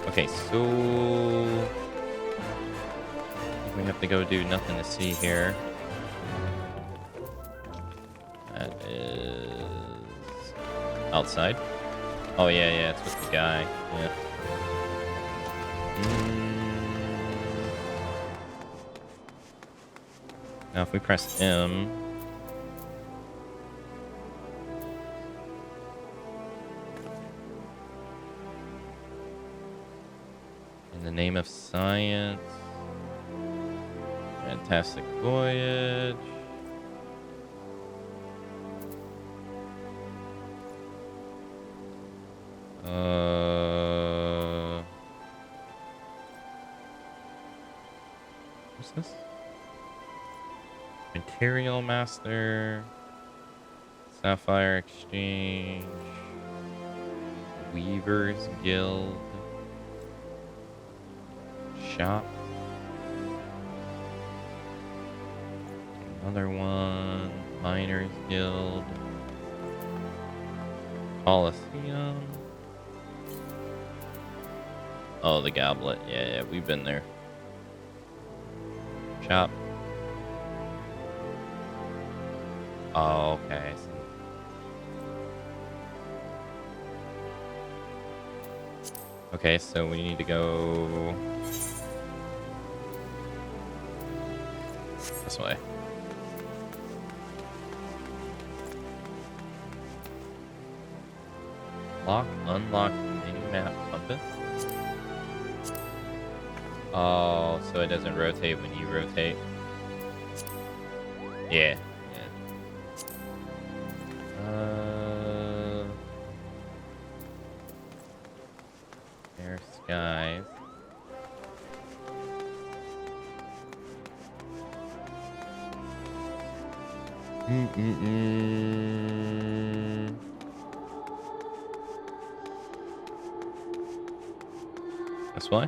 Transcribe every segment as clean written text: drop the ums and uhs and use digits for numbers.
Okay, so we have to go do nothing to see here. That is outside. Oh yeah, it's with the guy. Yeah. Now if we press M. In the name of science. Fantastic voyage. What's this? Material Master. Sapphire Exchange. Weavers Guild. Shop. Another one. Miners Guild. Coliseum. Oh, the Goblet. Yeah, we've been there. Shop. Oh, okay. I see. Okay, so we need to go this way. Unlock mini-map compass. Oh, so it doesn't rotate when you rotate. Yeah. There's skies. That's why.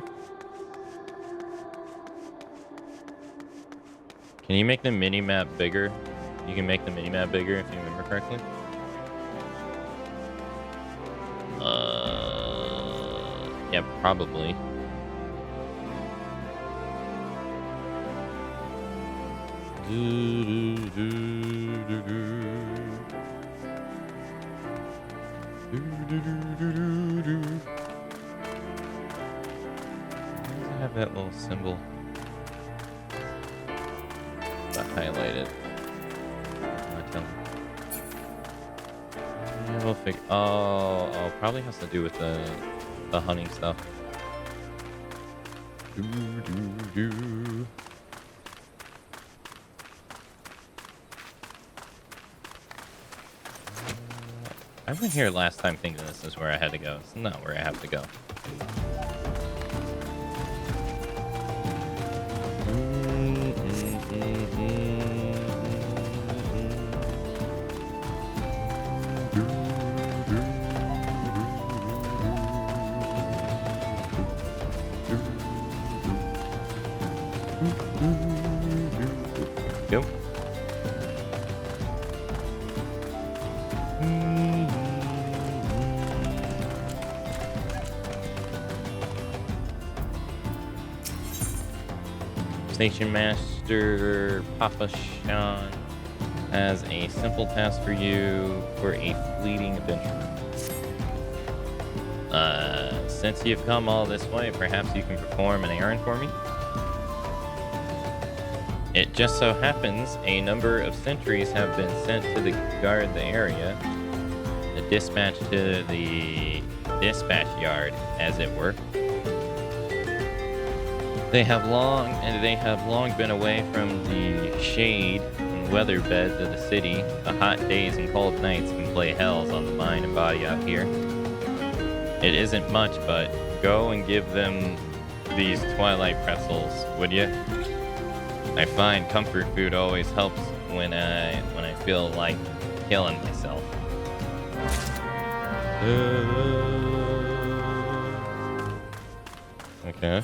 Can you make the mini-map bigger? You can make the mini-map bigger if you remember correctly. Yeah, probably. Why does it have that little symbol? Not highlighted. Yeah, we'll figure. Oh, probably has to do with the hunting stuff. I went here last time thinking this is where I had to go. It's not where I have to go. Go. Station Master Papa Sean has a simple task for you for a fleeting adventure. Since you've come all this way, perhaps you can perform an errand for me? It just so happens a number of sentries have been sent to guard the area. The dispatch to the dispatch yard, as it were. They have long been away from the shade and weather beds of the city. The hot days and cold nights can play hells on the mind and body out here. It isn't much, but go and give them these twilight pretzels, would you? I find comfort food always helps when I feel like killing myself. Okay.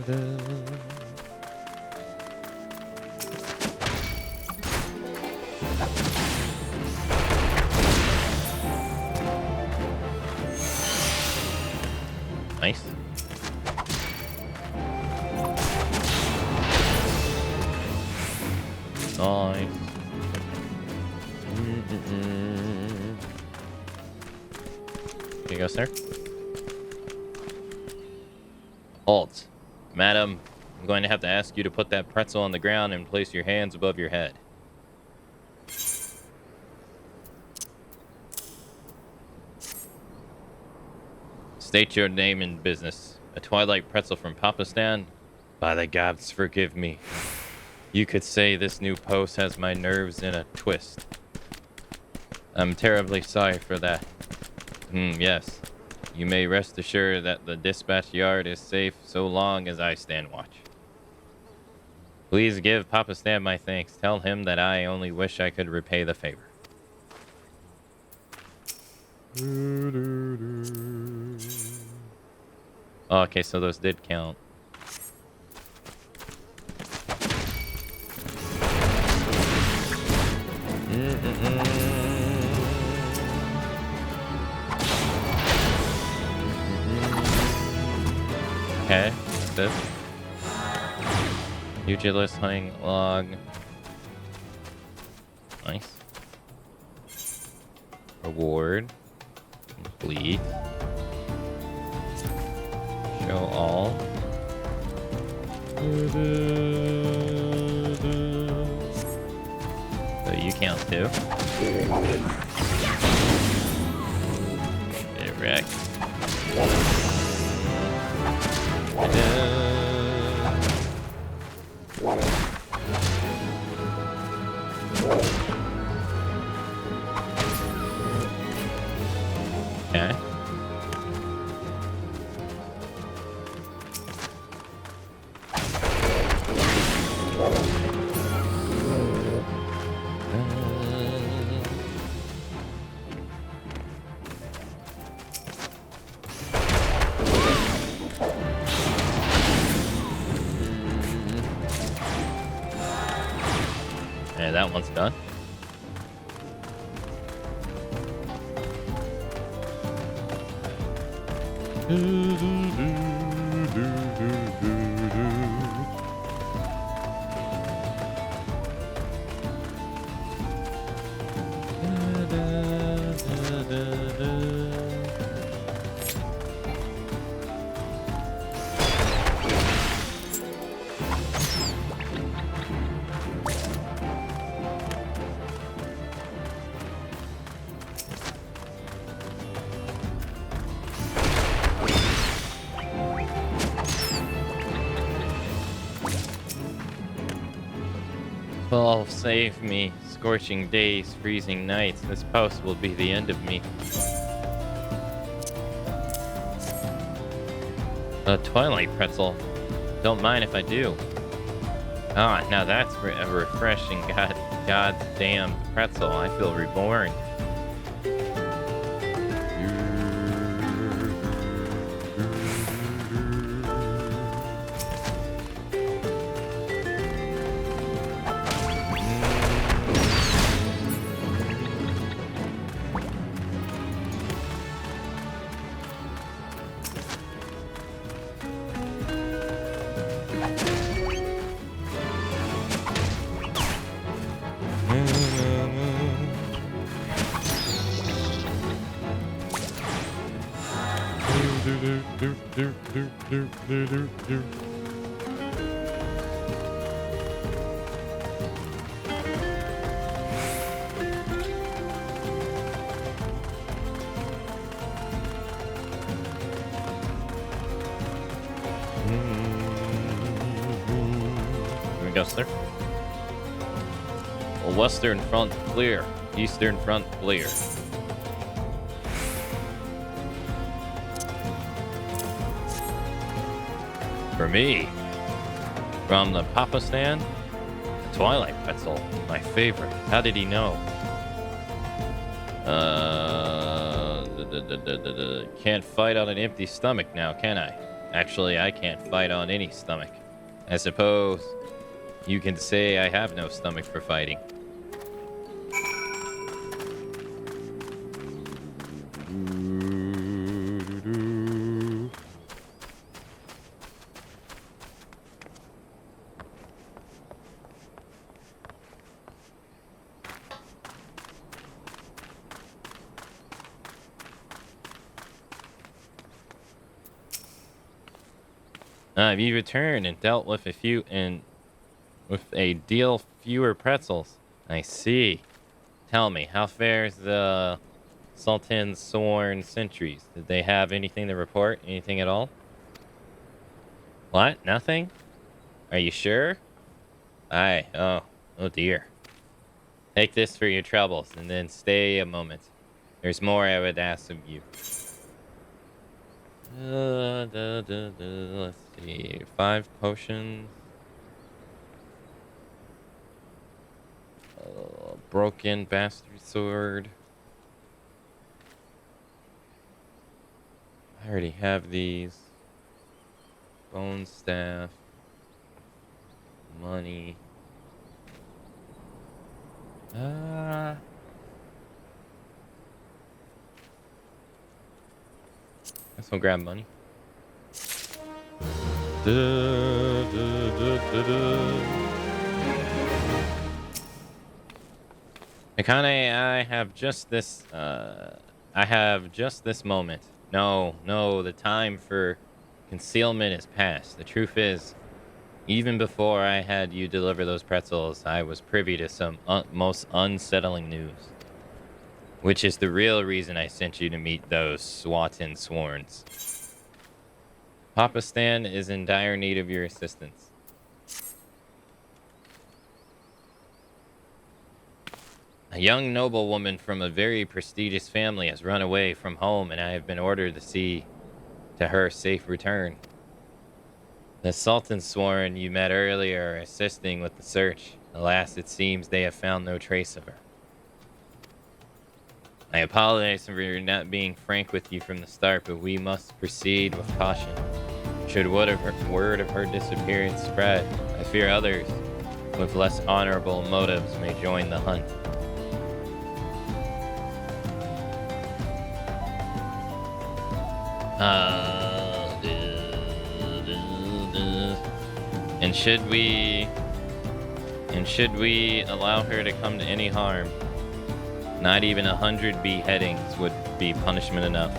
Nice. Nice. Here you go, sir. Halt. Madam, I'm going to have to ask you to put that pretzel on the ground and place your hands above your head. State your name and business. A Twilight pretzel from Papistan? By the gods, forgive me. You could say this new post has my nerves in a twist. I'm terribly sorry for that. Yes. You may rest assured that the dispatch yard is safe so long as I stand watch. Please give Papa Stan my thanks. Tell him that I only wish I could repay the favor. Oh, okay, so those did count. Okay, what's this? Pugilist hunting log. Nice. Reward. Complete. Show all. So you count too. Get wrecked. Okay. And that one's done. Oh, save me. Scorching days, freezing nights. This post will be the end of me. A Twilight pretzel. Don't mind if I do. Ah, now that's a refreshing goddamn pretzel. I feel reborn. Here we go, sir. Well, western front clear, eastern front clear. For me, from the Papa stand, the Twilight pretzel, my favorite. How did he know? Can't fight on an empty stomach now, can I? Actually, I can't fight on any stomach. I suppose you can say I have no stomach for fighting. You returned and dealt with a deal fewer pretzels. I see. Tell me, how fares the Sultan's sworn sentries? Did they have anything to report? Anything at all? What? Nothing? Are you sure? Aye. Oh dear. Take this for your troubles, and then stay a moment. There's more I would ask of you. Let's see. 5 potions. Broken bastard sword. I already have these. Bone staff. Money. Guess I'll grab money. Akane, I have just this moment. No, the time for concealment is past. The truth is, even before I had you deliver those pretzels, I was privy to some most unsettling news. Which is the real reason I sent you to meet those Swatan Sworns. Papa Stan is in dire need of your assistance. A young noblewoman from a very prestigious family has run away from home, and I have been ordered to see to her safe return. The Sultan Sworn you met earlier are assisting with the search. Alas, it seems they have found no trace of her. I apologize for not being frank with you from the start, but we must proceed with caution. Should word of her disappearance spread, I fear others with less honorable motives may join the hunt. And should we allow her to come to any harm, not even 100 beheadings would be punishment enough.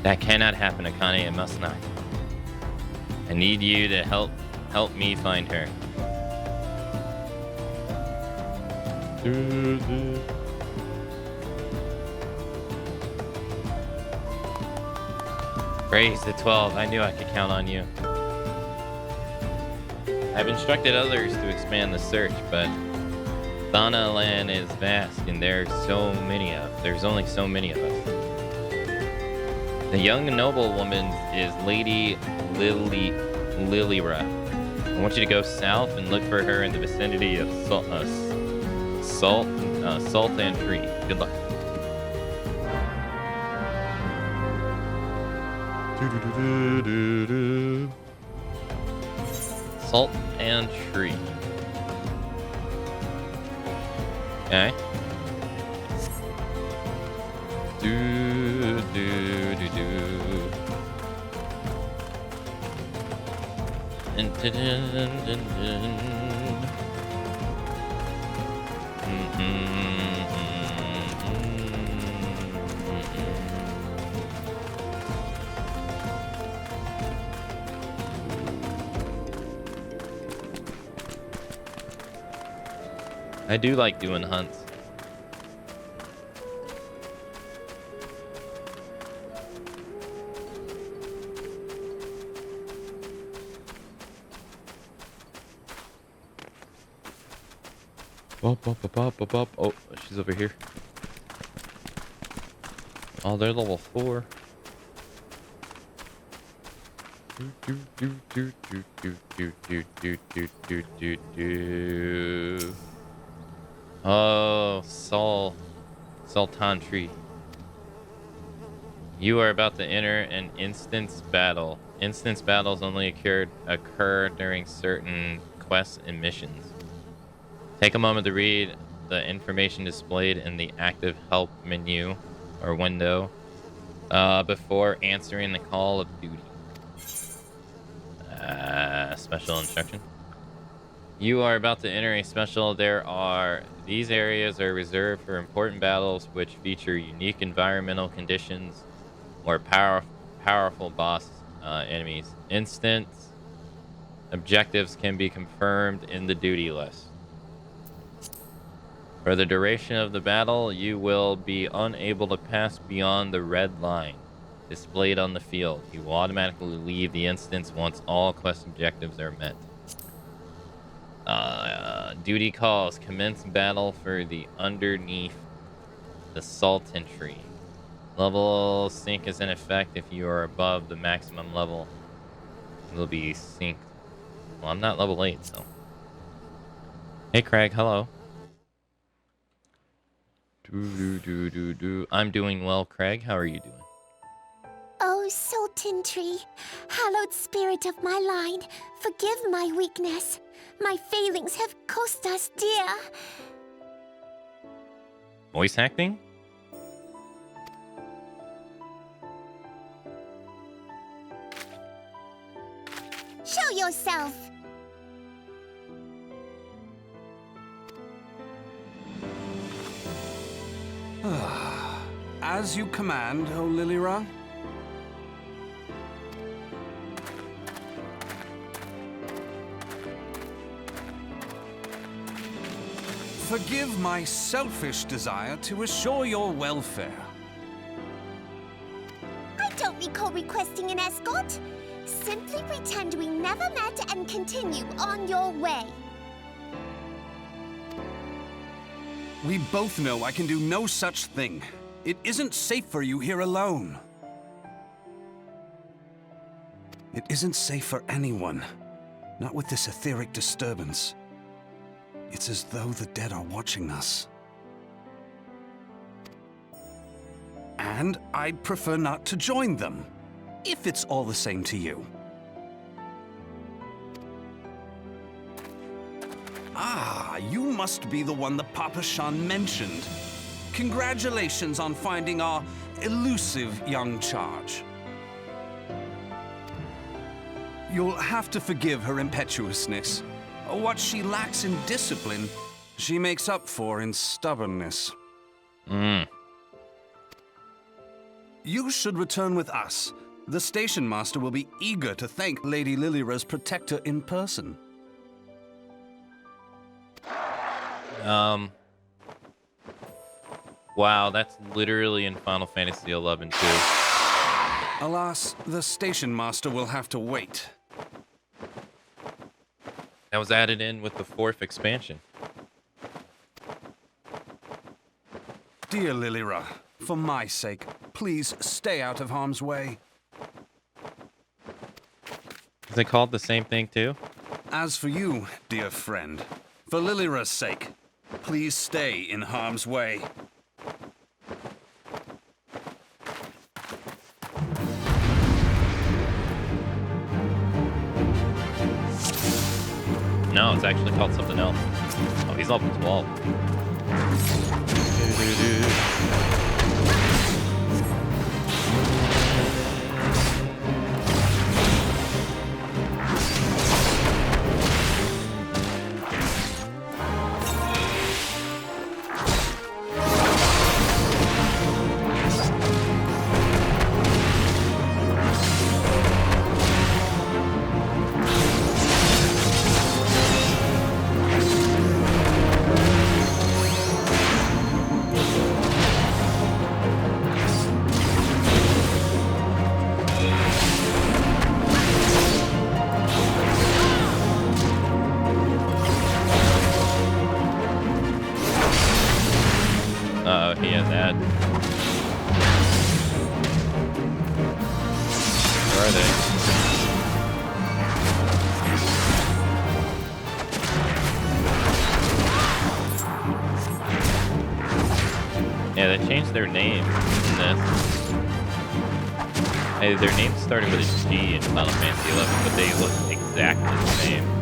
That cannot happen, Akane. It must not. I need you to help me find her. Praise the 12. I knew I could count on you. I've instructed others to expand the search, but Thana land is vast, and there's only so many of us. The young noblewoman is Lady Lilira. I want you to go south and look for her in the vicinity of Sultan Tree. Good luck. Salt and Tree. Okay. I do like doing hunts. Oh, she's over here. Oh, they're level 4. Oh, Sultan Tree. You are about to enter an instance battle. Instance battles only occur during certain quests and missions. Take a moment to read the information displayed in the active help menu or window before answering the call of duty. Special instruction. You are about to enter a special. These areas are reserved for important battles which feature unique environmental conditions or powerful boss enemies. Instance objectives can be confirmed in the duty list. For the duration of the battle, you will be unable to pass beyond the red line displayed on the field. You will automatically leave the instance once all quest objectives are met. Duty calls. Commence battle for the underneath the Sultan tree. Level sync is in effect if you are above the maximum level. It will be synced. Well, I'm not level 8, so. Hey, Craig. Hello. I'm doing well, Craig. How are you doing? Oh, Sultan tree, hallowed spirit of my line, forgive my weakness. My failings have cost us dear. Voice acting? Show yourself. As you command, O Lilira. Forgive my selfish desire to assure your welfare. I don't recall requesting an escort. Simply pretend we never met and continue on your way. We both know I can do no such thing. It isn't safe for you here alone. It isn't safe for anyone. Not with this etheric disturbance. It's as though the dead are watching us. And I'd prefer not to join them, if it's all the same to you. Ah, you must be the one that Papa Shan mentioned. Congratulations on finding our elusive young charge. You'll have to forgive her impetuousness. What she lacks in discipline, she makes up for in stubbornness. You should return with us. The station master will be eager to thank Lady Lilira's protector in person. Wow, that's literally in Final Fantasy XI too. Alas, the station master will have to wait. That was added in with the 4th expansion. Dear Lilira, for my sake, please stay out of harm's way. Is it called the same thing too? As for you, dear friend, for Lilira's sake, please stay in harm's way. No, it's actually called something else. Oh, he's level 12. He has that. Where are they? Yeah, they changed their name in this. Their names started with a G in Final Fantasy XI, but they look exactly the same.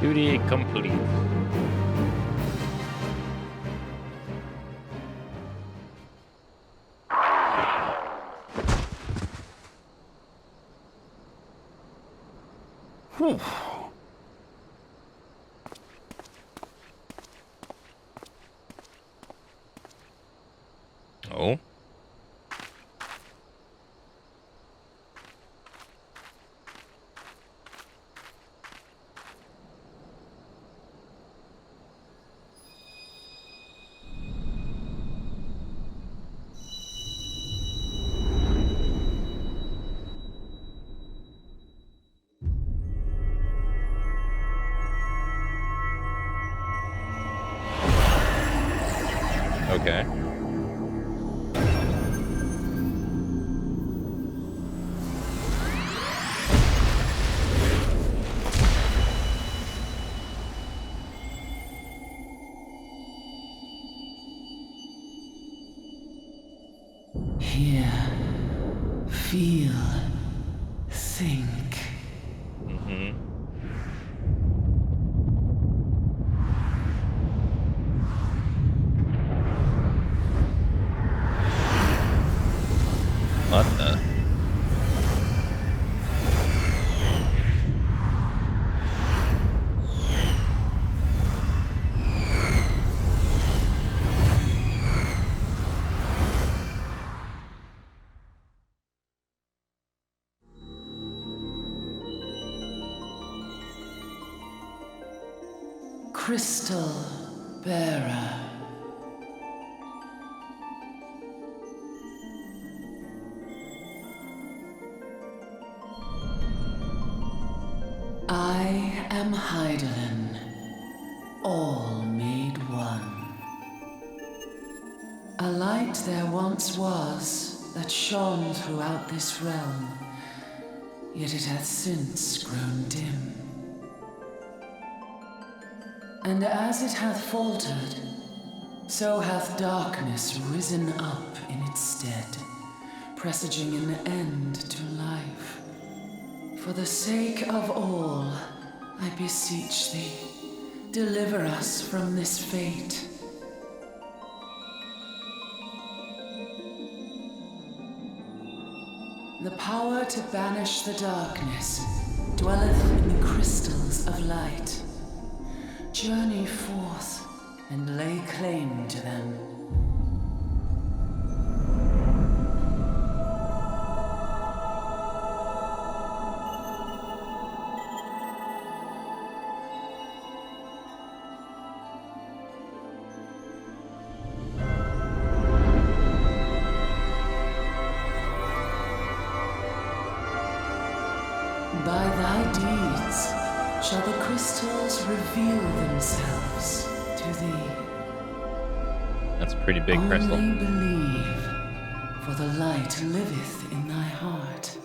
Duty complete. Whew. Oh. Okay. Hear, feel, think. Mm-hmm. What the? Crystal bearer. I am Heidelin, all made one. A light there once was that shone throughout this realm, yet it hath since grown dim. And as it hath faltered, so hath darkness risen up in its stead, presaging an end to life. For the sake of all, I beseech thee, deliver us from this fate. The power to banish the darkness dwelleth in the crystals of light. Journey forth and lay claim to them. By thy deeds shall the crystals reveal themselves to thee. That's a pretty big crystal. Only believe, for the light liveth in thy heart.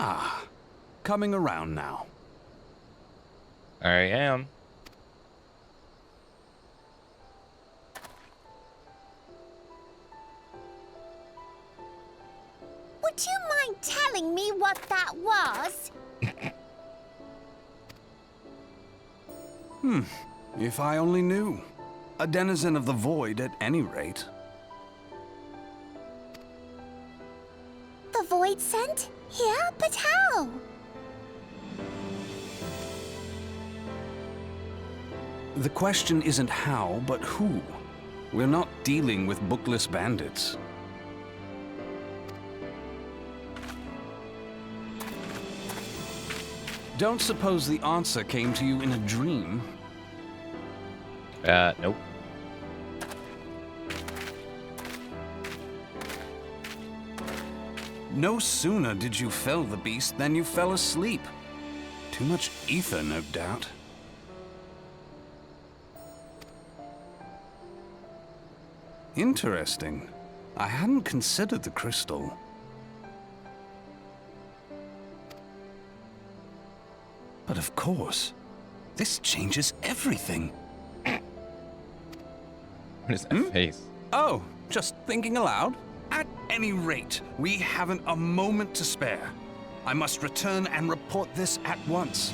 Ah, coming around now. I am. Would you mind telling me what that was? If I only knew. A denizen of the void at any rate. The void sent? Here? But how? The question isn't how, but who. We're not dealing with bookless bandits. Don't suppose the answer came to you in a dream? Nope. No sooner did you fell the beast than you fell asleep. Too much ether, no doubt. Interesting. I hadn't considered the crystal. But of course, this changes everything. What is that face? Oh, just thinking aloud? At any rate, we haven't a moment to spare. I must return and report this at once.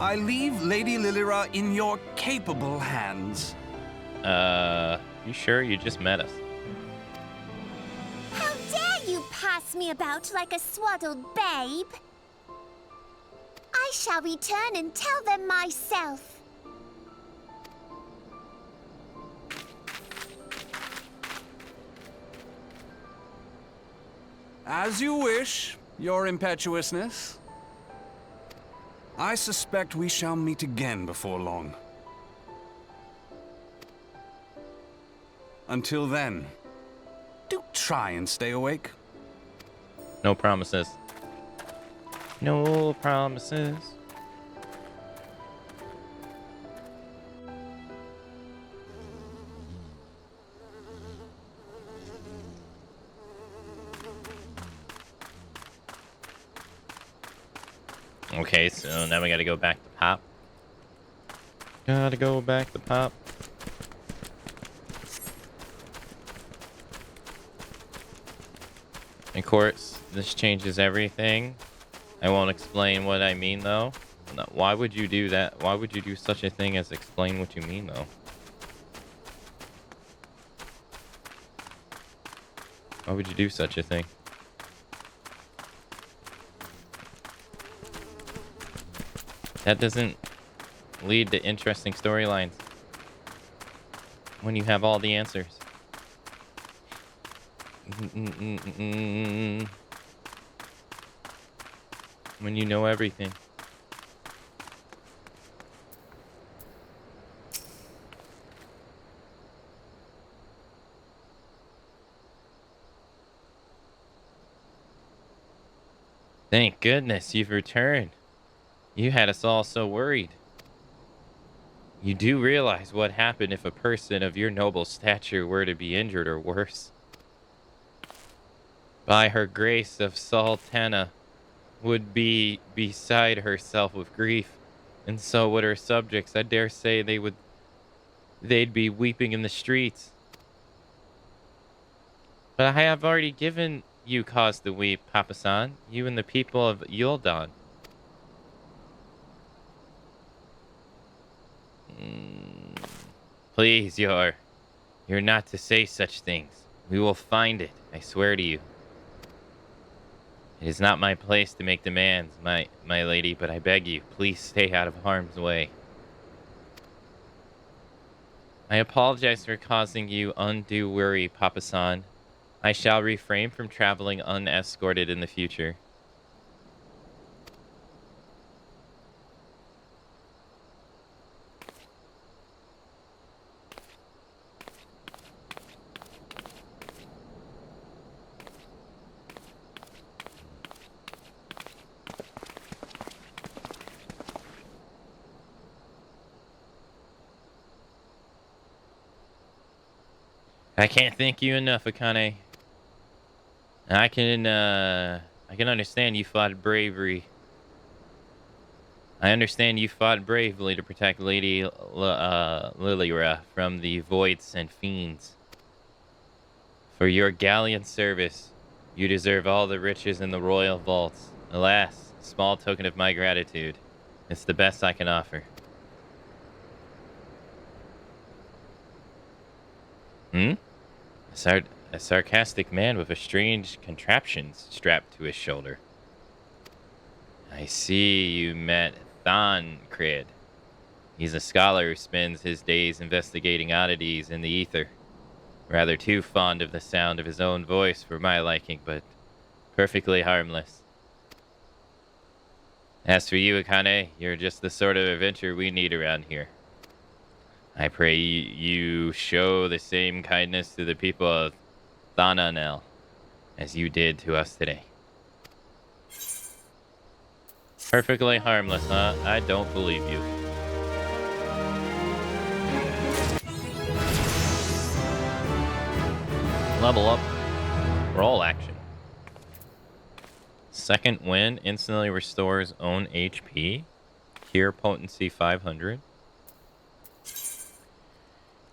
I leave Lady Lilira in your capable hands. You sure you just met us? How dare you pass me about like a swaddled babe? I shall return and tell them myself. As you wish, your impetuousness. I suspect we shall meet again before long. Until then, do try and stay awake. No promises. No promises. Okay, so now we gotta go back to Pop. Gotta go back to Pop. Of course, this changes everything. I won't explain what I mean, though. No, why would you do that? Why would you do such a thing as explain what you mean, though? Why would you do such a thing? That doesn't lead to interesting storylines when you have all the answers. When you know everything. Thank goodness you've returned. You had us all so worried. You do realize what happened if a person of your noble stature were to be injured or worse. By her grace of Sultana would be beside herself with grief, and so would her subjects. I dare say they'd be weeping in the streets. But I have already given you cause to weep, Papa-san, you and the people of Yuldan. Please, you're not to say such things. We will find it, I swear to you. It is not my place to make demands, my lady, but I beg you, please stay out of harm's way. I apologize for causing you undue worry, Papa-san. I shall refrain from traveling unescorted in the future. I can't thank you enough, Akane. I can understand you fought bravery. I understand you fought bravely to protect Lady Lilira from the voids and fiends. For your gallant service, you deserve all the riches in the royal vaults. Alas, a small token of my gratitude. It's the best I can offer. Hmm? A sarcastic man with a strange contraption strapped to his shoulder. I see you met Thancred. He's a scholar who spends his days investigating oddities in the ether. Rather too fond of the sound of his own voice for my liking, but perfectly harmless. As for you, Akane, you're just the sort of adventure we need around here. I pray you show the same kindness to the people of Thananel as you did to us today. Perfectly harmless, huh? I don't believe you. Level up. Roll action. Second wind instantly restores own HP. Cure potency 500.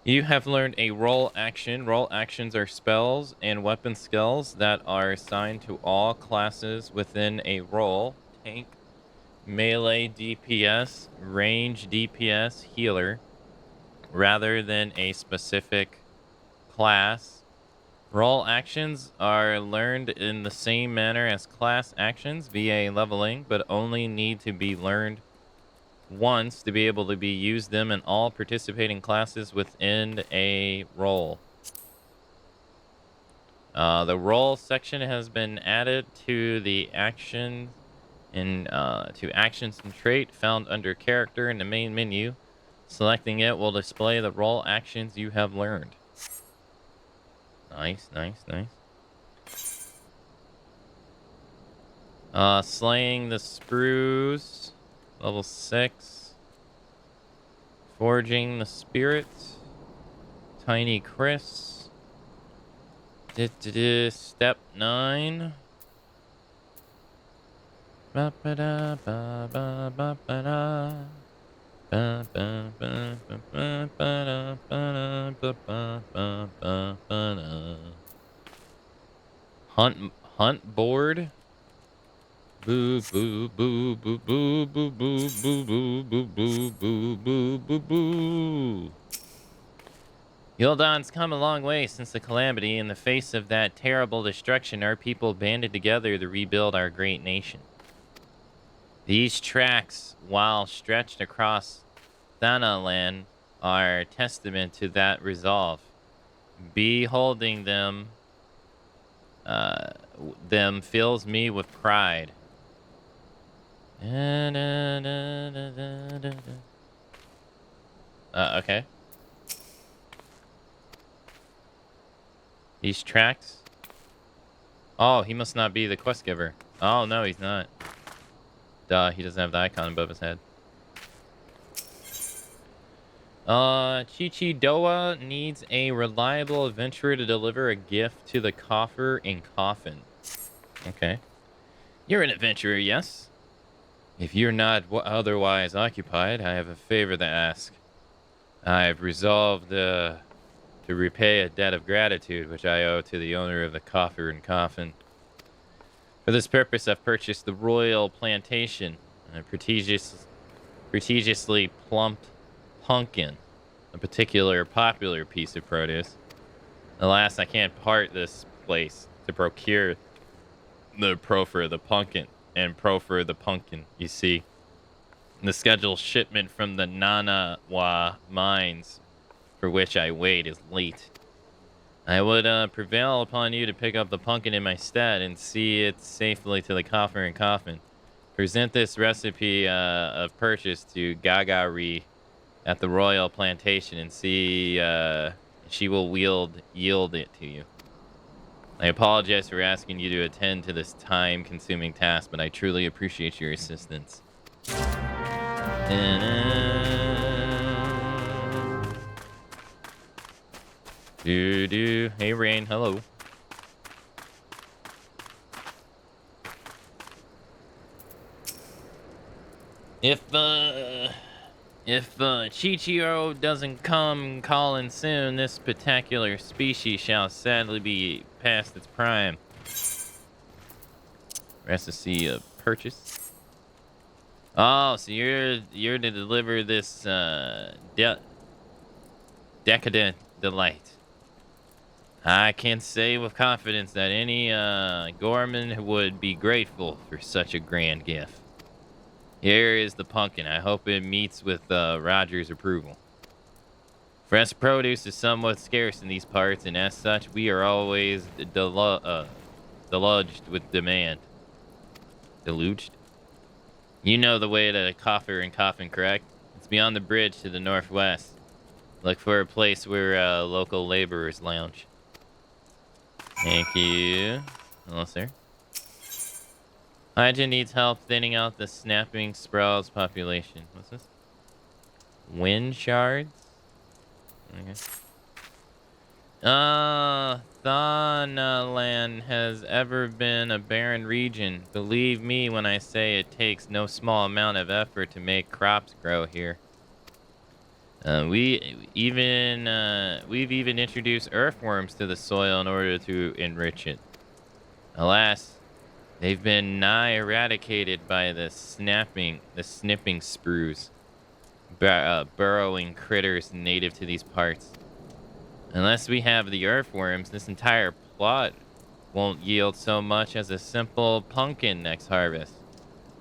You have learned a roll action. Roll actions are spells and weapon skills that are assigned to all classes within a role. Tank, melee DPS, range DPS, healer, rather than a specific class. Roll actions are learned in the same manner as class actions via leveling, but only need to be learned once to be able to be used them in all participating classes within a role. The role section has been added to the action to actions and trait found under character in the main menu. Selecting it will display the role actions you have learned. Nice. Slaying the sprues, level 6. Forging the spirit, Tiny Chris. Step 9. Hunt board. Boo boo boo boo boo boo boo boo boo boo boo boo boo boo boo. Yuldan's come a long way since the calamity. In the face of that terrible destruction, our people banded together to rebuild our great nation. These tracks, while stretched across Thanalan, are a testament to that resolve. Beholding them fills me with pride. Okay. These tracks? Oh, he must not be the quest giver. Oh, no, he's not. Duh, he doesn't have the icon above his head. Chichidoa needs a reliable adventurer to deliver a gift to the coffer and coffin. Okay. You're an adventurer, yes? If you're not otherwise occupied, I have a favor to ask. I've resolved to repay a debt of gratitude which I owe to the owner of the coffer and coffin. For this purpose, I've purchased the royal plantation, a prodigiously plump pumpkin, a particular popular piece of produce. Alas, I can't part this place to procure the proffer the pumpkin and proffer the pumpkin. You see, the scheduled shipment from the Nanawa mines, for which I wait, is late. I would prevail upon you to pick up the pumpkin in my stead and see it safely to the coffer and coffin. Present this recipe of purchase to Gagari at the royal plantation and see she will yield it to you. I apologize for asking you to attend to this time-consuming task, but I truly appreciate your assistance. Hey, Rain, hello. If Chichiro doesn't come calling soon, this spectacular species shall sadly be past its prime. Recipe of purchase. Oh, so you're to deliver this decadent delight. I can say with confidence that any gourmand would be grateful for such a grand gift. Here is the pumpkin. I hope it meets with Roger's approval. Fresh produce is somewhat scarce in these parts, and as such, we are always deluged with demand. Deluged? You know the way to Coffer and Coffin, correct? It's beyond the bridge to the northwest. Look for a place where local laborers lounge. Thank you. Hello, sir. Hygiene needs help thinning out the snapping sprawls population. What's this? Wind shards? Okay. Thanaland has ever been a barren region. Believe me when I say it takes no small amount of effort to make crops grow here. We've even introduced earthworms to the soil in order to enrich it. Alas, they've been nigh eradicated by the snipping sprues, burrowing critters native to these parts. Unless we have the earthworms, this entire plot won't yield so much as a simple pumpkin next harvest.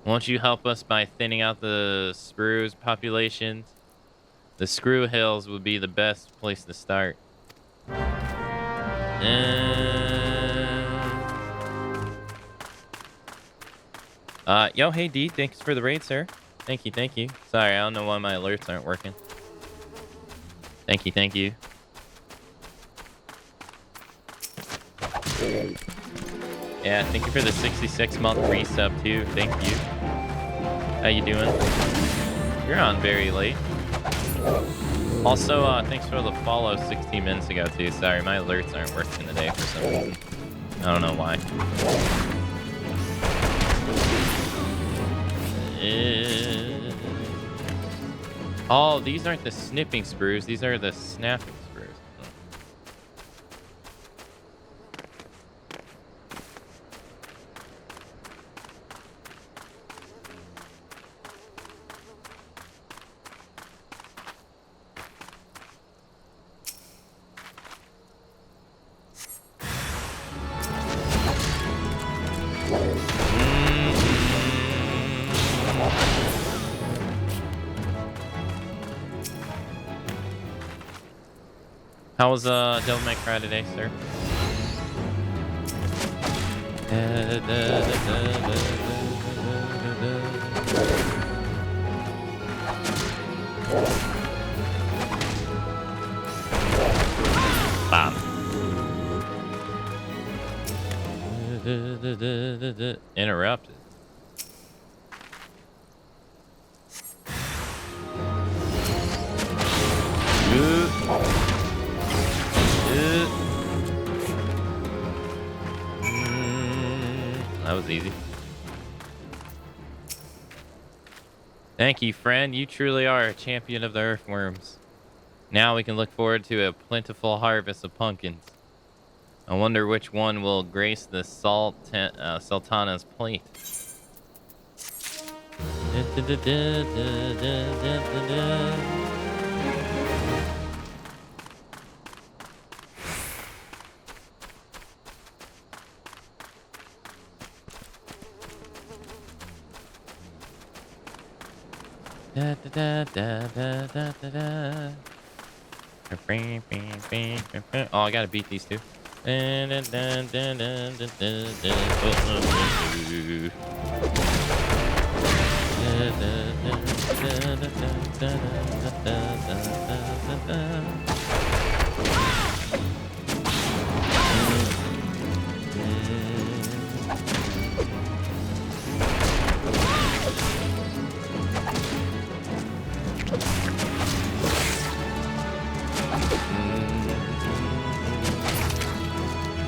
Won't you help us by thinning out the sprues populations? The Screw Hills would be the best place to start. Yo, hey D, thanks for the raid, sir. Thank you. Sorry, I don't know why my alerts aren't working. Thank you. Yeah, thank you for the 66-month resub too. Thank you. How you doing? You're on very late. Also, thanks for the follow 16 minutes ago too. Sorry, my alerts aren't working today for some reason. I don't know why. Oh, these aren't the snipping sprues. These are the snapping sprues. How was Devil May Cry today, sir? Bam. Interrupted. That was easy. Thank you, friend. You truly are a champion of the earthworms. Now we can look forward to a plentiful harvest of pumpkins. I wonder which one will grace the Sultana's plate. Oh, I gotta beat these two.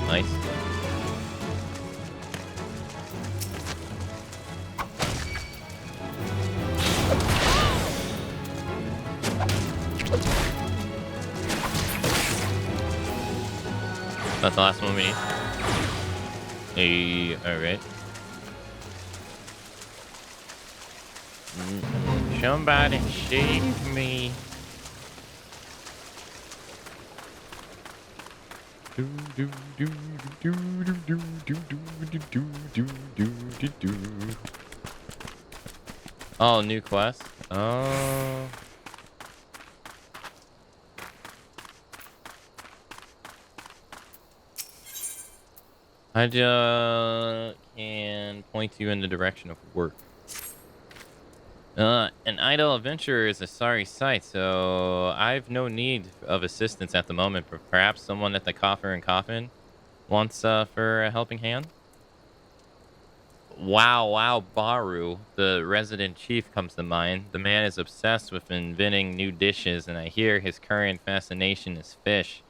Nice. That's the last one we need. Hey, alright. Somebody save me. Oh, new quest. Oh. I just can point you in the direction of work. An idle adventurer is a sorry sight, so I've no need of assistance at the moment, but perhaps someone at the Coffer and Coffin wants for a helping hand? Wow, Baru, the resident chief, comes to mind. The man is obsessed with inventing new dishes, and I hear his current fascination is fish.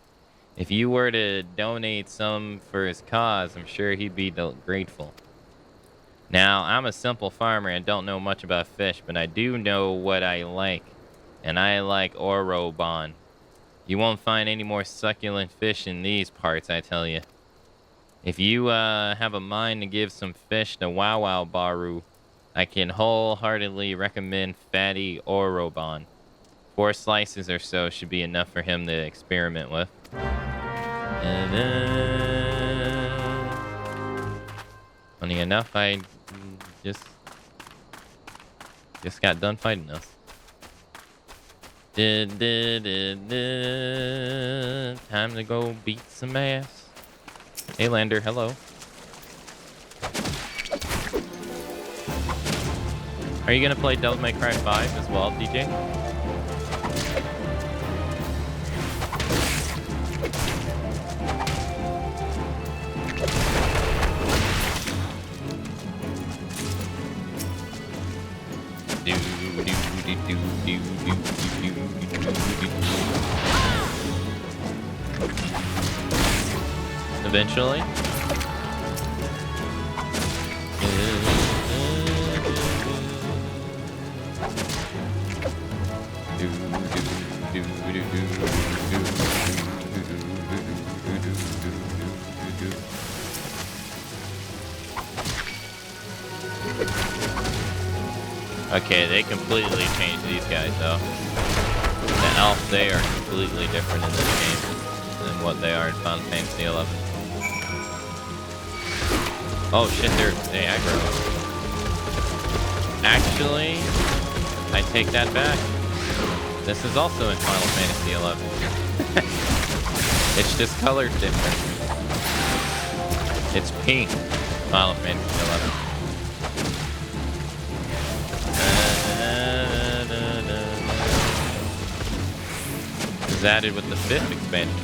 If you were to donate some for his cause, I'm sure he'd be grateful. Now, I'm a simple farmer and don't know much about fish, but I do know what I like. And I like Orobon. You won't find any more succulent fish in these parts, I tell you. If you have a mind to give some fish to Wow Baru, I can wholeheartedly recommend fatty Orobon. 4 slices or so should be enough for him to experiment with. Funny enough, I just got done fighting us. Time to go beat some ass. Hey Lander, hello. Are you gonna play Devil May Cry 5 as well, DJ? Eventually. Okay, they completely changed these guys though. The elves, they are completely different in this game than what they are in Final Fantasy XI. Oh shit, they aggro. Actually, I take that back. This is also in Final Fantasy XI. It's just colored different. It's pink, Final Fantasy XI. Is added with the 5th expansion.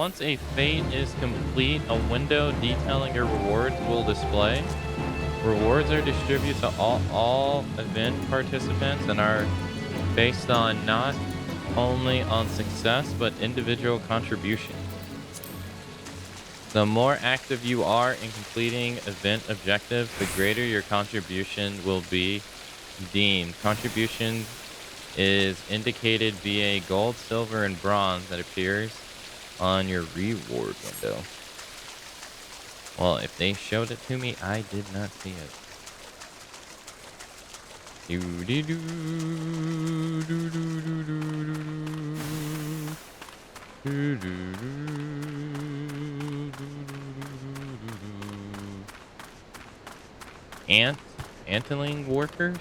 once a fate is complete, a window detailing your rewards will display. Rewards are distributed to all event participants and are based on not only on success, but individual contribution. The more active you are in completing event objectives, the greater your contribution will be deemed. Contribution is indicated via gold, silver, and bronze that appears on your reward window. Well, if they showed it to me, I did not see it. Antling workers?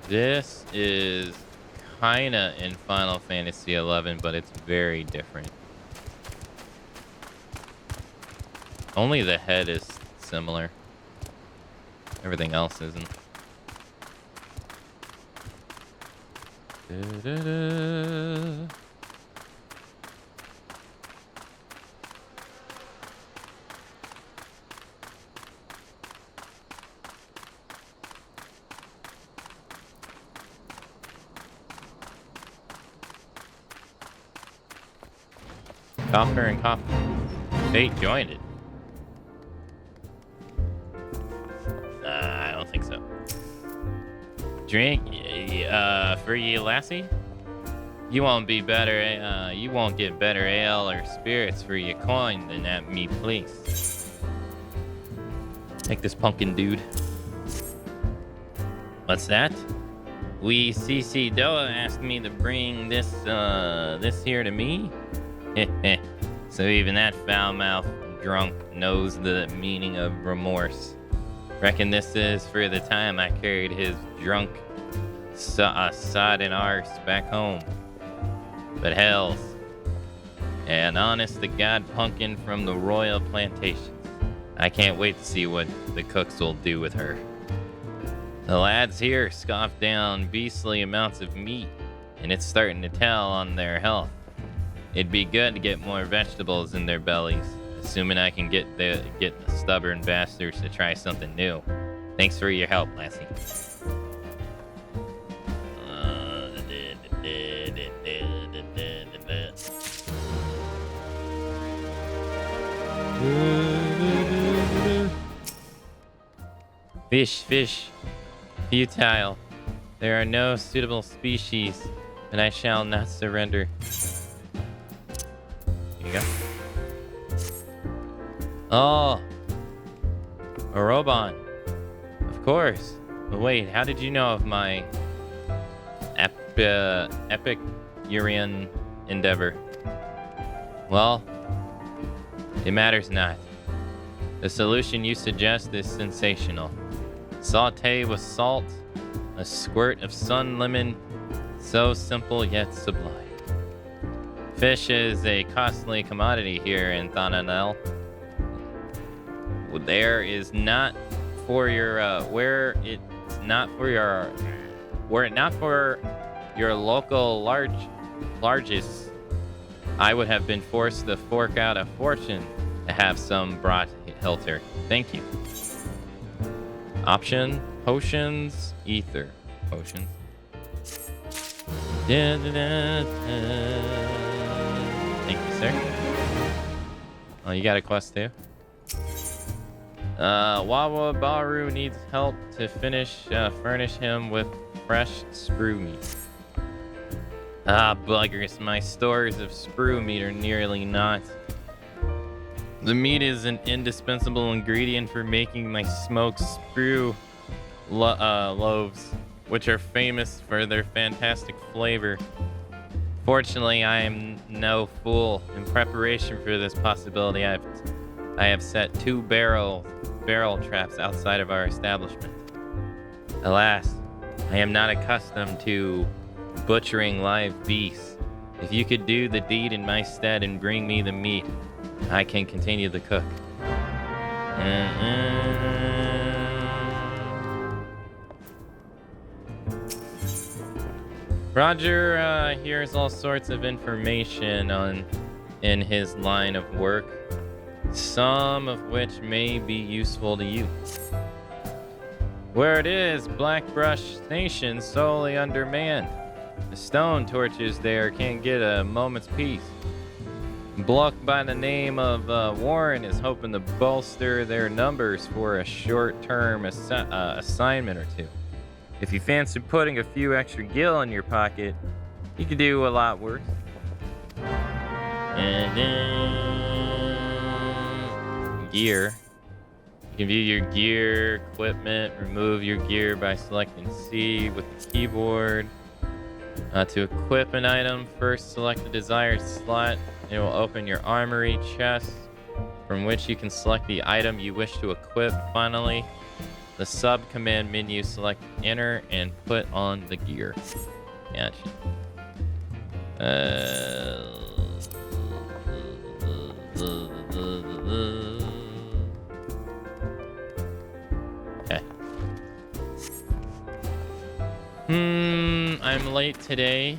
This is kinda in Final Fantasy XI, but it's very different. Only the head is similar. Everything else isn't. Da-da-da. Copper and copper. Fate joined it. I don't think so. Drink for you, lassie? You won't be better. You won't get better ale or spirits for your coin than at me, please. Take this pumpkin, dude. What's that? We CC Doa asked me to bring this here to me. So even that foul-mouthed drunk knows the meaning of remorse. Reckon this is for the time I carried his drunk sodden arse back home. But hells, an honest-to-God pumpkin from the royal plantations. I can't wait to see what the cooks will do with her. The lads here scoff down beastly amounts of meat, and it's starting to tell on their health. It'd be good to get more vegetables in their bellies, assuming I can get the stubborn bastards to try something new. Thanks for your help, lassie. Fish. Futile. There are no suitable species, and I shall not surrender. Here you go. Oh, a Robon. Of course. But wait, how did you know of my epic Urian endeavor? Well, it matters not. The solution you suggest is sensational. Sauté with salt, a squirt of sun lemon, so simple yet sublime. Fish is a costly commodity here in Thanael. Were it not for your local largest, I would have been forced to fork out a fortune to have some brought hither. Thank you. Option, potions, ether, potions. Thank you, sir. Oh, you got a quest too? Wawa Baru needs help to furnish him with fresh sprue meat. Ah, buggers, my stores of sprue meat are nearly not. The meat is an indispensable ingredient for making my smoked sprue loaves, which are famous for their fantastic flavor. Fortunately, I am no fool. In preparation for this possibility, I have set 2 barrel traps outside of our establishment. Alas, I am not accustomed to butchering live beasts. If you could do the deed in my stead and bring me the meat, I can continue to cook. Roger hears all sorts of information in his line of work, some of which may be useful to you. Where it is, Blackbrush Station solely undermanned. The stone torches there can't get a moment's peace. Block by the name of Warren is hoping to bolster their numbers for a short-term assignment or two. If you fancy putting a few extra gil in your pocket, you could do a lot worse. And then gear. You can view your gear, equipment, remove your gear by selecting C with the keyboard. To equip an item, first select the desired slot. It will open your armory chest, from which you can select the item you wish to equip. Finally, the sub-command menu, select enter and put on the gear. Gotcha. Okay. I'm late today.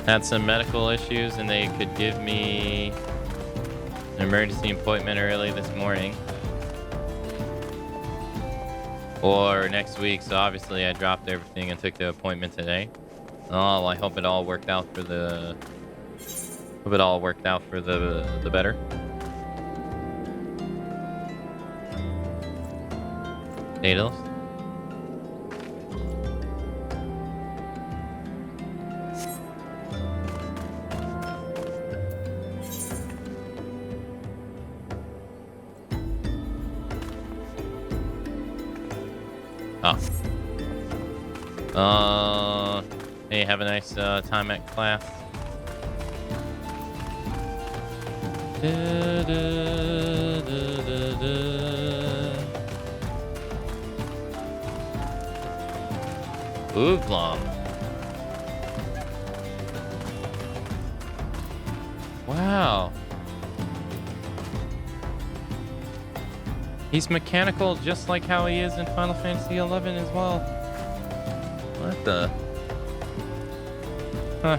Had some medical issues and they could give me an emergency appointment early this morning. Or next week, so obviously I dropped everything and took the appointment today. Oh, I hope it all worked out for the better. Potatoes. Hey, have a nice time at class. Oolong. Wow. He's mechanical just like how he is in Final Fantasy XI as well. What the? Huh.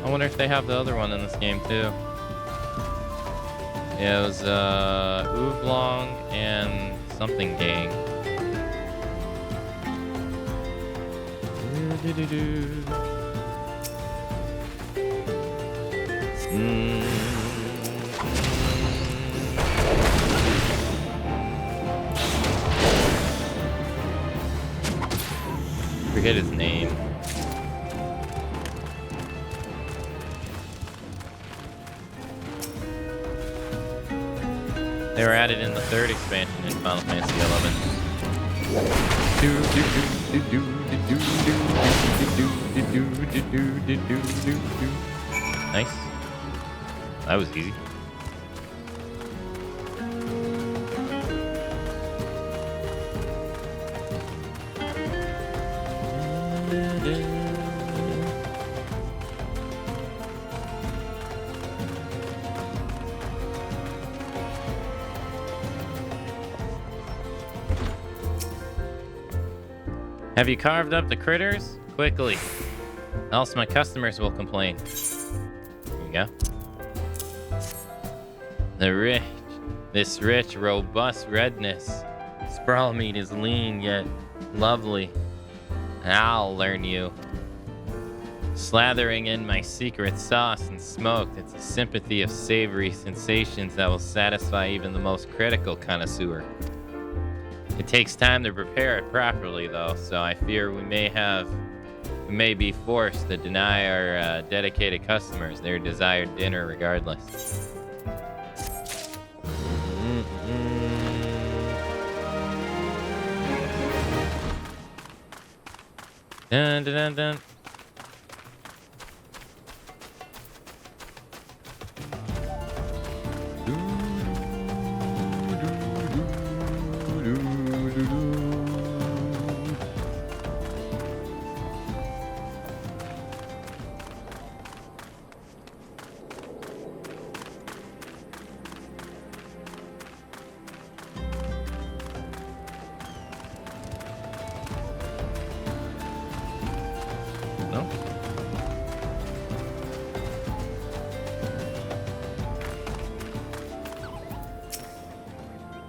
I wonder if they have the other one in this game too. Yeah, it was Oolong and something gang. Forget his name. They were added in the third expansion in Final Fantasy XI. Nice. That was easy. Have you carved up the critters? Quickly. Else my customers will complain. There you go. This rich, robust redness. Sprawl meat is lean yet lovely. I'll learn you. Slathering in my secret sauce and smoked, it's a sympathy of savory sensations that will satisfy even the most critical connoisseur. It takes time to prepare it properly, though, so I fear we may be forced to deny our dedicated customers their desired dinner regardless. Dun, dun, dun, dun.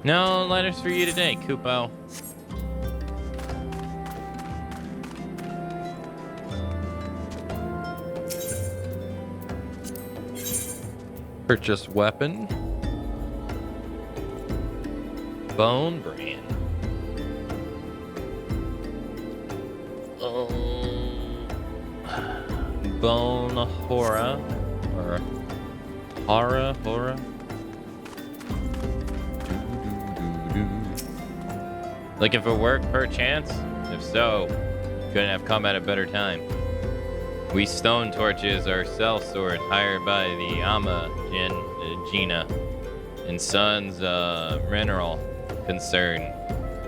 No letters for you today, Kupo. Purchase weapon. Bone brand. Bone Hora. Or Hora. Looking for work, perchance? If so, couldn't have come at a better time. We stone torches are self-sword hired by the Gina and Sons Mineral Concern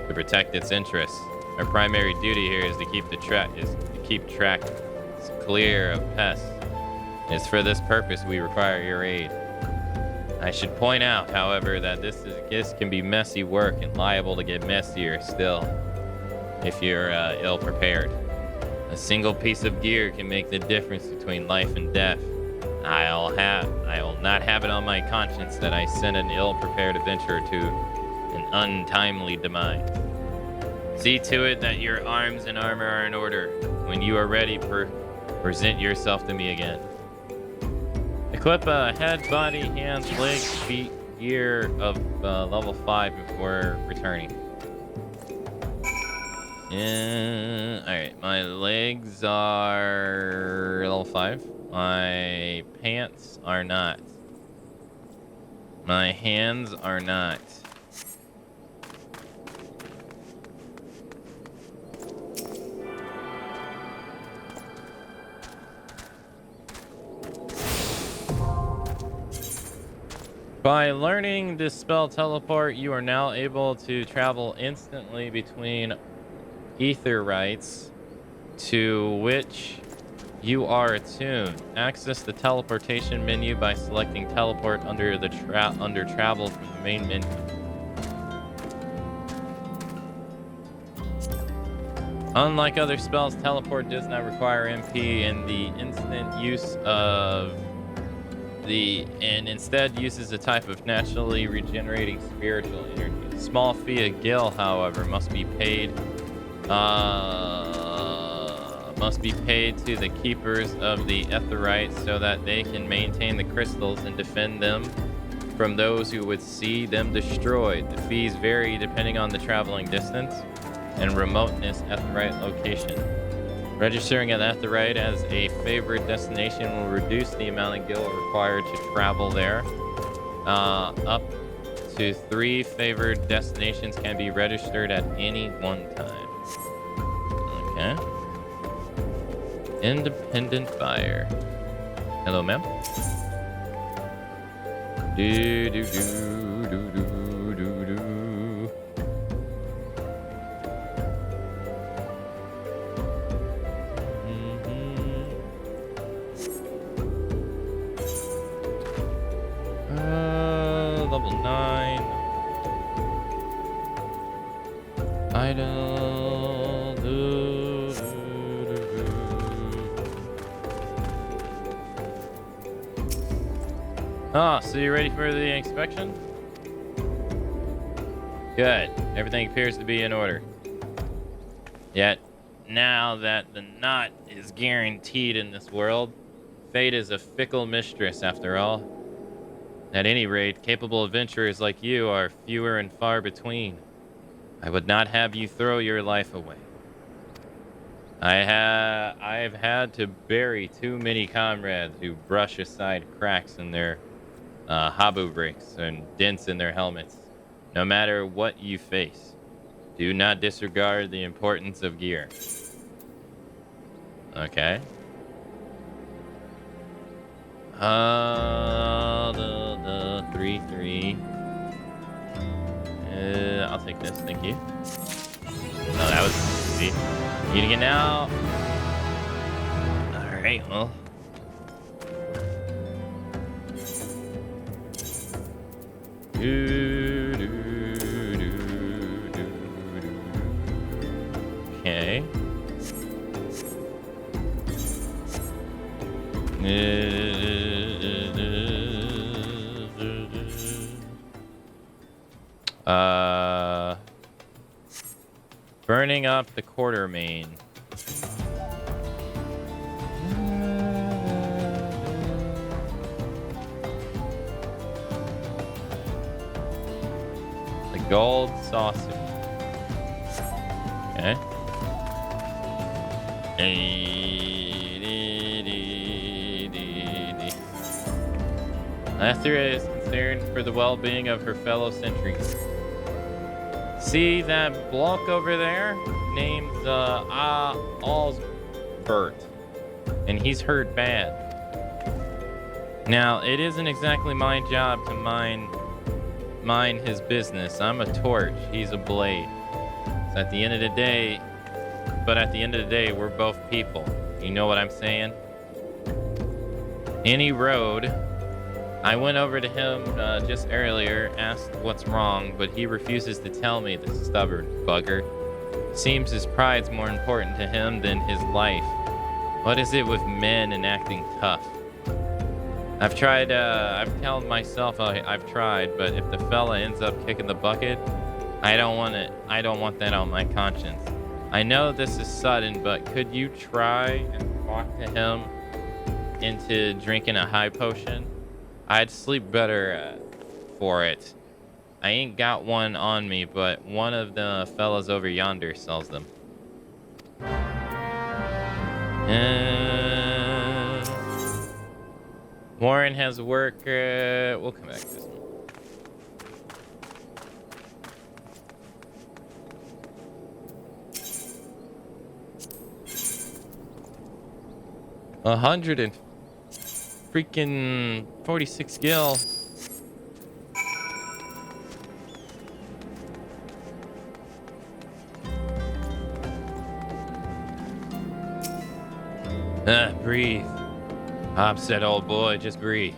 to protect its interests. Our primary duty here is to keep track clear of pests. It's for this purpose we require your aid. I should point out, however, that this can be messy work and liable to get messier still if you're ill prepared. A single piece of gear can make the difference between life and death. I will not have it on my conscience that I send an ill-prepared adventurer to an untimely demise. See to it that your arms and armor are in order. When you are ready, present yourself to me again. Equip a head, body, hands, legs, feet, gear of level 5 before returning. Alright, my legs are level 5. My pants are not. My hands are not. By learning this spell teleport, you are now able to travel instantly between aetherytes to which you are attuned. Access the teleportation menu by selecting teleport under travel from the main menu. Unlike other spells, teleport does not require MP and instead uses a type of naturally regenerating spiritual energy. A small fee of gil, however, must be paid to the keepers of the aetherytes so that they can maintain the crystals and defend them from those who would see them destroyed. The fees vary depending on the traveling distance and remoteness aetherite location. Registering an aetherite as a favorite destination will reduce the amount of gil required to travel there. Up to 3 favored destinations can be registered at any one time. Okay. Independent buyer. Hello, ma'am. Do do do do do do do. Level 9. Idle. So you ready for the inspection? Good. Everything appears to be in order. Yet, now that the knot is guaranteed in this world, fate is a fickle mistress after all. At any rate, capable adventurers like you are fewer and far between. I would not have you throw your life away. I have had to bury too many comrades who brush aside cracks in their habu bricks and dents in their helmets. No matter what you face, do not disregard the importance of gear. Okay. The 3-3. I'll take this, thank you. Oh, that was easy. Eating it now. Alright, well. Okay. Burning up the quarter main. The gold saucer. Okay. Athera is concerned for the well-being of her fellow sentries. See that block over there? Named Osbert. And he's hurt bad. Now, it isn't exactly my job to mind his business. I'm a torch. He's a blade. So at the end of the day, we're both people. You know what I'm saying? Any road. I went over to him just earlier, asked what's wrong, but he refuses to tell me, the stubborn bugger. Seems his pride's more important to him than his life. What is it with men and acting tough? I've tried, I've told myself I've tried, but if the fella ends up kicking the bucket, I don't want that on my conscience. I know this is sudden, but could you try and talk to him into drinking a high potion? I'd sleep better for it. I ain't got one on me, but one of the fellas over yonder sells them. Warren has work. We'll come back to this one. Freaking 46 gil. Breathe. Upset old boy, just breathe.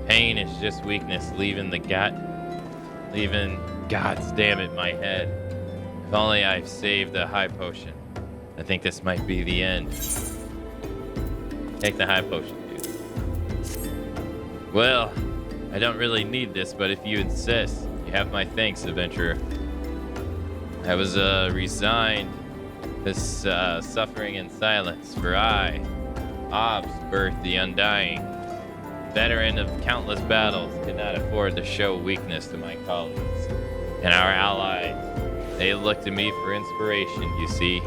Pain is just weakness, leaving God's damn it, my head. If only I've saved the high potion. I think this might be the end. Take the high potion, dude. Well, I don't really need this, but if you insist, you have my thanks, adventurer. I was resigned to suffering in silence, for I, Ob's birth the Undying, veteran of countless battles, could not afford to show weakness to my colleagues and our allies. They look to me for inspiration, you see.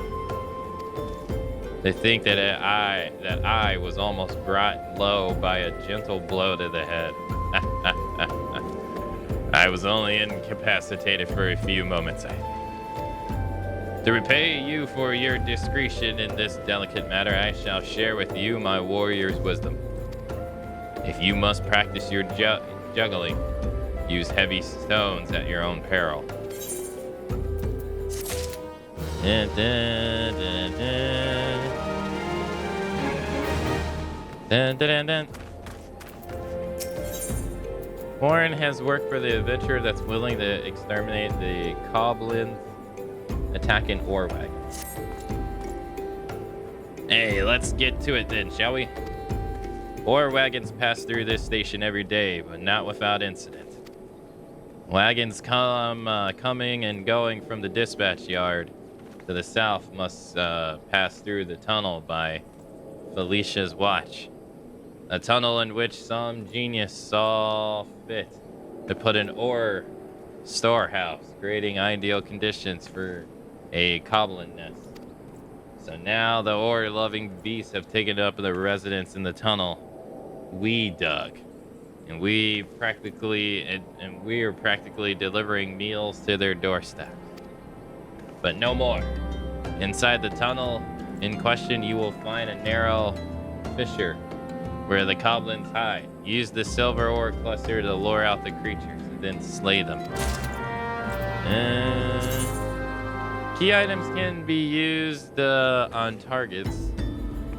They think that I was almost brought low by a gentle blow to the head. I was only incapacitated for a few moments. To repay you for your discretion in this delicate matter, I shall share with you my warrior's wisdom. If you must practice your juggling, use heavy stones at your own peril. Dun, dun, dun, dun. Dun, dun, dun, dun. Warren has worked for the adventurer that's willing to exterminate the goblins attacking ore wagons. Hey, let's get to it then, shall we? Ore wagons pass through this station every day, but not without incident. Wagons coming and going from the dispatch yard to the south must pass through the tunnel by Felicia's watch. A tunnel in which some genius saw fit to put an ore storehouse, creating ideal conditions for a goblin nest. So now the ore-loving beasts have taken up the residence in the tunnel we dug, and we are practically delivering meals to their doorsteps. But no more. Inside the tunnel in question, you will find a narrow fissure where the goblins hide. Use the silver ore cluster to lure out the creatures and then slay them. Key items can be used on targets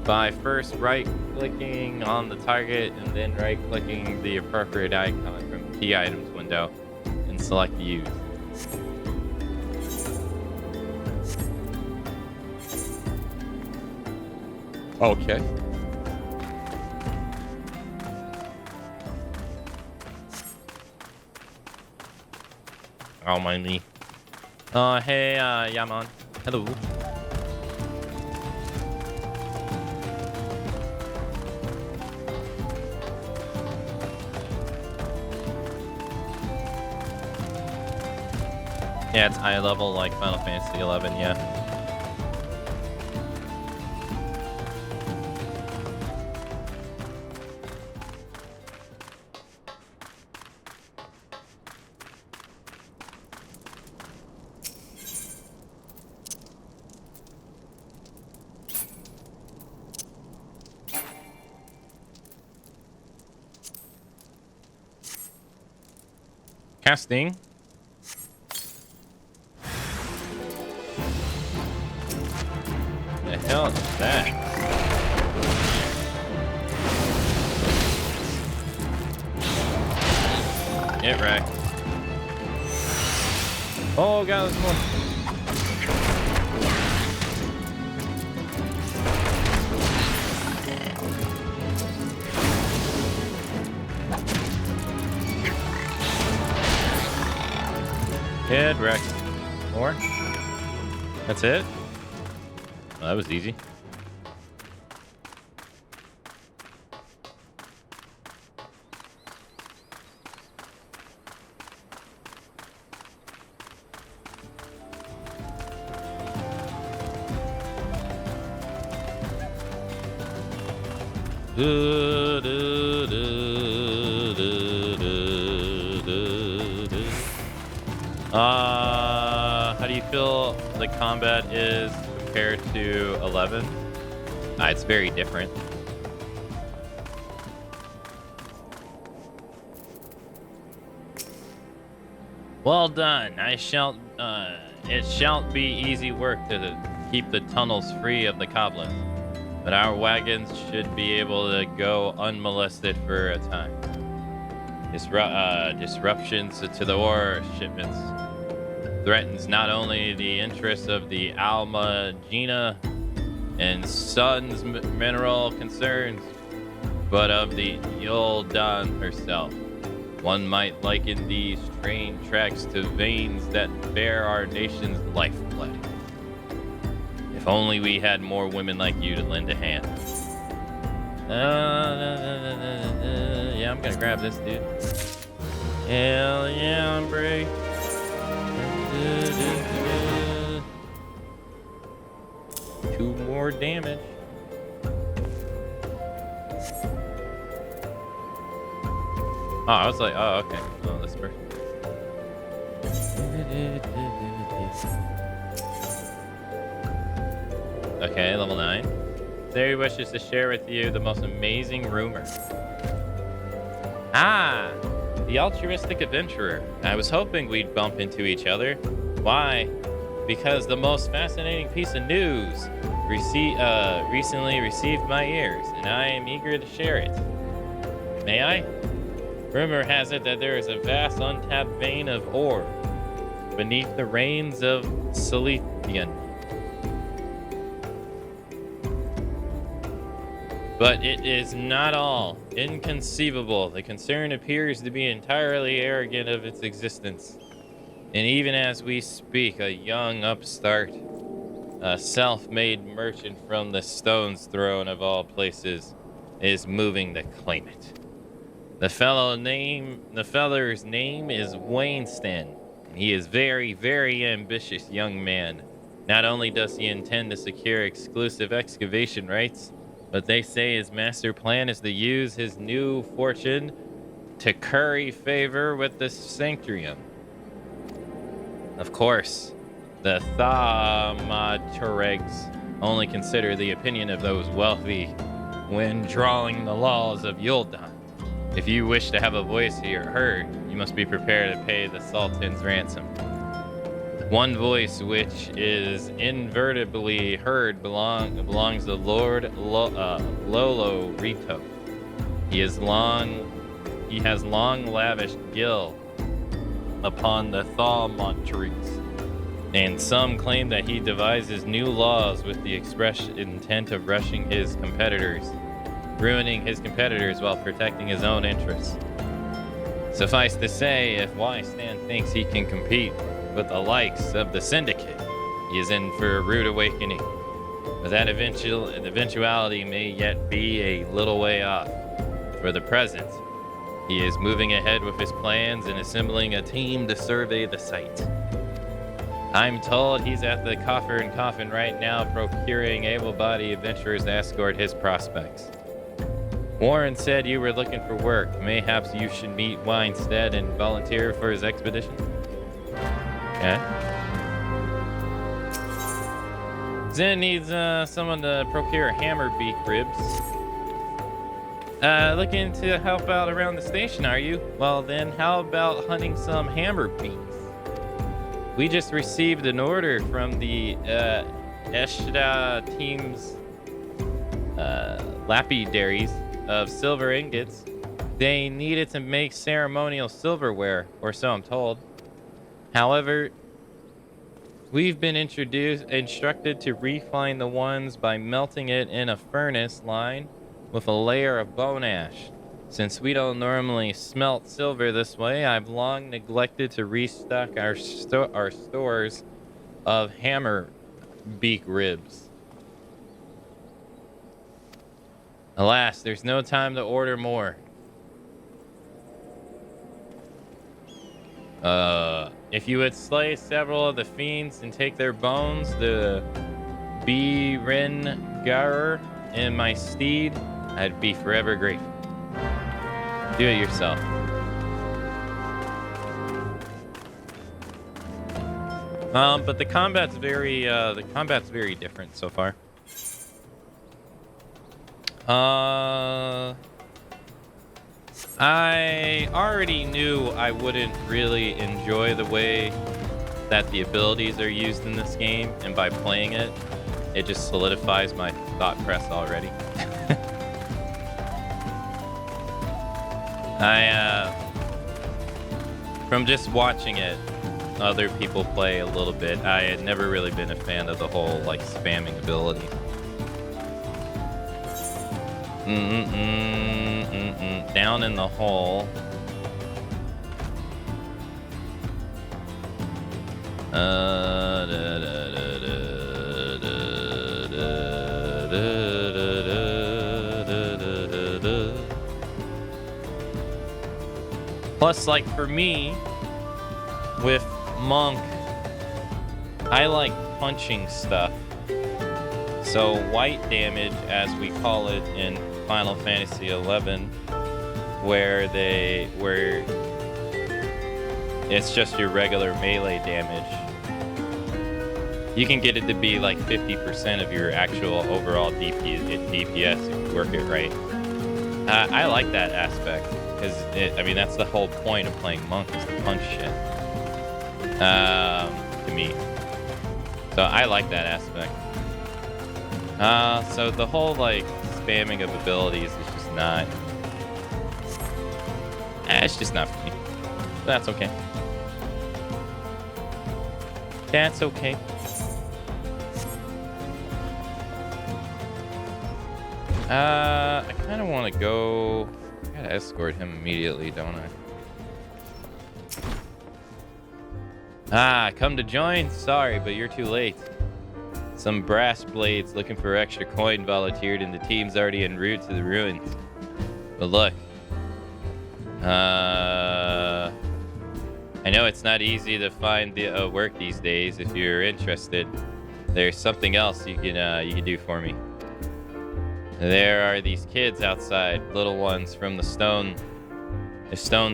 by first right-clicking on the target and then right-clicking the appropriate icon from the key items window and select use. Okay. Don't mind me. Hey, Yaman. Hello. Yeah, it's high level like Final Fantasy XI, yeah. Casting. The hell is that? Get wrecked. Oh god, there's more. Get wrecked. More? That's it? Well, that was easy. How do you feel the combat is compared to 11? It's very different. Well done. It shall be easy work to keep the tunnels free of the goblins, but our wagons should be able to go unmolested for a time. Disruptions to the ore shipments threatens not only the interests of the Alma Gina and Sons mineral concerns, but of the Yuldan herself. One might liken these train tracks to veins that bear our nation's lifeblood. If only we had more women like you to lend a hand. Yeah, I'm gonna grab this dude. Hell yeah, I'm brave. 2 more damage. Oh, I was like, oh, okay. Oh, this person. Okay, level 9. There wishes to share with you the most amazing rumor. Ah, the altruistic adventurer. I was hoping we'd bump into each other. Why? Because the most fascinating piece of news recently received my ears, and I am eager to share it. May I? Rumor has it that there is a vast untapped vein of ore beneath the rains of Silithian. But it is not all. Inconceivable. The concern appears to be entirely arrogant of its existence. And even as we speak, a young upstart, a self-made merchant from the Stone's Throne of all places, is moving to claim it. The feller's name is Wainston. He is very, very ambitious young man. Not only does he intend to secure exclusive excavation rights, but they say his master plan is to use his new fortune to curry favor with the Sanctuarium. Of course, the Thaumaturgs only consider the opinion of those wealthy when drawing the laws of Yuldan. If you wish to have a voice here heard, you must be prepared to pay the Sultan's ransom. One voice which is invertibly heard belongs to Lord Lolo Rito. He has long lavished gil upon the Thaumaturgs, and some claim that he devises new laws with the express intent of ruining his competitors while protecting his own interests. Suffice to say, if Wystan thinks he can compete with the likes of the Syndicate, he is in for a rude awakening. But that eventuality may yet be a little way off. For the present, he is moving ahead with his plans and assembling a team to survey the site. I'm told he's at the Coffer and Coffin right now, procuring able-bodied adventurers to escort his prospects. Warren said you were looking for work. Mayhaps you should meet Weinstead and volunteer for his expedition? Okay. Zen needs someone to procure hammer beak ribs. Looking to help out around the station, are you? Well then, how about hunting some hammer beaks? We just received an order from the Eshda team's lapidaries of silver ingots. They needed to make ceremonial silverware, or so I'm told. However, we've been instructed to refine the ones by melting it in a furnace line with a layer of bone ash. Since we don't normally smelt silver this way, I've long neglected to restock our stores of hammer beak ribs. Alas, there's no time to order more. If you would slay several of the fiends and take their bones, the Berengarer and my steed, I'd be forever grateful. Do it yourself. But the combat's very different so far. I already knew I wouldn't really enjoy the way that the abilities are used in this game, and by playing it, it just solidifies my thought press already. From just watching it, other people play a little bit, I had never really been a fan of the whole, like, spamming ability. Down in the hole. Plus, like, for me, with Monk, I like punching stuff. So white damage, as we call it in Final Fantasy XI, where it's just your regular melee damage, you can get it to be like 50% of your actual overall DPS if you work it right. I like that aspect, because I mean, that's the whole point of playing Monk, is to punch shit. To me. So I like that aspect. So the whole, like, spamming of abilities is just not... it's just not for me. But that's okay. That's okay. I kind of want to go... I gotta escort him immediately, don't I? Come to join? Sorry, but you're too late. Some brass blades looking for extra coin volunteered, and the team's already en route to the ruins. But look, I know it's not easy to find the work these days. If you're interested, there's something else you can do for me. There are these kids outside, little ones from the stone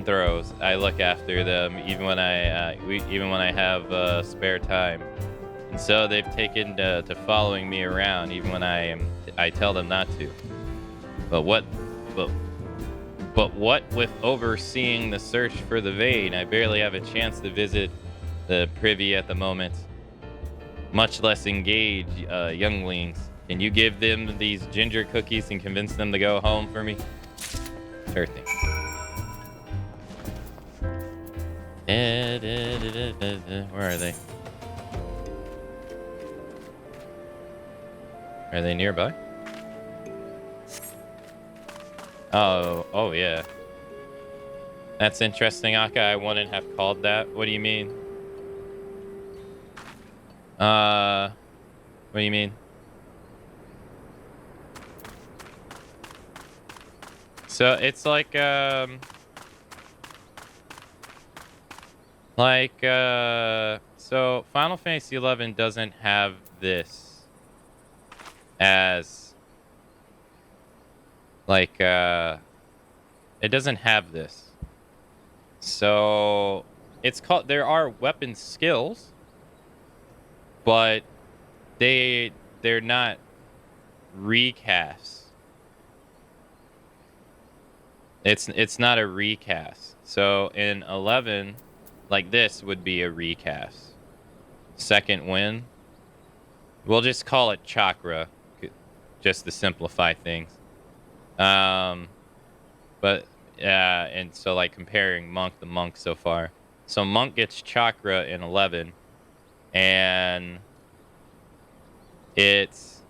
throws. I look after them even when I have spare time. And so they've taken to following me around, even when I tell them not to. But what with overseeing the search for the vein, I barely have a chance to visit the privy at the moment, much less engage younglings. Can you give them these ginger cookies and convince them to go home for me? Sure thing. Where are they? Are they nearby? Oh yeah. That's interesting, Aka. I wouldn't have called that. What do you mean? What do you mean? So it's like so Final Fantasy XI doesn't have this as like it doesn't have this. So it's called, there are weapon skills, but they're not recasts. It's not a recast. So in 11, like this would be a recast. Second Wind, we'll just call it Chakra, just to simplify things. But and so like comparing Monk to Monk so far. So Monk gets Chakra in 11, and it's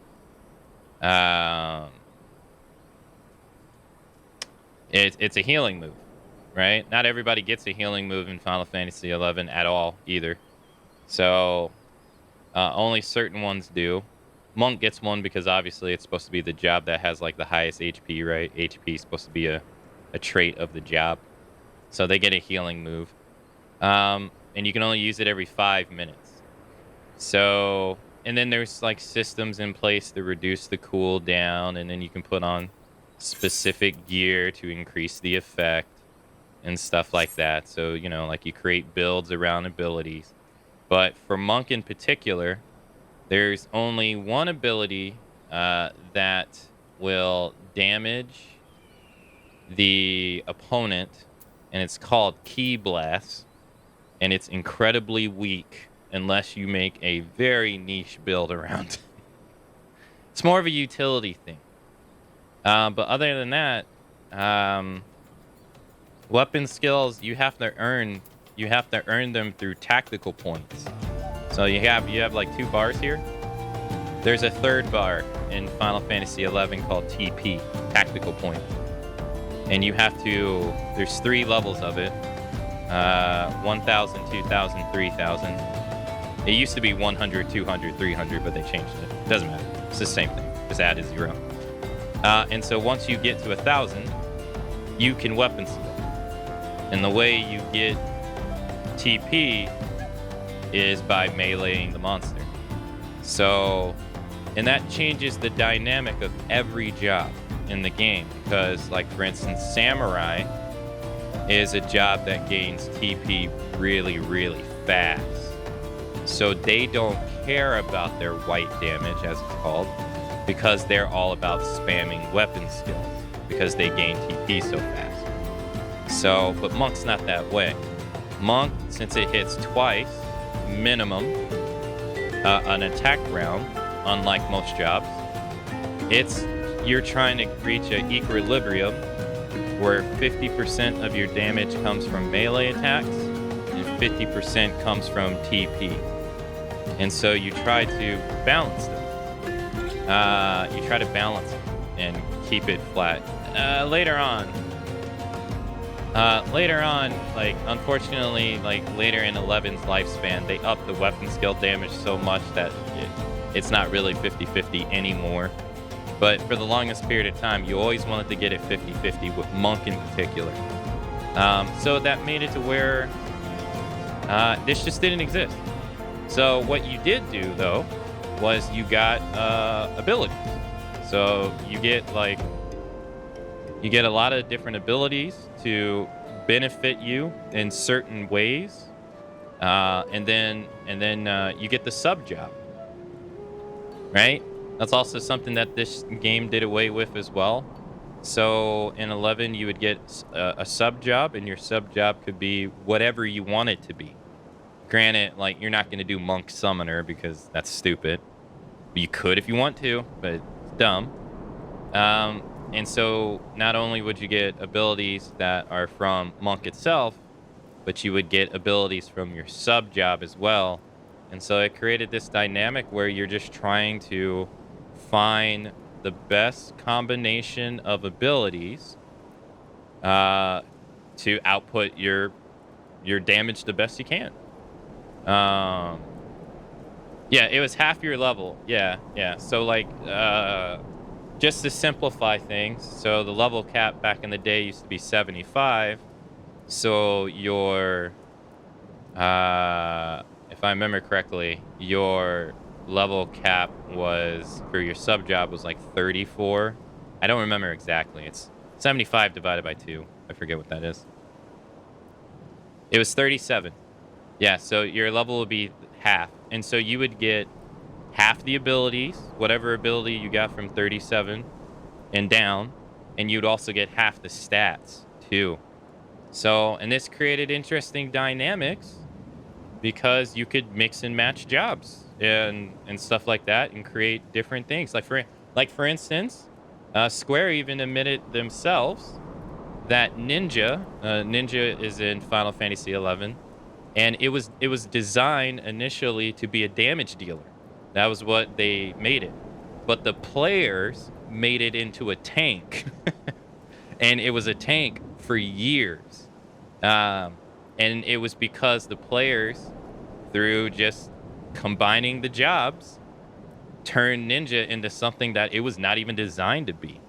it's a healing move, right? Not everybody gets a healing move in Final Fantasy XI at all either. So only certain ones do. Monk gets one because obviously it's supposed to be the job that has like the highest HP, right? HP is supposed to be a trait of the job. So they get a healing move. And you can only use it every 5 minutes. So, and then there's like systems in place to reduce the cooldown, and then you can put on specific gear to increase the effect and stuff like that. So, you know, like you create builds around abilities. But for Monk in particular, there's only one ability that will damage the opponent, and it's called Ki Blast, and it's incredibly weak unless you make a very niche build around it. It's more of a utility thing. But other than that, weapon skills you have to earn them through tactical points. So you have like 2 bars here. There's a 3rd bar in Final Fantasy XI called TP, tactical point. And you have to, there's 3 levels of it. 1,000, 2,000, 3,000. It used to be 100, 200, 300, but they changed it. Doesn't matter. It's the same thing. Just add a 0. And so once you get to 1,000, you can weapon skill. And the way you get TP is by meleeing the monster. So, and that changes the dynamic of every job in the game, because like for instance, Samurai is a job that gains TP really, really fast. So they don't care about their white damage, as it's called, because they're all about spamming weapon skills, because they gain TP so fast. So, but Monk's not that way. Monk, since it hits twice, minimum, an attack round, unlike most jobs, you're trying to reach an equilibrium where 50% of your damage comes from melee attacks and 50% comes from TP. And so you try to balance them. You try to balance it and keep it flat. Later on, like, unfortunately, like, later in 11's lifespan, they upped the weapon skill damage so much that it's not really 50-50 anymore. But for the longest period of time, you always wanted to get it 50-50 with Monk in particular. So that made it to where this just didn't exist. So what you did do, though, was you got abilities. So you get a lot of different abilities to benefit you in certain ways, and then you get the sub job, right? That's also something that this game did away with as well. So in 11, you would get a sub job, and your sub job could be whatever you want it to be. Granted, like, you're not going to do Monk Summoner because that's stupid. You could if you want to, but it's dumb. And so not only would you get abilities that are from Monk itself, but you would get abilities from your sub job as well. And so it created this dynamic where you're just trying to find the best combination of abilities to output your damage the best you can. Yeah, it was half your level. Yeah, yeah. So like, just to simplify things, so the level cap back in the day used to be 75. So your, if I remember correctly, your level cap was for your sub job was like 34. I don't remember exactly. It's 75 divided by 2. I forget what that is. It was 37. Yeah, so your level would be half. And so you would get half the abilities, whatever ability you got from 37 and down, and you'd also get half the stats too. So, and this created interesting dynamics because you could mix and match jobs and stuff like that and create different things. Like for instance, Square even admitted themselves that Ninja is in Final Fantasy XI, and it was designed initially to be a damage dealer. That was what they made it. But the players made it into a tank. And it was a tank for years. And it was because the players, through just combining the jobs, turned Ninja into something that it was not even designed to be.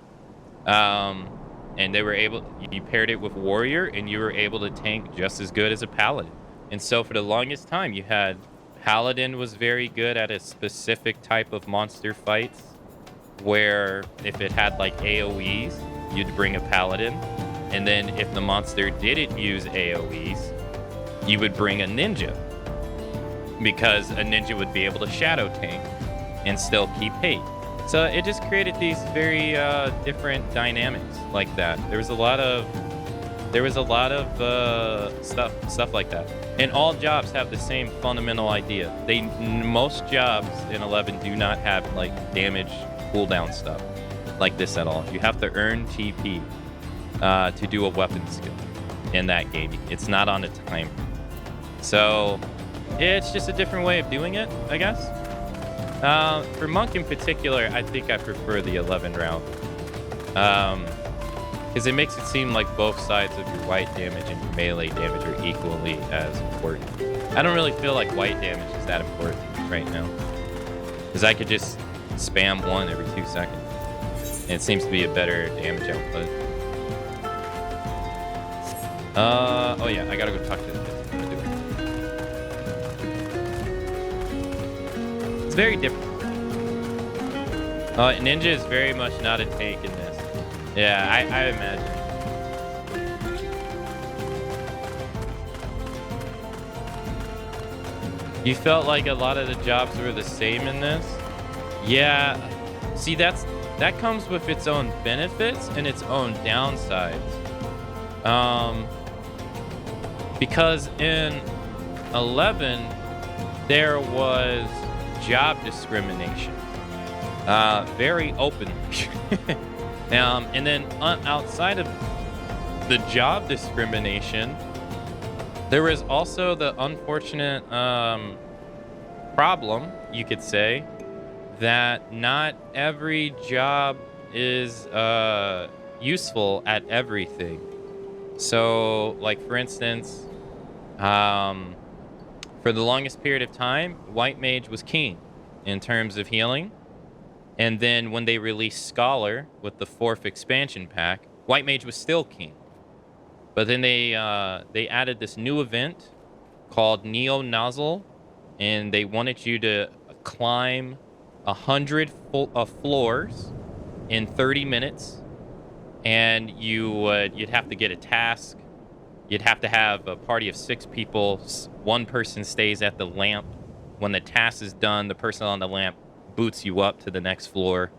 And they were able, you paired it with Warrior, and you were able to tank just as good as a Paladin. And so for the longest time, you had Paladin was very good at a specific type of monster fights, where if it had like AoEs, you'd bring a Paladin. And then if the monster didn't use AoEs, you would bring a Ninja, because a Ninja would be able to shadow tank and still keep hate. So it just created these very different dynamics like that. There was a lot of stuff like that. And all jobs have the same fundamental idea. Most jobs in 11 do not have like damage cooldown stuff like this at all. You have to earn TP to do a weapon skill in that game. It's not on a timer. So it's just a different way of doing it, I guess. For Monk in particular, I think I prefer the 11 round. Because it makes it seem like both sides of your white damage and your melee damage are equally as important. I don't really feel like white damage is that important right now, because I could just spam 1 every 2 seconds, and it seems to be a better damage output. Oh yeah, I gotta go talk to the kids. I'm gonna do it. It's very different. Ninja is very much not a tank in this. Yeah, I imagine. You felt like a lot of the jobs were the same in this? Yeah. See, that comes with its own benefits and its own downsides. Because in 11, there was job discrimination. Very openly. And then outside of the job discrimination, there was also the unfortunate problem, you could say, that not every job is useful at everything. So, like, for instance, for the longest period of time, White Mage was king in terms of healing. And then when they released Scholar with the 4th expansion pack, White Mage was still king. But then they added this new event called Neo Nozzle, and they wanted you to climb 100 floors in 30 minutes, and you'd have to get a task. You'd have to have a party of 6 people. One person stays at the lamp. When the task is done, the person on the lamp boots you up to the next floor,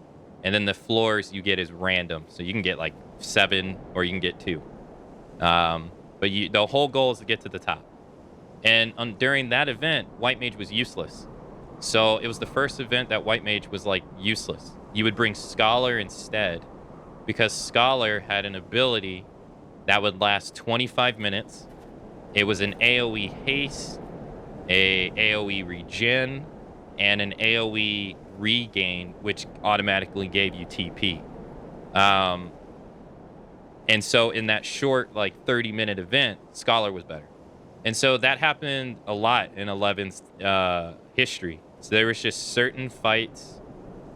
and then the floors you get is random, so you can get like 7 or you can get 2. But the whole goal is to get to the top. And during that event, White Mage was useless. So it was the first event that White Mage was like useless. You would bring Scholar instead, because Scholar had an ability that would last 25 minutes. It was an AoE haste, a AoE regen, and an AoE regain, which automatically gave you TP. And so in that short, like 30-minute event, Scholar was better. And so that happened a lot in 11's history. So there was just certain fights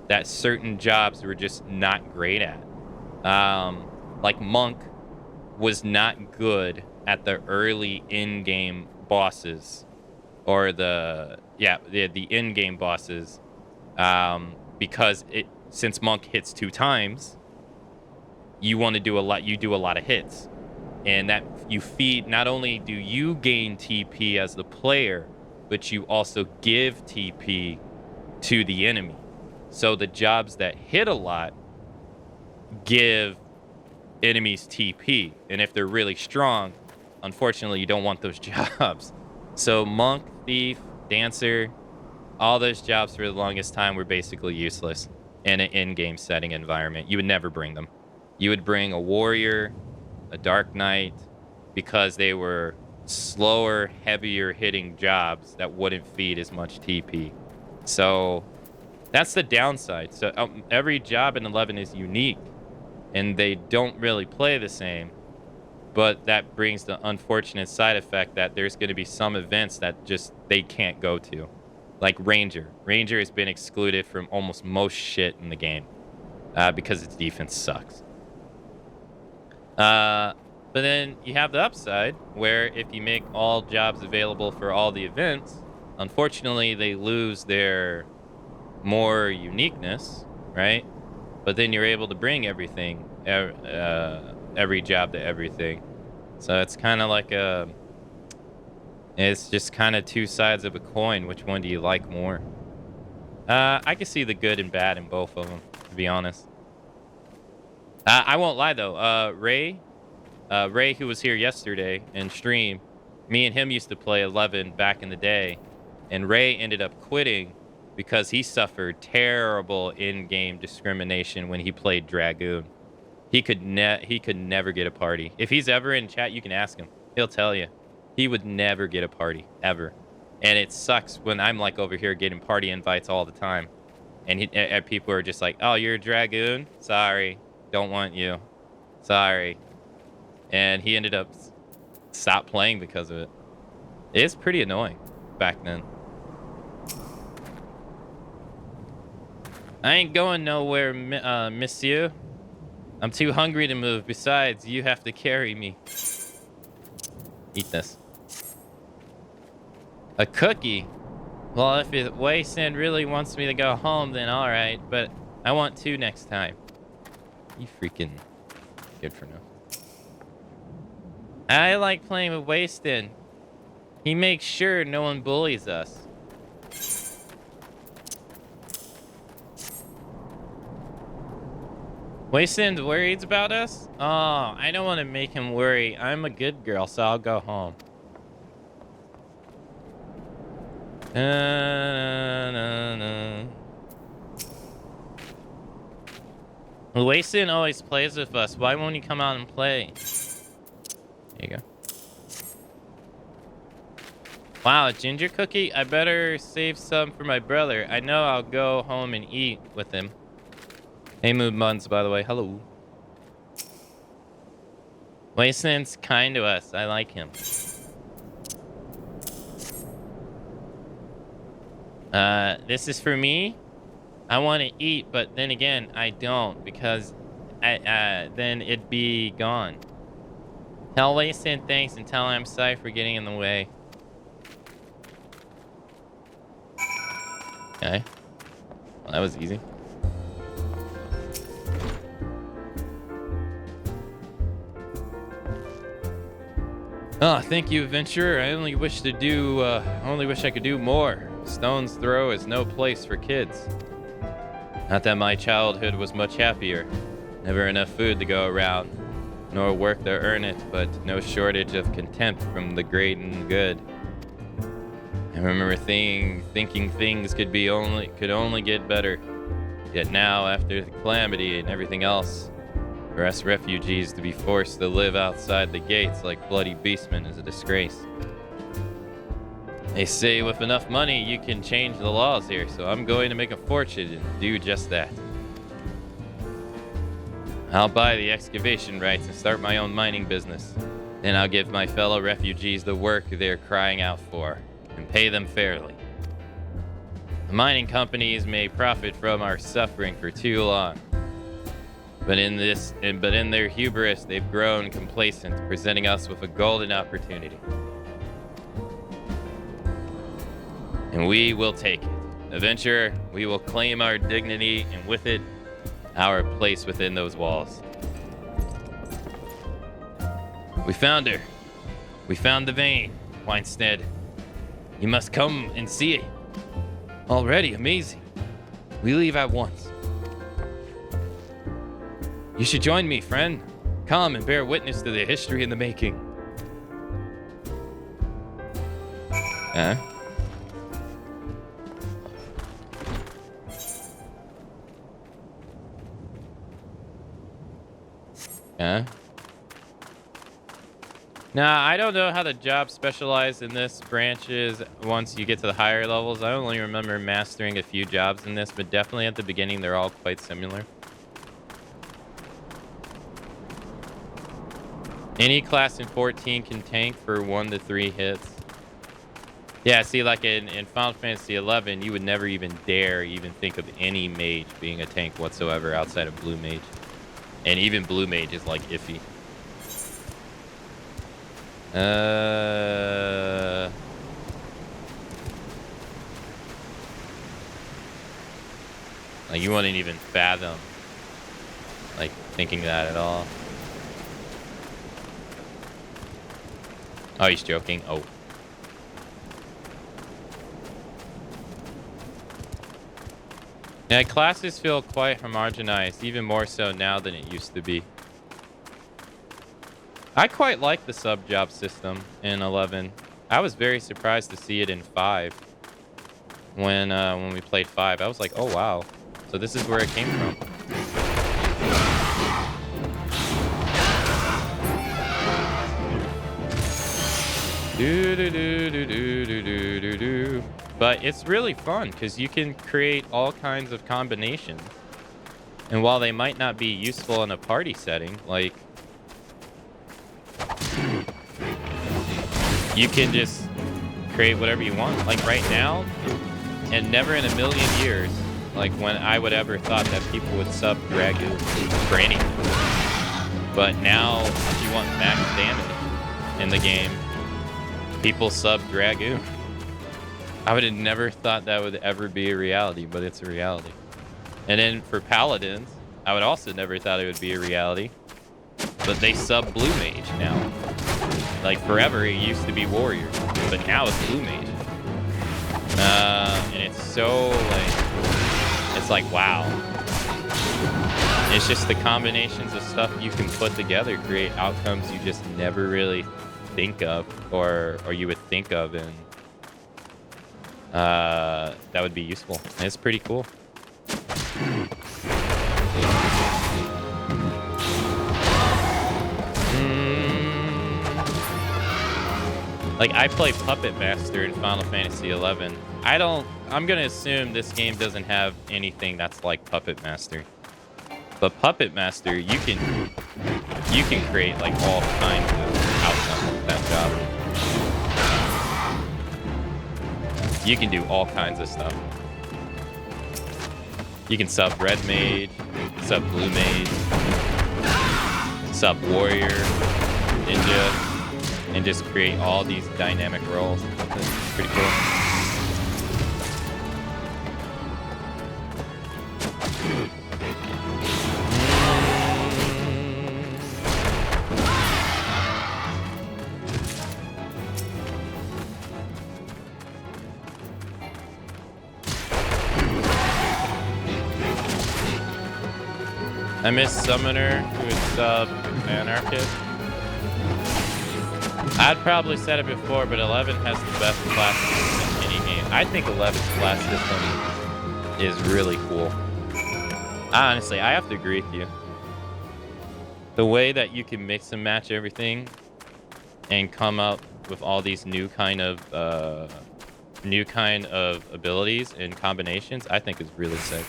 that certain jobs were just not great at. Like Monk was not good at the early in-game bosses, or the in-game bosses, because since Monk hits 2 times, you do a lot of hits, and that you feed. Not only do you gain TP as the player, but you also give TP to the enemy. So the jobs that hit a lot give enemies TP, and if they're really strong, unfortunately, you don't want those jobs. So Monk, Thief, Dancer, all those jobs for the longest time were basically useless in an in-game setting environment. You would never bring them. You would bring a Warrior, a Dark Knight, because they were slower, heavier hitting jobs that wouldn't feed as much TP. So that's the downside. So every job in 11 is unique, and they don't really play the same. But that brings the unfortunate side effect that there's going to be some events that just they can't go to. Like Ranger. Ranger has been excluded from almost most shit in the game because its defense sucks. But then you have the upside, where if you make all jobs available for all the events, unfortunately they lose their more uniqueness, right? But then you're able to bring everything, every job to everything. So it's kind of like it's just kind of 2 sides of a coin. Which one do you like more? I can see the good and bad in both of them, to be honest. I won't lie though. Ray, who was here yesterday in stream, me and him used to play 11 back in the day, and Ray ended up quitting because he suffered terrible in-game discrimination when he played Dragoon. He could never get a party. If he's ever in chat, you can ask him. He'll tell you. He would never get a party, ever. And it sucks when I'm like over here getting party invites all the time. And people are just like, oh, you're a Dragoon? Sorry. Don't want you. Sorry. And he ended up stopped playing because of it. It's pretty annoying back then. I ain't going nowhere, monsieur. I'm too hungry to move. Besides, you have to carry me. Eat this. A cookie? Well, if Wasteland really wants me to go home, then alright. But I want 2 next time. You freaking... Good for now. I like playing with Wasteland. He makes sure no one bullies us. Wasteland's worried about us? Oh, I don't want to make him worry. I'm a good girl, so I'll go home. Wasteland always plays with us. Why won't he come out and play? There you go. Wow, a ginger cookie? I better save some for my brother. I know I'll go home and eat with him. Hey, Moon Buns, by the way. Hello. Wasteland's kind to us. I like him. This is for me. I want to eat, but then again, I don't, because then it'd be gone. Tell Wasteland thanks and tell him I'm sorry for getting in the way. Okay. Well, that was easy. Oh, thank you, adventurer. I only wish I could do more. Stone's Throw is no place for kids. Not that my childhood was much happier. Never enough food to go around, nor work to earn it, but no shortage of contempt from the great and good. I remember thinking things could only get better. Yet now, after the calamity and everything else, for us refugees to be forced to live outside the gates like bloody beastmen is a disgrace. They say with enough money you can change the laws here, so I'm going to make a fortune and do just that. I'll buy the excavation rights and start my own mining business. Then I'll give my fellow refugees the work they're crying out for, and pay them fairly. The mining companies may profit from our suffering for too long. But in their hubris, they've grown complacent, presenting us with a golden opportunity. And we will take it. Adventurer, we will claim our dignity, and with it, our place within those walls. We found her. We found the vein, Weinstead. You must come and see it. Already amazing. We leave at once. You should join me, friend. Come and bear witness to the history in the making. Huh? Huh? Nah, I don't know how the jobs specialize in this branches once you get to the higher levels. I only remember mastering a few jobs in this, but definitely at the beginning they're all quite similar. Any class in 14 can tank for 1 to 3 hits. Yeah, see, like in Final Fantasy XI, you would never even dare even think of any mage being a tank whatsoever outside of Blue Mage. And even Blue Mage is like iffy. Like you wouldn't even fathom like thinking that at all. Oh, he's joking. Oh. Yeah, classes feel quite homogenized, even more so now than it used to be. I quite like the sub-job system in 11. I was very surprised to see it in 5. When we played 5, I was like, oh wow. So this is where it came from. But it's really fun because you can create all kinds of combinations. And while they might not be useful in a party setting, like you can just create whatever you want. Like right now, and never in a million years, like when I would ever thought that people would sub Dragoon for anything. But now, if you want max damage in the game, people sub Dragoon. I would have never thought that would ever be a reality, but it's a reality. And then for Paladins, I would also never thought it would be a reality, but they sub Blue Mage now. Like forever, it used to be Warrior, but now it's Blue Mage. And it's so it's like wow. It's just the combinations of stuff you can put together create outcomes you just never really think of, or you would think of, and that would be useful. And it's pretty cool. Like I play Puppet Master in Final Fantasy XI. I'm gonna assume this game doesn't have anything that's like Puppet Master. But Puppet Master, you can create like all kinds of outcomes with that job. You can do all kinds of stuff. You can sub Red Mage, sub Blue Mage, sub Warrior, Ninja, and just create all these dynamic roles. It's pretty cool. I miss Summoner, who is sub Anarchist. I'd probably said it before, but 11 has the best class system in any game. I think 11's class system is really cool. Honestly, I have to agree with you. The way that you can mix and match everything and come up with all these new kind of abilities and combinations, I think is really sick.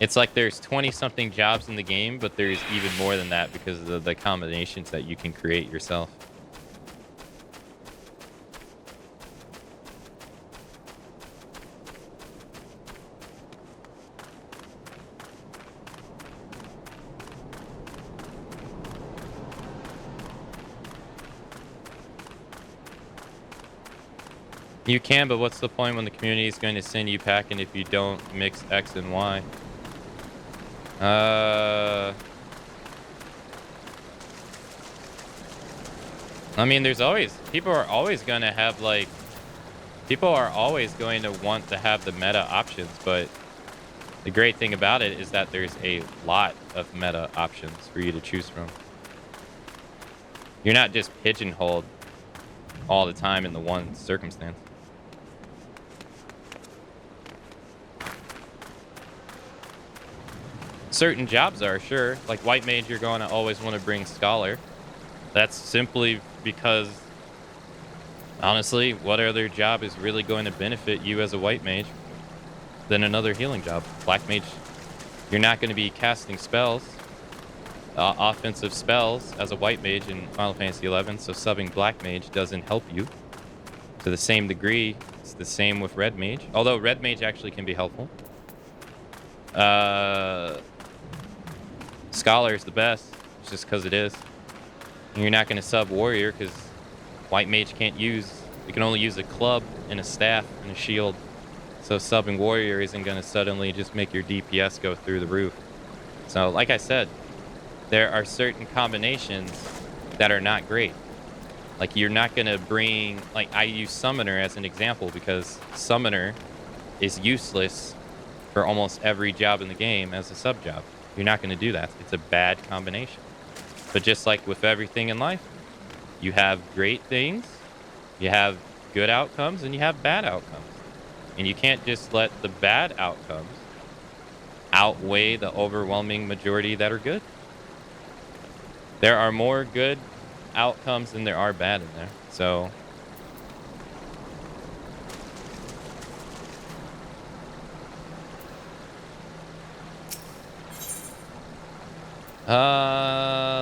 It's like there's 20-something jobs in the game, but there's even more than that because of the combinations that you can create yourself. You can, but what's the point when the community is going to send you packing if you don't mix X and Y? I mean, there's always... People are always going to have, like... People are always going to want to have the meta options, but the great thing about it is that there's a lot of meta options for you to choose from. You're not just pigeonholed all the time in the one circumstance. Certain jobs are, sure. Like white mage, you're going to always want to bring scholar. That's simply because, honestly, what other job is really going to benefit you as a white mage than another healing job? Black mage, you're not going to be casting spells, offensive spells as a white mage in Final Fantasy XI, so subbing black mage doesn't help you to the same degree. It's the same with red mage, although red mage actually can be helpful. Scholar is the best, just because it is. And you're not going to sub warrior because white mage can't use... You can only use a club and a staff and a shield. So subbing warrior isn't going to suddenly just make your DPS go through the roof. So like I said, there are certain combinations that are not great. Like you're not going to bring... Like I use summoner as an example because summoner is useless for almost every job in the game as a sub job. You're not going to do that. It's a bad combination. But just like with everything in life, you have great things, you have good outcomes, and you have bad outcomes. And you can't just let the bad outcomes outweigh the overwhelming majority that are good. There are more good outcomes than there are bad in there. So...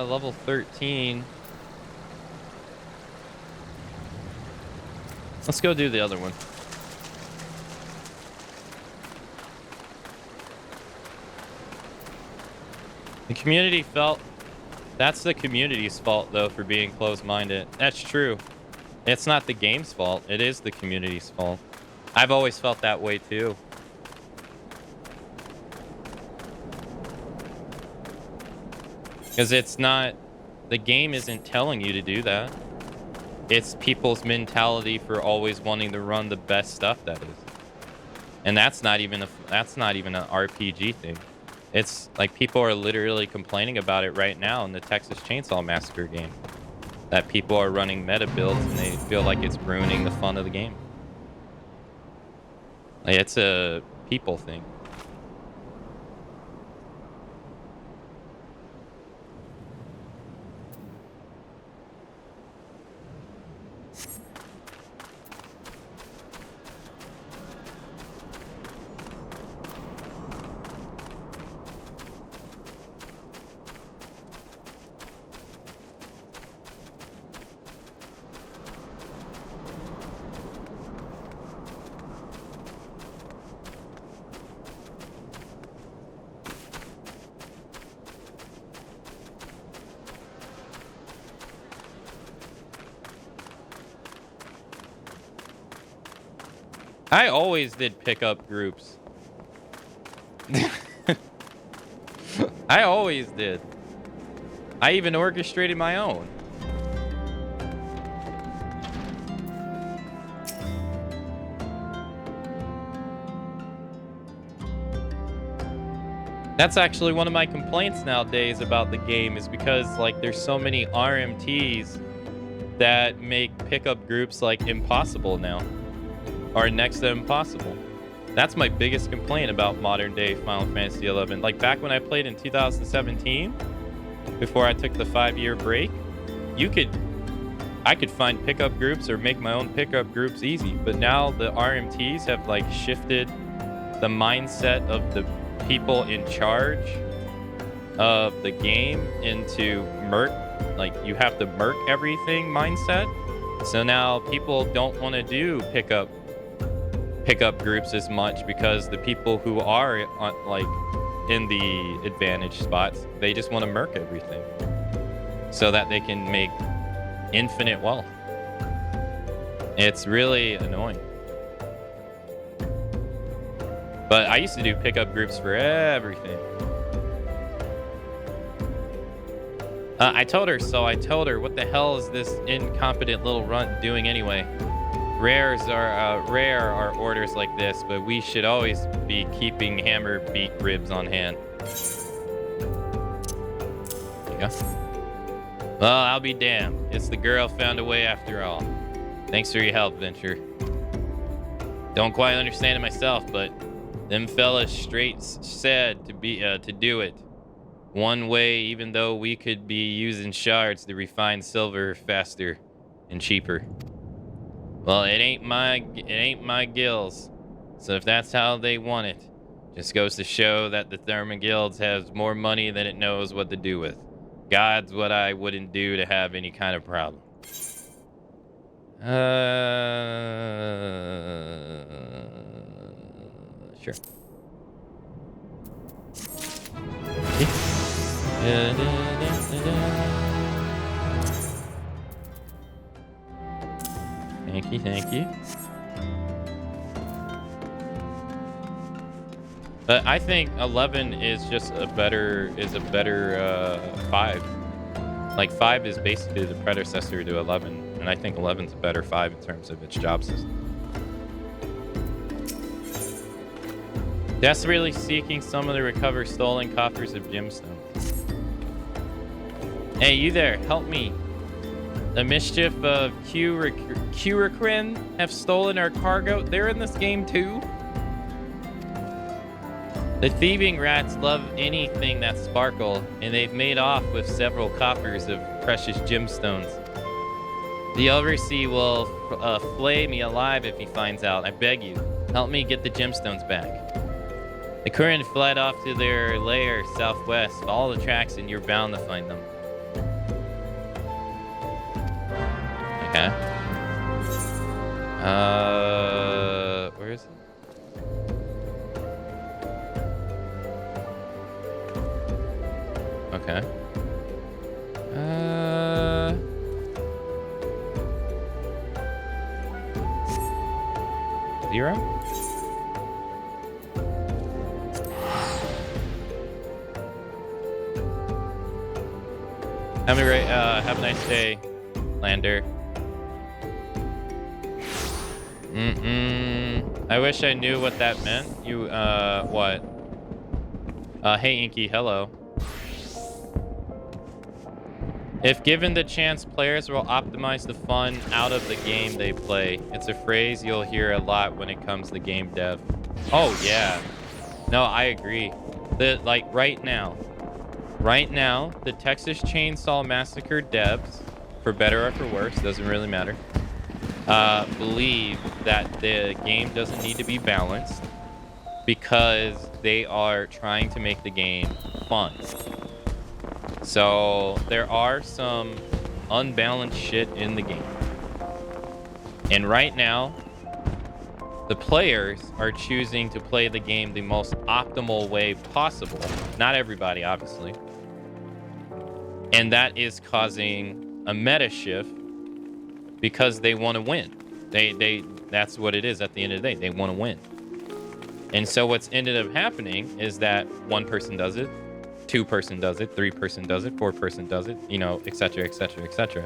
level 13. Let's go do the other one. The community felt... That's the community's fault, though, for being closed-minded. That's true. It's not the game's fault. It is the community's fault. I've always felt that way, too. Because it's not... The game isn't telling you to do that. It's people's mentality for always wanting to run the best stuff, that is. And that's not even an RPG thing. It's like people are literally complaining about it right now in the Texas Chainsaw Massacre game. That people are running meta builds and they feel like it's ruining the fun of the game. Like, it's a people thing. I always did pickup groups. I always did. I even orchestrated my own. That's actually one of my complaints nowadays about the game, is because like there's so many RMTs that make pickup groups like impossible now. Or next to impossible. That's my biggest complaint about modern day Final Fantasy XI. Like back when I played in 2017, before I took the 5-year break, I could find pickup groups or make my own pickup groups easy. But now the RMTs have like shifted the mindset of the people in charge of the game into merc, like you have to merc everything mindset. So now people don't want to do pickup groups as much because the people who are like in the advantage spots, they just want to merc everything so that they can make infinite wealth. It's really annoying. But I used to do pickup groups for everything. I told her, what the hell is this incompetent little runt doing anyway? Rare are orders like this, but we should always be keeping hammer beat ribs on hand. There you go. Well, I'll be damned. It's the girl found a way after all. Thanks for your help, Venture. Don't quite understand it myself, but them fellas straight said to do it. One way, even though we could be using shards to refine silver faster and cheaper. Well, it ain't my gills. So if that's how they want it, just goes to show that the Therma Guilds has more money than it knows what to do with. God's what I wouldn't do to have any kind of problem. Sure. Thank you. But I think 11 is just a better 5. Like 5 is basically the predecessor to 11, and I think 11's a better 5 in terms of its job system. Desperately seeking someone to recover stolen coffers of gemstones. Hey, you there, help me. The mischief of Curicrin have stolen our cargo. They're in this game too. The thieving rats love anything that sparkle, and they've made off with several coffers of precious gemstones. The overseer will flay me alive if he finds out. I beg you, help me get the gemstones back. The current fled off to their lair southwest. Follow the tracks and you're bound to find them. Okay. Where is it? Okay. 0? Have a nice day, Lander. I wish I knew what that meant. You, what? Hey, Inky, hello. If given the chance, players will optimize the fun out of the game they play. It's a phrase you'll hear a lot when it comes to game dev. Oh, yeah. No, I agree. Right now, the Texas Chainsaw Massacre devs, for better or for worse, doesn't really matter, believe that the game doesn't need to be balanced because they are trying to make the game fun. So there are some unbalanced shit in the game. And right now, the players are choosing to play the game the most optimal way possible. Not everybody, obviously. And that is causing a meta shift because they want to win. That's what it is at the end of the day. They want to win. And so what's ended up happening is that one person does it, 2-person does it, 3-person does it, 4-person does it, you know, etc., etc., etc.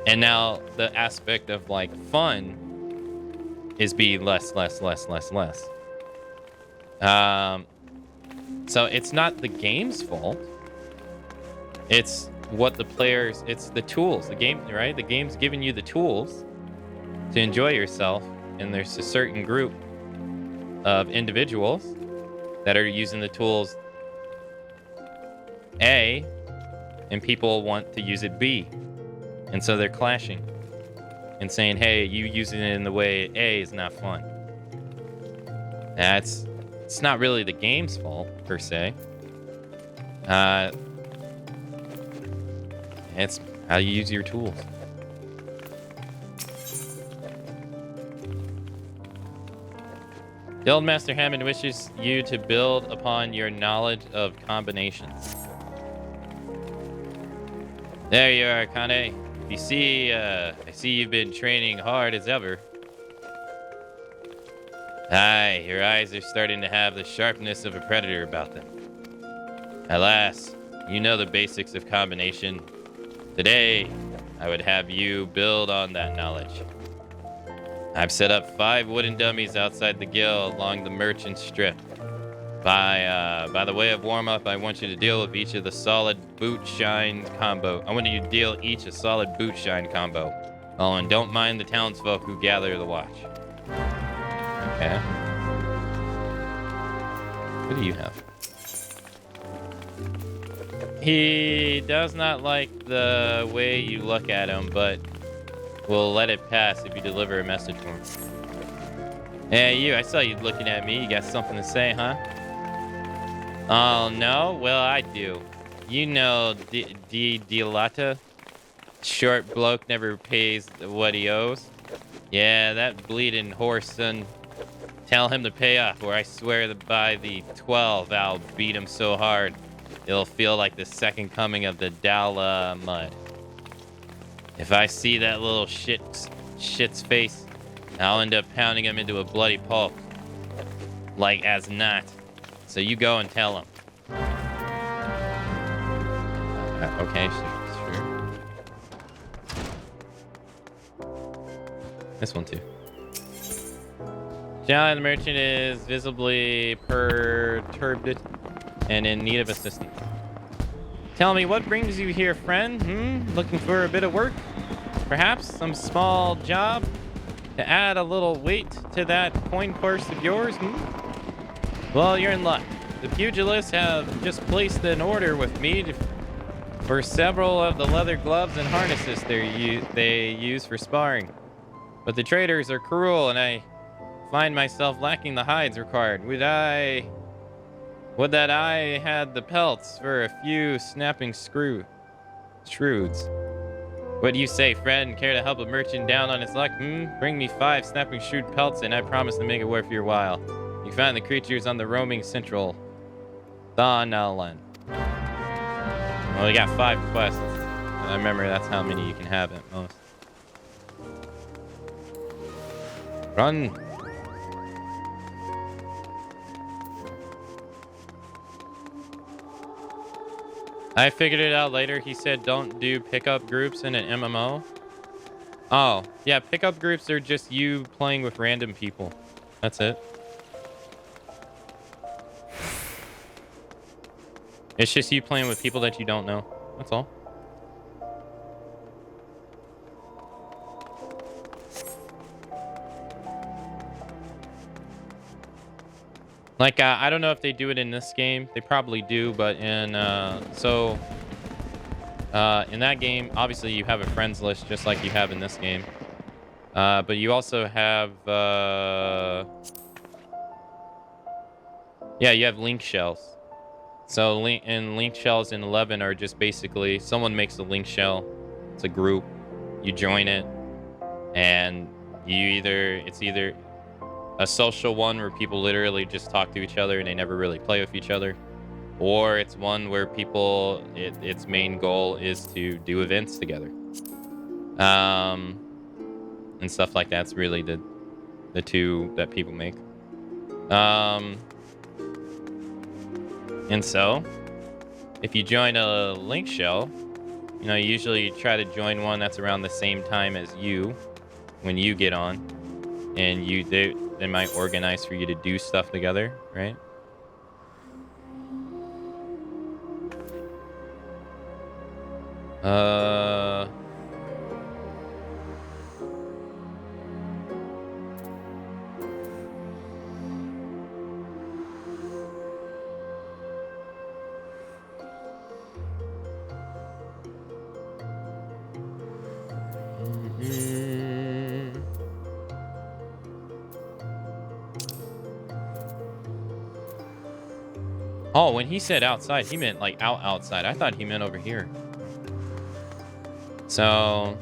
And now the aspect of like fun is being less. So it's not the game's fault. It's what the players, it's the tools, the game, right? The game's giving you the tools to enjoy yourself. And there's a certain group of individuals that are using the tools A, and people want to use it B. And so they're clashing and saying, hey, you using it in the way A is not fun. That's It's not really the game's fault, per se. It's how you use your tools. Guildmaster Hammond wishes you to build upon your knowledge of combinations. There you are, Kane. You see, I see you've been training hard as ever. Aye, your eyes are starting to have the sharpness of a predator about them. Alas, you know the basics of combination. Today, I would have you build on that knowledge. I've set up 5 wooden dummies outside the guild along the merchant strip. By the way of warm-up, I want you to deal with each of the solid boot shine combo. I want you to deal each a solid boot shine combo. Oh, and don't mind the townsfolk who gather the watch. Okay. What do you have? He does not like the way you look at him, but will let it pass if you deliver a message for him. Hey, you, I saw you looking at me. You got something to say, huh? Oh, no? Well, I do. You know Dilata? Short bloke never pays what he owes. Yeah, that bleeding horse, son. Tell him to pay up, or I swear that by the 12, I'll beat him so hard, it'll feel like the second coming of the Dala mud. If I see that little shit's face, I'll end up pounding him into a bloody pulp. Like as not. So you go and tell him. Okay, sure. This one too. Jolly the merchant is visibly perturbed and in need of assistance. Tell me, what brings you here, friend? Looking for a bit of work? Perhaps some small job to add a little weight to that coin purse of yours? Well, you're in luck. The pugilists have just placed an order with me for several of the leather gloves and harnesses they use for sparring. But the traders are cruel, and I find myself lacking the hides required. Would that I had the pelts for a few snapping shrewds. What do you say, friend? Care to help a merchant down on his luck? Bring me 5 snapping shrewd pelts, and I promise to make it worth your while. You find the creatures on the roaming central Thanalan. Well, we got 5 quests. I remember that's how many you can have at most. Run! I figured it out later. He said don't do pickup groups in an MMO. Oh, yeah, pickup groups are just you playing with random people. That's it. It's just you playing with people that you don't know. That's all. Like, I don't know if they do it in this game. They probably do, but in that game, obviously you have a friends list just like you have in this game. But you also have, yeah, you have link shells. So link shells in 11 are just basically someone makes a link shell. It's a group. You join it, and it's either a social one where people literally just talk to each other and they never really play with each other, or it's one where people its main goal is to do events together, and stuff like that's really the two that people make. And so if you join a link shell, you usually try to join one that's around the same time as you when you get on, and they might organize for you to do stuff together, right? Oh, when he said outside, he meant like outside. I thought he meant over here. So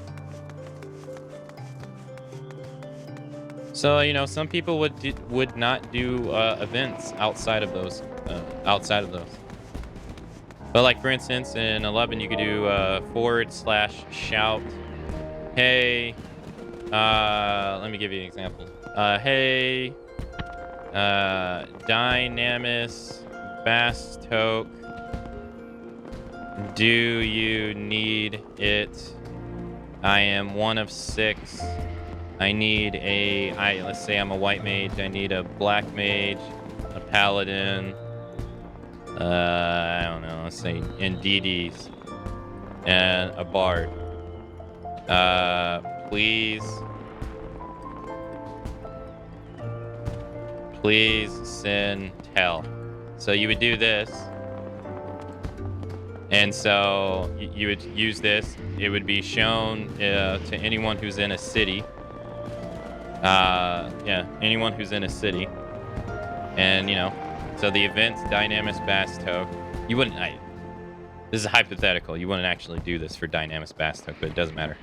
you know, some people would not do events outside of those. But like for instance, in 11, you could do /shout. Hey, let me give you an example. Hey, Dynamis Bastoke, do you need it? I am 1 of 6. I need let's say I'm a white mage. I need a black mage, a paladin, I don't know, let's say NDDs, and a bard. Please send tell. So you would do this. And so you would use this. It would be shown to anyone who's in a city. Yeah, anyone who's in a city. And, you know, so the event's Dynamis Bastoke. You wouldn't, this is hypothetical. You wouldn't actually do this for Dynamis Bastoke, but it doesn't matter.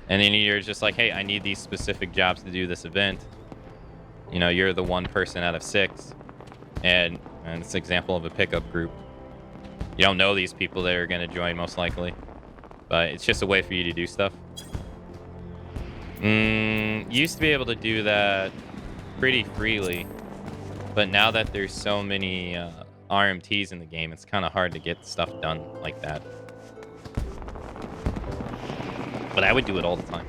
And then you're just like, hey, I need these specific jobs to do this event. You know, you're the 1 person out of 6. And it's an example of a pickup group. You don't know these people that are going to join, most likely. But it's just a way for you to do stuff. Used to be able to do that pretty freely. But now that there's so many RMTs in the game, it's kind of hard to get stuff done like that. But I would do it all the time.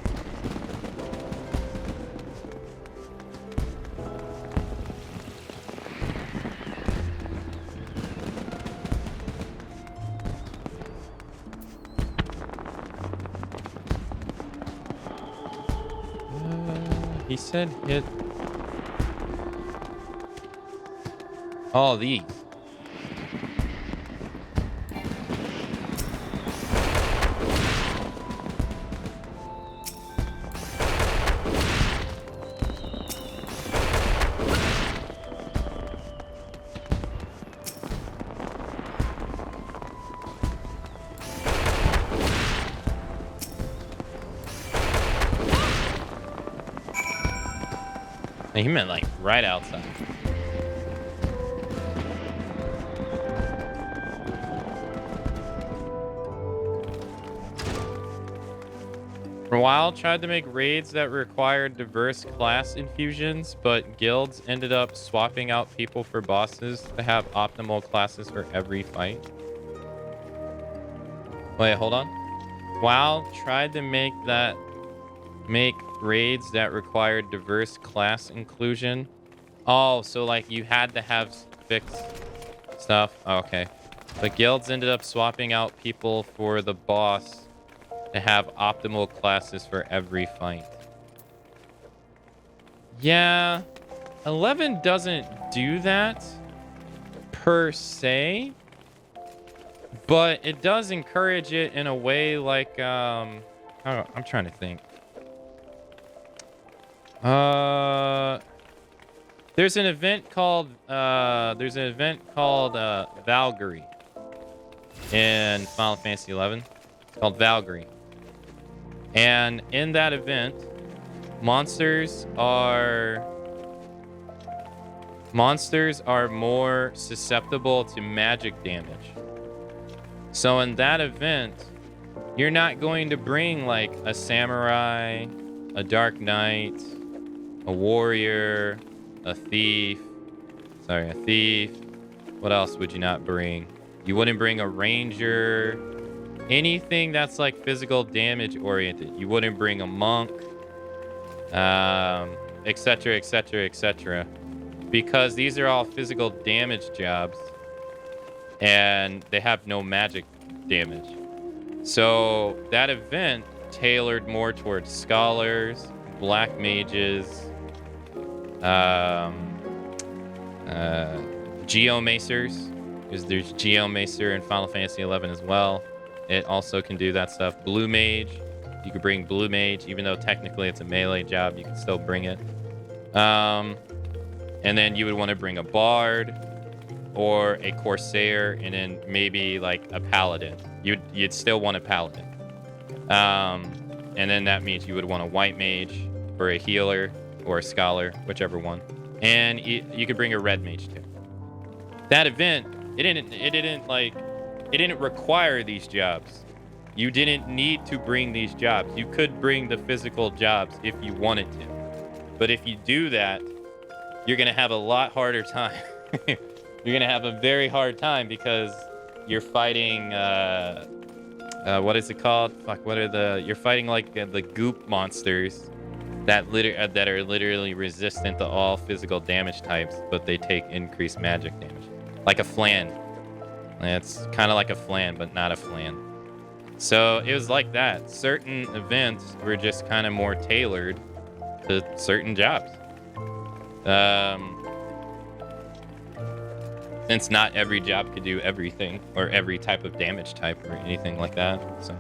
He said hit all these. He meant like right outside. For a while, tried to make raids that required diverse class infusions, but guilds ended up swapping out people for bosses to have optimal classes for every fight. Wait, hold on. WoW tried to make raids that required diverse class inclusion. Oh, so like you had to have fixed stuff. Oh, okay. But guilds ended up swapping out people for the boss to have optimal classes for every fight. Yeah, 11 doesn't do that per se, but it does encourage it in a way like I'm trying to think. There's an event called Valkyrie in Final Fantasy XI. It's called Valkyrie. And in that event, monsters are more susceptible to magic damage. So in that event, you're not going to bring like a samurai, a dark knight, a warrior, a thief. What else would you not bring? You wouldn't bring a ranger. Anything that's like physical damage oriented. You wouldn't bring a monk, etc., etc., etc. Because these are all physical damage jobs and they have no magic damage. So that event tailored more towards scholars, black mages, geomacers, because there's geomacer in Final Fantasy XI as well. It also can do that stuff. Blue mage, you could bring blue mage, even though technically it's a melee job, you can still bring it. And then you would want to bring a bard, or a Corsair, and then maybe like a Paladin. You'd still want a Paladin. And then that means you would want a White Mage or a Healer or a Scholar, whichever one. And you could bring a Red Mage too. That event, it didn't require these jobs. You didn't need to bring these jobs. You could bring the physical jobs if you wanted to. But if you do that, you're going to have a lot harder time. You're going to have a very hard time because you're fighting, what is it called? Fuck, you're fighting like the goop monsters that are literally resistant to all physical damage types, but they take increased magic damage. Like a flan. It's kind of like a flan, but not a flan. So it was like that. Certain events were just kind of more tailored to certain jobs. Since not every job could do everything or every type of damage type or anything like that. So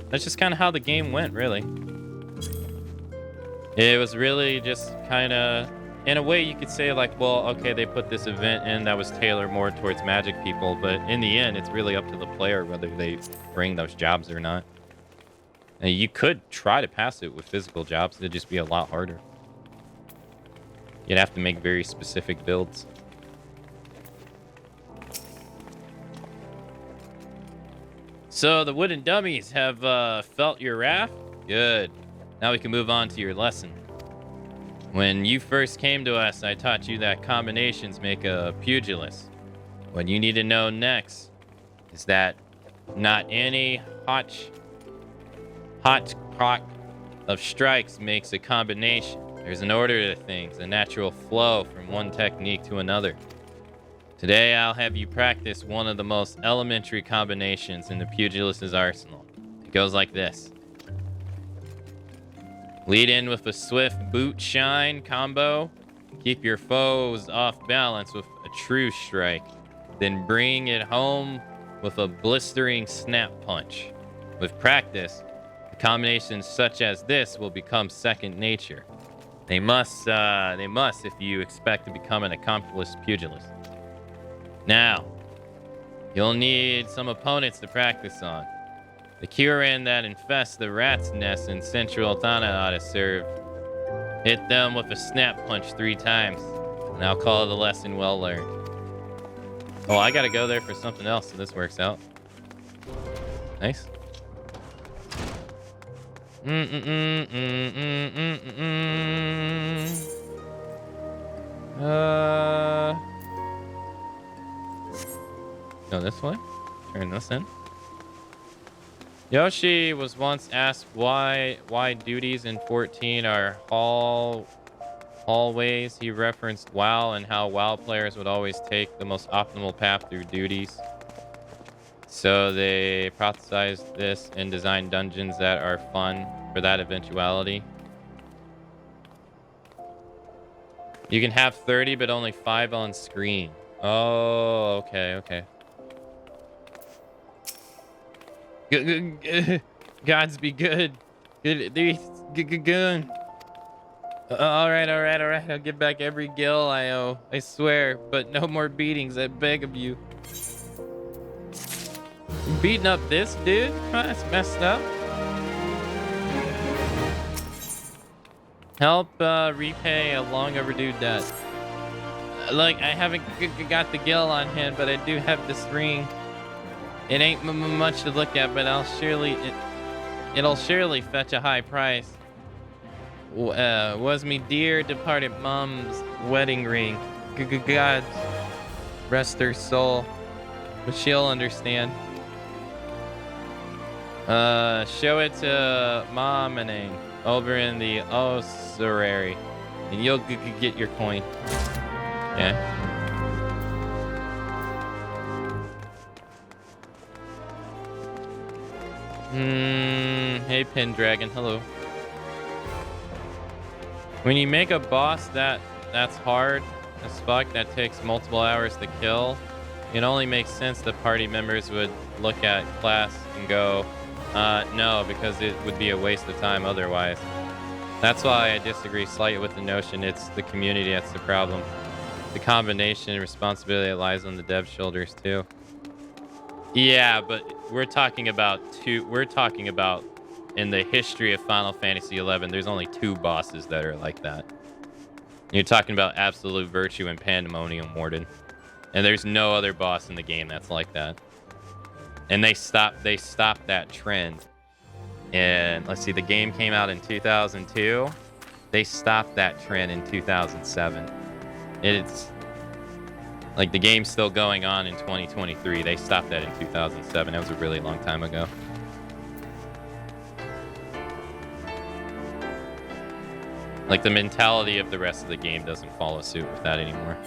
that's just kind of how the game went, really. It was really just kind of, in a way you could say like, well, okay, they put this event in that was tailored more towards magic people, but in the end, it's really up to the player whether they bring those jobs or not. And you could try to pass it with physical jobs, it'd just be a lot harder. You'd have to make very specific builds. So the wooden dummies have felt your wrath? Good. Now we can move on to your lesson. When you first came to us, I taught you that combinations make a pugilist. What you need to know next is that not any hodgepodge of strikes makes a combination. There's an order to things, a natural flow from one technique to another. Today, I'll have you practice one of the most elementary combinations in the pugilist's arsenal. It goes like this. Lead in with a swift boot shine combo. Keep your foes off balance with a true strike. Then bring it home with a blistering snap punch. With practice, combinations such as this will become second nature. They must if you expect to become an accomplished pugilist. Now, you'll need some opponents to practice on. The Kyuran that infest the rat's nest in central Tana ought to serve. Hit them with a snap punch 3 times, and I'll call the lesson well learned. Oh, I gotta go there for something else, so this works out. Nice. Go this way. Turn this in. Yoshi was once asked why duties in 14 are hallways. He referenced WoW and how WoW players would always take the most optimal path through duties. So they prophesized this and designed dungeons that are fun for that eventuality. You can have 30, but only 5 on screen. Oh, okay. Gods be good. Good. All right. I'll give back every gil I owe. I swear, but no more beatings. I beg of you. Beating up this dude? That's messed up. Help repay a long overdue debt. Like, I haven't got the gil on hand, but I do have this ring. It ain't much to look at, but it'll surely fetch a high price. Was me dear departed mom's wedding ring. God rest her soul, but she'll understand. Show it to Mom and over in the ossuary, and you'll get your coin. Yeah. Hey Pendragon, hello. When you make a boss that's hard as fuck, that takes multiple hours to kill, it only makes sense that party members would look at class and go, no, because it would be a waste of time otherwise. That's why I disagree slightly with the notion it's the community that's the problem. The combination responsibility that lies on the dev's shoulders too. Yeah, but we're talking about in the history of Final Fantasy XI, there's only 2 bosses that are like that. You're talking about Absolute Virtue and Pandemonium Warden. And there's no other boss in the game that's like that. And they stopped that trend. And let's see, the game came out in 2002. They stopped that trend in 2007. It's like the game's still going on in 2023. They stopped that in 2007. That was a really long time ago. Like the mentality of the rest of the game doesn't follow suit with that anymore.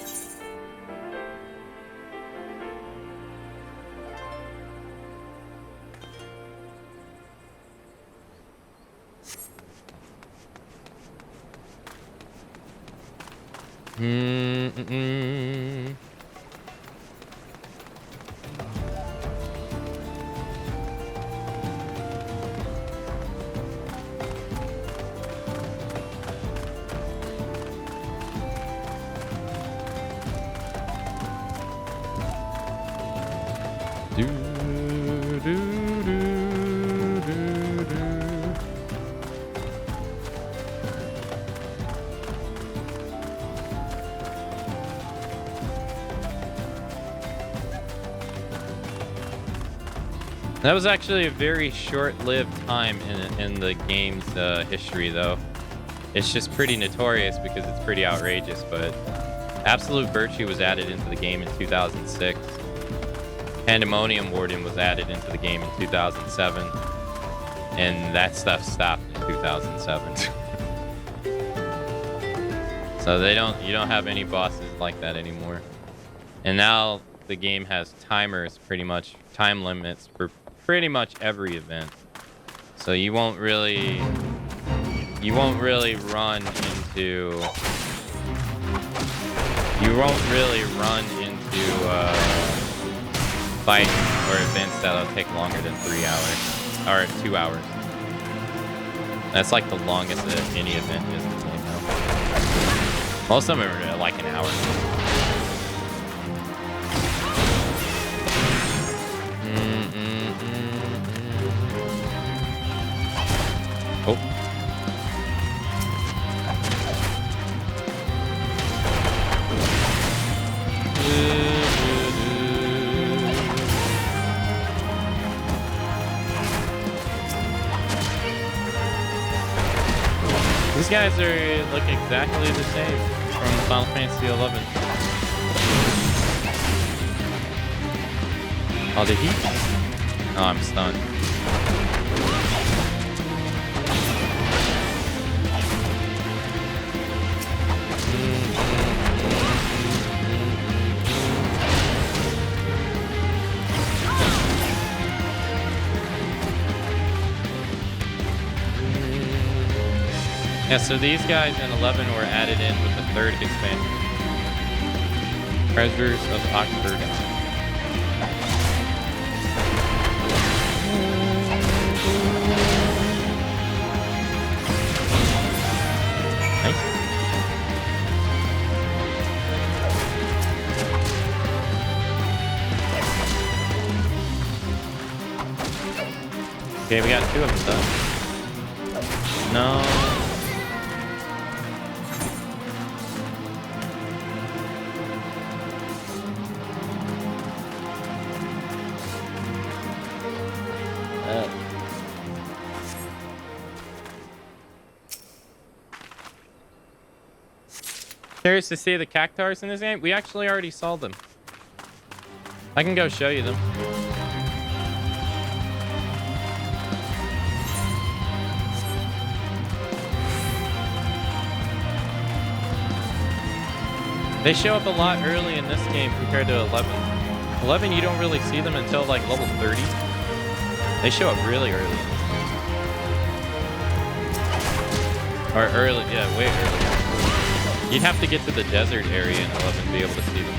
That was actually a very short-lived time in the game's history, though. It's just pretty notorious because it's pretty outrageous, but Absolute Virtue was added into the game in 2006. Pandemonium Warden was added into the game in 2007. And that stuff stopped in 2007. So you don't have any bosses like that anymore. And now the game has timers, pretty much time limits for pretty much every event. So you won't really run into fights or events that'll take longer than 3 hours or 2 hours. That's like the longest that any event is in the game now. Most of them are like an hour. Oh. These guys look exactly the same from Final Fantasy XI. Oh, did he? Oh, I'm stunned. Yeah, so these guys in 11 were added in with the 3rd expansion. Treasures of Oxford. Nice. Okay, we got 2 of them done. No. Curious to see the cactars in this game? We actually already saw them. I can go show you them. They show up a lot early in this game compared to 11. 11, you don't really see them until like level 30. They show up really early. Or early, yeah, way earlier. You'd have to get to the desert area in 11 to be able to see them.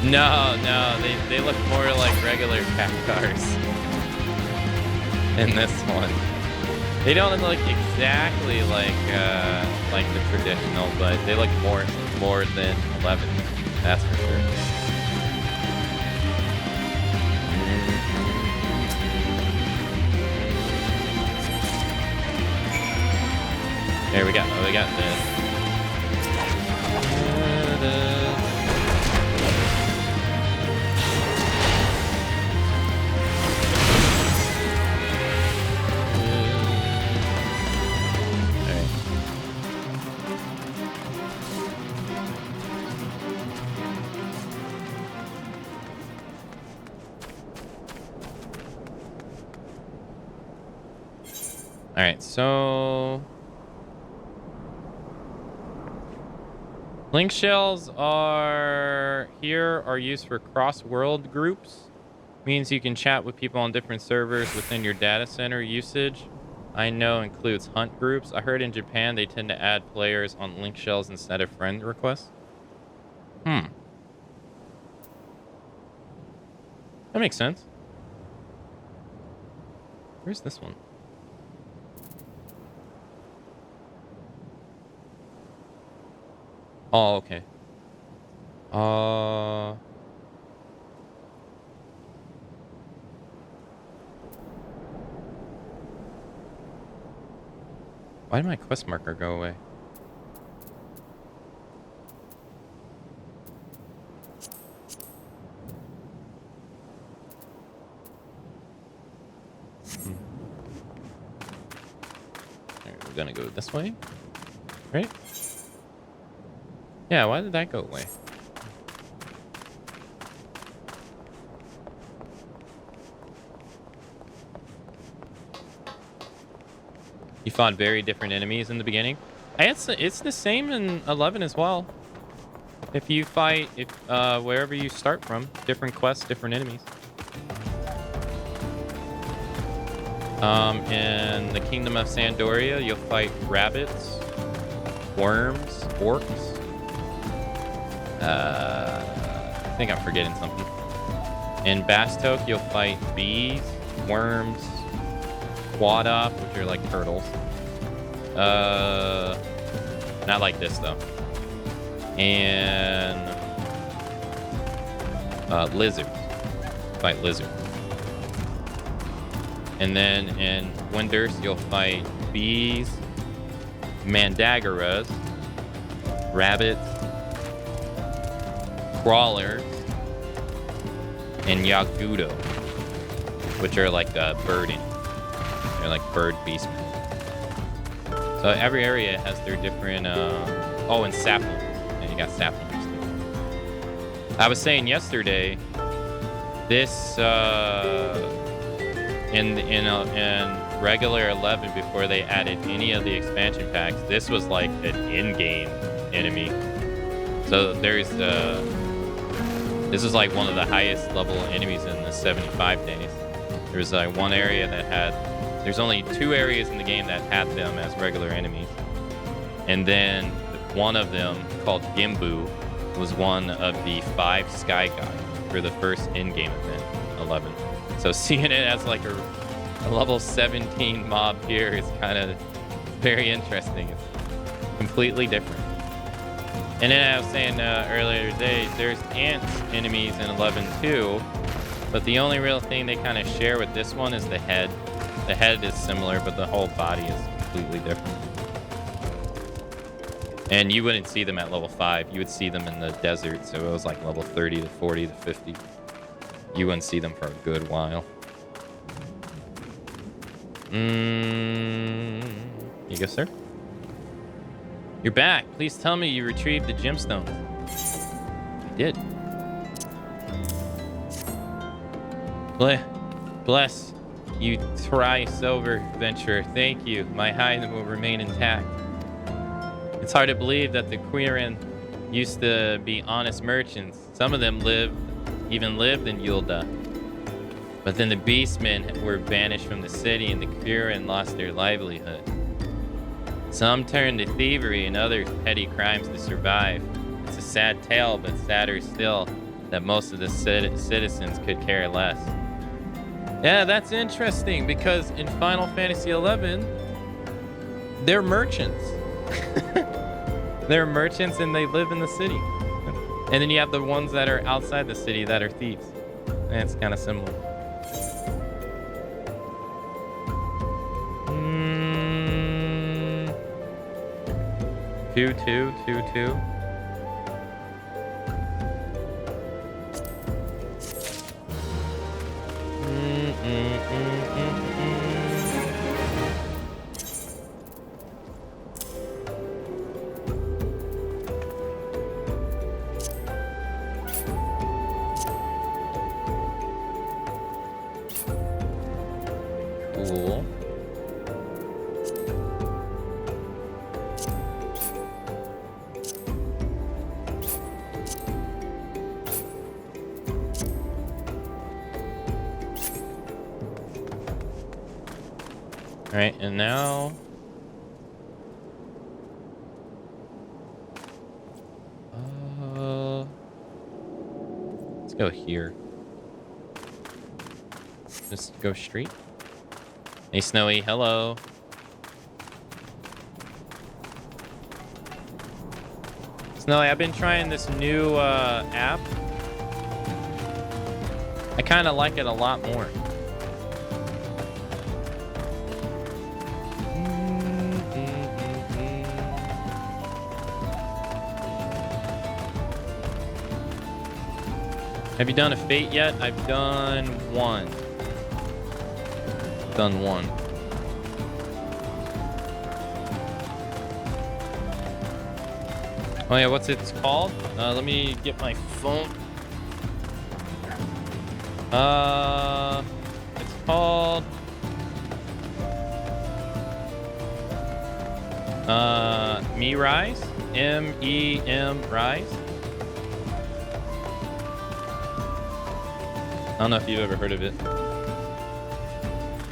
No, they look more like regular cactars in this one. They don't look exactly like the traditional, but they look more than 11. That's for sure. There we got this. All right, so link shells are used for cross-world groups. Means you can chat with people on different servers within your data center. Usage, I know, includes hunt groups. I heard in Japan they tend to add players on link shells instead of friend requests. That makes sense. Where's this one? Oh, okay. Why did my quest marker go away? Alright, we're gonna go this way, right? Yeah, why did that go away? You fought very different enemies in the beginning. It's the same in 11 as well. If you fight, wherever you start from, different quests, different enemies. In the Kingdom of Sandoria, you'll fight rabbits, worms, orcs. I think I'm forgetting something. In Bastok, you'll fight bees, worms, quadop, which are like turtles. Not like this though. And lizards. Fight lizards. And then in Windurst, you'll fight bees, mandagaras, rabbits, crawlers, and yagudo, which are like birding. They're like bird beast. So every area has their different. Oh, and saplings. And you got saplings. I was saying yesterday, this in regular 11, before they added any of the expansion packs, this was like an in-game enemy. So there's this is like one of the highest level enemies in the 75 days. There's like one area that had. There's only 2 areas in the game that had them as regular enemies. And then one of them, called Gimbu, was one of the 5 Sky Guys for the first in-game event, 11. So seeing it as like a level 17 mob here is kind of very interesting. It's completely different. And then I was saying earlier today, there's ants enemies in 11 too, but the only real thing they kind of share with this one is the head. The head is similar, but the whole body is completely different. And you wouldn't see them at level 5. You would see them in the desert, so it was like level 30 to 40 to 50. You wouldn't see them for a good while. You go, sir? You're back. Please tell me you retrieved the gemstones. I did. Bless you, thrice over venture. Thank you. My hide will remain intact. It's hard to believe that the Quirin used to be honest merchants. Some of them even lived in Yulda. But then the beastmen were banished from the city and the Quirin lost their livelihood. Some turned to thievery and other petty crimes to survive. It's a sad tale, but sadder still that most of the citizens could care less. Yeah, that's interesting, because in Final Fantasy XI, They're merchants. They're merchants and they live in the city. And then you have the ones that are outside the city that are thieves. And it's kind of similar. 2-2-2-2. Cool. All right, and now let's go here. Just go straight. Hey, Snowy, hello. Snowy, I've been trying this new app. I kind of like it a lot more. Have you done a Fate yet? I've done one. Done one. Oh yeah, what's it called? Let me get my phone. It's called Me Rise. M-E-M Rise. I don't know if you've ever heard of it.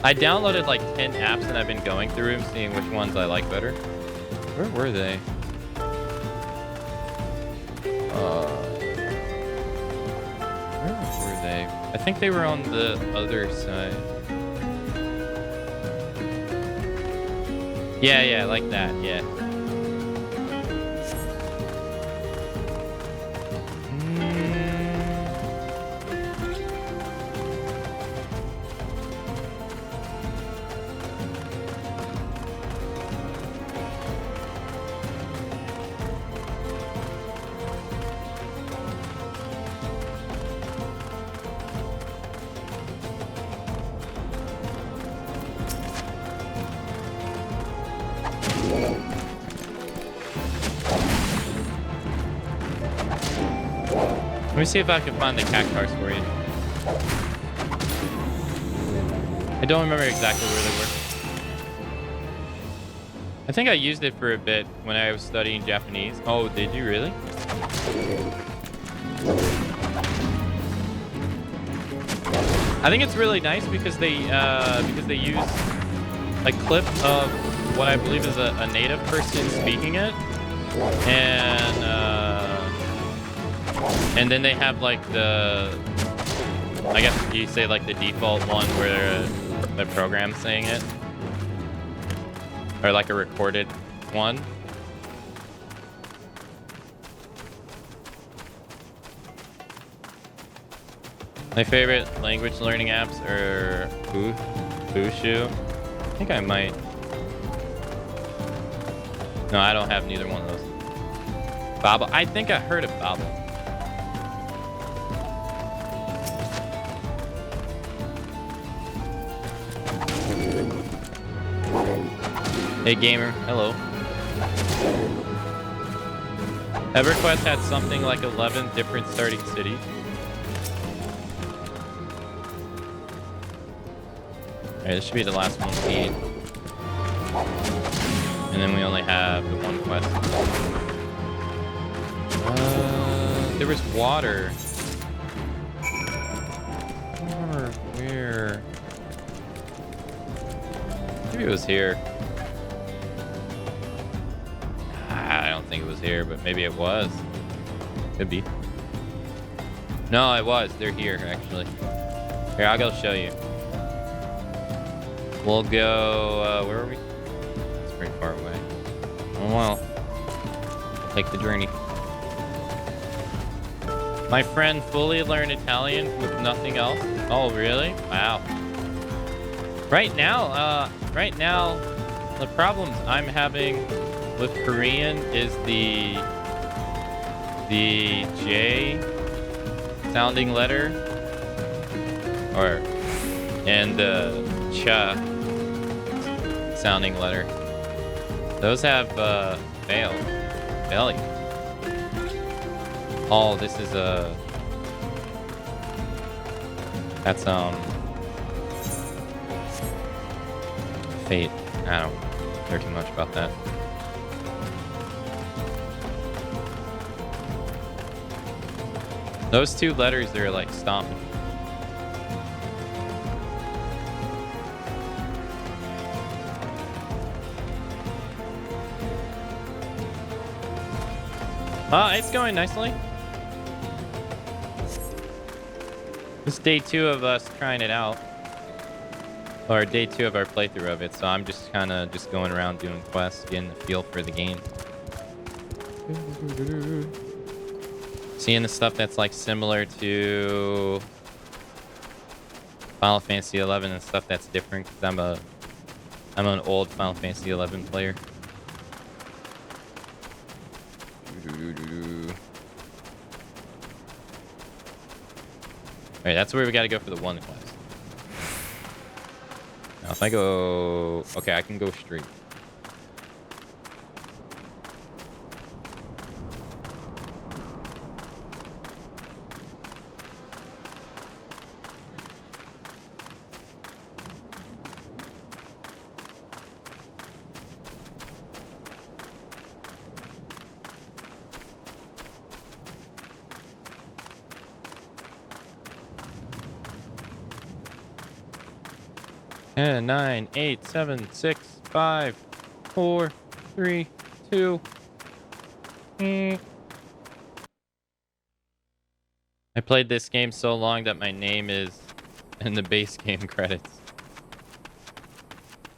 I downloaded like 10 apps and I've been going through them, seeing which ones I like better. Where were they? Where were they? I think they were on the other side. Yeah, like that, yeah. Let me see if I can find the cactars for you. I don't remember exactly where they were. I think I used it for a bit when I was studying Japanese. Oh, did you really? I think it's really nice because they use a clip of what I believe is a native person speaking it, and then they have like the, I guess you say like the default one where the program's saying it, or like a recorded one. My favorite language learning apps are Bushu. I think I might. No, I don't have neither one of those. Baba. I think I heard of Baba. Hey gamer, hello. EverQuest had something like 11 different starting cities. Alright, this should be the last one we need. And then we only have the one quest. There was water. Where? Maybe it was here. I don't think it was here, but maybe it was. Could be. No, it was. They're here, actually. Here, I'll go show you. We'll go, where are we? pretty far away. Oh well. We'll take the journey. My friend fully learned Italian with nothing else. Oh, really? Wow. Right now, the problems I'm having with Korean is the J sounding letter, and the cha sounding letter. Those have failure. Oh, this is that's fate. I don't care too much about that. Those two letters, they're like stomping. It's going nicely. It's day 2 of us trying it out. Or day 2 of our playthrough of it, so I'm just kind of just going around doing quests, getting the feel for the game. Seeing the stuff that's like similar to Final Fantasy XI and stuff that's different, because I'm an old Final Fantasy XI player. Alright, that's where we gotta go for the one quest. Now if I go... Okay, I can go straight. And 9, 8, 7, 6, 5, 4, 3, 2. I played this game so long that my name is in the base game credits.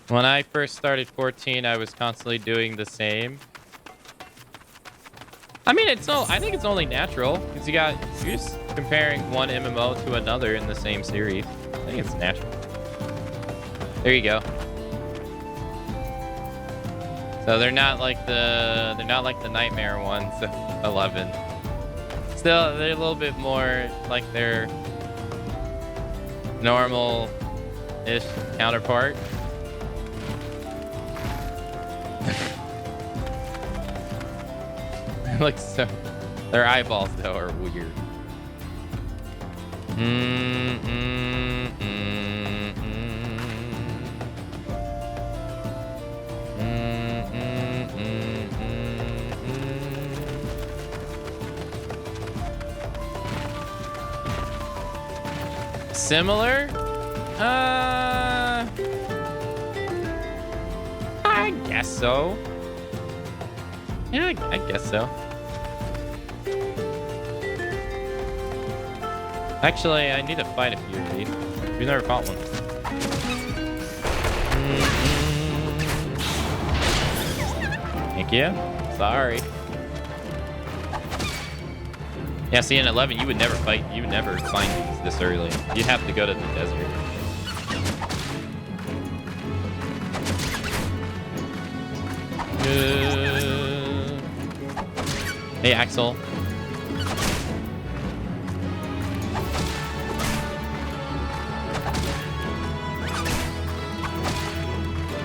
When I first started 14, I was constantly doing the same. I mean, I think it's only natural because you're just comparing one MMO to another in the same series. I think it's natural. There you go. So they're not like the nightmare ones of 11. Still, they're a little bit more like their normal-ish counterpart. Like so, their eyeballs though are weird. Similar? I guess so. Yeah, I guess so. Actually, I need to fight a few of these. We've never fought one. Thank you. Sorry. Yeah, see, in 11, you would never find these this early. You'd have to go to the desert. Hey, Axel.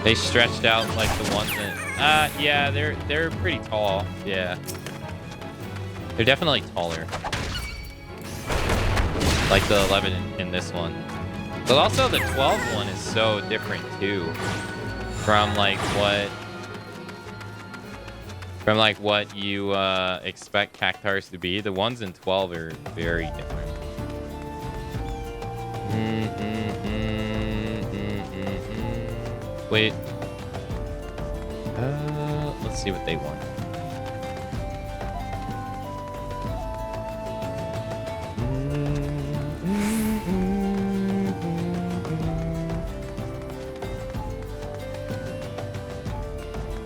They stretched out like the ones that... yeah, they're pretty tall. Yeah. They're definitely taller. Like the 11 in this one. But also the 12 one is so different too. From like what you expect cactars to be. The ones in 12 are very different. Wait. Let's see what they want.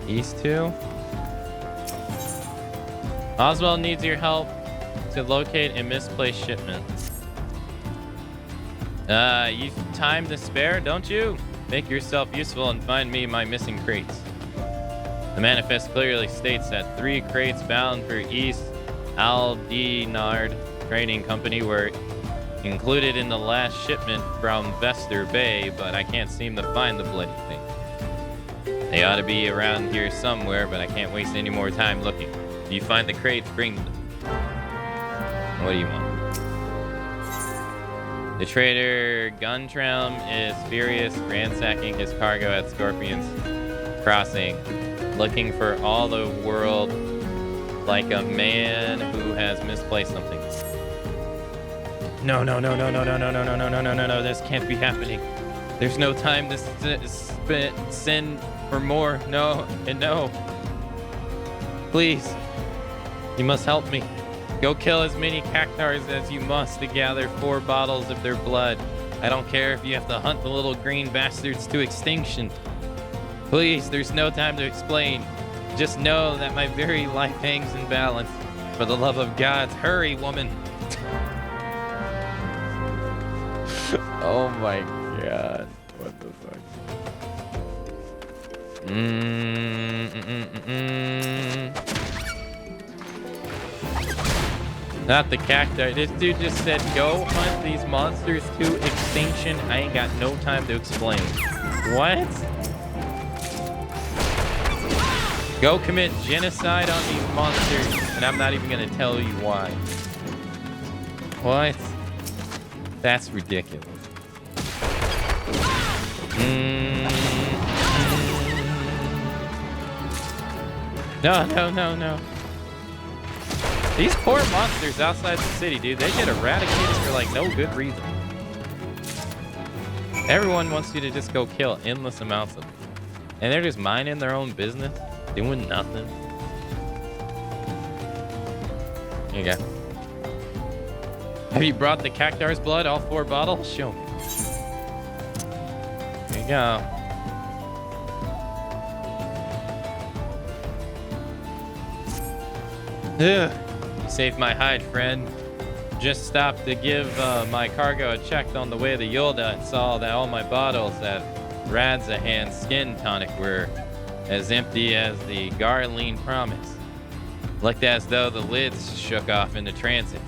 These two. Oswald needs your help to locate a misplaced shipment. You time to spare, don't you? Make yourself useful and find me my missing crates. The manifest clearly states that 3 crates bound for East Aldinard Trading Company were included in the last shipment from Vester Bay, but I can't seem to find the bloody thing. They ought to be around here somewhere, but I can't waste any more time looking. If you find the crates, bring them. What do you want? The trader Guntram is furious, ransacking his cargo at Scorpion's Crossing, looking for all the world like a man who has misplaced something. No, this can't be happening. There's no time to send for more. No, and no. Please, you must help me. Go kill as many cactars as you must to gather 4 bottles of their blood. I don't care if you have to hunt the little green bastards to extinction. Please, there's no time to explain. Just know that my very life hangs in balance. For the love of God, hurry, woman. Oh my God. What the fuck? Not the cacti. This dude just said, go hunt these monsters to extinction. I ain't got no time to explain. What? Go commit genocide on these monsters, and I'm not even gonna tell you why. What? That's ridiculous. No. These poor monsters outside the city, dude, they get eradicated for like no good reason. Everyone wants you to just go kill endless amounts of them. And they're just minding their own business, doing nothing. Here you go. Have you brought the cactar's blood, all 4 bottles? Show me. Here you go. Ugh. You saved my hide, friend. Just stopped to give my cargo a check on the way to Yulda and saw that all my bottles at Radzahan's skin tonic were as empty as the Garlean promised. Looked as though the lids shook off into transit.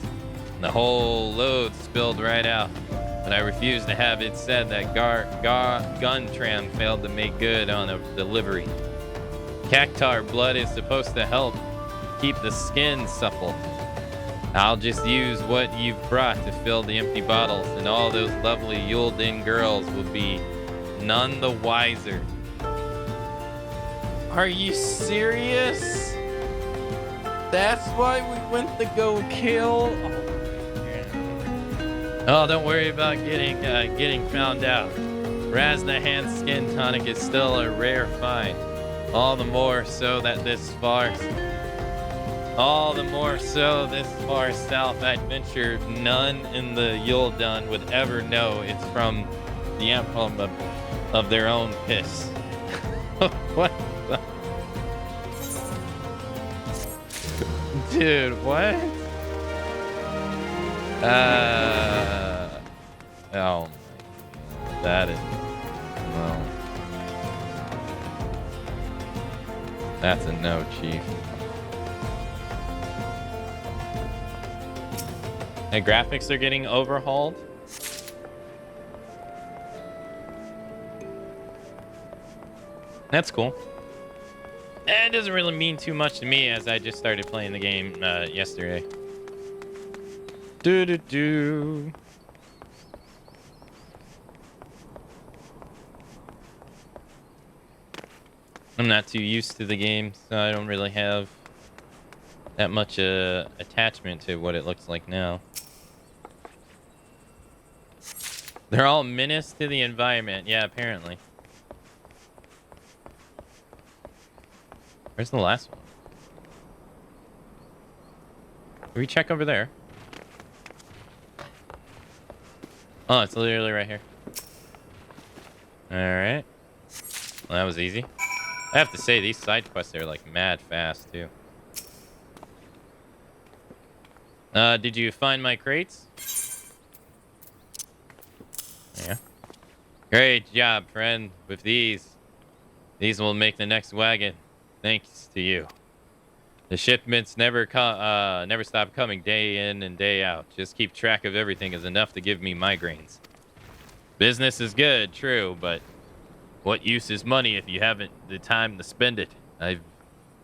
The whole load spilled right out. But I refused to have it said that Guntram failed to make good on a delivery. Cactar blood is supposed to help keep the skin supple. I'll just use what you've brought to fill the empty bottles, and all those lovely Yuldan girls will be none the wiser. Are you serious? That's why we went to go kill? Oh, don't worry about getting found out. Razdahan's skin tonic is still a rare find. All the more so this far south I'd venture none in the Yuldan would ever know it's from the emblem of their own piss. What the? Dude, what? Oh, that is, no. That's a no, Chief. The graphics are getting overhauled. That's cool. It doesn't really mean too much to me as I just started playing the game yesterday. Do. I'm not too used to the game, so I don't really have that much attachment to what it looks like now. They're all menace to the environment. Yeah, apparently. Where's the last one? Can we check over there? Oh, it's literally right here. Alright. Well, that was easy. I have to say, these side quests are like mad fast too. Did you find my crates? Yeah. Great job, friend. With these will make the next wagon. Thanks to you. The shipments never stop coming day in and day out. Just keep track of everything is enough to give me migraines. Business is good, true, but what use is money if you haven't the time to spend it? I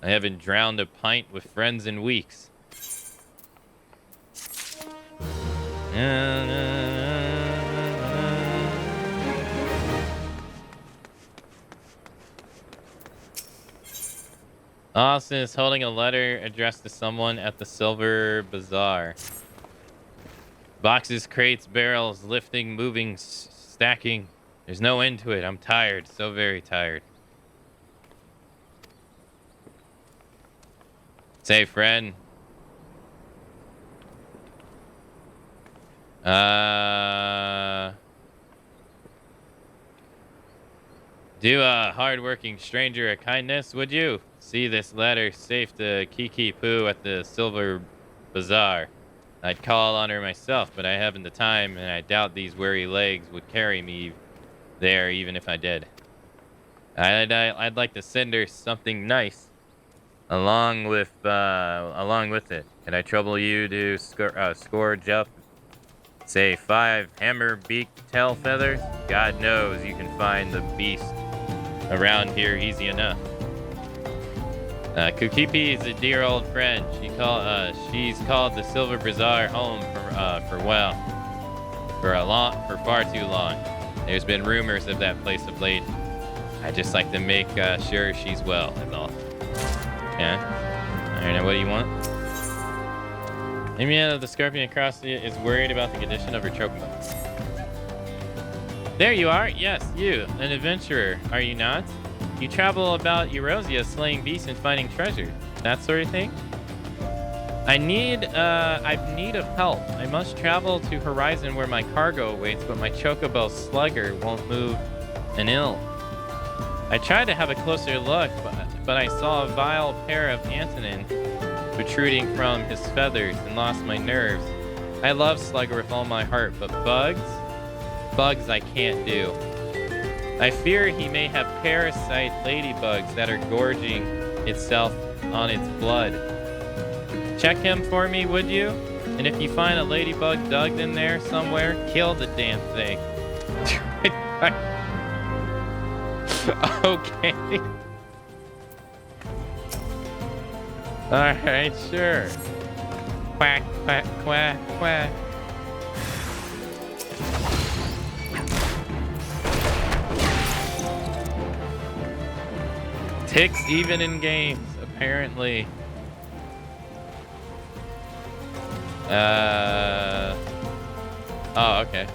haven't drowned a pint with friends in weeks. Austin is holding a letter addressed to someone at the Silver Bazaar. Boxes, crates, barrels, lifting, moving, stacking. There's no end to it. I'm tired. So very tired. Say, friend. Do a hard-working stranger a kindness, would you? See this letter safe to Kiki Poo at the Silver Bazaar. I'd call on her myself, but I haven't the time, and I doubt these weary legs would carry me there even if I did. I'd like to send her something nice along with it. Can I trouble you to scourge up, say, 5 hammer beak tail feathers? God knows you can find the beast around here easy enough. Kukipi is a dear old friend. She's called the Silver Bazaar home for far too long. There's been rumors of that place of late. I just like to make sure she's well, that's all. Yeah. Alright, now what do you want? Amiana the Scorpion across is worried about the condition of her chocobo. There you are. Yes, you, an adventurer, are you not? You travel about Erosia slaying beasts and finding treasure. That sort of thing? I've need of help. I must travel to Horizon where my cargo awaits, but my chocobo slugger won't move an ill. I tried to have a closer look, but I saw a vile pair of antennae protruding from his feathers and lost my nerves. I love slugger with all my heart, but bugs I can't do. I fear he may have parasite ladybugs that are gorging itself on its blood. Check him for me, would you? And if you find a ladybug dug in there somewhere, kill the damn thing. Okay. Alright, sure. Quack, quack, quack, quack. Ticks even in games, apparently. Oh, okay.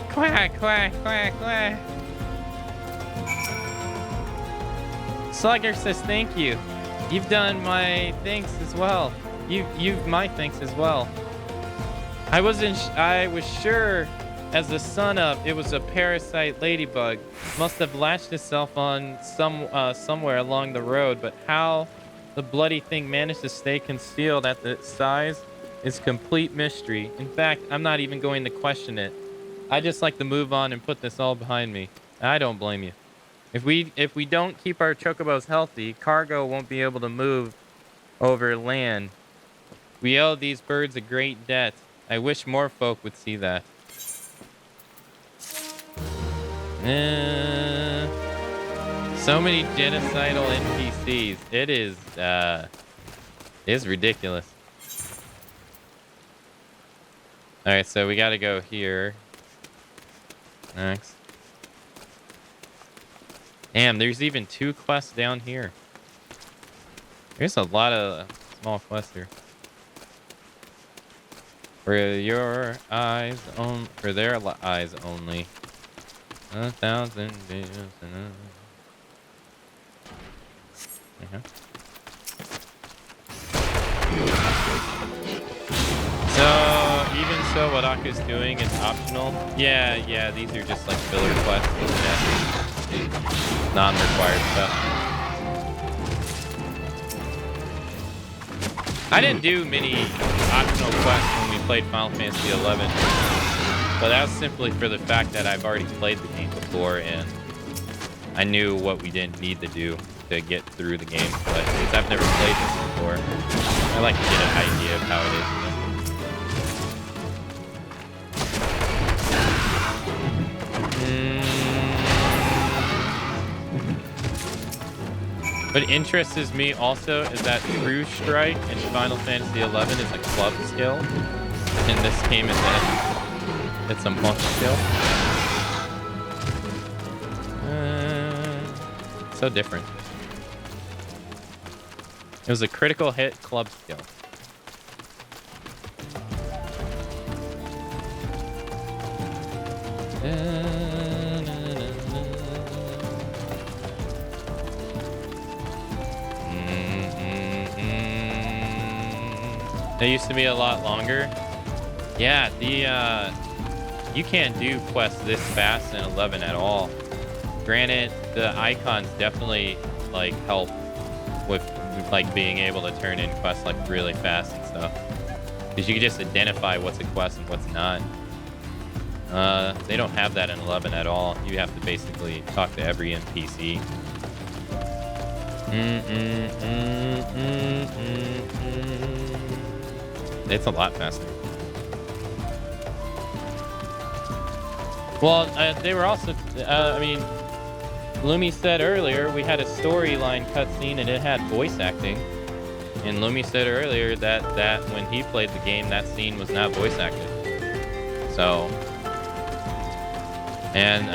Quack, quack, quack, quack. Slugger says thank you. You've done my thanks as well. You've my thanks as well. I was sure as the son of it was a parasite ladybug. Must have latched itself on somewhere along the road, but how the bloody thing managed to stay concealed at the size is complete mystery. In fact, I'm not even going to question it. I just like to move on and put this all behind me. I don't blame you. If we don't keep our chocobos healthy, cargo won't be able to move over land. We owe these birds a great debt. I wish more folk would see that. So many genocidal NPCs. It is ridiculous. Alright, so we gotta go here. Next. Damn, there's even 2 quests down here. There's a lot of small quests here. For your eyes on, for their eyes only. 1,000 days. So, even so, what Aka's doing is optional. Yeah, these are just like filler quests. Yeah. Non-required stuff. I didn't do many optional quests when we played Final Fantasy XI, but that was simply for the fact that I've already played the game before and I knew what we didn't need to do to get through the game. But since I've never played this before, I like to get an idea of how it is. What interests me also is that True Strike in Final Fantasy XI is a club skill, and this game is it's a monk skill. So different. It was a critical hit club skill. They used to be a lot longer. Yeah, you can't do quests this fast in 11 at all. Granted, the icons definitely like help with like being able to turn in quests like really fast and stuff. Because you can just identify what's a quest and what's not. They don't have that in 11 at all. You have to basically talk to every NPC. It's a lot faster. Well, they were also, I mean, Lumi said earlier we had a storyline cutscene and it had voice acting. And Lumi said earlier that when he played the game, that scene was not voice acted. So, and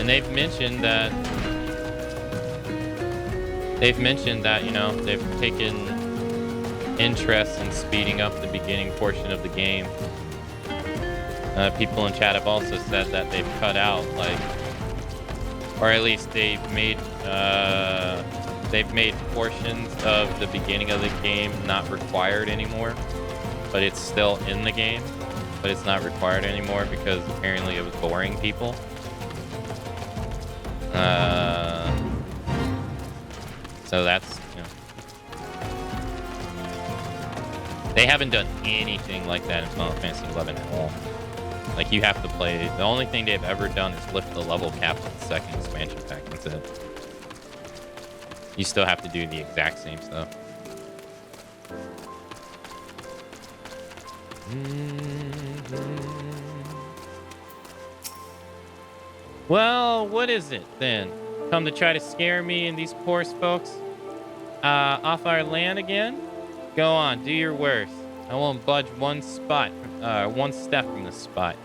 they've mentioned that you know they've taken interest in speeding up the beginning portion of the game. People in chat have also said that they've cut out like, or at least they've made portions of the beginning of the game not required anymore, but it's still in the game, but it's not required anymore because apparently it was boring people. So that's, you know, they haven't done anything like that in Final Fantasy XI at all. Like, you have to play, the only thing they've ever done is lift the level cap with the second expansion pack. That's it. You still have to do the exact same stuff. Well, what is it then? Come to try to scare me and these poor folks off our land again? Go on, do your worst. I won't budge one step from this spot.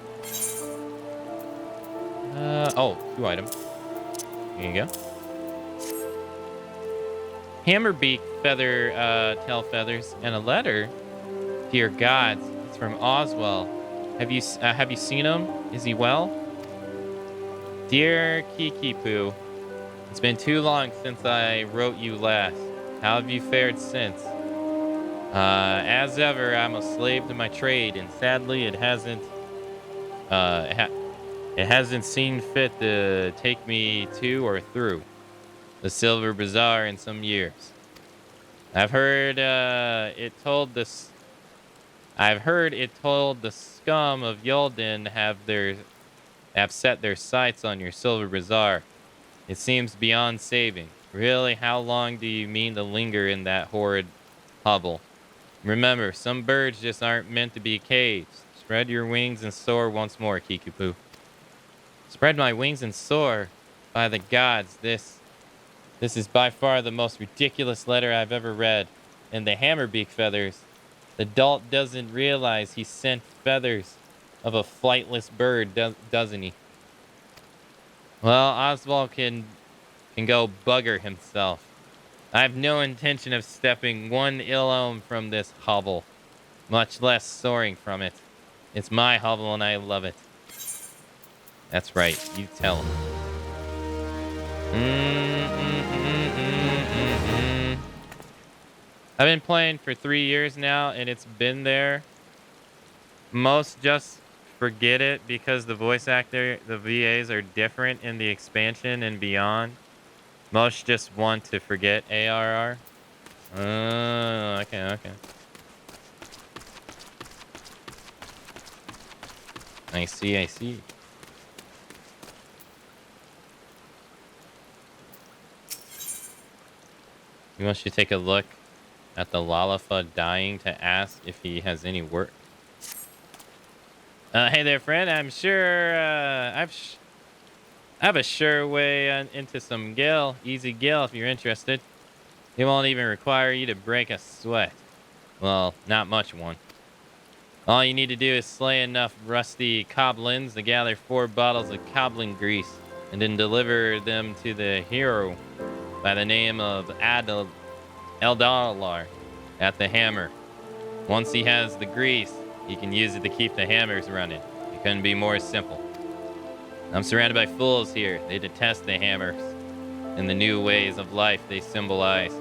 Oh, 2 items. Here you go. Hammerbeak feather, tail feathers, and a letter. Dear gods, it's from Oswell. Have you seen him? Is he well? Dear Kikipu, it's been too long since I wrote you last. How have you fared since? As ever, I'm a slave to my trade, and sadly, it hasn't seen fit to take me to or through the Silver Bazaar in some years. I've heard it told the scum of Yulden have set their sights on your Silver Bazaar. It seems beyond saving. Really, how long do you mean to linger in that horrid hovel? Remember, some birds just aren't meant to be caged. Spread your wings and soar once more, Kikipu. Spread my wings and soar. By the gods, this is by far the most ridiculous letter I've ever read. And the Hammerbeak feathers. The dolt doesn't realize he sent feathers of a flightless bird, doesn't he? Well, Oswald can go bugger himself. I have no intention of stepping one ill-omen from this hovel, much less soaring from it. It's my hovel and I love it. That's right, you tell him. I've been playing for 3 years now, and it's been there. Most just forget it because the voice actor, the VAs are different in the expansion and beyond. Most just want to forget ARR. Okay. I see. He wants you to take a look at the Lalafa dying to ask if he has any work. Hey there, friend. I'm sure I have a sure way into some Gil, easy Gil if you're interested. It won't even require you to break a sweat. Well, not much one. All you need to do is slay enough rusty goblins to gather 4 bottles of goblin grease and then deliver them to the hero by the name of Eldalar at the hammer. Once he has the grease, he can use it to keep the hammers running. It couldn't be more simple. I'm surrounded by fools here. They detest the hammers and the new ways of life they symbolize.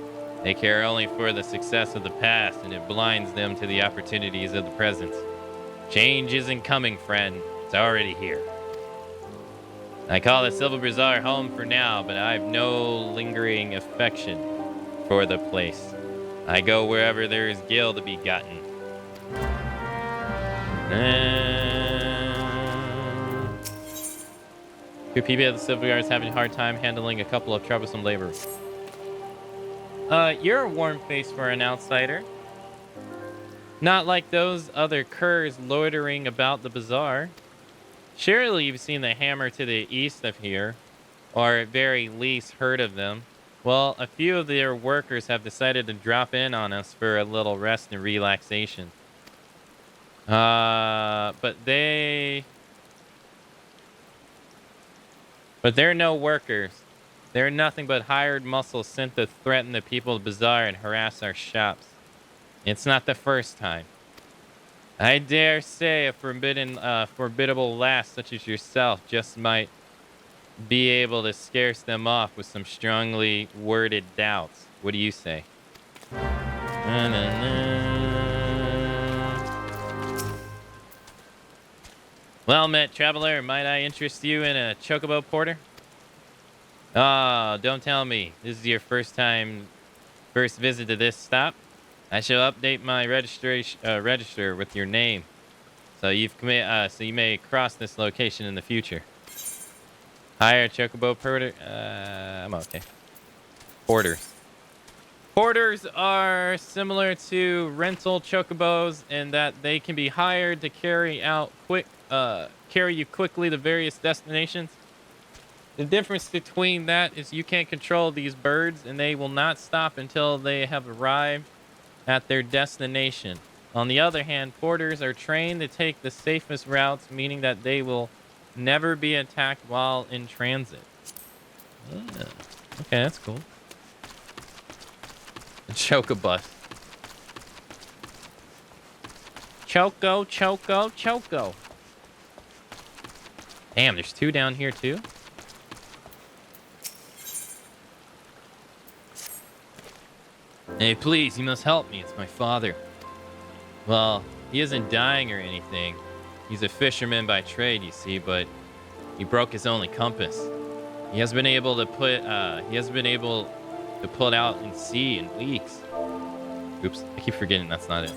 They care only for the success of the past, and it blinds them to the opportunities of the present. Change isn't coming, friend. It's already here. I call the Silver Bazaar home for now, but I have no lingering affection for the place. I go wherever there is gil to be gotten. Two people at the Silver Bazaar is having a hard time handling a couple of troublesome laborers. You're a warm face for an outsider. Not like those other curs loitering about the bazaar. Surely you've seen the hammer to the east of here, or at very least heard of them. Well, a few of their workers have decided to drop in on us for a little rest and relaxation. But they're no workers. They're nothing but hired muscles sent to threaten the people of the bazaar and harass our shops. It's not the first time. I dare say a formidable lass such as yourself just might be able to scarce them off with some strongly worded doubts. What do you say? Well met, traveler. Might I interest you in a chocobo porter? Oh, don't tell me. This is your first visit to this stop. I shall update my register with your name, so you may cross this location in the future. Hire chocobo porter. I'm okay. Porters. Porters are similar to rental chocobos in that they can be hired to carry you quickly to various destinations. The difference between that is you can't control these birds, and they will not stop until they have arrived at their destination. On the other hand, porters are trained to take the safest routes, meaning that they will never be attacked while in transit. Okay, that's cool. A chocobus. Choco. Damn, there's 2 down here too? Hey, please, you must help me. It's my father. Well, he isn't dying or anything. He's a fisherman by trade, you see, but he broke his only compass. He hasn't been able to put out in sea in weeks. Oops, I keep forgetting that's not it.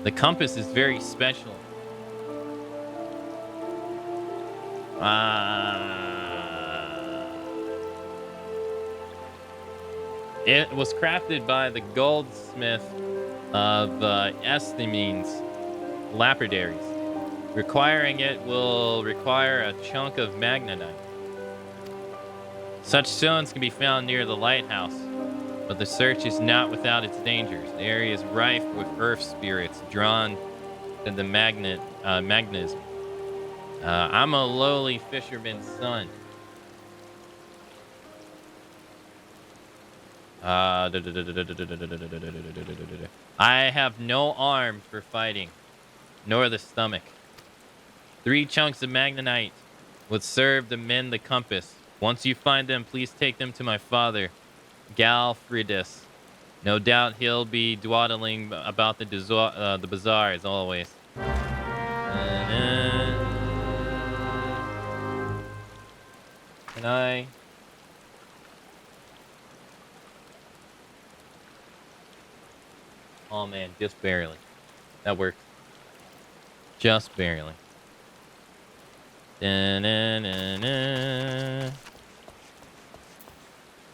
The compass is very special. It was crafted by the goldsmith of Estamine's lapidaries. Requiring it will require a chunk of magnetite. Such stones can be found near the lighthouse, but the search is not without its dangers. The area is rife with earth spirits drawn to the magnetism. I'm a lowly fisherman's son. I have no arm for fighting, nor the stomach. 3 chunks of magnetite would serve to mend the compass. Once you find them, please take them to my father, Galfridus. No doubt he'll be dawdling about the bazaar as always. Can I... Oh man, just barely. That works. Just barely. Da-na-na-na.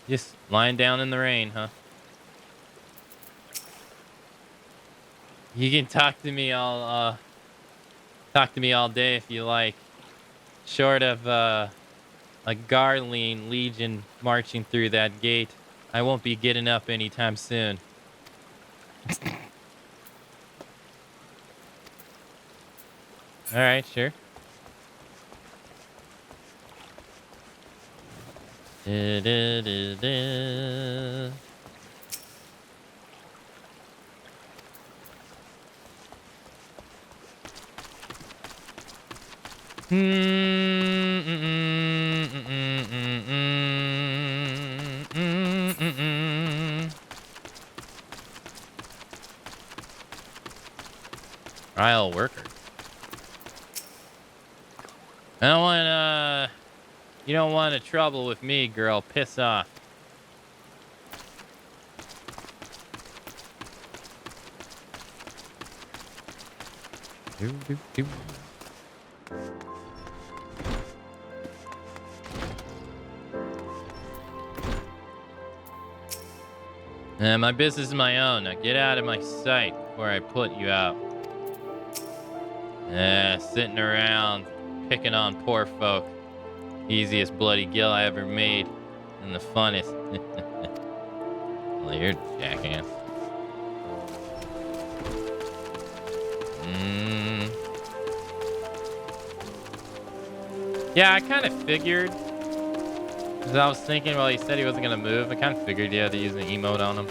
Just lying down in the rain, huh? You can talk to me all day if you like. Short of a Garlean legion marching through that gate, I won't be getting up anytime soon. All right, sure. Da-da-da-da. Trial worker. I don't want you don't want to trouble with me, girl. Piss off. Do, do, do. My business is my own. Now get out of my sight before I put you out. Sitting around picking on poor folk. Easiest bloody gill I ever made. And the funnest. Well, you're a jackass. Yeah, I kind of figured. Because I was thinking, well, he said he wasn't going to move. I kind of figured you had to use an emote on him.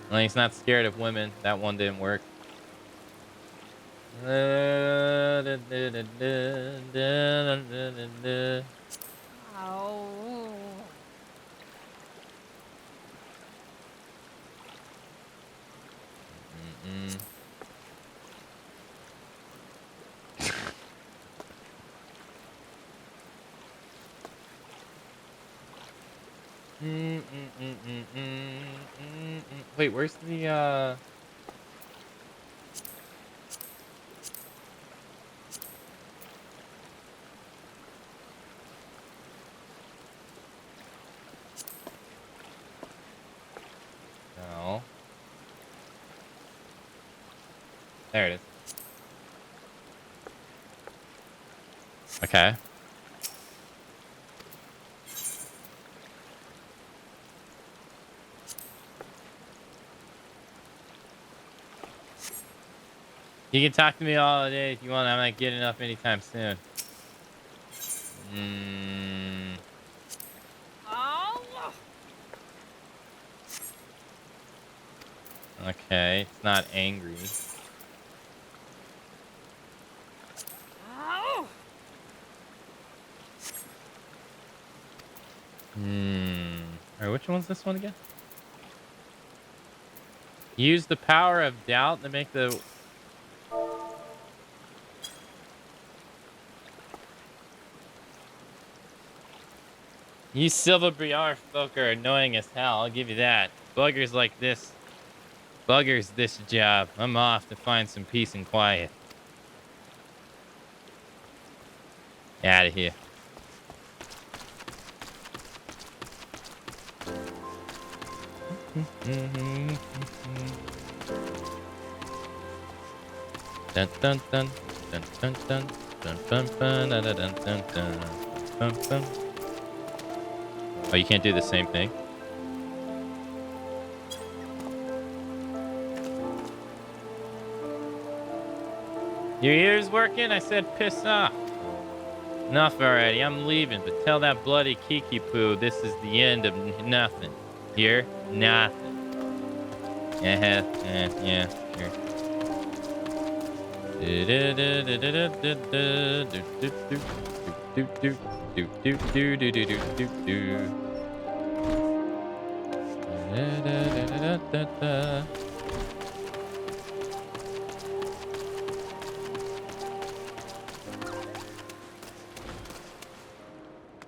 Well, he's not scared of women. That one didn't work. Wait, where's the No. There it is. Okay. You can talk to me all day if you want. I'm not getting up anytime soon. Okay, it's not angry. Alright, which one's this one again? Use the power of doubt to make the... You Silver Briar folk are annoying as hell, I'll give you that. Buggers like this. Buggers this job. I'm off to find some peace and quiet. Out of here. Dun dun dun dun dun dun dun dun dun dun dun dun dun dun. Oh, you can't do the same thing. Your ears working? I said piss off. Enough already. I'm leaving, but tell that bloody Kiki Poo this is the end of nothing. Here? Nothing. Yeah, sure.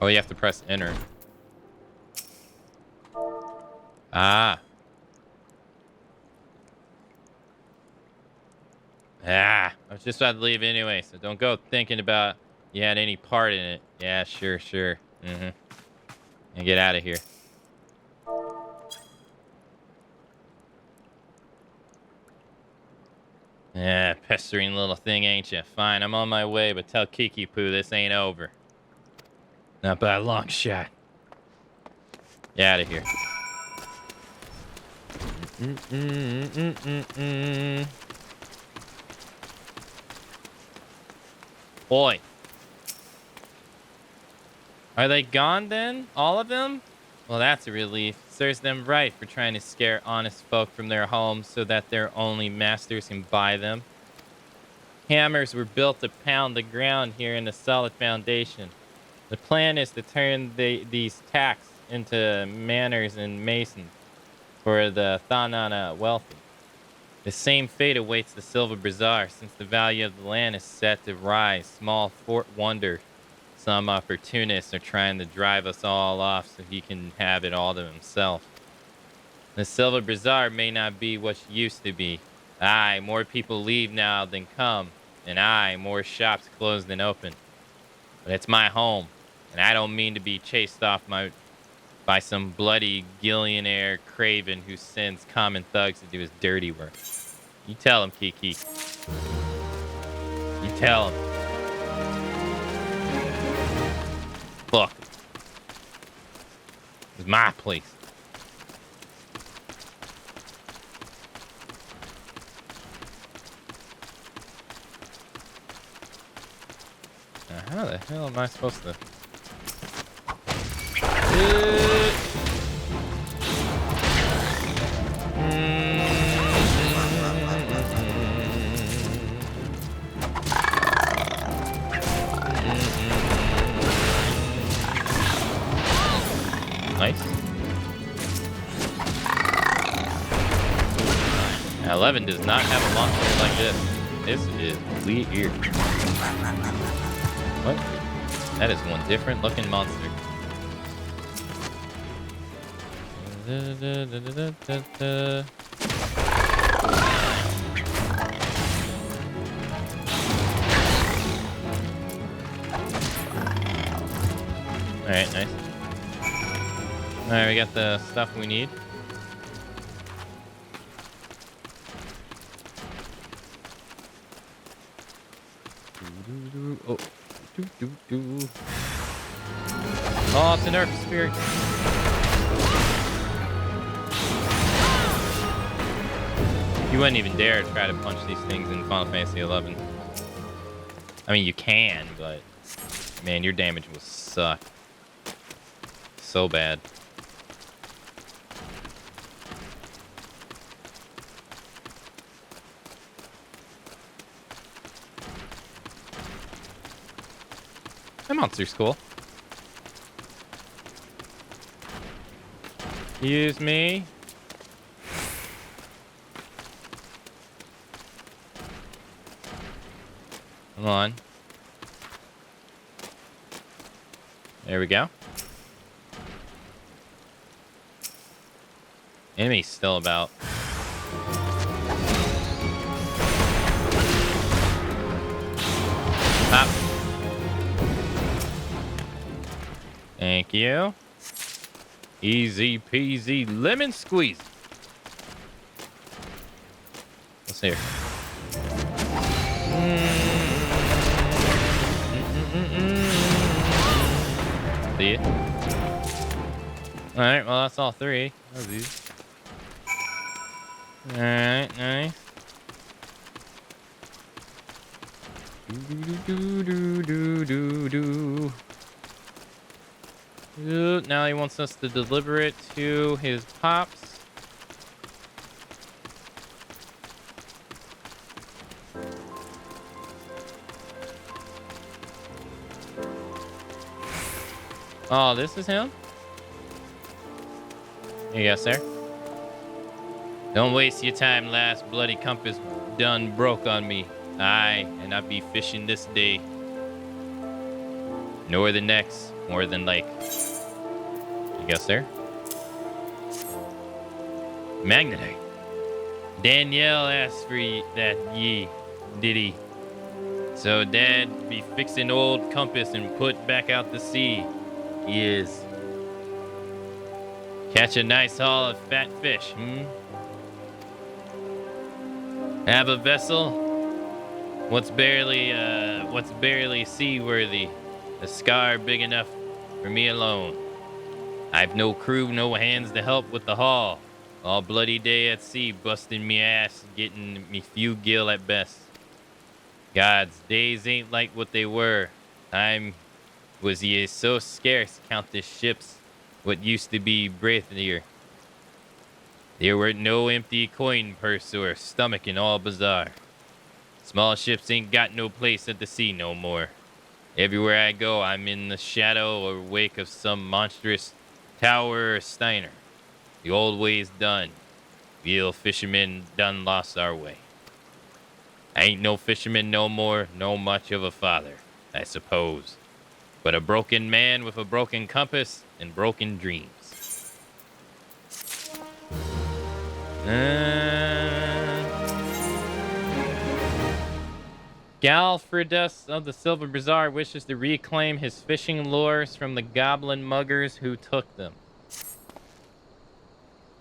Oh, you have to press enter. Ah. I was just about to leave anyway, so don't go thinking about you had any part in it. Yeah, sure. And get out of here. Yeah, pestering little thing, ain't you? Fine, I'm on my way, but tell Kiki Poo this ain't over. Not by a long shot. Get out of here. Boy. Are they gone then? All of them? Well, that's a relief. Serves them right for trying to scare honest folk from their homes so that their only masters can buy them. Hammers were built to pound the ground here in a solid foundation. The plan is to turn these tacks into manors and masons for the Thanana wealthy. The same fate awaits the Silver Bazaar since the value of the land is set to rise. Small Fort Wonder. Some opportunists are trying to drive us all off so he can have it all to himself. The Silver Bazaar may not be what it used to be. Aye, more people leave now than come. And aye, more shops closed than open. But it's my home, and I don't mean to be chased off by some bloody gillionaire craven who sends common thugs to do his dirty work. You tell him, Kiki. You tell him. Fuck. It's my place. Now, how the hell am I supposed to... Nice. 11 does not have a monster like this. This is weird. What? That is one different looking monster. Alright, nice. Alright, we got the stuff we need. Oh. Oh, it's an Earth Spirit. You wouldn't even dare try to punch these things in Final Fantasy XI. I mean, you can, but man, your damage will suck. So bad. That monster's cool. Excuse me. Come on. There we go. Enemy's still about. Pop. Thank you. Easy peasy lemon squeeze. What's here? See it? Alright, well that's all three. That was easy. Alright, nice. Now he wants us to deliver it to his pops. Oh, this is him? Here you go, sir. Don't waste your time, last bloody compass done broke on me. Aye, and I be fishing this day. nor the next, more than like. You guess there? Magnetite. Danielle asked for that did he? So Dad be fixing old compass and put back out to sea. He is. Catch a nice haul of fat fish, Have a vessel? What's barely seaworthy? A scar big enough for me alone. I've no crew, no hands to help with the haul. All bloody day at sea, busting me ass, getting me few gill at best. Gods, days ain't like what they were. Time was ye so scarce, countless ships, what used to be breathier. There were no empty coin purse or stomach in all bazaar. Small ships ain't got no place at the sea no more. Everywhere I go, I'm in the shadow or wake of some monstrous tower or steiner. The old way's done. We ill fishermen done lost our way. I ain't no fisherman no more, no much of a father, I suppose. But a broken man with a broken compass and broken dreams. Galfredus of the Silver Bazaar wishes to reclaim his fishing lures from the goblin muggers who took them.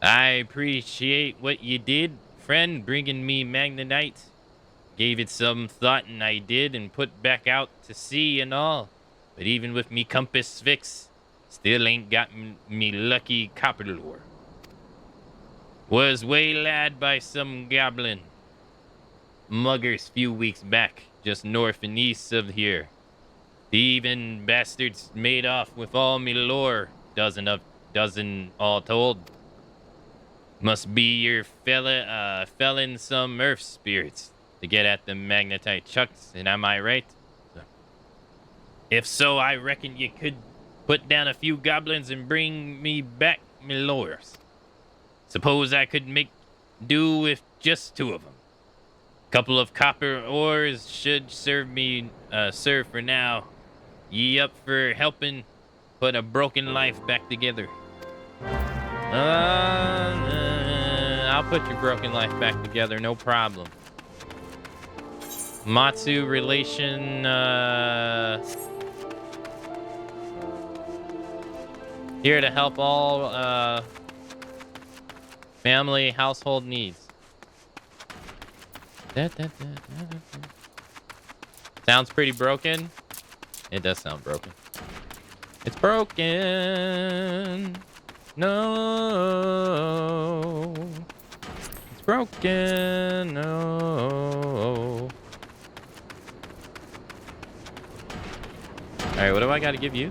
I appreciate what you did, friend, bringing me magnetite. Gave it some thought and I did and put back out to sea and all. But even with me compass fix, still ain't got me lucky copper lure. Was waylaid by some goblin muggers few weeks back, just north and east of here. Thieving bastards made off with all me lore, dozen all told. Must be your felling some earth spirits to get at the magnetite chucks, and am I right? If so, I reckon you could put down a few goblins and bring me back me lures. Suppose I could make do with just 2 of them. Couple of copper ores should serve for now. Ye up for helping put a broken life back together? I'll put your broken life back together, no problem. Matsu relation, here to help all, family household needs. Sounds pretty broken. It does sound broken. It's broken. No. It's broken. No. Alright, what do I gotta give you?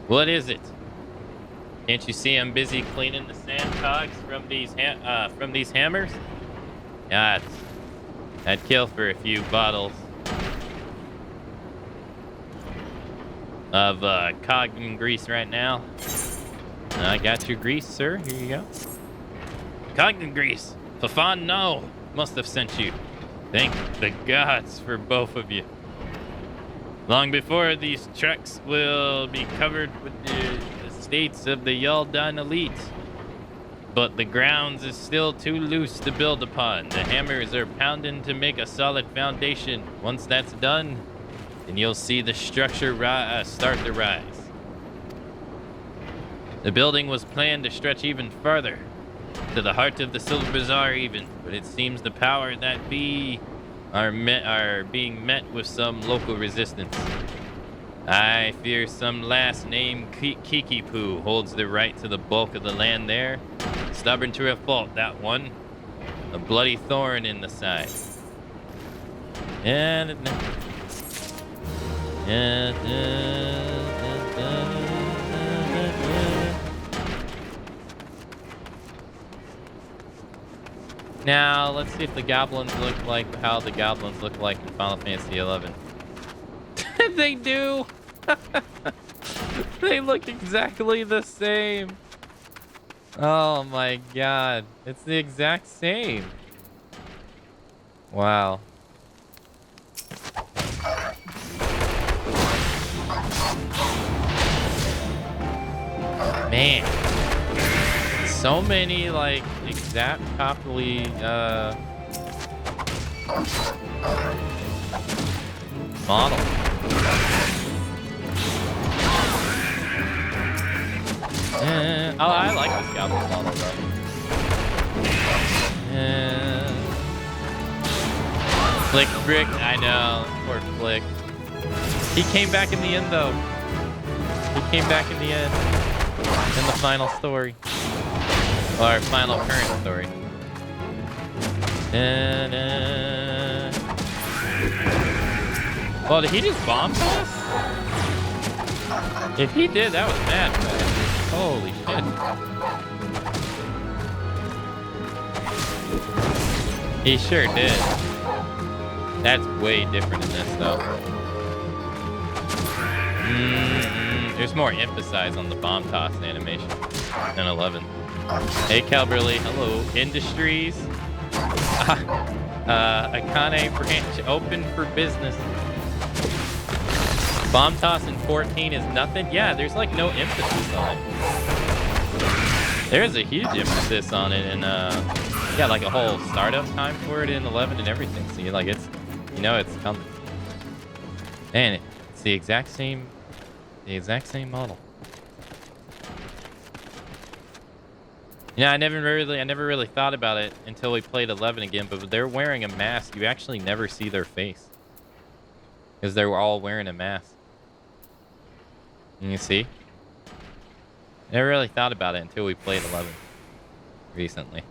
What is it? Can't you see I'm busy cleaning the sand cogs from these hammers? Yeah, I'd kill for a few bottles of cogman grease right now. I got your grease, sir. Here you go. Cogman grease. Fafan, no. Must have sent you. Thank the gods for both of you. Long before these trucks will be covered with the estates of the Yaldan elite. But the grounds is still too loose to build upon. The hammers are pounding to make a solid foundation. Once that's done, then you'll see the structure start to rise. The building was planned to stretch even further, to the heart of the Silver Bazaar even, but it seems the power that be are being met with some local resistance. I fear some last name Kiki-Poo holds the right to the bulk of the land there. Stubborn to a fault, that one. A bloody thorn in the side. Now, let's see if the goblins look like how the goblins look like in Final Fantasy XI. They do! They look exactly the same. Oh my god. It's the exact same. Wow. Man. So many, like, exact copy, model. Oh, I like this goblin model, though. Flick Brick, I know. Poor Flick. He came back in the end, though. He came back in the end. In the final story. Or final current story. Well, did he just bomb us? If he did, that was mad fast. Holy shit. He sure did. That's way different in this, though. There's more emphasis on the bomb toss animation than 11. Hey, Calberly. Hello. Industries. Akane branch open for business. Bomb toss in 14 is nothing? Yeah, there's like no emphasis on it. There's a huge emphasis on it, and yeah, like a whole startup time for it in 11 and everything. So like it's, you know, it's coming. And it's the exact same model. Yeah, I never really thought about it until we played 11 again. But they're wearing a mask. You actually never see their face because they were all wearing a mask. You see? Never really thought about it until we played 11 recently.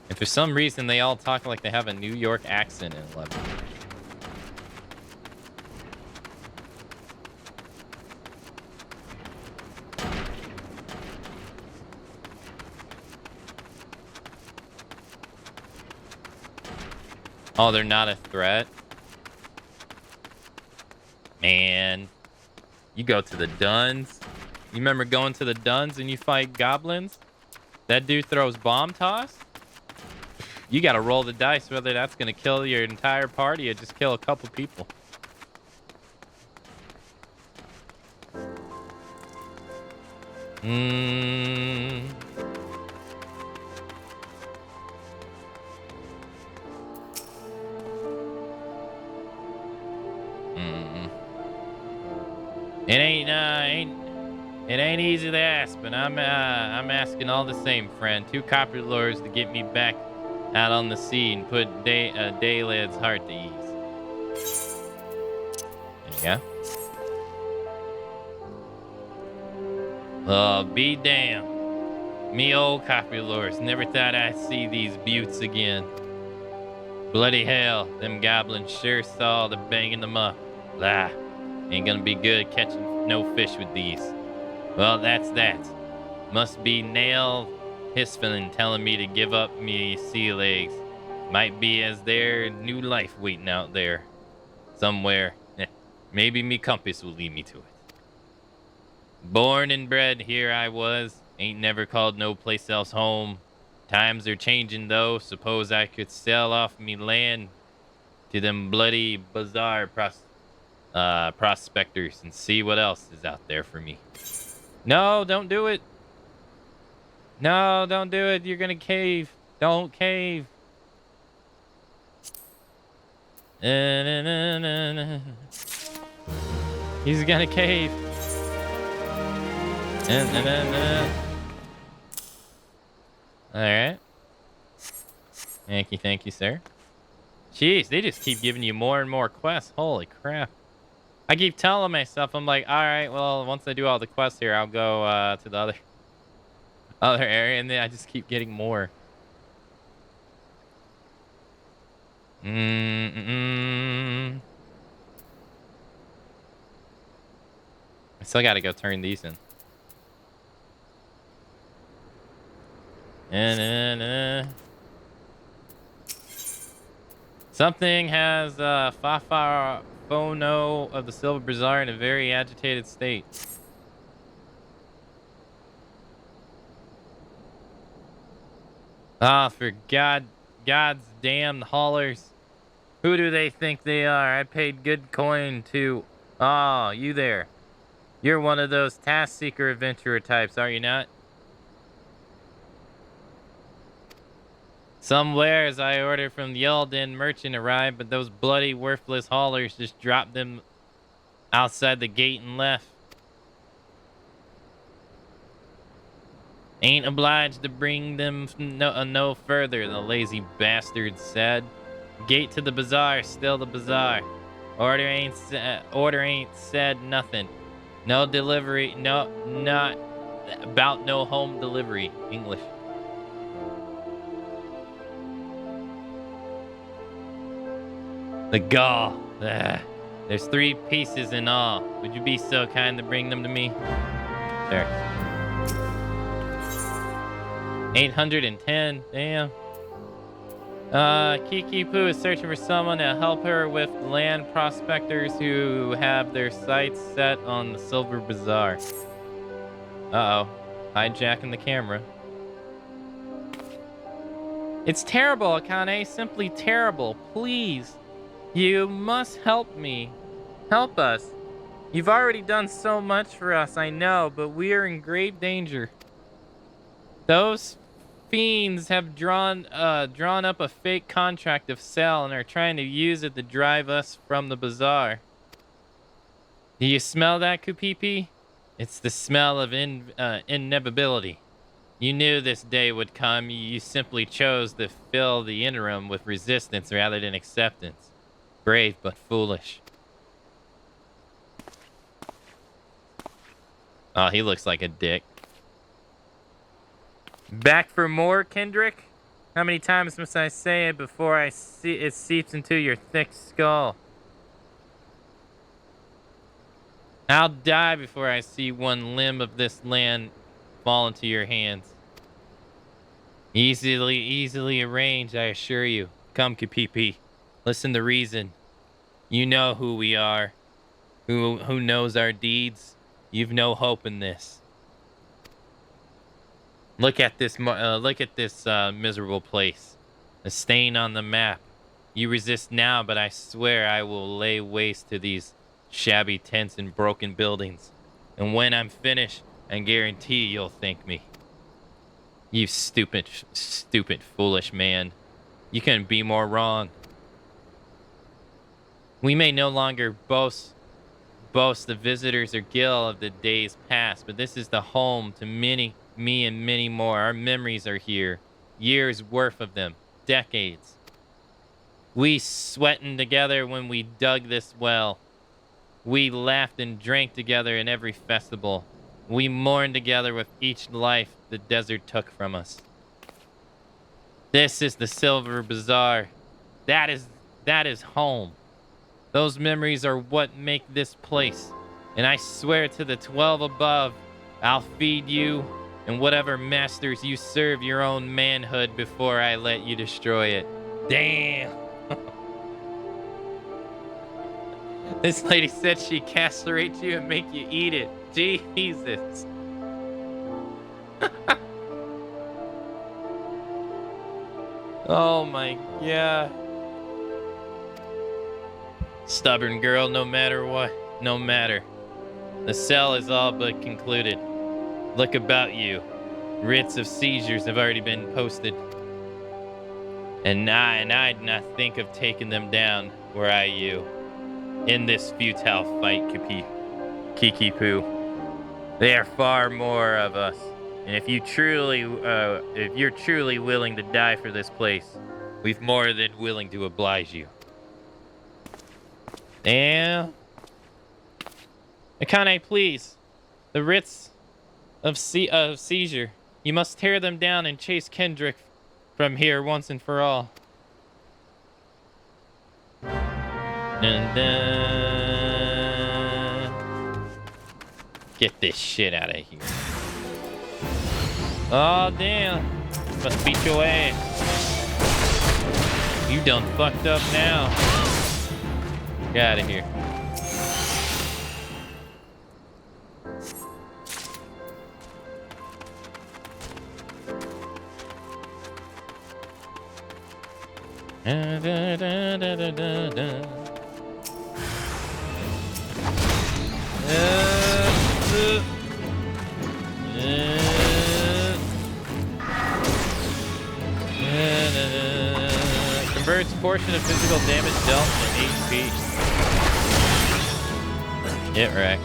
And for some reason, they all talk like they have a New York accent in 11. Oh, they're not a threat? Man. You go to the Duns? You remember going to the Duns and you fight goblins? That dude throws bomb toss? You gotta roll the dice whether that's gonna kill your entire party or just kill a couple people. It ain't easy to ask, but I'm asking all the same, friend. 2 copper lures to get me back out on the sea and put Daylad's heart to ease. There you go. Oh, be damned. Me old copper lures never thought I'd see these buttes again. Bloody hell, them goblins sure saw the banging them up. Blah. Ain't gonna be good catching no fish with these. Well, that's that. Must be Nail Hisfilin telling me to give up me sea legs. Might be as there new life waiting out there. Somewhere. Maybe me compass will lead me to it. Born and bred here I was. Ain't never called no place else home. Times are changing though. Suppose I could sell off me land to them bloody bazaar prospectors and see what else is out there for me. No, don't do it. No, don't do it. You're gonna cave. Don't cave. He's gonna cave. Alright. Thank you, sir. Jeez, they just keep giving you more and more quests. Holy crap. I keep telling myself, I'm like, alright, well, once I do all the quests here, I'll go to the other area, and then I just keep getting more. I still gotta go turn these in. Something has Fafa Fono of the Silver Bazaar in a very agitated state. Ah, for God's damn haulers. Who do they think they are? I paid good coin to Oh, you there. You're one of those task seeker adventurer types, are you not? Some wares I ordered from the Yalden merchant arrived, but those bloody worthless haulers just dropped them outside the gate and left. Ain't obliged to bring them no further, the lazy bastards said. Gate to the bazaar, still the bazaar. Order ain't said nothing. No delivery, not about no home delivery. English. The gall. There's 3 pieces in all. Would you be so kind to bring them to me? There. 810. Damn. Kiki Poo is searching for someone to help her with land prospectors who have their sights set on the Silver Bazaar. Uh-oh. Hijacking the camera. It's terrible, Akane. Simply terrible. Please. You must help me. Help us. You've already done so much for us, I know, but we are in grave danger. Those fiends have drawn up a fake contract of sale and are trying to use it to drive us from the bazaar. Do you smell that, Kupipi? It's the smell of inevitability. You knew this day would come. You simply chose to fill the interim with resistance rather than acceptance. Brave but foolish. Oh, he looks like a dick. Back for more, Kendrick? How many times must I say it before it seeps into your thick skull? I'll die before I see one limb of this land fall into your hands. Easily arranged, I assure you. Come, Kipipi. Listen to reason. You know who we are. Who knows our deeds? You've no hope in this. Look at this miserable place. A stain on the map. You resist now, but I swear I will lay waste to these shabby tents and broken buildings. And when I'm finished, I guarantee you'll thank me. You stupid, foolish man. You couldn't be more wrong. We may no longer boast the visitors or guild of the days past, but this is the home to me and many more. Our memories are here. Years worth of them. Decades. We sweating together when we dug this well. We laughed and drank together in every festival. We mourned together with each life the desert took from us. This is the Silver Bazaar. That is home. Those memories are what make this place. And I swear to the 12 above, I'll feed you and whatever masters you serve your own manhood before I let you destroy it. Damn. This lady said she'd castrate you and make you eat it. Jesus. Oh my God. Stubborn girl, no matter what. No matter. The cell is all but concluded. Look about you. Writs of seizures have already been posted. And I'd not think of taking them down, were I you. In this futile fight, Kiki Poo. There are far more of us. And if you're truly willing to die for this place, we've more than willing to oblige you. And Akane, please. The writs of seizure. You must tear them down and chase Kendrick from here once and for all. Get this shit out of here. Oh, damn. Must beat your ass. You done fucked up now. Get out of here. Converts portion of physical damage dealt to HP. Get wrecked.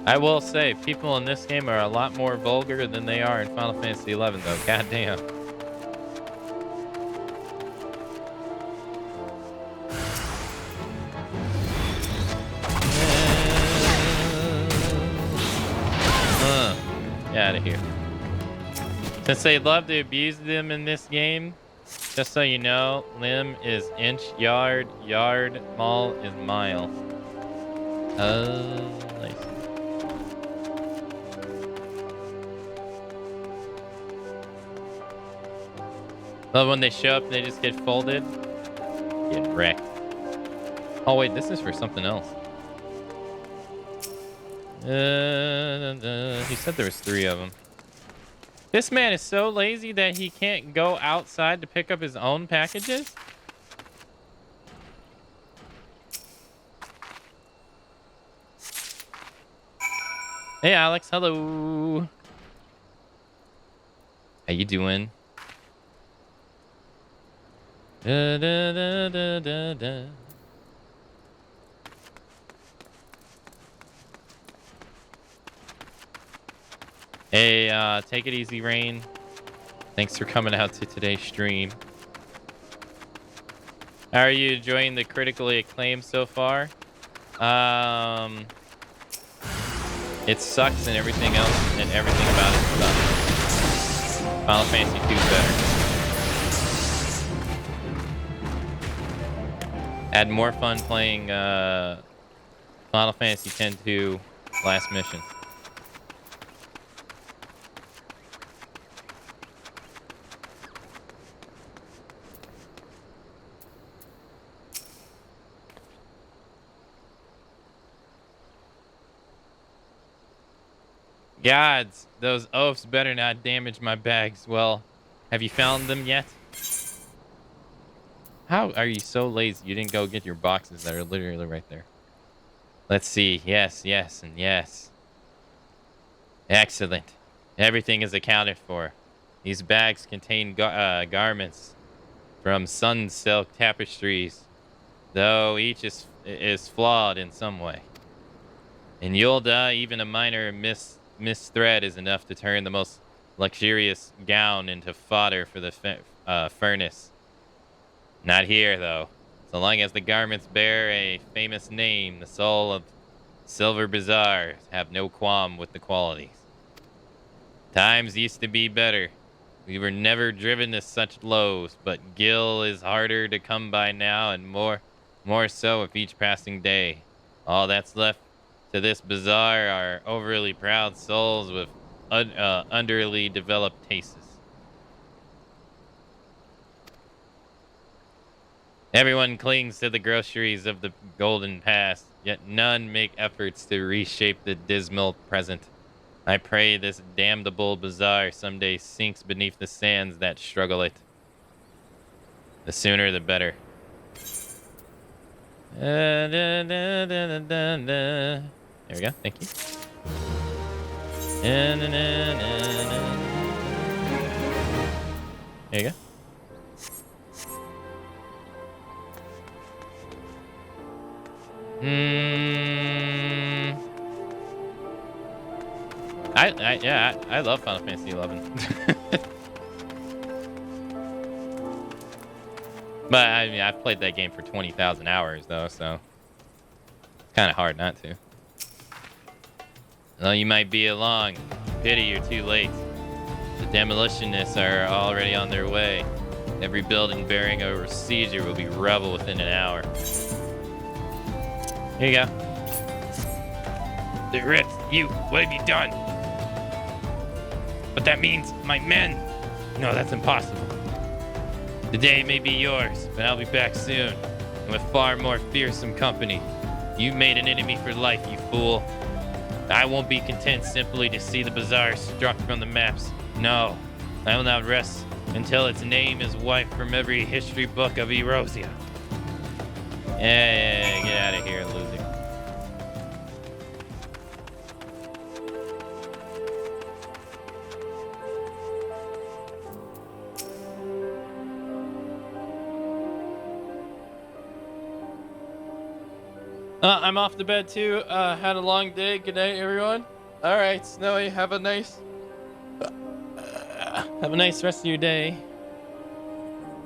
I will say, people in this game are a lot more vulgar than they are in Final Fantasy XI, though. Goddamn. Get out of here. Since they love to abuse them in this game, just so you know, limb is inch, yard, mile is mile. Nice. Love when they show up and they just get folded. Get wrecked. Oh wait, this is for something else. He said there was 3 of them. This man is so lazy that he can't go outside to pick up his own packages? Hey Alex, hello. How you doing? Da, da, da, da, da, da. Hey, take it easy, Rain. Thanks for coming out to today's stream. How are you enjoying the critically acclaimed so far? It sucks and everything else and everything about it sucks. Final Fantasy II is better. Had more fun playing Final Fantasy X-2 last mission. Gods, those oafs better not damage my bags. Well, have you found them yet? How are you so lazy you didn't go get your boxes that are literally right there? Let's see. Yes, yes, and yes. Excellent. Everything is accounted for. These bags contain garments from sun silk tapestries, though each is flawed in some way. In Yulda, even a minor misthread is enough to turn the most luxurious gown into fodder for the furnace. Not here, though. So long as the garments bear a famous name, the soul of Silver Bazaar have no qualm with the qualities. Times used to be better. We were never driven to such lows, but Gil is harder to come by now, and more so with each passing day. All that's left to this bazaar are overly proud souls with underly developed tastes. Everyone clings to the groceries of the golden past, yet none make efforts to reshape the dismal present. I pray this damnable bazaar someday sinks beneath the sands that struggle it. The sooner the better. There we go, thank you. There you go. I love Final Fantasy XI. But I mean, I've played that game for 20,000 hours though, so it's kind of hard not to. Well, you might be along. Pity you're too late. The demolitionists are already on their way. Every building bearing a procedure will be rubble within an hour. Here you go. The Ritz, what have you done? But that means my men. No, that's impossible. The day may be yours, but I'll be back soon, and with far more fearsome company. You've made an enemy for life, you fool. I won't be content simply to see the bazaar struck from the maps. No, I will not rest until its name is wiped from every history book of Erosia. Yeah, get out of here, loser. I'm off to bed too. Had a long day. Good night, everyone. All right, Snowy, have a nice rest of your day.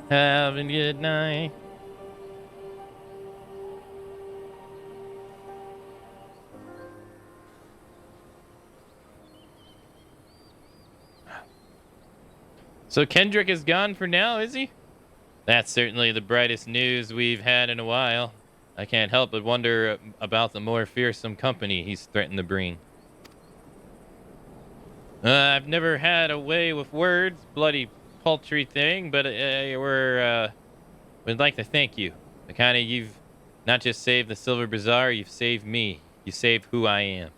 Have a good night. So Kendrick is gone for now, is he? That's certainly the brightest news we've had in a while. I can't help but wonder about the more fearsome company he's threatened to bring. I've never had a way with words, bloody paltry thing, but we'd like to thank you. You've not just saved the Silver Bazaar, you've saved me. You saved who I am.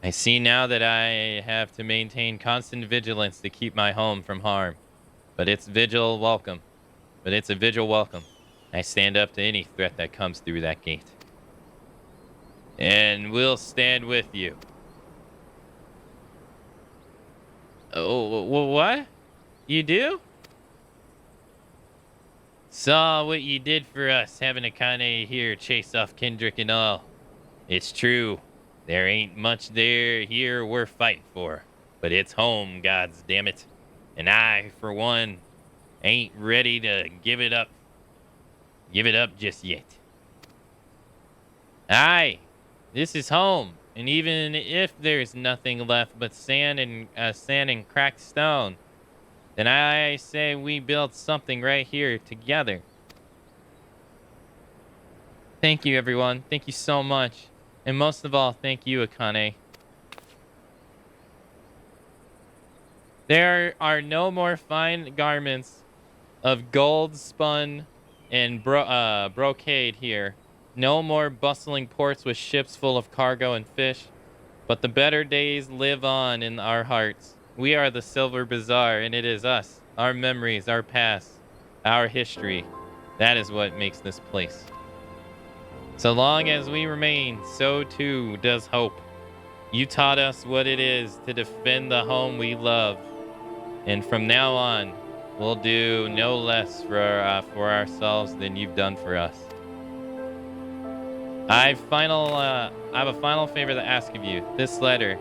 I see now that I have to maintain constant vigilance to keep my home from harm. But it's a vigil welcome. I stand up to any threat that comes through that gate. And we'll stand with you. Oh, what? You do? Saw what you did for us, having Akane here chase off Kendrick and all. It's true. There ain't much here we're fighting for. But it's home, gods damn it. And I, for one, ain't ready to give it up just yet. Aye, this is home. And even if there's nothing left but sand and cracked stone, then I say we build something right here together. Thank you, everyone. Thank you so much. And most of all, thank you, Akane. There are no more fine garments of gold spun and brocade here. No more bustling ports with ships full of cargo and fish. But the better days live on in our hearts. We are the Silver Bazaar, and it is us, our memories, our past, our history. That is what makes this place. So long as we remain, so too does hope. You taught us what it is to defend the home we love. And from now on, we'll do no less for ourselves than you've done for us. I have a final favor to ask of you. This letter,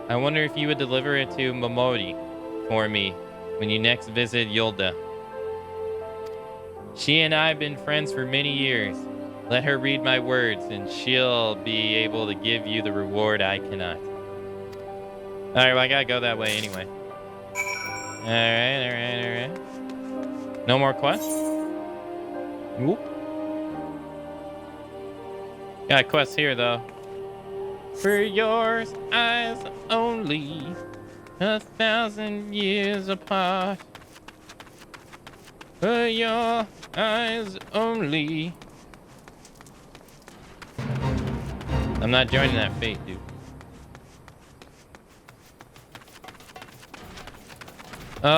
I wonder if you would deliver it to Momori for me when you next visit Yolda. She and I have been friends for many years. Let her read my words, and she'll be able to give you the reward I cannot. All right, well, I gotta go that way anyway. All right. No more quests? Whoop. Got a quest here, though. For yours eyes only, 1,000 years apart. For your eyes only. I'm not joining that fate, dude. But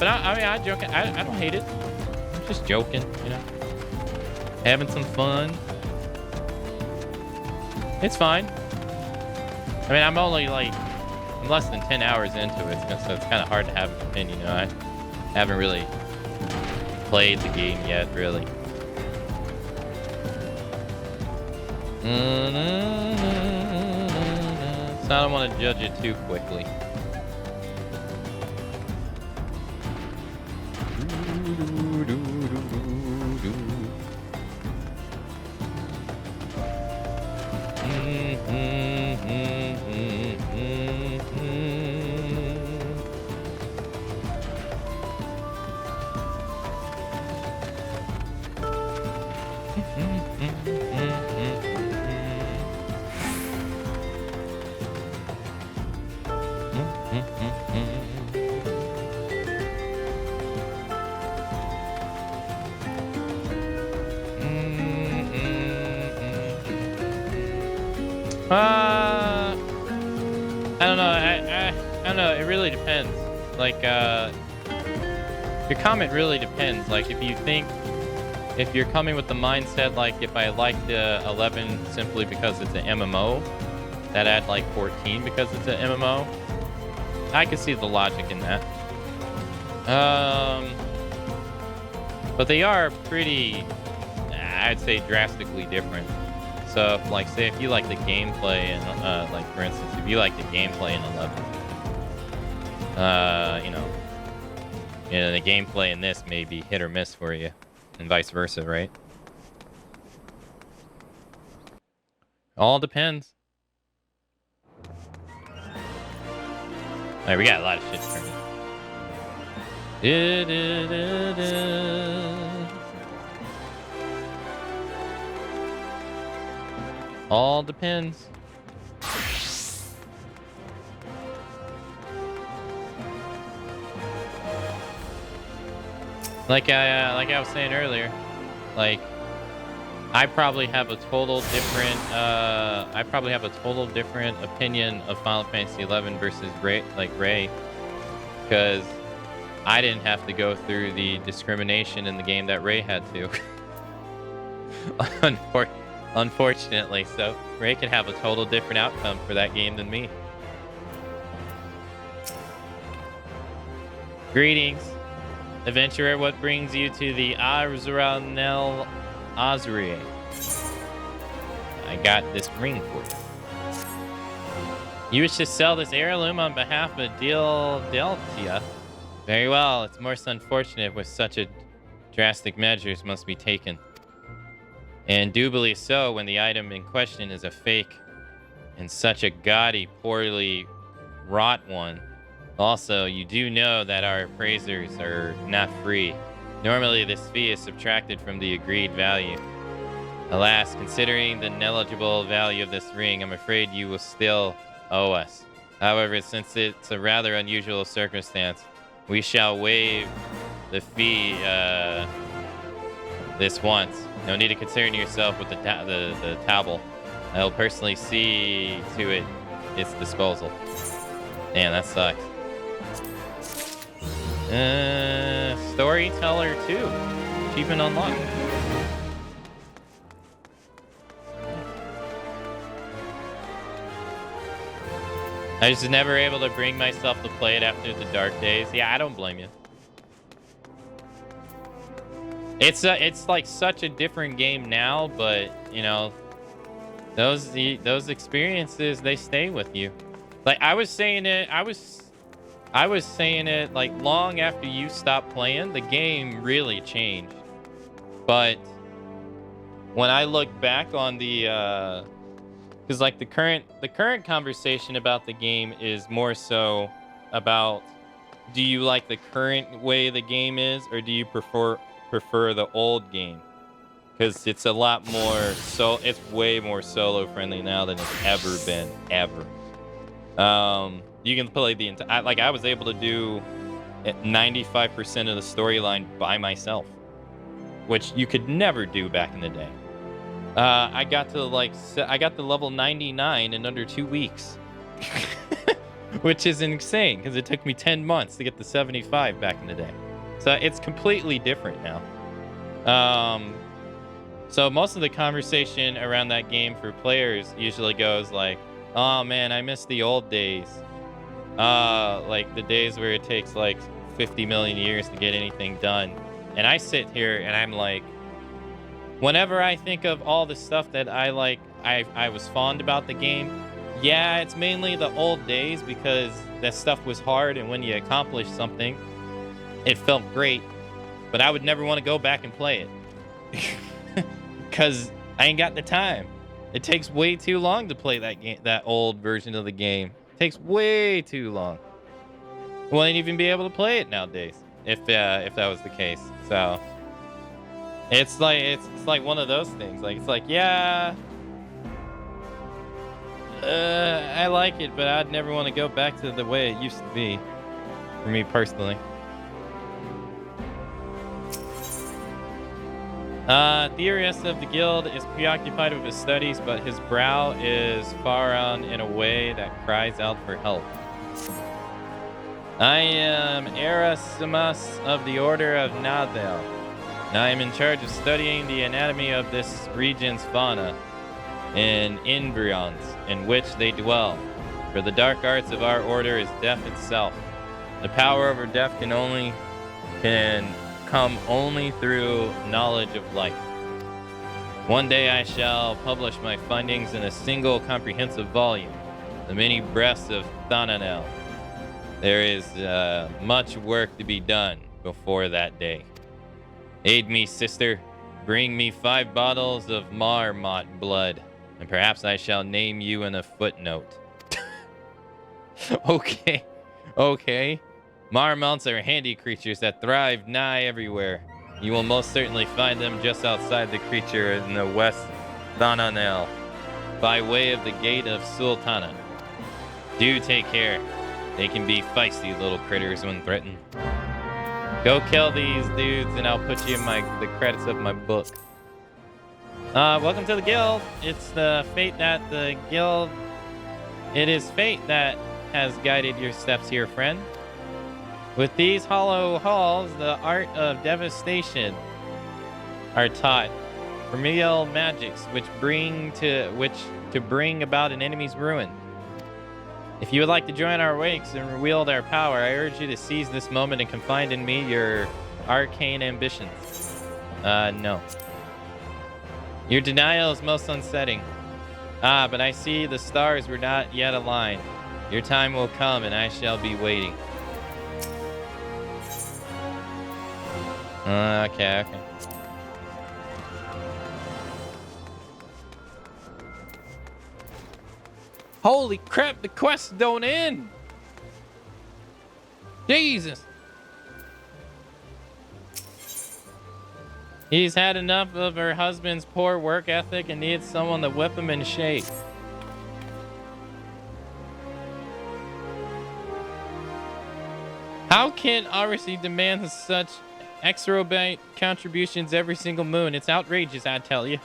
I joke. I don't hate it. I'm just joking, you know. Having some fun. It's fine. I mean, I'm less than 10 hours into it, so it's kind of hard to have an opinion. You know, I haven't really played the game yet, really. So I don't want to judge it too quickly. I don't know. I don't know. It really depends. Like, your comment really depends. Like, if you're coming with the mindset, like, if I like the 11 simply because it's an MMO, that add like 14 because it's an MMO, I can see the logic in that. But they are pretty, I'd say, drastically different. So, if, like, say if you like the gameplay, and like for instance, if you like the gameplay in 11, the gameplay in this may be hit or miss for you, and vice versa, right? All depends. Alright, we got a lot of shit to turn in. All depends. Like I was saying earlier, like I probably have a total different opinion of Final Fantasy XI versus Ray, because I didn't have to go through the discrimination in the game that Ray had to. Unfortunately, so Ray can have a total different outcome for that game than me. Greetings, adventurer. What brings you to the Azranel Azri? I got this ring for you. You wish to sell this heirloom on behalf of Deltia? Very well. It's most unfortunate with such a drastic measures must be taken. And doubly so when the item in question is a fake and such a gaudy, poorly wrought one. Also, you do know that our appraisers are not free. Normally, this fee is subtracted from the agreed value. Alas, considering the negligible value of this ring, I'm afraid you will still owe us. However, since it's a rather unusual circumstance, we shall waive the fee this once. No need to concern yourself with the tablet. I'll personally see to its disposal. Damn, that sucks. Storyteller 2. Achievement unlocked. I was never able to bring myself to play it after the dark days. Yeah, I don't blame you. It's like such a different game now, but you know, those experiences, they stay with you. Like I was saying it like long after you stopped playing, the game really changed. But when I look back on the because like the current conversation about the game is more so about, do you like the current way the game is, or do you prefer the old game? Because it's a lot more, so it's way more solo friendly now than it's ever been, ever. You can play the entire, like I was able to do 95% of the storyline by myself, which you could never do back in the day. I got to level 99 in under 2 weeks, which is insane because it took me 10 months to get to 75 back in the day. So it's completely different now. So most of the conversation around that game for players usually goes like, oh man, I miss the old days. Like the days where it takes like 50 million years to get anything done. And I sit here and I'm like, whenever I think of all the stuff that I was fond about the game, yeah, it's mainly the old days because that stuff was hard, and when you accomplished something, it felt great. But I would never want to go back and play it because I ain't got the time. It takes way too long to play that game, that old version of the game. It takes way too long. I wouldn't even be able to play it nowadays if that was the case. So it's like one of those things. Like it's like, yeah, I like it, but I'd never want to go back to the way it used to be for me personally. Theorist of the guild is preoccupied with his studies, but his brow is frowned in a way that cries out for help. I am Erasmus of the Order of Nadel, and I am in charge of studying the anatomy of this region's fauna and embryons in which they dwell. For the dark arts of our order is death itself. The power over death can come only through knowledge of life. One day I shall publish my findings in a single comprehensive volume, The Many Breaths of Thananel. There is much work to be done before that day. Aid me, sister. Bring me 5 bottles of marmot blood, and perhaps I shall name you in a footnote. Okay. Marmots are handy creatures that thrive nigh everywhere. You will most certainly find them just outside the creature in the West Thananel, by way of the Gate of Sultana. Do take care. They can be feisty little critters when threatened. Go kill these dudes and I'll put you in the credits of my book. Welcome to the guild. It's the fate that the guild... It is fate that has guided your steps here, friend. With these hollow halls, the art of devastation are taught. Remedial magics which to bring about an enemy's ruin. If you would like to join our wakes and wield our power, I urge you to seize this moment and confide in me your arcane ambitions. No. Your denial is most unsetting. But I see the stars were not yet aligned. Your time will come and I shall be waiting. Okay. Holy crap, the quest don't end! Jesus! He's had enough of her husband's poor work ethic and needs someone to whip him in shape. How can Arisi demand such exorbitant contributions every single moon? It's outrageous, I tell you.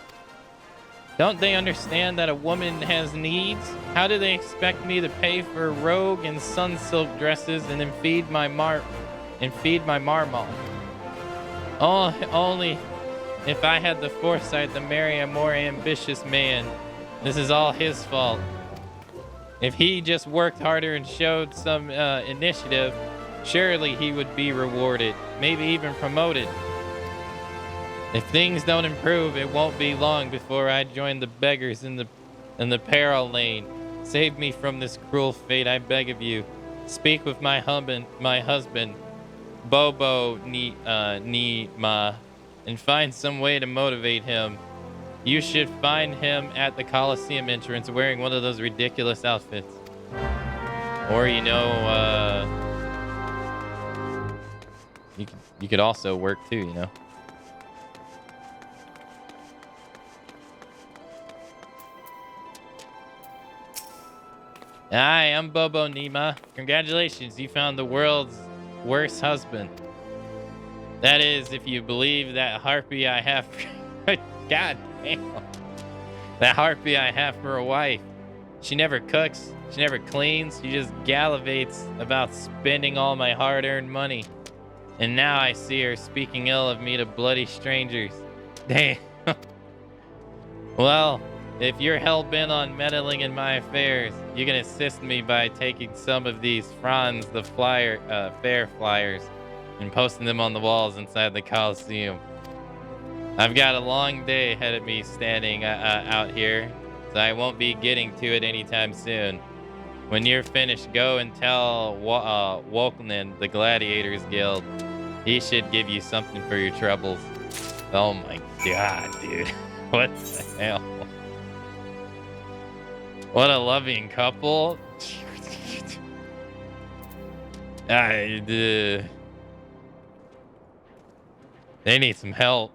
Don't they understand that a woman has needs? How do they expect me to pay for rogue and sun silk dresses and then feed my marmot? Oh, only if I had the foresight to marry a more ambitious man. This is all his fault. If he just worked harder and showed some initiative, surely he would be rewarded, maybe even promoted. If things don't improve, it won't be long before I join the beggars in the peril lane. Save me from this cruel fate, I beg of you. Speak with my husband, Bobo Nima, and find some way to motivate him. You should find him at the Coliseum entrance wearing one of those ridiculous outfits. Or, you could also work too, you know. Hi, I'm Bobo Nima. Congratulations, you found the world's worst husband. That is, if you believe that harpy I have... God damn. That harpy I have for a wife. She never cooks. She never cleans. She just gallivates about spending all my hard-earned money. And now I see her speaking ill of me to bloody strangers. Damn. Well... if you're hell-bent on meddling in my affairs, you can assist me by taking some of these Franz the fair flyers and posting them on the walls inside the Coliseum. I've got a long day ahead of me standing out here, so I won't be getting to it anytime soon. When you're finished, go and tell Wolknan, the Gladiators Guild. He should give you something for your troubles. Oh my god, dude. What the hell? What a loving couple. They need some help.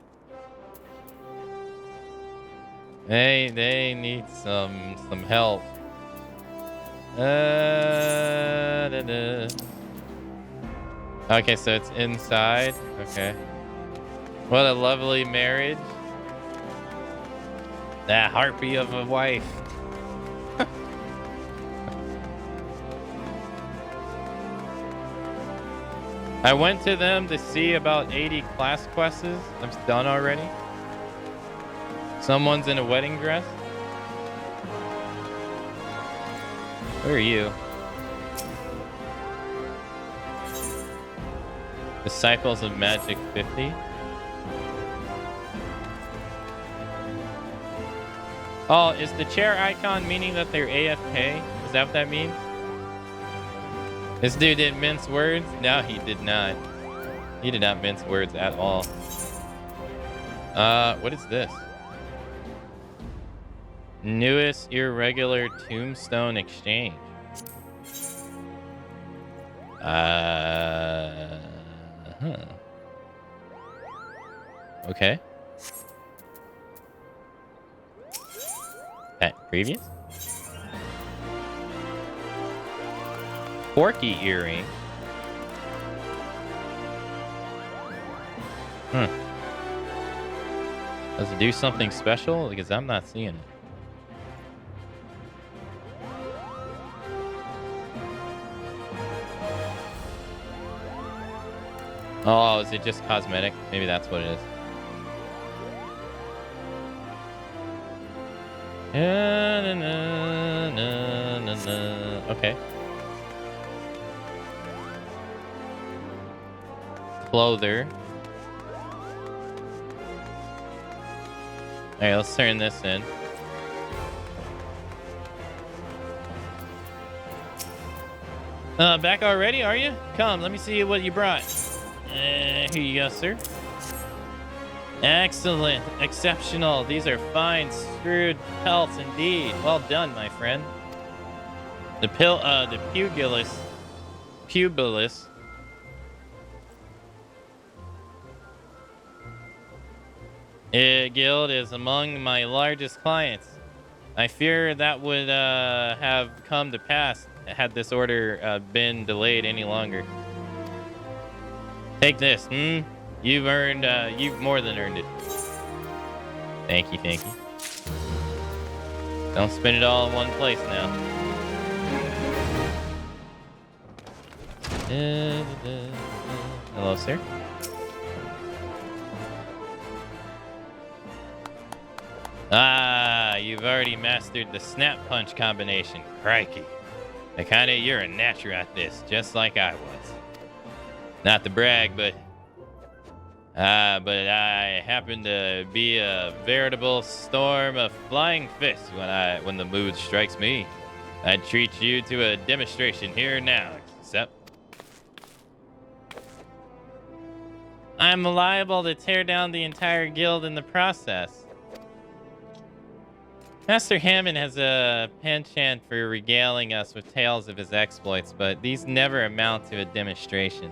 They need some help. Okay, so it's inside. Okay. What a lovely marriage. That harpy of a wife. I went to them to see about 80 class quests. I'm done already. Someone's in a wedding dress. Where are you? Disciples of Magic 50. Oh, is the chair icon meaning that they're AFK? Is that what that means? This dude didn't mince words? No, he did not. He did not mince words at all. What is this? Newest irregular tombstone exchange. Okay. Previous? Porky earring. Does it do something special? Because I'm not seeing it. Oh, is it just cosmetic? Maybe that's what it is. Okay. Clother. Alright, let's turn this in. Back already, are you? Come, let me see what you brought. Here you go, sir. Excellent. Exceptional. These are fine screwed pelts indeed. Well done, my friend. The pugilist guild is among my largest clients. I fear that would have come to pass had this order been delayed any longer. Take this. You've more than earned it. Thank you, thank you. Don't spend it all in one place now. Hello, sir. Ah, you've already mastered the snap punch combination. Crikey. Akane, you're a natural at this, just like I was. Not to brag, but I happen to be a veritable storm of flying fists when the mood strikes me. I treat you to a demonstration here now, except I'm liable to tear down the entire guild in the process. Master Hammond has a penchant for regaling us with tales of his exploits, but these never amount to a demonstration.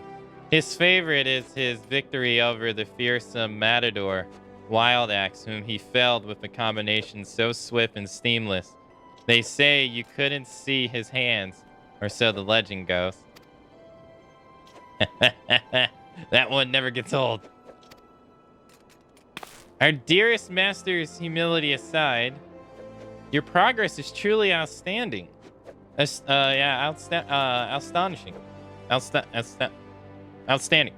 His favorite is his victory over the fearsome matador, Wild Axe, whom he felled with a combination so swift and seamless. They say you couldn't see his hands, or so the legend goes. That one never gets old. Our dearest master's humility aside, your progress is truly outstanding. Astonishing. Outstanding.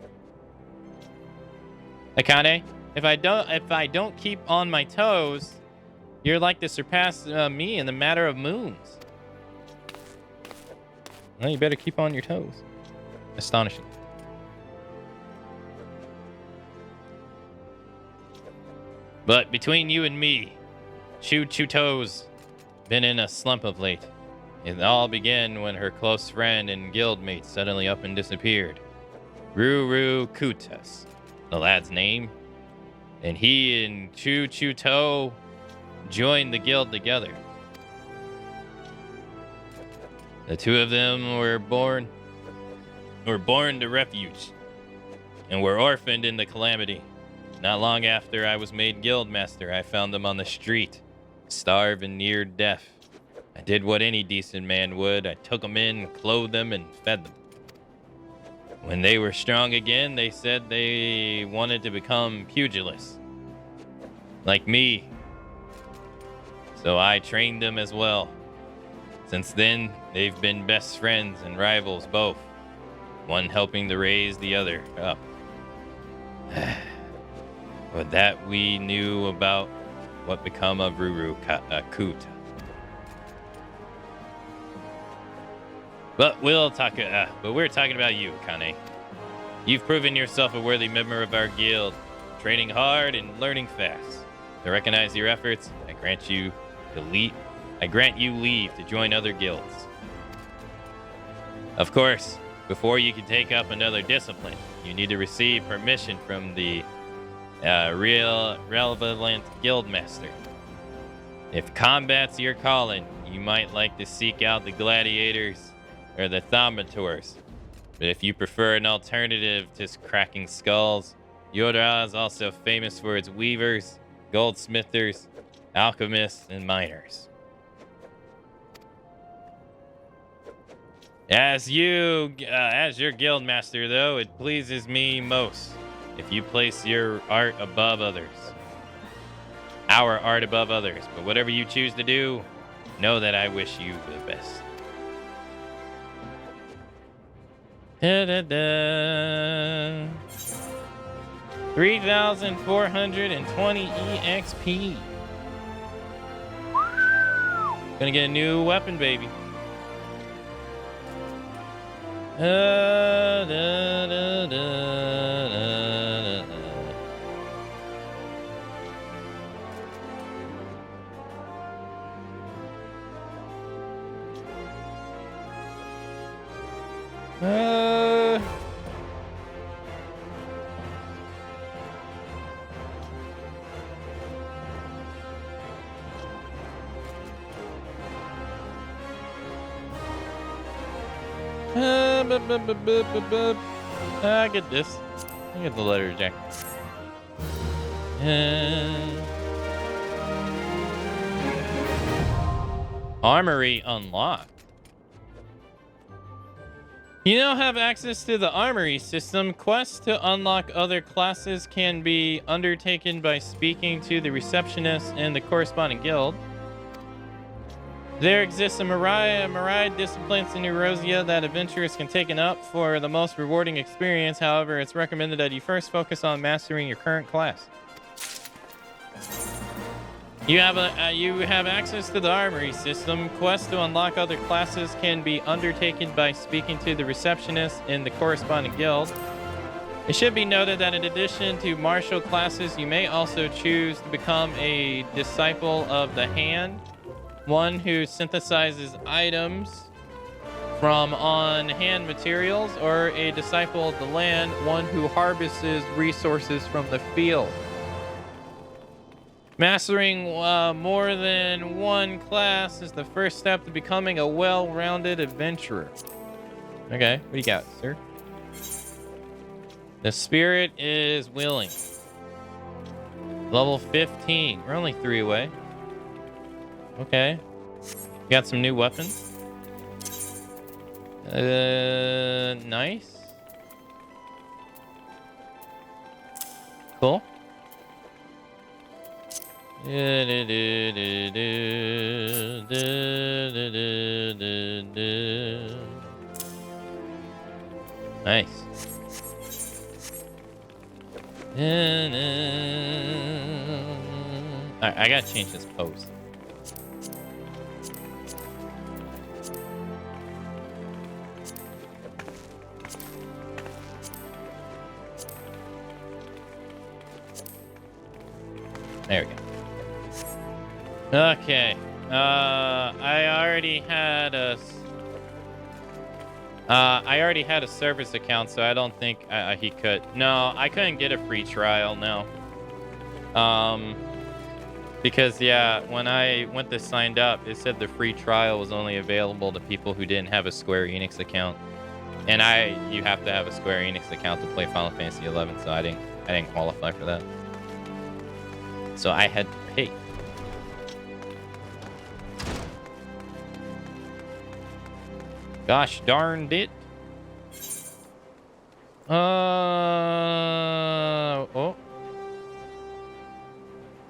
Akane, if I don't keep on my toes, you're like to surpass me in the matter of moons. Well, you better keep on your toes. Astonishing. But between you and me, Toes been in a slump of late. It all began when her close friend and guildmate suddenly up and disappeared. Ruru Kutas, the lad's name, and he and To joined the guild together. The two of them were born to refuge and were orphaned in the calamity. Not long after I was made guildmaster, I found them on the street, starved and near death. I did what any decent man would. I took them in, clothed them, and fed them. When they were strong again, they said they wanted to become pugilists, like me. So I trained them as well. Since then, they've been best friends and rivals both, one helping to raise the other up. But that we knew about what become of Ruru Kuta. But we're talking about you, Akane. You've proven yourself a worthy member of our guild, training hard and learning fast. To recognize your efforts, I grant you leave to join other guilds. Of course, before you can take up another discipline, you need to receive permission from the relevant guild master. If combat's your calling, you might like to seek out the gladiators or the thaumators. But if you prefer an alternative to cracking skulls, Yodra is also famous for its weavers, goldsmithers, alchemists, and miners. As your guild master, though, it pleases me most if you place your art above others. Our art above others. But whatever you choose to do, know that I wish you the best. Da-da-da. 3,420 EXP. Gonna get a new weapon, baby. Da, da, da, da, I get this. I get the letter jack. Armory unlocked. You now have access to the armory system. Quests to unlock other classes can be undertaken by speaking to the receptionist in the corresponding guild. There exists a myriad disciplines in Erosia that adventurers can take up for the most rewarding experience. However, it's recommended that you first focus on mastering your current class. You have access to the armory system. Quests to unlock other classes can be undertaken by speaking to the receptionist in the corresponding guild. It should be noted that in addition to martial classes, you may also choose to become a disciple of the hand, one who synthesizes items from on-hand materials, or a disciple of the land, one who harvests resources from the field. Mastering more than one class is the first step to becoming a well-rounded adventurer. Okay, what do you got, sir? The spirit is willing. Level 15. We're only 3 away. Okay. Got some new weapons. Nice. Cool. Nice. Alright, I gotta change this pose. There we go. Okay. I already had a service account, so I don't think he could. No, I couldn't get a free trial. No. Because yeah, when I went to sign up, it said the free trial was only available to people who didn't have a Square Enix account, and you have to have a Square Enix account to play Final Fantasy XI, so I didn't qualify for that. So I had to pay. Gosh darned it.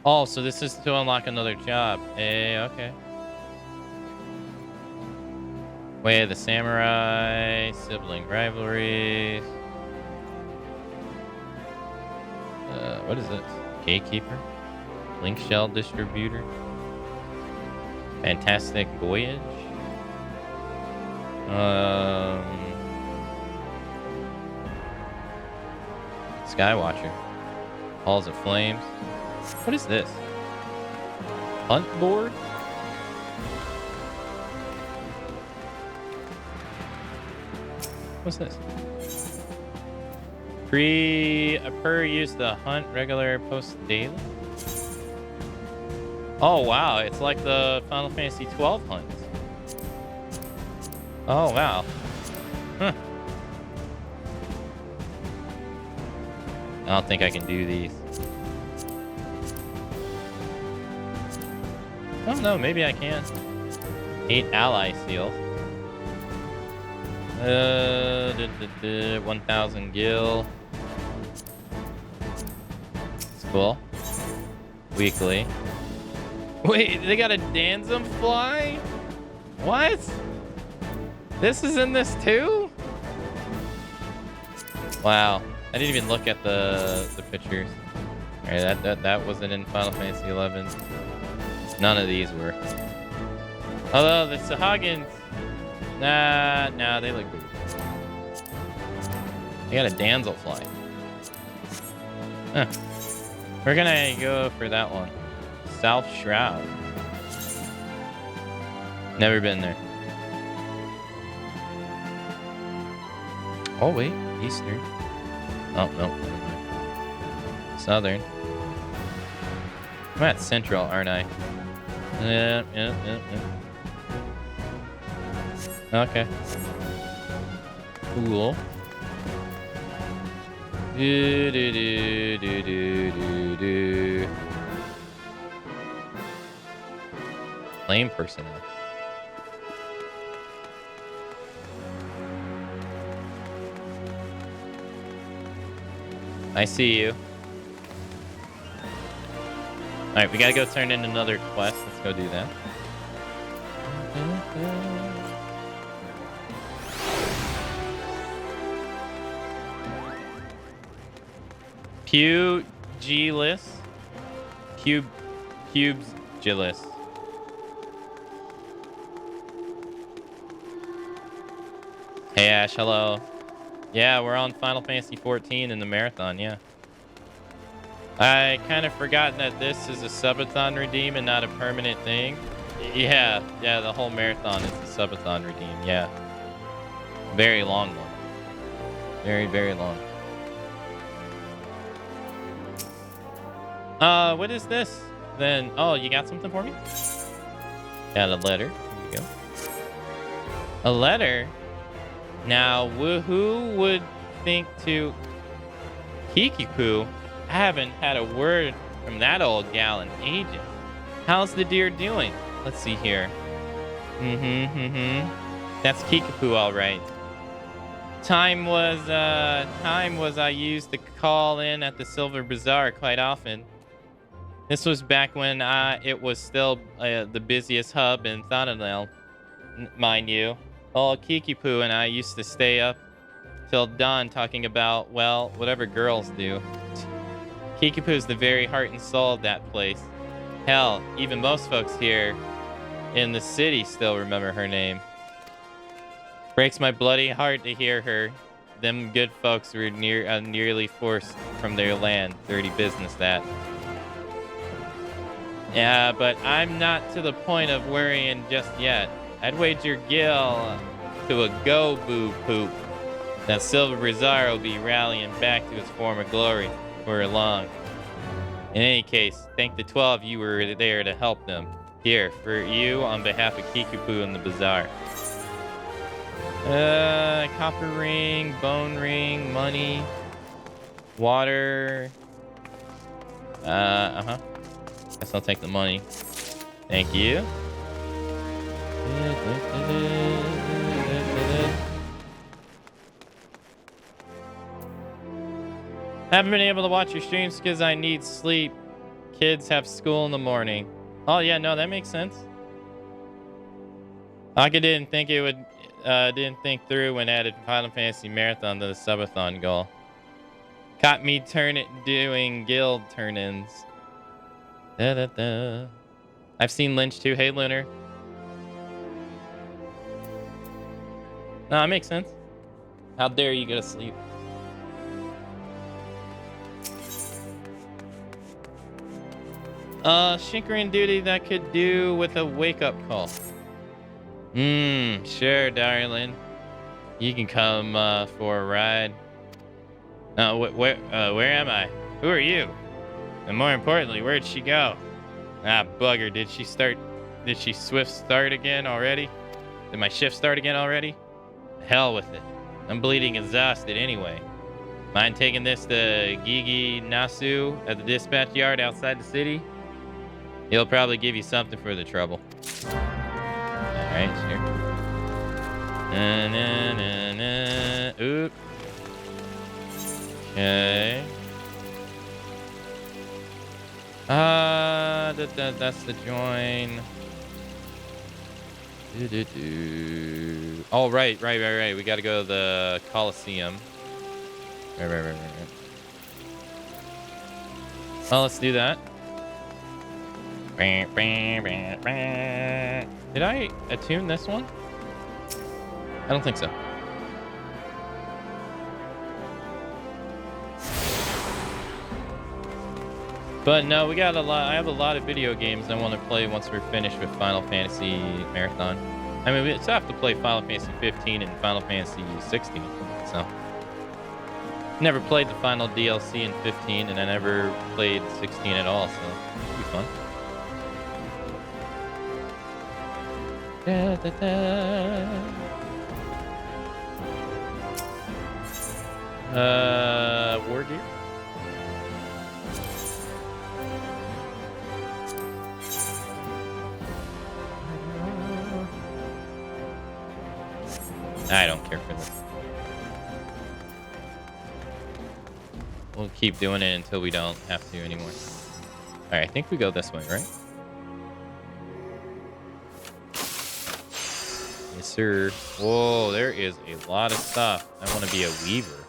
Oh, so this is to unlock another job. Okay. Way of the Samurai, sibling rivalries. What is this? Gatekeeper? Link Shell Distributor? Fantastic Voyage? Skywatcher. Halls of Flames. What is this? Hunt board? What's this? Per use the hunt regular post daily. Oh wow, it's like the Final Fantasy XII hunt. Oh wow. Huh. I don't think I can do these. Oh no, maybe I can. 8 ally seals. 1,000 gil. It's cool. Weekly. Wait, they got a Dansum fly? What? This is in this too? Wow. I didn't even look at the picturs. Alright, that wasn't in Final Fantasy XI. None of these were. Although the Sahagins, nah, they look good. They got a damselfly. Huh. We're gonna go for that one. South Shroud. Never been there. Oh wait, Eastern. Oh no, never mind. Southern. I'm at Central, aren't I? Yeah. Okay. Cool. Do. Flame personnel. I see you. Alright, we gotta go turn in another quest. Let's go do that. Pugilist. Pugilist. Hey Ash, hello. Yeah, we're on Final Fantasy XIV in the marathon, yeah. I kind of forgotten that this is a subathon redeem and not a permanent thing. Yeah, the whole marathon is a subathon redeem, yeah. Very long one. Very, very long. What is this? Then, oh, you got something for me? Got a letter. Here you go. A letter? Now, who would think to... Kikipu? I haven't had a word from that old gal in ages. How's the deer doing? Let's see here. That's Kikipu, all right. Time was I used to call in at the Silver Bazaar quite often. This was back when it was still the busiest hub in Thonanel, mind you. Oh, Kikipu and I used to stay up till dawn talking about, well, whatever girls do. Kikipu's the very heart and soul of that place. Hell, even most folks here in the city still remember her name. Breaks my bloody heart to hear her. Them good folks were nearly forced from their land. Dirty business, that. Yeah, but I'm not to the point of worrying just yet. I'd wager Gil to a go-boo poop that Silver Bazaar will be rallying back to its former glory before long. In any case, thank the 12 you were there to help them. Here, for you, on behalf of Kikipu and the Bazaar. Copper ring, bone ring, money, water. Guess I'll take the money. Thank you. Haven't been able to watch your streams because I need sleep. Kids have school in the morning. Oh yeah, no, that makes sense. Aka didn't think it would. Didn't think through when added Final Fantasy Marathon to the subathon goal. Caught me doing guild turn-ins. I've seen Lynch too. Hey, Lunar. No, it makes sense. How dare you go to sleep? Shinkering duty that could do with a wake-up call. Sure, darling. You can come for a ride. Where am I? Who are you? And more importantly, where'd she go? Ah, bugger, did she swift start again already? Did my shift start again already? Hell with it. I'm bleeding exhausted anyway. Mind taking this to Gigi Nasu at the dispatch yard outside the city? He'll probably give you something for the trouble. Alright, sure. Oop. Okay. That's the join. Oh, right. We gotta go to the Coliseum. Right. Well, let's do that. Did I attune this one? I don't think so. But no, we got a lot. I have a lot of video games I want to play once we're finished with Final Fantasy Marathon. I mean, we still have to play Final Fantasy 15 and Final Fantasy 16. So, never played the final DLC in 15, and I never played 16 at all. So, it'll be fun. War gear. I don't care for this. We'll keep doing it until we don't have to anymore. Alright, I think we go this way, right? Yes, sir. Whoa, there is a lot of stuff. I want to be a weaver.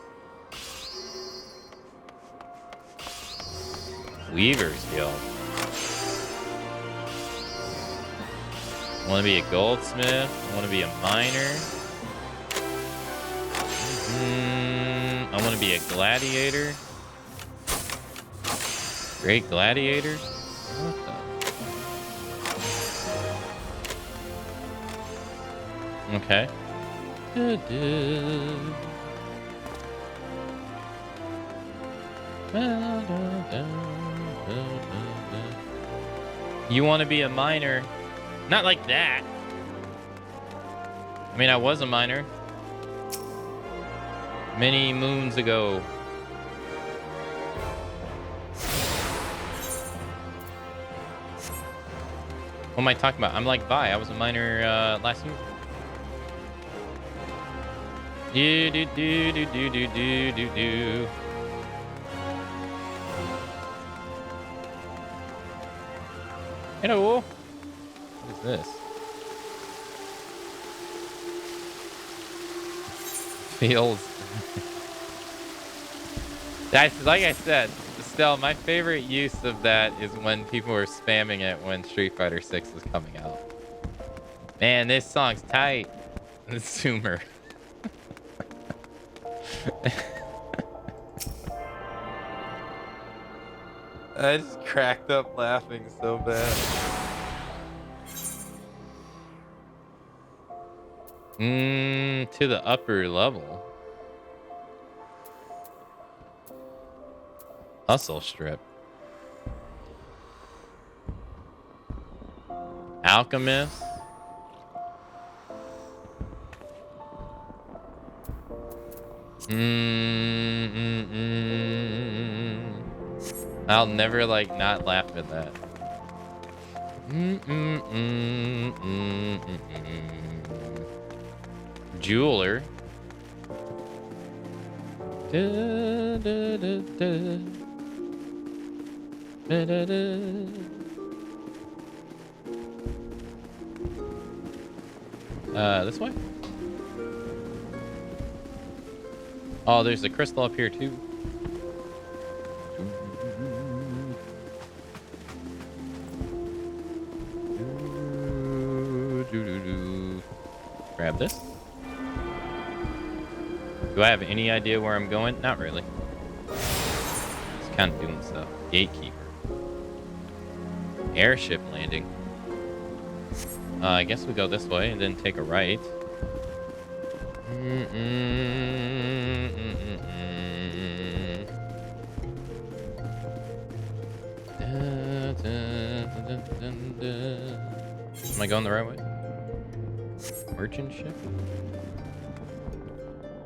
Weaver's Guild. I want to be a goldsmith. I want to be a miner. I want to be a gladiator. Great gladiators? What the? Okay. You want to be a miner? Not like that. I mean, I was a miner. Many moons ago. What am I talking about? I'm like Vi. I was a miner last year. Do. Hello. What is this? Feels. That's like I said. Still, my favorite use of that is when people are spamming it when Street Fighter 6 is coming out. Man, this song's tight. The Zoomer. I just cracked up laughing so bad. To the upper level. Hustle strip. Alchemist. I'll never not laugh at that. Jeweler. This way? Oh, there's a crystal up here too. Grab this. Do I have any idea where I'm going? Not really. Just kind of doing stuff. Gatekeeper. Airship landing. I guess we go this way and then take a right. Am I going the right way? Merchant ship?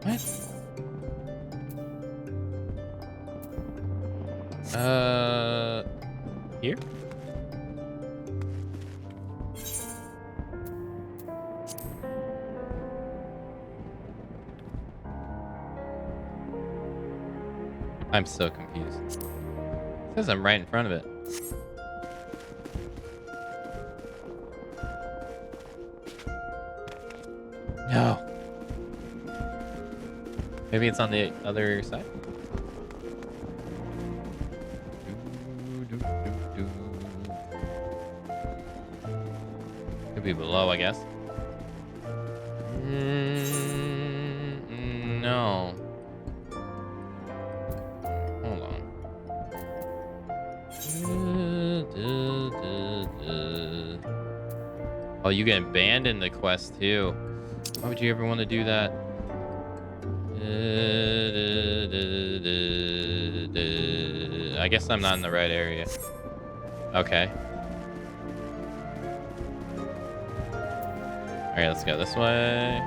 What? Here? I'm so confused. It says I'm right in front of it. No. Maybe it's on the other side? Could be below, I guess. No. Hold on. Oh, you get abandoned the quest too. Why would you ever want to do that? I guess I'm not in the right area. Okay. Alright, let's go this way.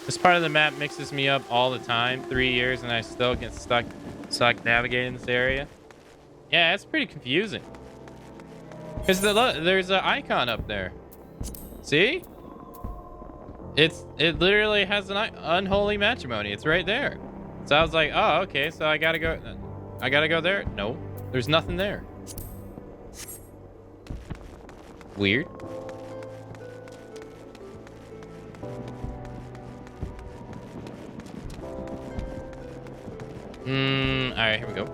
This part of the map mixes me up all the time. 3 years and I still get stuck navigating this area. Yeah, it's pretty confusing. Because there's an icon up there. See? It literally has an unholy matrimony. It's right there. So I was like, oh, okay. So I gotta go there. No, there's nothing there. Weird. All right, here we go.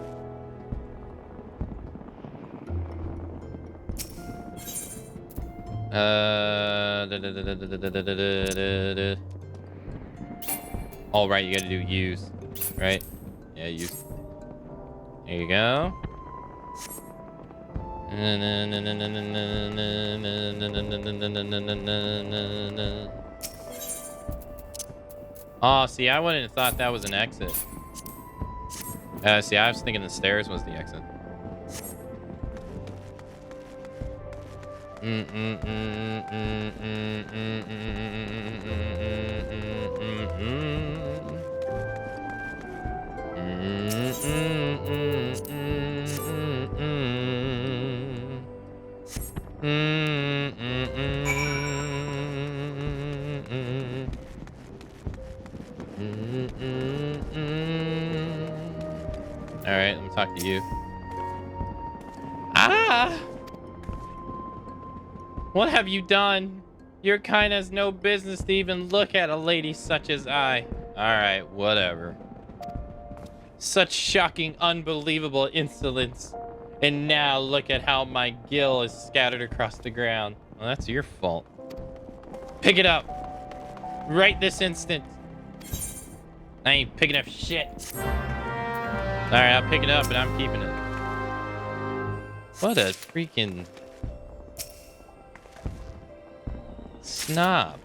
All right, you gotta do use, right? Yeah, use. There you go. Oh, see, I wouldn't have thought that was an exit. See, I was thinking the stairs was the exit. All right, let me talk to you. Ah! What have you done? Your kind has no business to even look at a lady such as I. All right, whatever. Such shocking, unbelievable insolence. And now look at how my gill is scattered across the ground. Well, that's your fault. Pick it up. Right this instant. I ain't picking up shit. All right, I'll pick it up, but I'm keeping it. What a freaking snob.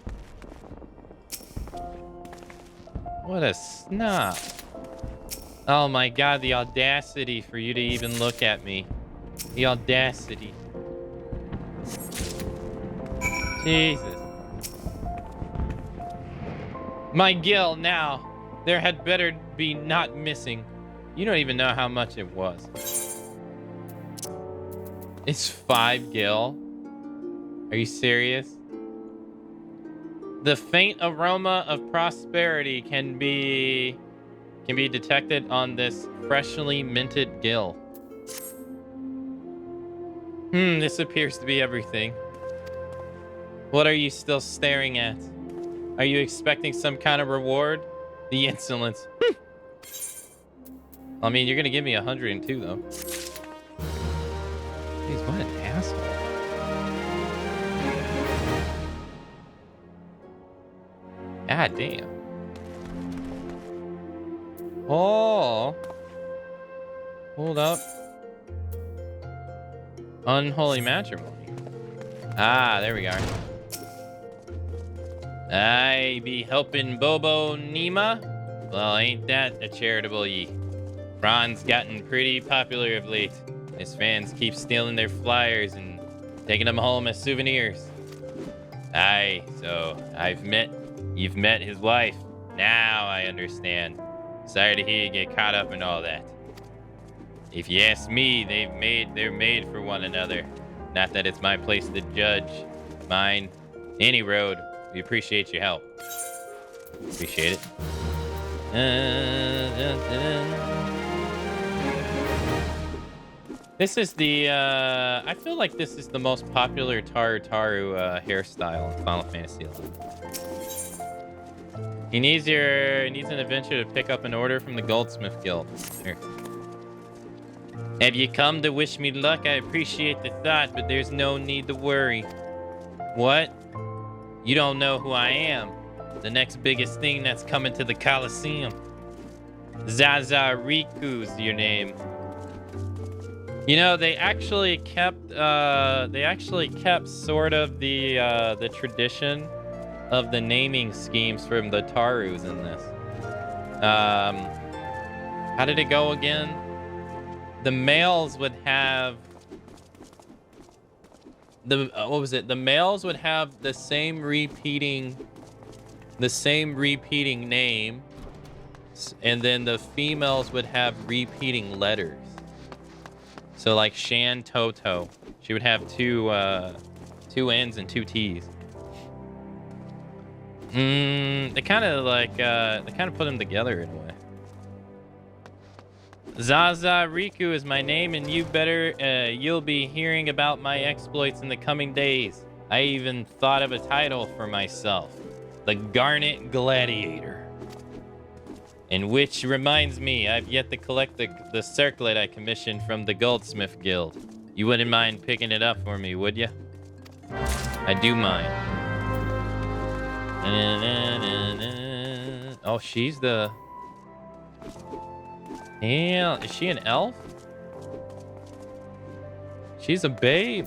What a snob. Oh my God, the audacity for you to even look at me. The audacity. Jesus. My gill now. There had better be not missing. You don't even know how much it was. It's 5 gil. Are you serious? The faint aroma of prosperity can be detected on this freshly minted gill. This appears to be everything. What are you still staring at? Are you expecting some kind of reward? The insolence. I mean, you're gonna give me 102 though. Jeez, what an asshole. God damn. Oh. Hold up. Unholy matrimony. Ah, there we are. I be helping Bobo Nima? Well, ain't that a charitable ye? Ron's gotten pretty popular of late. His fans keep stealing their flyers and taking them home as souvenirs. Aye, so you've met his wife. Now I understand. Sorry to hear you get caught up in all that. If you ask me, they're made for one another. Not that it's my place to judge. Mine. Any road. We appreciate your help. Appreciate it. This is the, I feel like this is the most popular Taru hairstyle in Final Fantasy XI. He needs an adventure to pick up an order from the Goldsmith Guild. Here. Have you come to wish me luck? I appreciate the thought, but there's no need to worry. What? You don't know who I am. The next biggest thing that's coming to the Coliseum. Zaza Riku's your name. You know, they actually kept sort of the tradition of the naming schemes from the Tarus in this. How did it go again? The males would have the males would have the same repeating name, and then the females would have repeating letters. So like Shan Toto, she would have two N's and two T's. They kind of put them together in a way. Zaza Riku is my name, and you'll be hearing about my exploits in the coming days. I even thought of a title for myself, the Garnet Gladiator. And which reminds me, I've yet to collect the circlet I commissioned from the Goldsmith Guild. You wouldn't mind picking it up for me, would you? I do mind. Oh, she's the... Damn, is she an elf? She's a babe.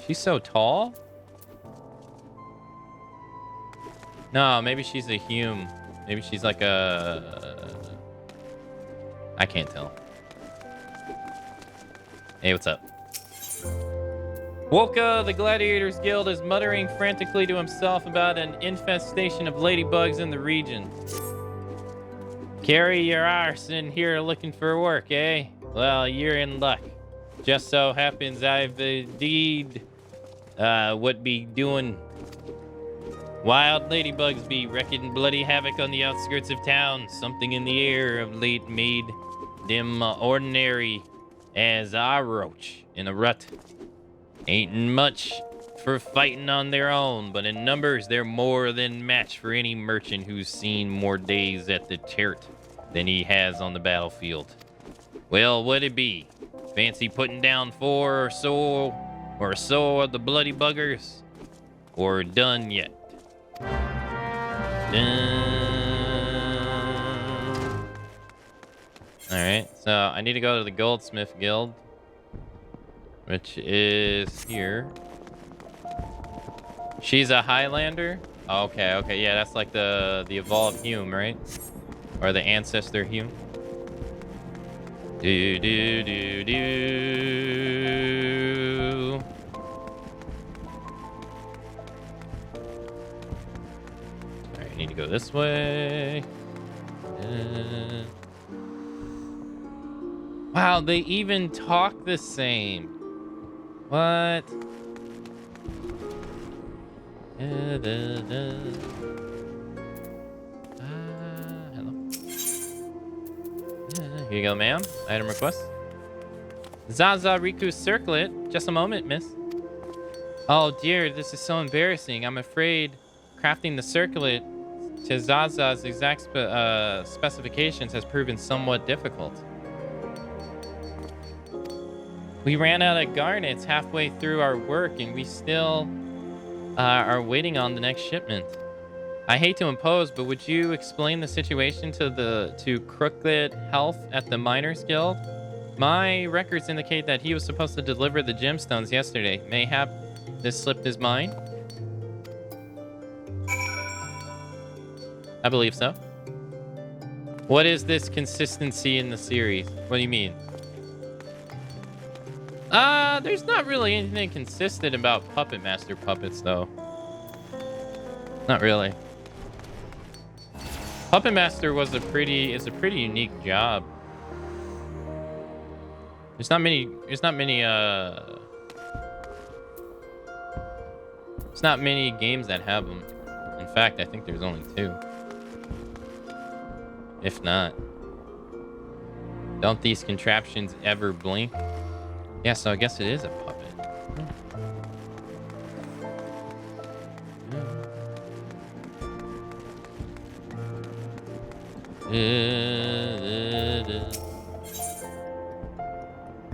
She's so tall? No, maybe she's a hume. Maybe she's like a... I can't tell. Hey, what's up? Woka, the Gladiators Guild, is muttering frantically to himself about an infestation of ladybugs in the region. Carry your arse in here looking for work, eh? Well, you're in luck. Just so happens I've indeed what be doing. Wild ladybugs be wrecking bloody havoc on the outskirts of town. Something in the air of late made them ordinary as a roach in a rut. Ain't much for fighting on their own, but in numbers they're more than match for any merchant who's seen more days at the chert than he has on the battlefield. Well, what'd it be? Fancy putting down 4 or so of the bloody buggers? Or done yet? Alright, so I need to go to the Goldsmith Guild, which is here. She's a Highlander? Okay, yeah, that's like the evolved Hume, right? Or the ancestor Hume. Do. Alright, I need to go this way. Wow, they even talk the same. What? Hello. Here you go, ma'am. Item request. Zaza Riku's circlet. Just a moment, miss. Oh dear, this is so embarrassing. I'm afraid crafting the circlet to Zaza's exact specifications has proven somewhat difficult. We ran out of garnets halfway through our work, and we still are waiting on the next shipment. I hate to impose, but would you explain the situation to Crooked Health at the Miners Guild? My records indicate that he was supposed to deliver the gemstones yesterday. Mayhap this slipped his mind? I believe so. What is this consistency in the series? What do you mean? There's not really anything consistent about Puppet Master puppets, though. Not really. Puppet Master is a pretty unique job. There's not many games that have them. In fact, I think there's only 2. If not. Don't these contraptions ever blink? Yeah, so I guess it is a puppet.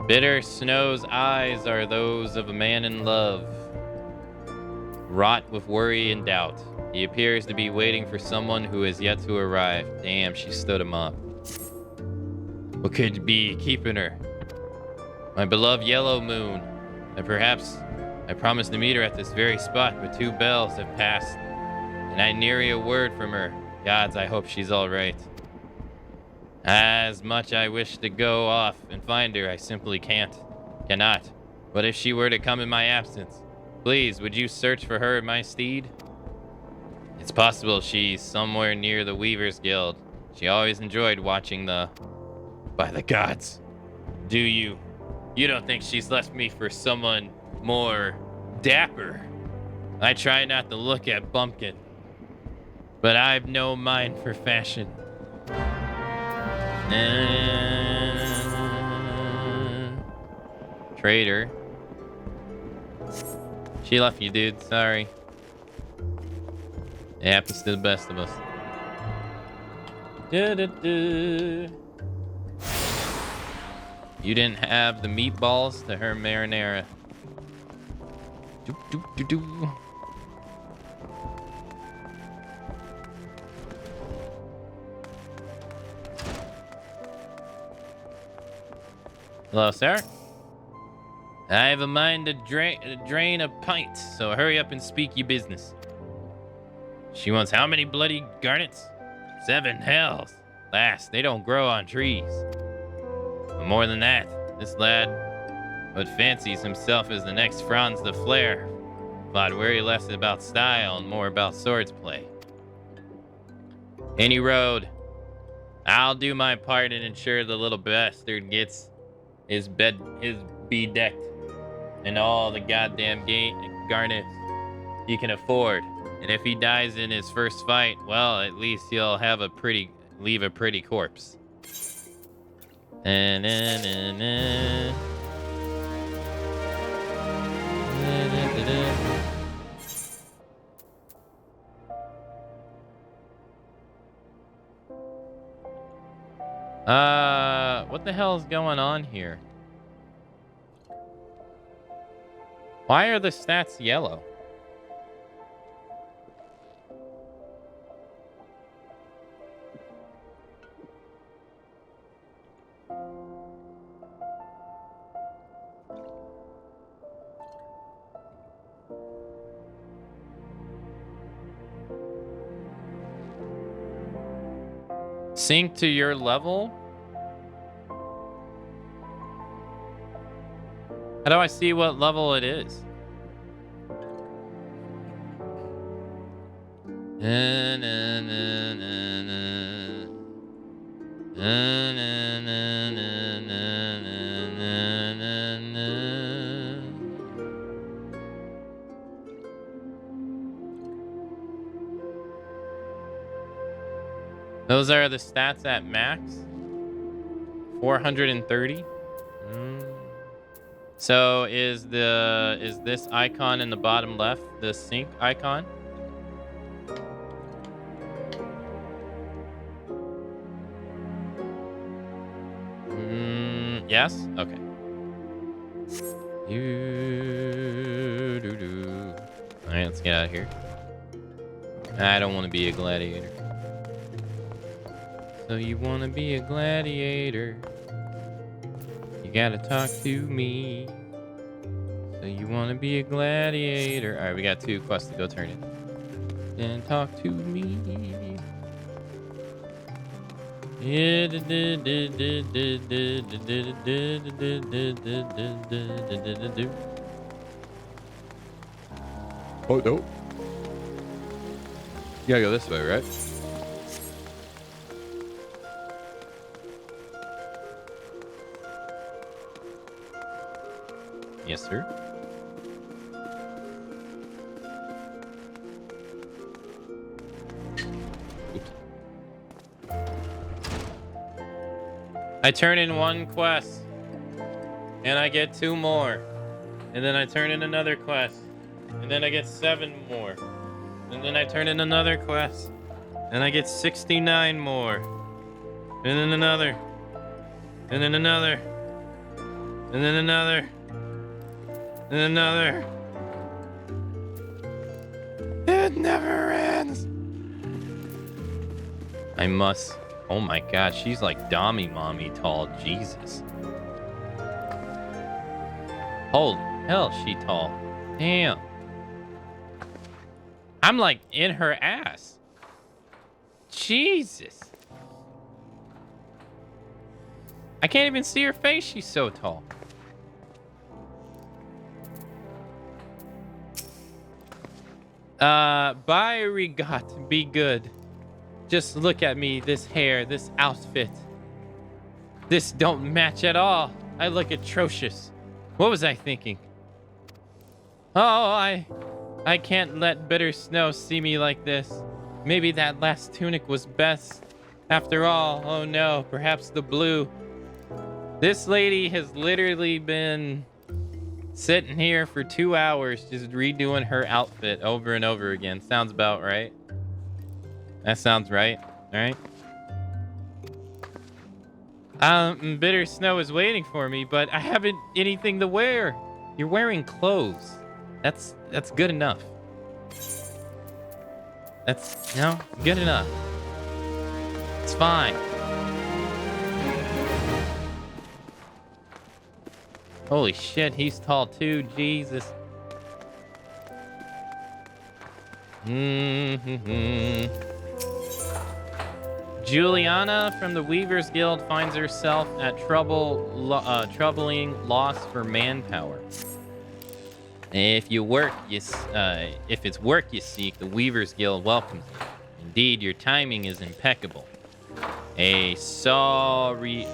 Bitter Snow's eyes are those of a man in love, wrought with worry and doubt. He appears to be waiting for someone who has yet to arrive. Damn, she stood him up. What could be keeping her? My beloved Yellow Moon. And perhaps I promised to meet her at this very spot, but 2 bells have passed, and I nary a word from her. Gods, I hope she's all right. As much I wish to go off and find her, I simply cannot. What if she were to come in my absence? Please, would you search for her in my stead? It's possible she's somewhere near the Weavers Guild. She always enjoyed watching the... By the gods. Do you? You don't think she's left me for someone more dapper? I try not to look at Bumpkin, but I've no mind for fashion. Traitor. She left you, dude. Sorry. It happens to the best of us. You didn't have the meatballs to her marinara. Hello, sir. I have a mind to drain a pint, so hurry up and speak your business. She wants how many bloody garnets? 7 hells. Last, they don't grow on trees. But more than that, this lad, what fancies himself as the next Franz the Flare, thought worry less about style and more about swords play. Any road. I'll do my part and ensure the little bastard gets his bedecked and all the goddamn garnets he can afford. And if he dies in his first fight, well, at least he'll have leave a pretty corpse. What the hell is going on here? Why are the stats yellow? Sync to your level? How do I see what level it is? Those are the stats at max. 430. So is this icon in the bottom left the sync icon? Yes? Okay. Alright, let's get out of here. I don't want to be a gladiator. So you want to be a gladiator? You gotta talk to me. So you want to be a gladiator? All right, we got 2 quests to go turn in. Then talk to me. Oh no. You gotta go this way, right? Yes, sir. Oops. I turn in 1 quest, and I get 2 more. And then I turn in another quest, and then I get 7 more. And then I turn in another quest, and I get 69 more. And then another. And then another. And then another. And another. It never ends. I must. Oh my god, she's like Dommy Mommy tall. Jesus. Holy hell, she tall. Damn. I'm like in her ass. Jesus. I can't even see her face. She's so tall. Bye, Regat. Be good. Just look at me. This hair, this outfit. This don't match at all. I look atrocious. What was I thinking? Oh, I can't let Bitter Snow see me like this. Maybe that last tunic was best. After all, oh no, perhaps the blue. This lady has literally been sitting here for 2 hours just redoing her outfit over and over again. Sounds about right. That sounds right. All right. Bitter Snow is waiting for me, but I haven't anything to wear. You're wearing clothes. That's good enough. That's, no, good enough. It's fine. Holy shit, he's tall too, Jesus. Juliana from the Weavers Guild finds herself at troubling loss for manpower. If it's work you seek, the Weavers Guild welcomes you. Indeed, your timing is impeccable. A sorry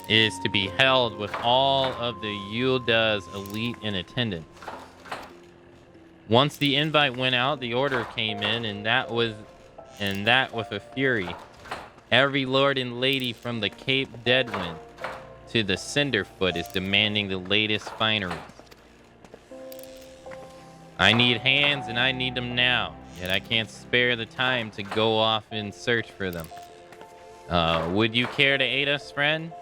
is to be held with all of the Yulda's elite in attendance. Once the invite went out, the order came in, and that with a fury. Every lord and lady from the Cape Deadwind to the Cinderfoot is demanding the latest fineries. I need hands, and I need them now, yet I can't spare the time to go off and search for them. Would you care to aid us, friend?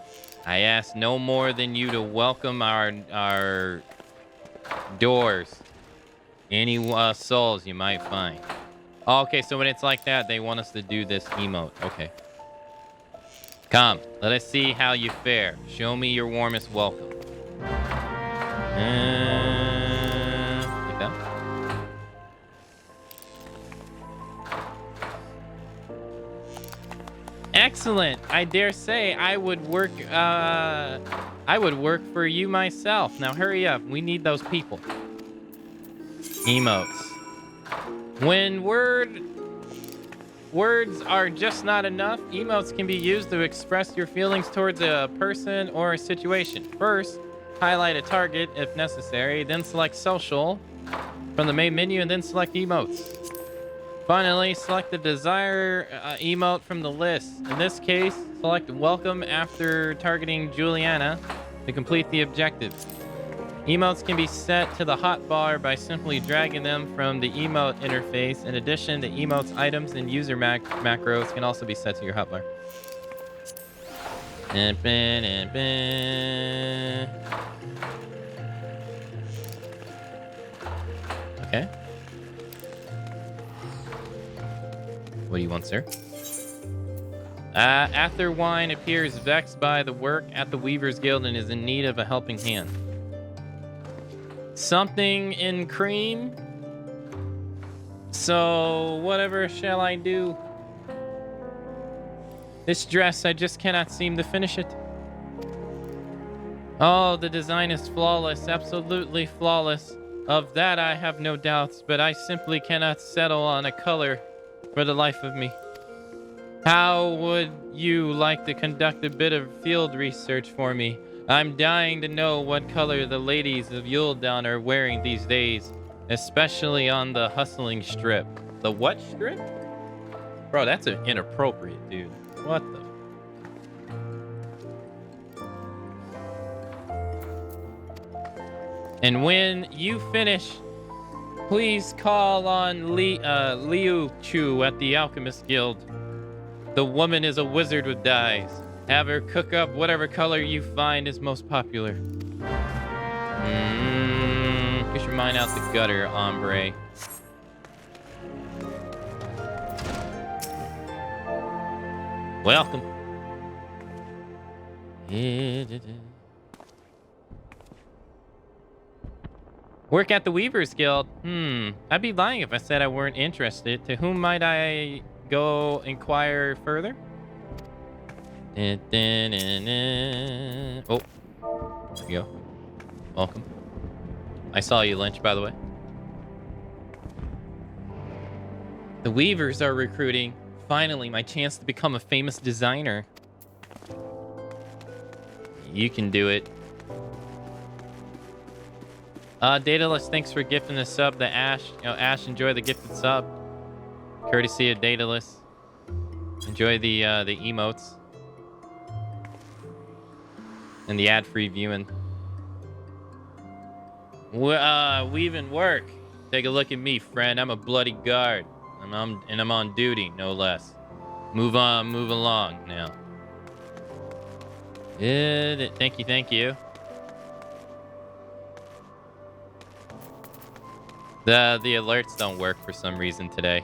I ask no more than you to welcome our doors. Any souls you might find. Oh, okay, so when it's like that, they want us to do this emote. Okay. Come, let us see how you fare. Show me your warmest welcome. Like that. Excellent. I dare say I would work for you myself. Now hurry up. We need those people. Emotes. When words are just not enough, emotes can be used to express your feelings towards a person or a situation. First, highlight a target if necessary, then select social from the main menu and then select emotes. Finally, select the desired emote from the list. In this case, select welcome after targeting Juliana to complete the objective. Emotes can be set to the hotbar by simply dragging them from the emote interface. In addition, the emotes, items, and user macros can also be set to your hotbar. Okay. What do you want, sir? Atherwine appears vexed by the work at the Weavers Guild and is in need of a helping hand. Something in cream? So, whatever shall I do? This dress, I just cannot seem to finish it. Oh, the design is flawless, absolutely flawless. Of that I have no doubts, but I simply cannot settle on a color for the life of me. How would you like to conduct a bit of field research for me? I'm dying to know what color the ladies of Yuledown are wearing these days, especially on the hustling strip. The what strip? Bro, that's inappropriate, dude. What the? And when you finish, please call on Liu Chu at the Alchemist Guild. The woman is a wizard with dyes. Have her cook up whatever color you find is most popular. Push your mind out the gutter, hombre. Welcome. Work at the Weavers Guild? I'd be lying if I said I weren't interested. To whom might I go inquire further? Oh, there you go. Welcome. I saw you, Lynch, by the way. The Weavers are recruiting. Finally, my chance to become a famous designer. You can do it. Daedalus, thanks for gifting the sub to Ash. Ash, enjoy the gifted sub. Courtesy of Daedalus. Enjoy the emotes. And the ad-free viewing. Weaving work. Take a look at me, friend. I'm a bloody guard. I'm on duty, no less. Move along now. Thank you. The alerts don't work for some reason today.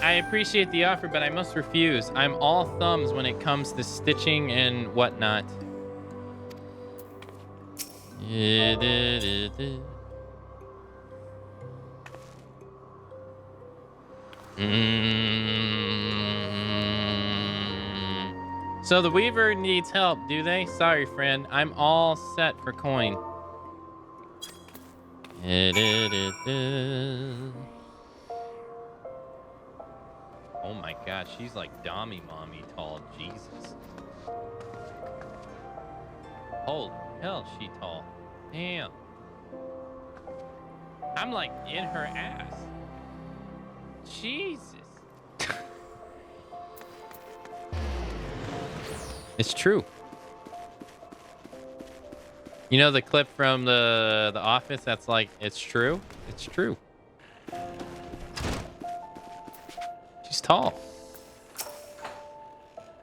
I appreciate the offer, but I must refuse. I'm all thumbs when it comes to stitching and whatnot. So the Weaver needs help, do they? Sorry, friend. I'm all set for coin. Oh my god, she's like Dommy Mommy tall. Jesus. Holy hell, she tall. Damn. I'm like in her ass. Jesus. It's true. You know the clip from the Office that's like, it's true? It's true. She's tall.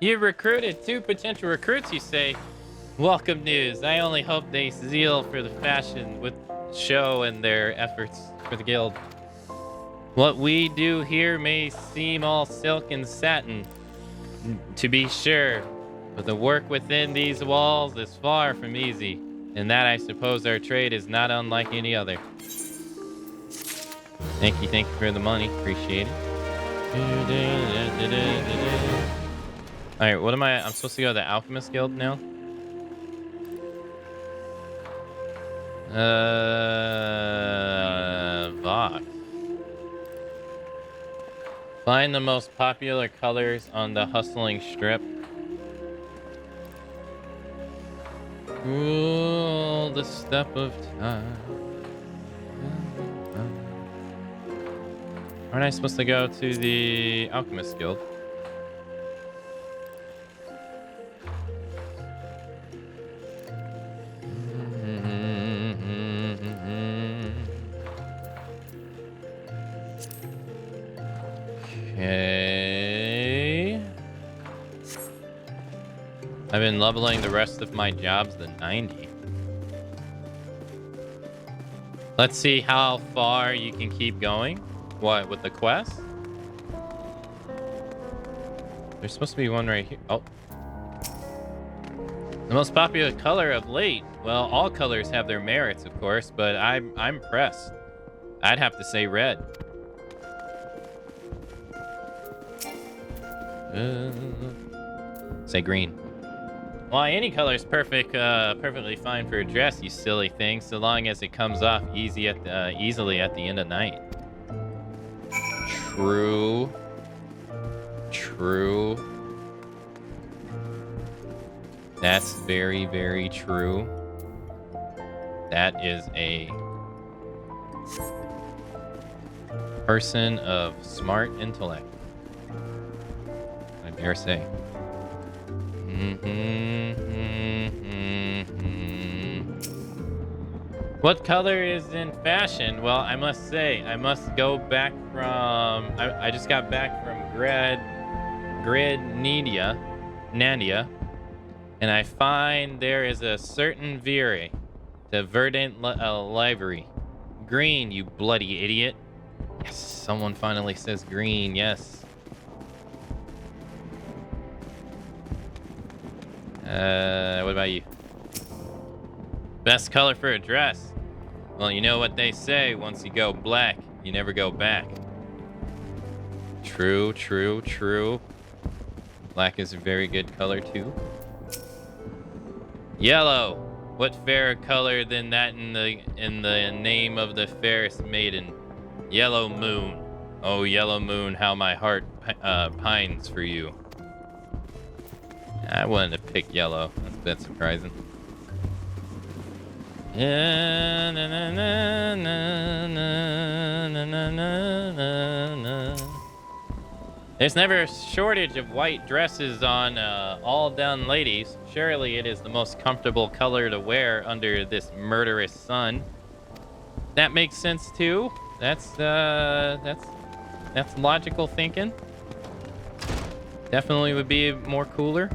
You've recruited 2 potential recruits, you say? Welcome news. I only hope they zeal for the fashion with show and their efforts for the guild. What we do here may seem all silk and satin, to be sure, but the work within these walls is far from easy, and that I suppose our trade is not unlike any other. Thank you for the money. Appreciate it. Alright, what am I'm supposed to go to the Alchemist Guild now? Vox. Find the most popular colors on the hustling strip. Rule the step of time. Aren't I supposed to go to the Alchemist Guild? Okay. I've been leveling the rest of my jobs to 90. Let's see how far you can keep going. What, with the quest? There's supposed to be one right here. Oh. The most popular color of late. Well, all colors have their merits, of course, but I'm impressed. I'd have to say red. Say green. Well, any color is perfectly fine for a dress, you silly thing, so long as it comes off easily at the end of night. True. True. That's very, very true. That is a person of smart intellect, I dare say. What color is in fashion? Well, I must say, I must go back from... I just got back from Nandia, and I find there is a certain Vire, the verdant livery. Green, you bloody idiot. Yes, someone finally says green, yes. What about you? Best color for a dress? Well, you know what they say, once you go black, you never go back. True, true, true. Black is a very good color too. Yellow. What fairer color than that in the name of the fairest maiden? Yellow moon. Oh, yellow moon, how my heart pines for you. I wanted to pick yellow. That's a bit surprising. Yeah, na, na, na, na, na, na, na, na. There's never a shortage of white dresses on all done ladies. Surely it is the most comfortable color to wear under this murderous sun. That makes sense too. That's logical thinking. Definitely would be more cooler.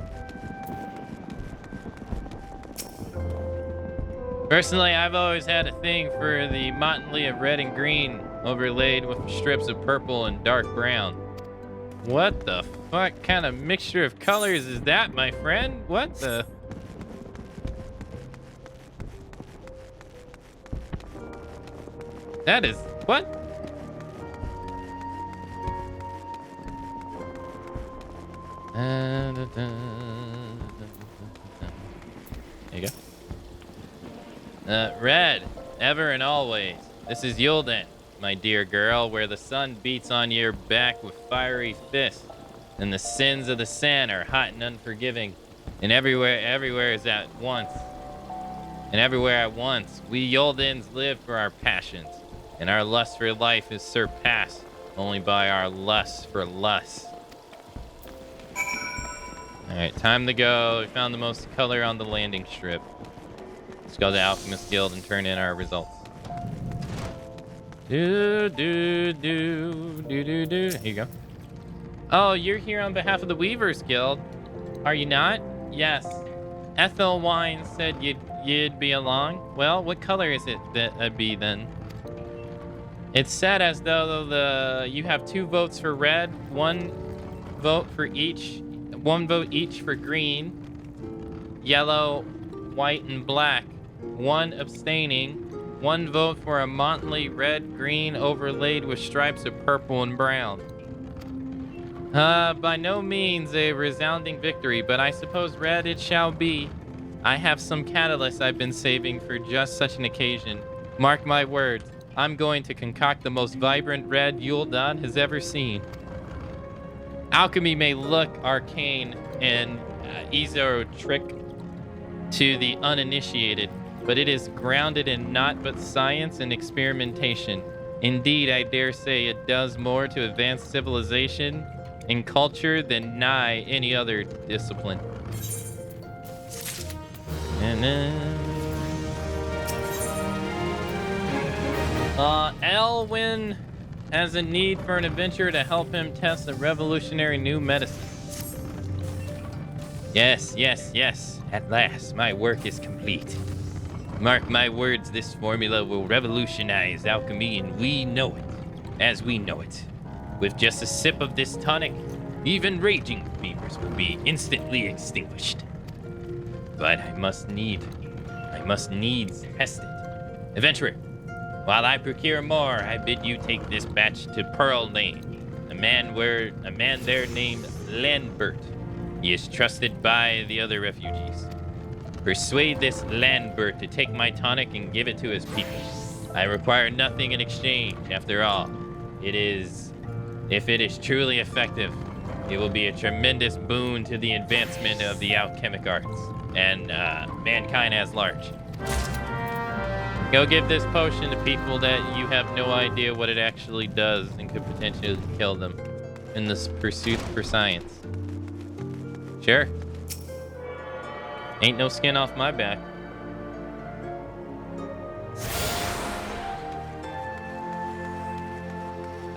Personally, I've always had a thing for the motley of red and green overlaid with strips of purple and dark brown. What the fuck kind of mixture of colors is that, my friend? What the... That is... What? There you go. Red, ever and always. This is Yulden, my dear girl, where the sun beats on your back with fiery fists, and the sins of the sand are hot and unforgiving, and everywhere is at once. And everywhere at once, we Yuldens live for our passions, and our lust for life is surpassed only by our lust for lust. Alright, time to go. We found the most color on the landing strip. Let's go to Alchemist Guild and turn in our results. Here you go. Oh, you're here on behalf of the Weavers Guild, are you not? Yes. Ethel Wine said you'd be along. Well, what color is it that be then? It's said as though you have 2 votes for red, 1 vote each for green, yellow, white, and black, 1 abstaining, 1 vote for a motley red-green overlaid with stripes of purple and brown. By no means a resounding victory, but I suppose red it shall be. I have some catalyst I've been saving for just such an occasion. Mark my words, I'm going to concoct the most vibrant red Yuldan has ever seen. Alchemy may look arcane and esoteric to the uninitiated, but it is grounded in naught but science and experimentation. Indeed, I dare say it does more to advance civilization and culture than nigh any other discipline. And then... Elwyn has a need for an adventurer to help him test a revolutionary new medicine. Yes, yes, yes. At last, my work is complete. Mark my words, this formula will revolutionize alchemy, and we know it, as we know it. With just a sip of this tonic, even raging fevers will be instantly extinguished. But I must needs test it. Adventurer, while I procure more, I bid you take this batch to Pearl Lane. A man there named Lambert. He is trusted by the other refugees. Persuade this Lambert to take my tonic and give it to his people. I require nothing in exchange. After all, if it is truly effective, it will be a tremendous boon to the advancement of the alchemic arts and mankind as large. Go give this potion to people that you have no idea what it actually does and could potentially kill them in this pursuit for science. Sure. Ain't no skin off my back.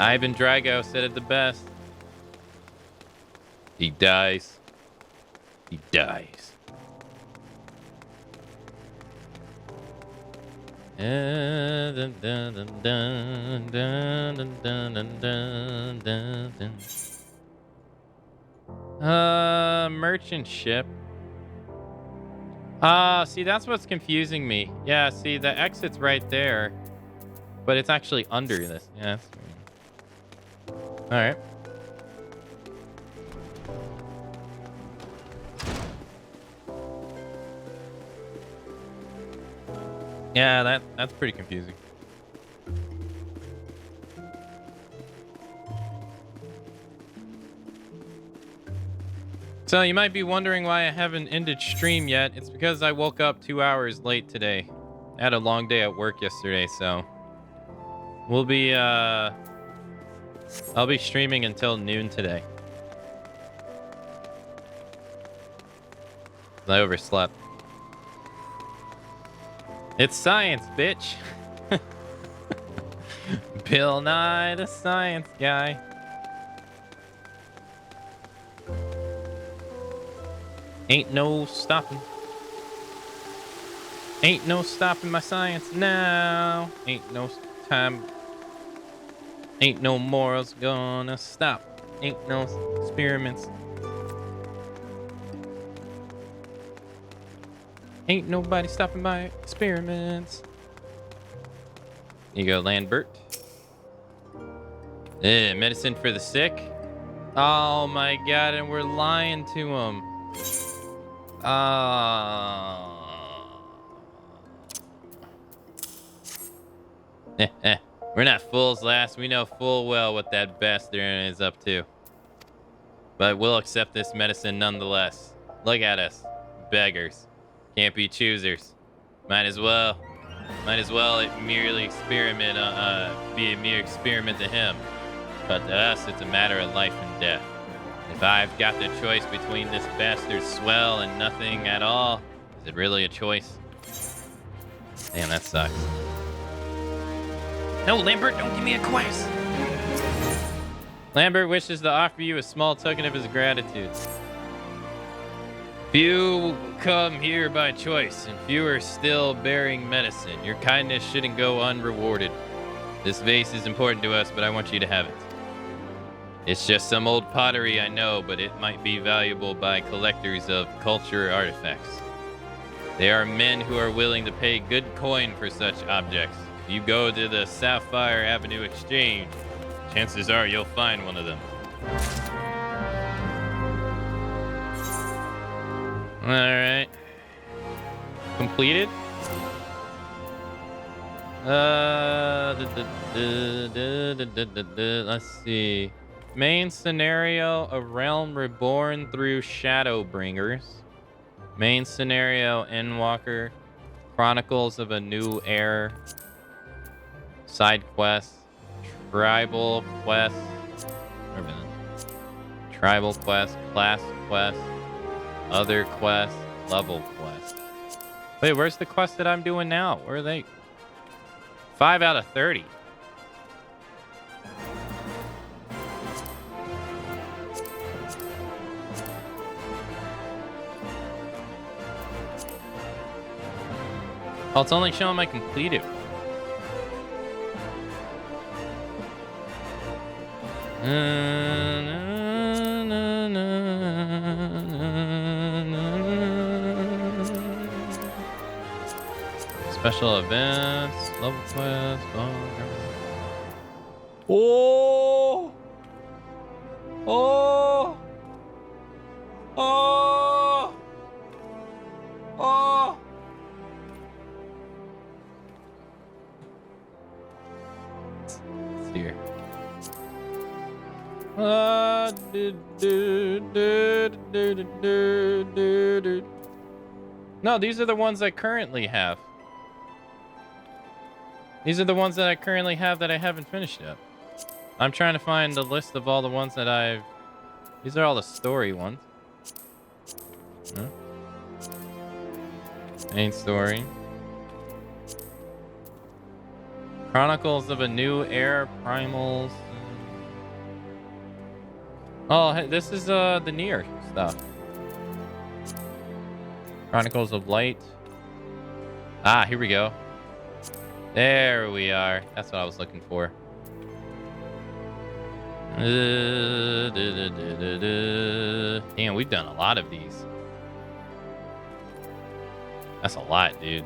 Ivan Drago said it the best. He dies. He dies. Merchant ship. See, that's what's confusing me. Yeah, see, the exit's right there, but it's actually under this. Yeah. All right. Yeah, that's pretty confusing. So you might be wondering why I haven't ended stream yet. It's because I woke up 2 hours late today. I had a long day at work yesterday, so we'll be I'll be streaming until noon today. I overslept. It's science, bitch. Bill Nye, the science guy. Ain't no stopping. Ain't no stopping my science now. Ain't no time. Ain't no morals gonna stop. Ain't no experiments. Ain't nobody stopping my experiments. You go, Lambert. Medicine for the sick. Oh my god, and we're lying to him. We're not fools, lass. We know full well what that bastard is up to. But we'll accept this medicine nonetheless. Look at us. Beggars. Can't be choosers. Might as well it merely experiment, be a mere experiment to him. But to us, it's a matter of life and death. If I've got the choice between this bastard swell and nothing at all, is it really a choice? Damn, that sucks. No, Lambert, don't give me a quest. Lambert wishes to offer you a small token of his gratitude. Few come here by choice, and few are still bearing medicine. Your kindness shouldn't go unrewarded. This vase is important to us, but I want you to have it. It's just some old pottery, I know, but it might be valuable by collectors of culture artifacts. There are men who are willing to pay good coin for such objects. If you go to the Sapphire Avenue Exchange, chances are you'll find one of them. Alright. Completed? Let's see. Main scenario, a realm reborn through Shadowbringers. Main scenario, Endwalker. Chronicles of a New Era. Side quests. Tribal quests. Tribal quests. Class quests. Other quests. Level quests. Wait, where's the quest that I'm doing now? Where are they? 5 out of 30. Oh, it's only showing my completed. Special events, level quest. Oh! Oh! Oh! Oh! Let's see here. No, these are the ones I currently have. These are the ones that I currently have that I haven't finished yet. I'm trying to find the list of all the ones that I've... These are all the story ones. Huh? Main story. Chronicles of a New Era, Primals. Oh, hey, this is the Nier stuff. Chronicles of Light. Ah, here we go. There we are. That's what I was looking for. Damn, we've done a lot of these. That's a lot, dude.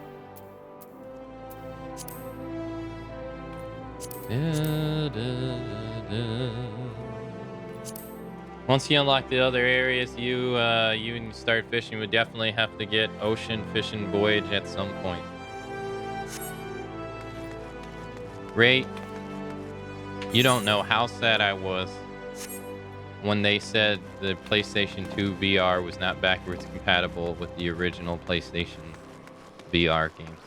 Once you unlock the other areas, you and start fishing, would definitely have to get Ocean Fishing Voyage at some point. Ray, you don't know how sad I was when they said the PlayStation 2 VR was not backwards compatible with the original PlayStation VR games.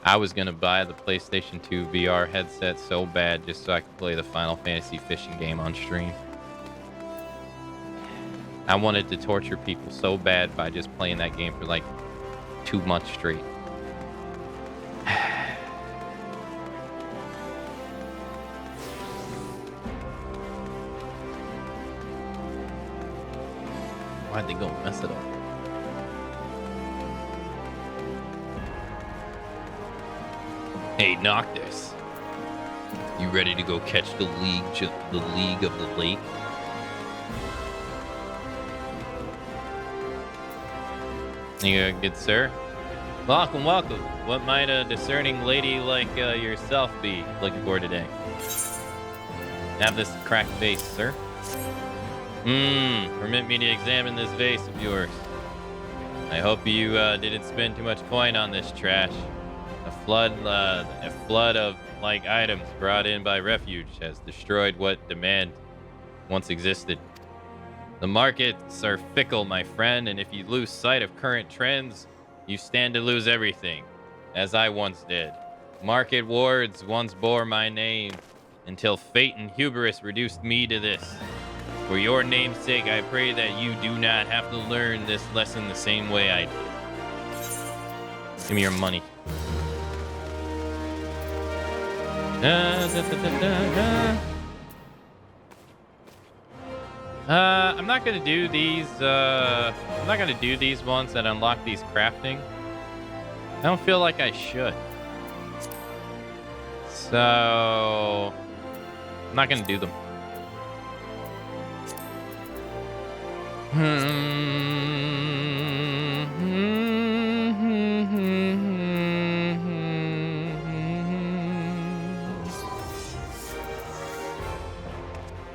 I was gonna buy the PlayStation 2 VR headset so bad just so I could play the Final Fantasy fishing game on stream. I wanted to torture people so bad by just playing that game for like 2 months straight. Why'd they go mess it up? Hey, Noctis. You ready to go catch the League of the Lake? You good, sir? Welcome, welcome. What might a discerning lady like yourself be looking for today? Have this cracked vase, sir. Permit me to examine this vase of yours. I hope you didn't spend too much coin on this trash. A flood of like items brought in by refuge has destroyed what demand once existed. The markets are fickle, my friend, and if you lose sight of current trends, you stand to lose everything, as I once did. Market wards once bore my name, until fate and hubris reduced me to this. For your name's sake, I pray that you do not have to learn this lesson the same way I did. Give me your money. I'm not gonna do these. I'm not gonna do these ones that unlock these crafting. I don't feel like I should. So I'm not gonna do them.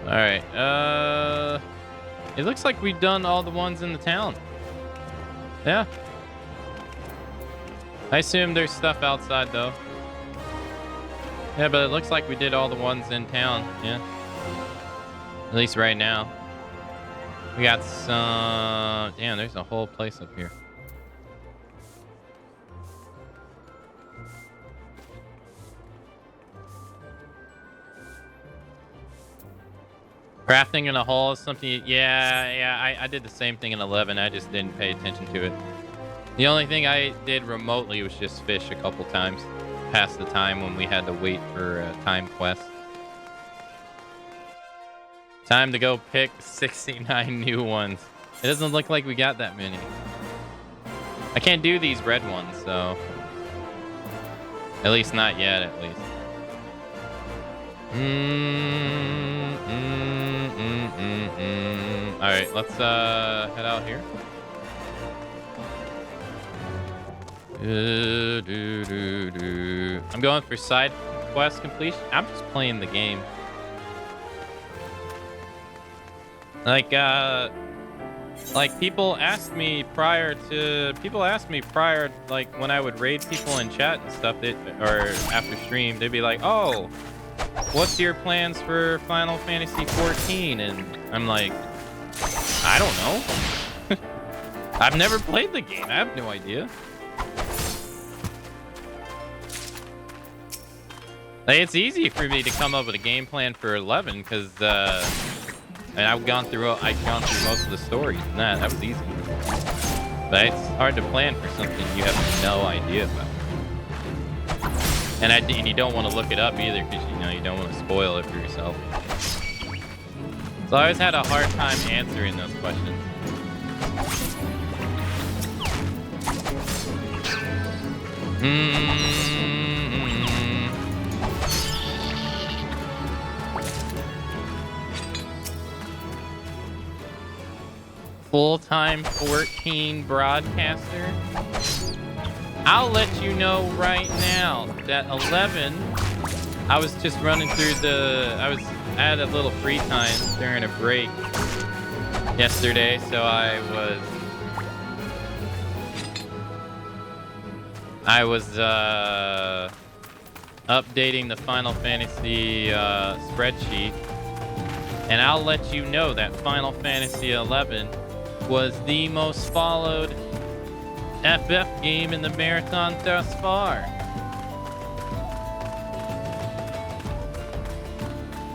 All right. It looks like we've done all the ones in the town. Yeah. I assume there's stuff outside though. Yeah, but it looks like we did all the ones in town. Yeah. At least right now. We got some... Damn, there's a whole place up here. Crafting in a hole is something... Yeah, I did the same thing in 11. I just didn't pay attention to it. The only thing I did remotely was just fish a couple times. Past the time when we had to wait for a time quest. Time to go pick 69 new ones. It doesn't look like we got that many. I can't do these red ones, so... At least not yet, at least. Alright, let's head out here. I'm going for side quest completion. I'm just playing the game. Like people asked me prior, like when I would raid people in chat and stuff, or after stream, they'd be like, "Oh, what's your plans for Final Fantasy XIV?" And I'm like, I don't know. I've never played the game. I have no idea. Like, it's easy for me to come up with a game plan for 11 because, and I've gone through most of the stories. That was easy. But it's hard to plan for something you have no idea about. And you don't want to look it up either because you don't want to spoil it for yourself. So I always had a hard time answering those questions. Full-time 14 broadcaster. I'll let you know right now that 11, I was just running through I had a little free time during a break yesterday, so I was updating the Final Fantasy spreadsheet, and I'll let you know that Final Fantasy XI was the most followed FF game in the marathon thus far.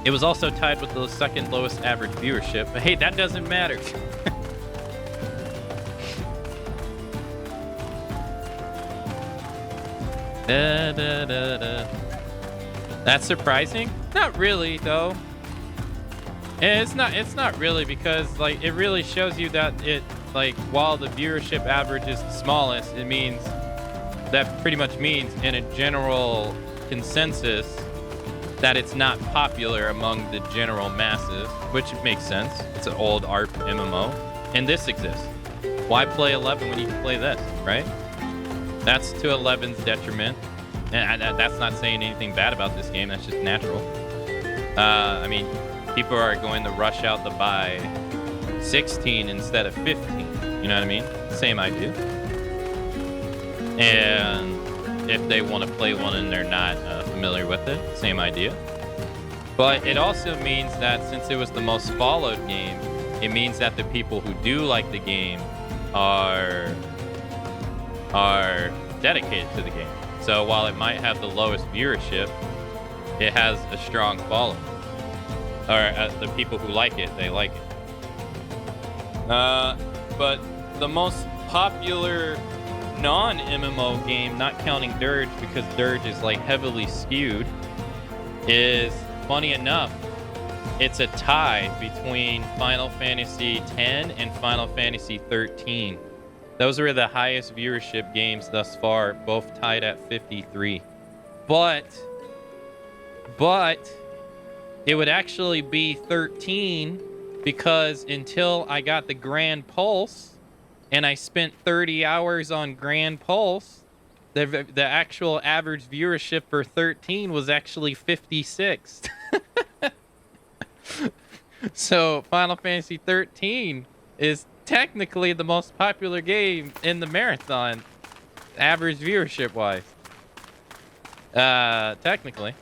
It was also tied with the second lowest average viewership, but hey, that doesn't matter. That's surprising? Not really, though. It's not really, because like it really shows you that while the viewership average is the smallest, that pretty much means in a general consensus that it's not popular among the general masses, which makes sense. It's an old ARP MMO, and this exists. Why play 11 when you can play this, right? That's to 11's detriment, and that's not saying anything bad about this game. That's just natural. I mean, people are going to rush out to buy 16 instead of 15. You know what I mean? Same idea. And if they want to play one and they're not familiar with it, same idea. But it also means that since it was the most followed game, it means that the people who do like the game are dedicated to the game. So while it might have the lowest viewership, it has a strong following. Or the people who like it, they like it. But the most popular non-MMO game, not counting Dirge, because Dirge is like heavily skewed, is, funny enough, it's a tie between Final Fantasy X and Final Fantasy XIII. Those were the highest viewership games thus far, both tied at 53. But it would actually be 13 because until I got the Grand Pulse and I spent 30 hours on Grand Pulse, the actual average viewership for 13 was actually 56. So Final Fantasy 13 is technically the most popular game in the marathon, average viewership wise. Technically.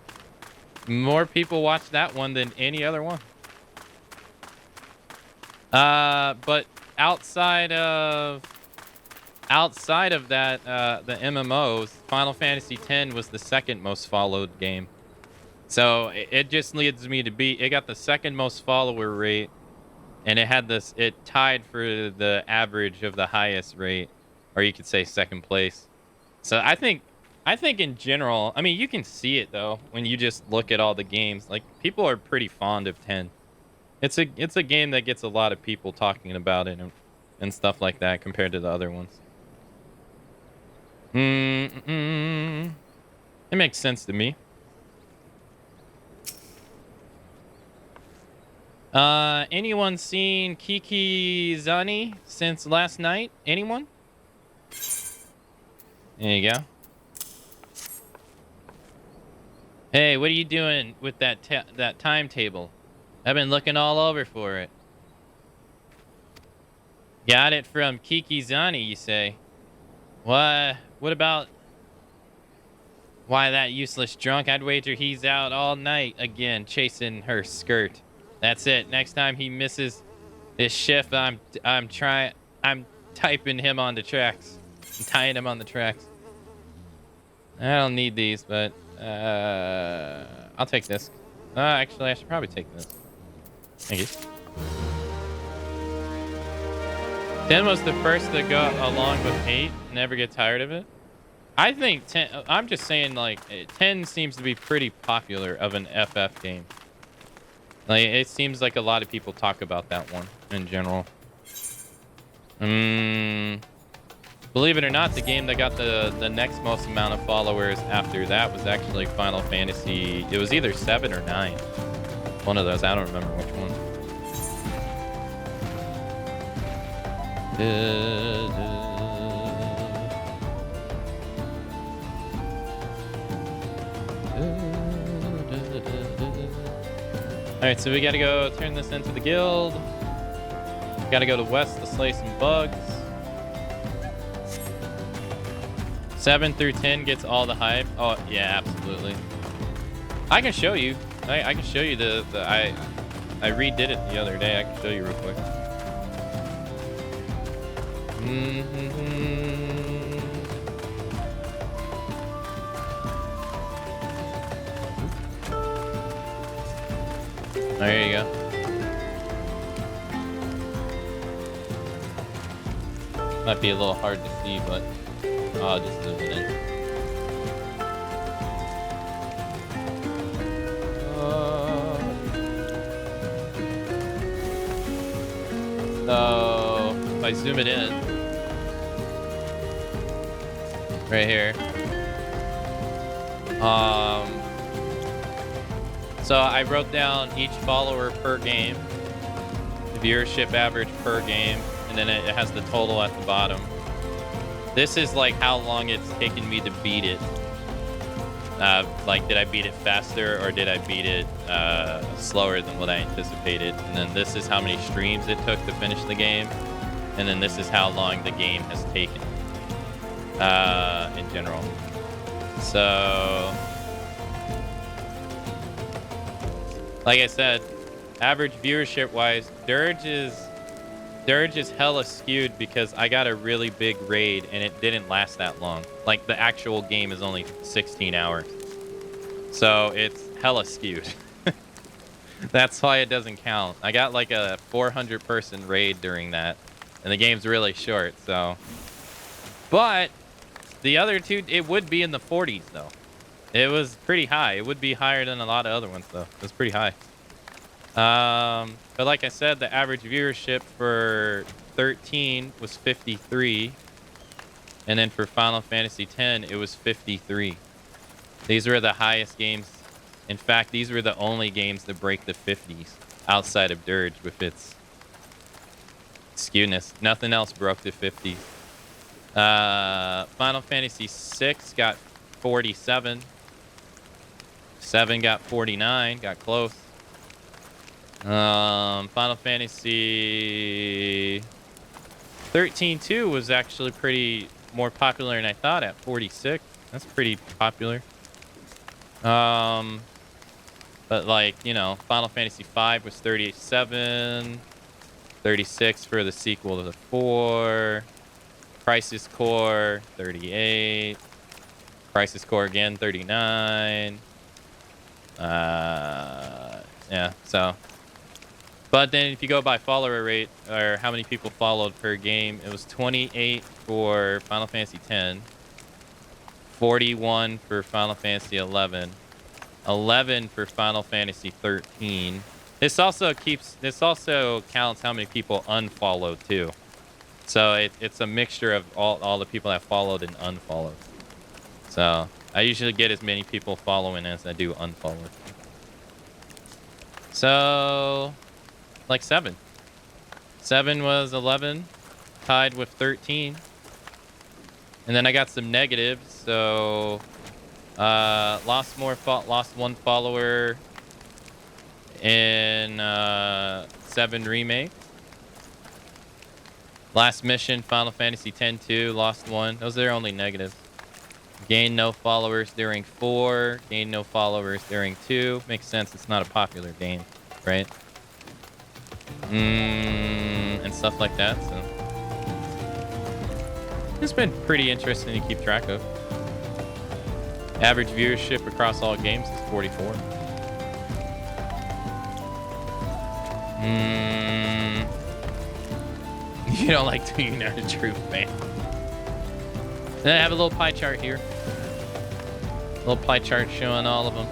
More people watch that one than any other one. But outside of that, the MMOs, Final Fantasy X was the second most followed game. So it just leads me to it got the second most follower rate, and it tied for the average of the highest rate, or you could say second place. So I think in general, I mean, you can see it though when you just look at all the games. Like, people are pretty fond of 10. It's a game that gets a lot of people talking about it and stuff like that compared to the other ones. It makes sense to me. Anyone seen Kiki Zani since last night? Anyone? There you go. Hey, what are you doing with that timetable? I've been looking all over for it. Got it from Kiki Zani, you say? What about... Why that useless drunk? I'd wager he's out all night again, chasing her skirt. That's it. Next time he misses his shift, I'm typing him on the tracks. I'm tying him on the tracks. I don't need these, but I'll take this. Actually, I should probably take this. Thank you. 10 was the first to go along with 8. Never get tired of it. I think 10. I'm just saying, like, 10 seems to be pretty popular of an FF game. Like, it seems like a lot of people talk about that one in general. Believe it or not, the game that got the next most amount of followers after that was actually Final Fantasy. It was either 7 or 9. One of those. I don't remember which one. Alright, so we gotta go turn this into the guild. Gotta go to west to slay some bugs. 7 through 10 gets all the hype. Oh, yeah, absolutely. I can show you. I can show you I redid it the other day. I can show you real quick. There you go. Might be a little hard to see, but I'll just zoom it in. So if I zoom it in, right here. So I wrote down each follower per game, the viewership average per game, and then it has the total at the bottom. This is like how long it's taken me to beat it. Like, did I beat it faster or did I beat it slower than what I anticipated? And then this is how many streams it took to finish the game. And then this is how long the game has taken in general. So, like I said, average viewership wise, Dirge is hella skewed because I got a really big raid and it didn't last that long. Like, the actual game is only 16 hours. So it's hella skewed. That's why it doesn't count. I got like a 400 person raid during that. And the game's really short, so. But the other two, it would be in the 40s though. It was pretty high. It would be higher than a lot of other ones though. It was pretty high. But like I said, the average viewership for 13 was 53. And then for Final Fantasy X, it was 53. These were the highest games. In fact, these were the only games to break the 50s outside of Dirge with its skewness. Nothing else broke the 50s. Final Fantasy VI got 47. 7 got 49, got close. Final Fantasy 13-2 was actually pretty more popular than I thought at 46. That's pretty popular. But like, you know, Final Fantasy V was 37, 36 for the sequel to the 4, Crisis Core 38, Crisis Core again 39. Yeah, so. But then if you go by follower rate, or how many people followed per game, it was 28 for Final Fantasy X, 41 for Final Fantasy XI, 11 for Final Fantasy 13. This also counts how many people unfollowed too. So it's a mixture of all the people that followed and unfollowed. So I usually get as many people following as I do unfollowing. So, like 7. 7 was 11, tied with 13. And then I got some negatives, so lost one follower in 7 remake. Last mission, Final Fantasy X-2, lost 1. Those are their only negatives. Gained no followers during 4. Gained no followers during 2. Makes sense. It's not a popular game, right? And stuff like that. So it's been pretty interesting to keep track of. Average viewership across all games is 44. You don't like doing Nerd of Truth, man. Then I have a little pie chart here. Little pie chart showing all of them.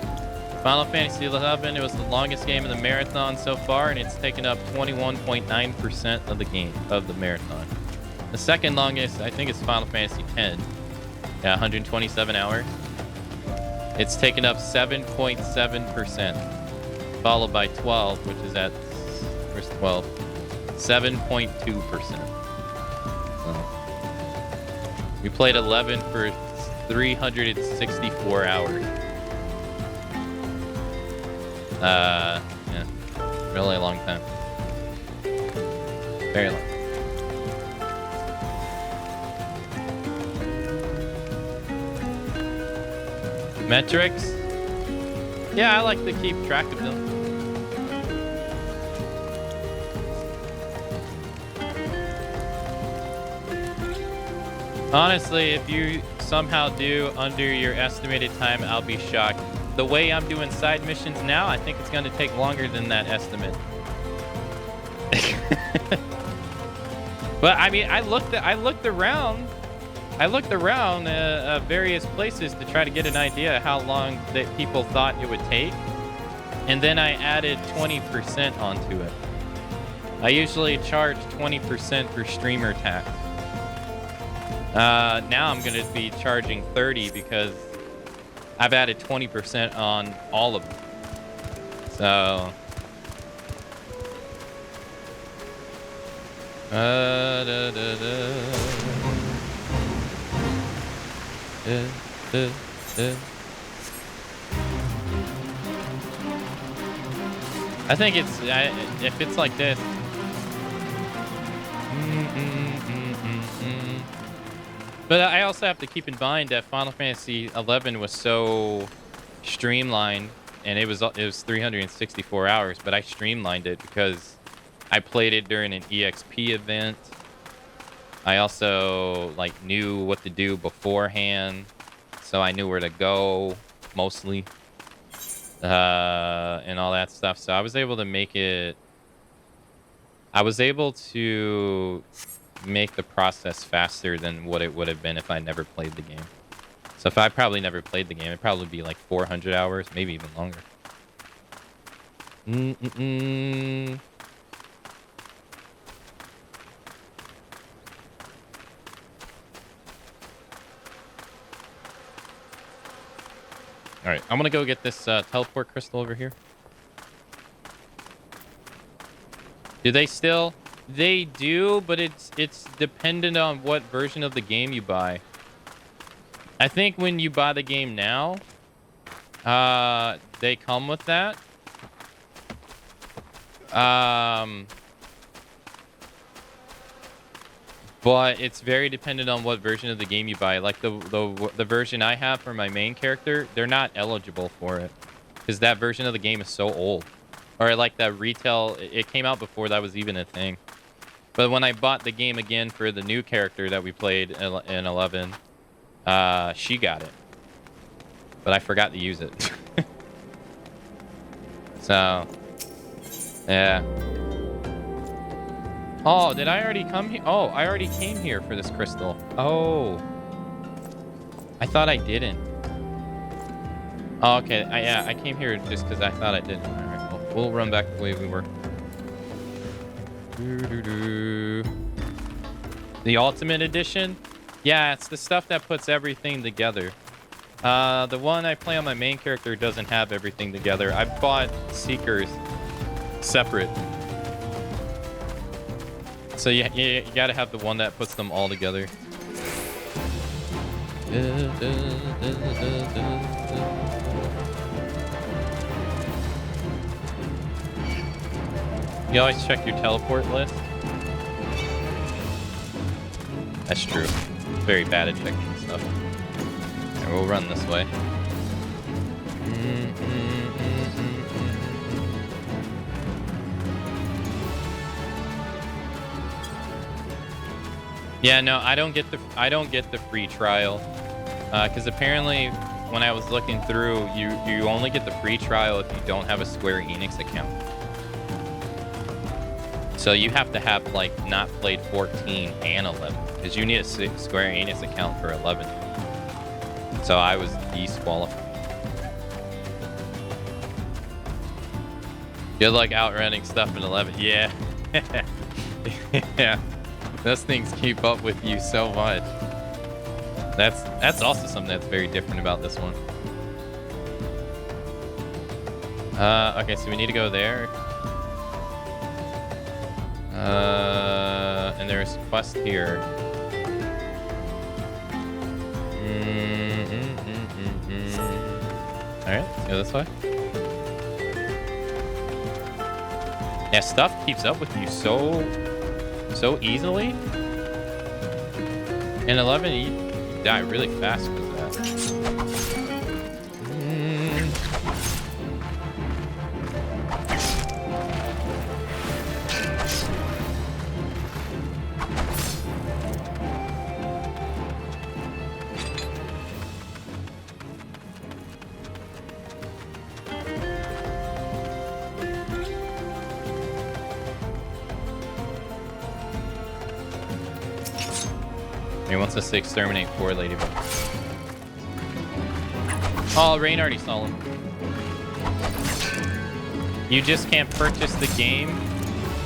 Final Fantasy XI, it was the longest game in the marathon so far, and it's taken up 21.9% of the game, of the marathon. The second longest, I think, is Final Fantasy X. Yeah, 127 hours. It's taken up 7.7%, followed by 12, which is at, where's 12? 7.2%. So, we played 11 for 364 hours. Yeah, really long time. Very long. Metrics? Yeah, I like to keep track of them. Honestly, if you somehow do under your estimated time, I'll be shocked. The way I'm doing side missions now, I think it's going to take longer than that estimate. But I mean, I looked around various places to try to get an idea how long that people thought it would take, and then I added 20% onto it. I usually charge 20% for streamer tax. Now I'm going to be charging 30 because I've added 20% on all of them. So, I think it's if it's like this. But I also have to keep in mind that Final Fantasy XI was so streamlined, and it was 364 hours, but I streamlined it because I played it during an EXP event. I also knew what to do beforehand, so I knew where to go mostly, and all that stuff. So I was able to make it. I was able to make the process faster than what it would have been if I never played the game. So if I probably never played the game, it'd probably be like 400 hours, maybe even longer. All right, I'm gonna go get this teleport crystal over here. Do they still? They do, but it's dependent on what version of the game you buy. I think when you buy the game now, they come with that. But it's very dependent on what version of the game you buy. Like the version I have for my main character, they're not eligible for it because that version of the game is so old. Or like that retail, it came out before that was even a thing. But when I bought the game again for the new character that we played in 11, she got it. But I forgot to use it. So, yeah. Oh, did I already come here? Oh, I already came here for this crystal. Oh. I thought I didn't. Oh, okay. Yeah, I came here just because I thought I didn't. All right, well, we'll run back the way we were. The Ultimate Edition? Yeah, it's the stuff that puts everything together. The one I play on my main character doesn't have everything together. I bought Seekers separate. So you gotta have the one that puts them all together. You always check your teleport list. That's true. Very bad at checking stuff. Alright, we'll run this way. Yeah, no, I don't get the free trial. Because apparently when I was looking through, you only get the free trial if you don't have a Square Enix account. So you have to have like not played 14 and 11 because you need a Square Enix account for 11. So I was disqualified. Good luck outrunning stuff in 11. Yeah. Yeah. Those things keep up with you so much. That's also something that's very different about this one. Okay, so we need to go there. And there's a quest here. Alright, let's go this way. Yeah, stuff keeps up with you so easily. In 11, you die really fast with that. He wants us to exterminate 4 ladybugs. Oh, Rain already saw him. You just can't purchase the game?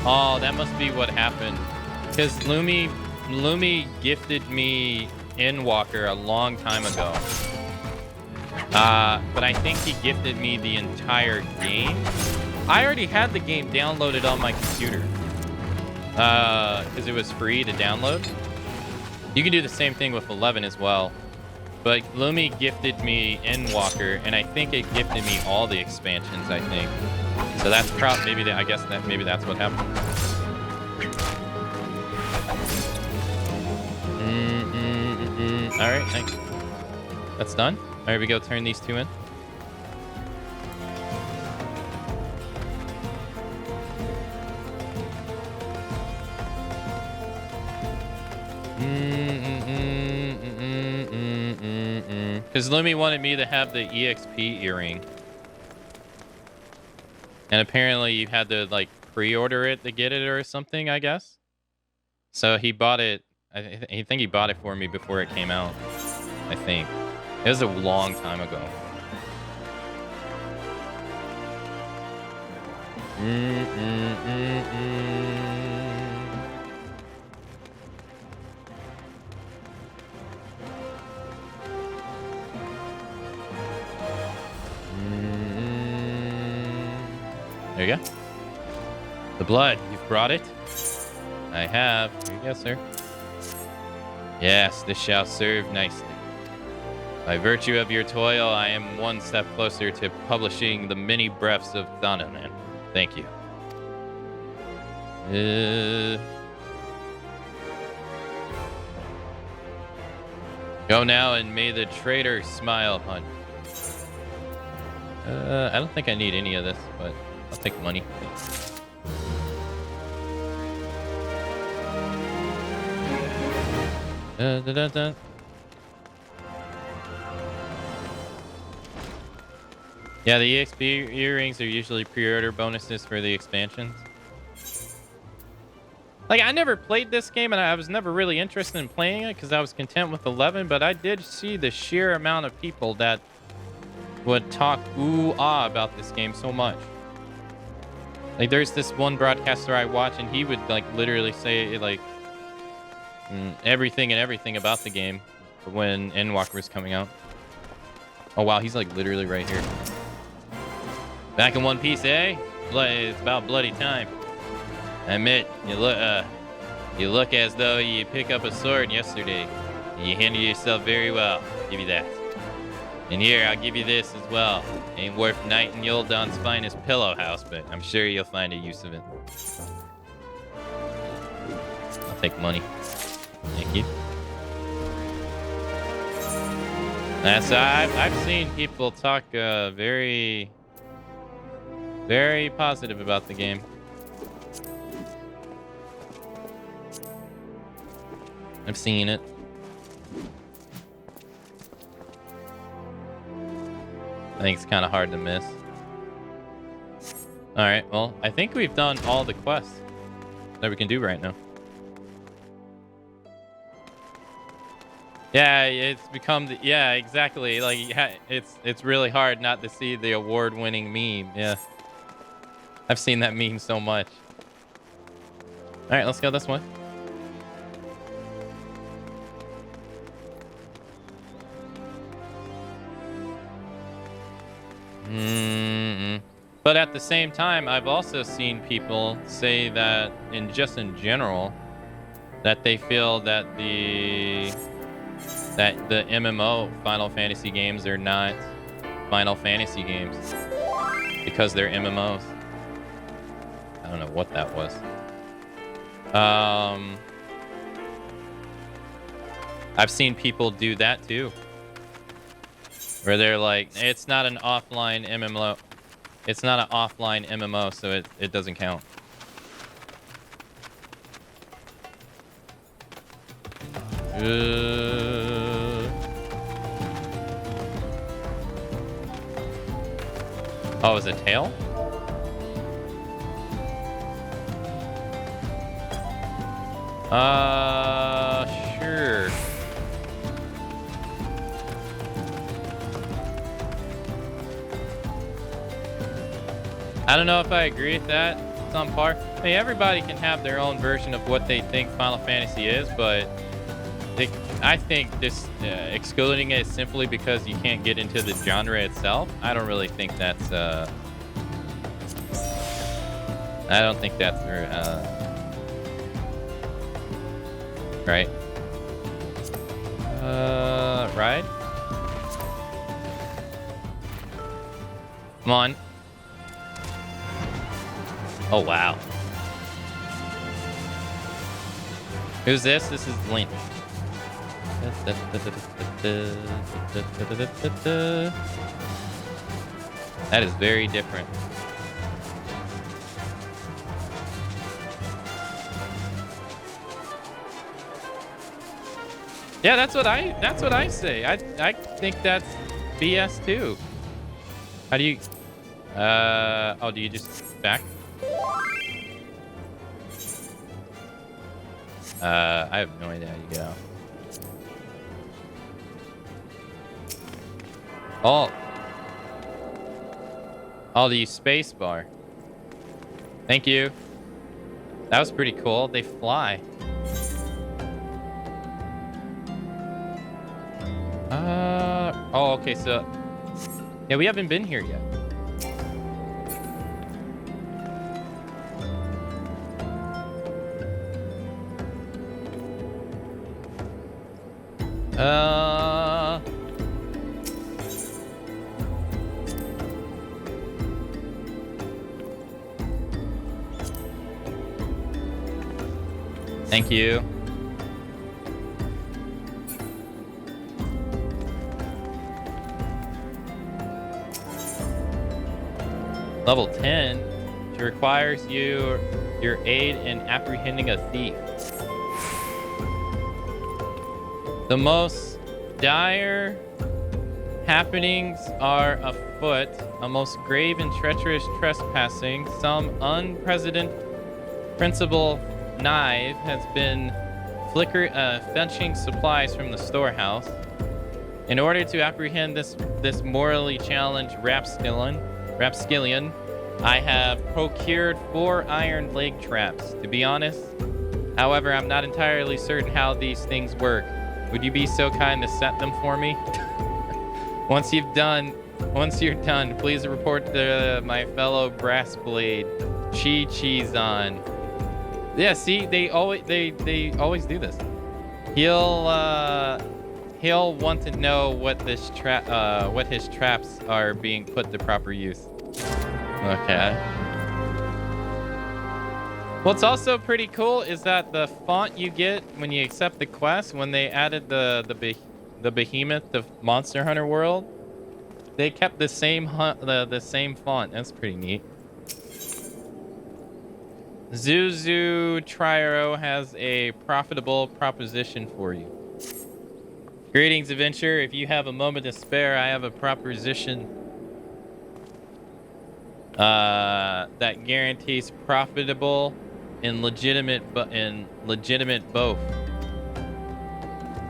Oh, that must be what happened. Because Lumi gifted me Endwalker a long time ago. But I think he gifted me the entire game. I already had the game downloaded on my computer. Because it was free to download. You can do the same thing with 11 as well. But Lumi gifted me Endwalker, and I think it gifted me all the expansions, I think. So that's probably, I guess that maybe that's what happened. Alright, thanks. That's done. Alright, we go turn these 2 in. Because Lumi wanted me to have the EXP earring. And apparently you had to like pre-order it to get it or something, I guess. So he bought it. I think he bought it for me before it came out. I think. It was a long time ago. There you go. The blood. You've brought it? I have. Here you go, sir. Yes, this shall serve nicely. By virtue of your toil, I am one step closer to publishing the many breaths of Thananan. Thank you. Go now and may the traitor smile upon you. I don't think I need any of this, but I'll take the money. Yeah, the EXP earrings are usually pre-order bonuses for the expansions. Like, I never played this game, and I was never really interested in playing it because I was content with 11, but I did see the sheer amount of people that would talk ooh-ah about this game so much. Like, there's this one broadcaster I watch, and he would, like, literally say, like, everything about the game when Endwalker was coming out. Oh wow, he's like literally right here. Back in one piece, eh? It's about bloody time. I admit, you look as though you pick up a sword yesterday. And you handle yourself very well. I'll give you that. And here, I'll give you this as well. Ain't worth Knight and Yoldon's finest pillow house, but I'm sure you'll find a use of it. I'll take money. Thank you. So I've seen people talk very positive about the game. I've seen it. I think it's kind of hard to miss. All right, well, I think we've done all the quests that we can do right now. Yeah, it's become the, yeah, exactly. Like it's really hard not to see the award-winning meme. Yeah, I've seen that meme so much. All right, let's go this way. But at the same time, I've also seen people say that, in general, that they feel that the MMO Final Fantasy games are not Final Fantasy games because they're MMOs. I don't know what that was. I've seen people do that too, where they're like, it's not an offline MMO. It's not an offline MMO, so it doesn't count. Oh, is it tail? Sure. I don't know if I agree with that some part. I mean, everybody can have their own version of what they think Final Fantasy is, but I think this excluding it simply because you can't get into the genre itself, I don't really think that's I don't think that's right. Ride? Come on. Oh, wow. Who's this? This is Link. That is very different. Yeah, that's what I say. I think that's BS too. How do you oh, do you just back? I have no idea how you get out. Oh, the space bar. Thank you. That was pretty cool. They fly. Oh, okay, so yeah, we haven't been here yet. Thank you. Level 10, which requires your aid in apprehending a thief. The most dire happenings are afoot, a most grave and treacherous trespassing. Some unprecedented principal knife has been fetching supplies from the storehouse. In order to apprehend this morally challenged rapscallion, I have procured 4 iron leg traps. To be honest, however, I'm not entirely certain how these things work. Would you be so kind to set them for me? Once you're done, please report to my fellow brass blade, Chi-Chi's on. Yeah, see, they always do this. He'll want to know what his traps are being put to proper use. Okay. What's also pretty cool is that the font you get when you accept the quest, when they added the behemoth of Monster Hunter World, they kept the same the same font. That's pretty neat. Zuzu Triero has a profitable proposition for you. Greetings, adventurer. If you have a moment to spare, I have a proposition that guarantees profitable and legitimate both.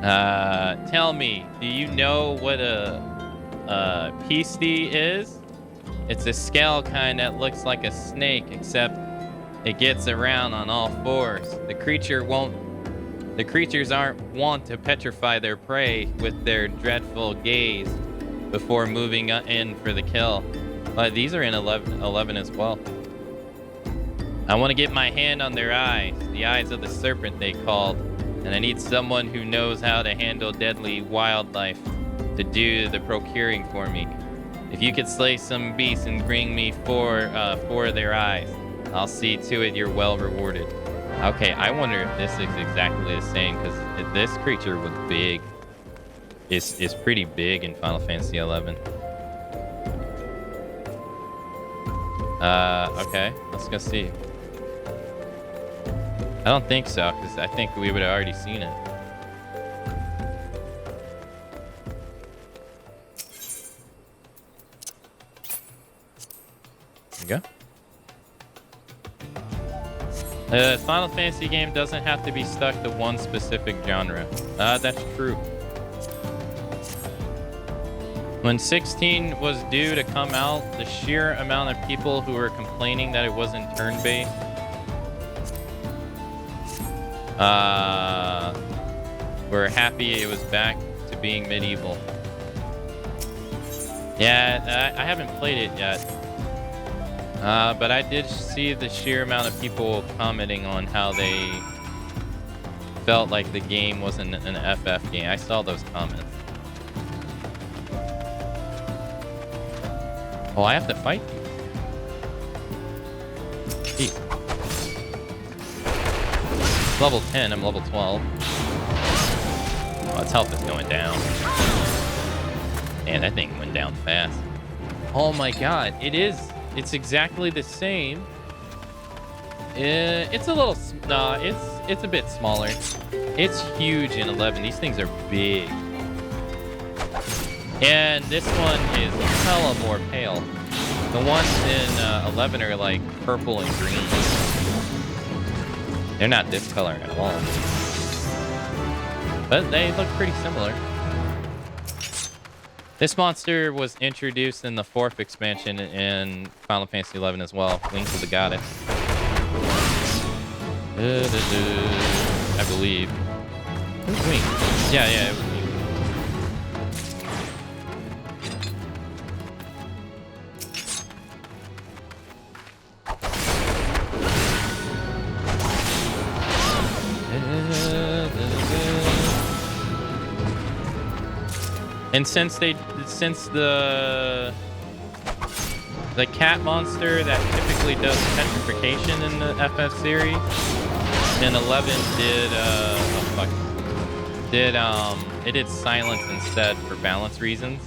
Tell me, do you know what a Peasty is? It's a scale kind that looks like a snake, except it gets around on all fours. The creatures aren't wont to petrify their prey with their dreadful gaze before moving in for the kill. But these are in 11 as well. I want to get my hand on their eyes, the eyes of the serpent they called, and I need someone who knows how to handle deadly wildlife to do the procuring for me. If you could slay some beasts and bring me four of their eyes, I'll see to it you're well rewarded. Okay, I wonder if this is exactly the same, because this creature was big. It's pretty big in Final Fantasy XI. Okay, let's go see. I don't think so, because I think we would have already seen it. There you go. A Final Fantasy game doesn't have to be stuck to one specific genre. That's true. When 16 was due to come out, the sheer amount of people who were complaining that it wasn't turn-based were happy it was back to being medieval. Yeah, I haven't played it yet. But I did see the sheer amount of people commenting on how they felt like the game wasn't an FF game. I saw those comments. Oh, I have to fight these. Jeez. Level 10, I'm level 12. Oh, its health is going down. Man, that thing went down fast. Oh my god, it is. It's exactly the same. It's a little... No, it's a bit smaller. It's huge in 11. These things are big. And this one is hella more pale. The ones in 11 are like purple and green. They're not this color at all. But they look pretty similar. This monster was introduced in the 4th expansion in Final Fantasy XI as well. Wings of the Goddess. I believe. Who's Wings? Yeah, it was Wings. And since the cat monster that typically does petrification in the FF series, in 11 it did silence instead for balance reasons.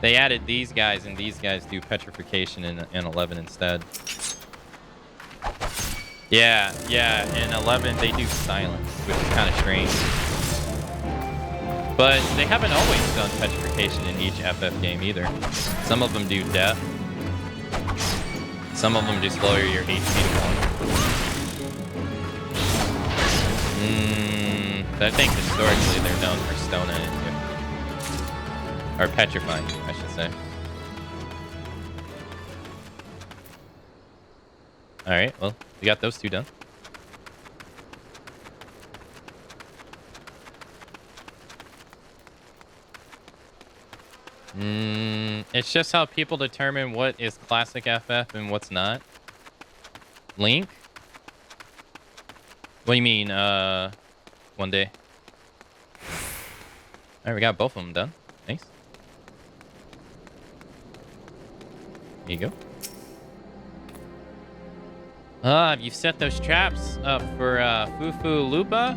They added these guys, and these guys do petrification in 11 instead. Yeah, in 11 they do silence, which is kind of strange. But they haven't always done petrification in each FF game either. Some of them do death. Some of them just lower your HP to 1. But I think historically they're known for stoning it too. Or petrifying, I should say. Alright, well, we got those two done. It's just how people determine what is classic FF and what's not. Link? What do you mean, one day? Alright, we got both of them done. Nice. Here you go. Have you set those traps up for Fufu Lupa?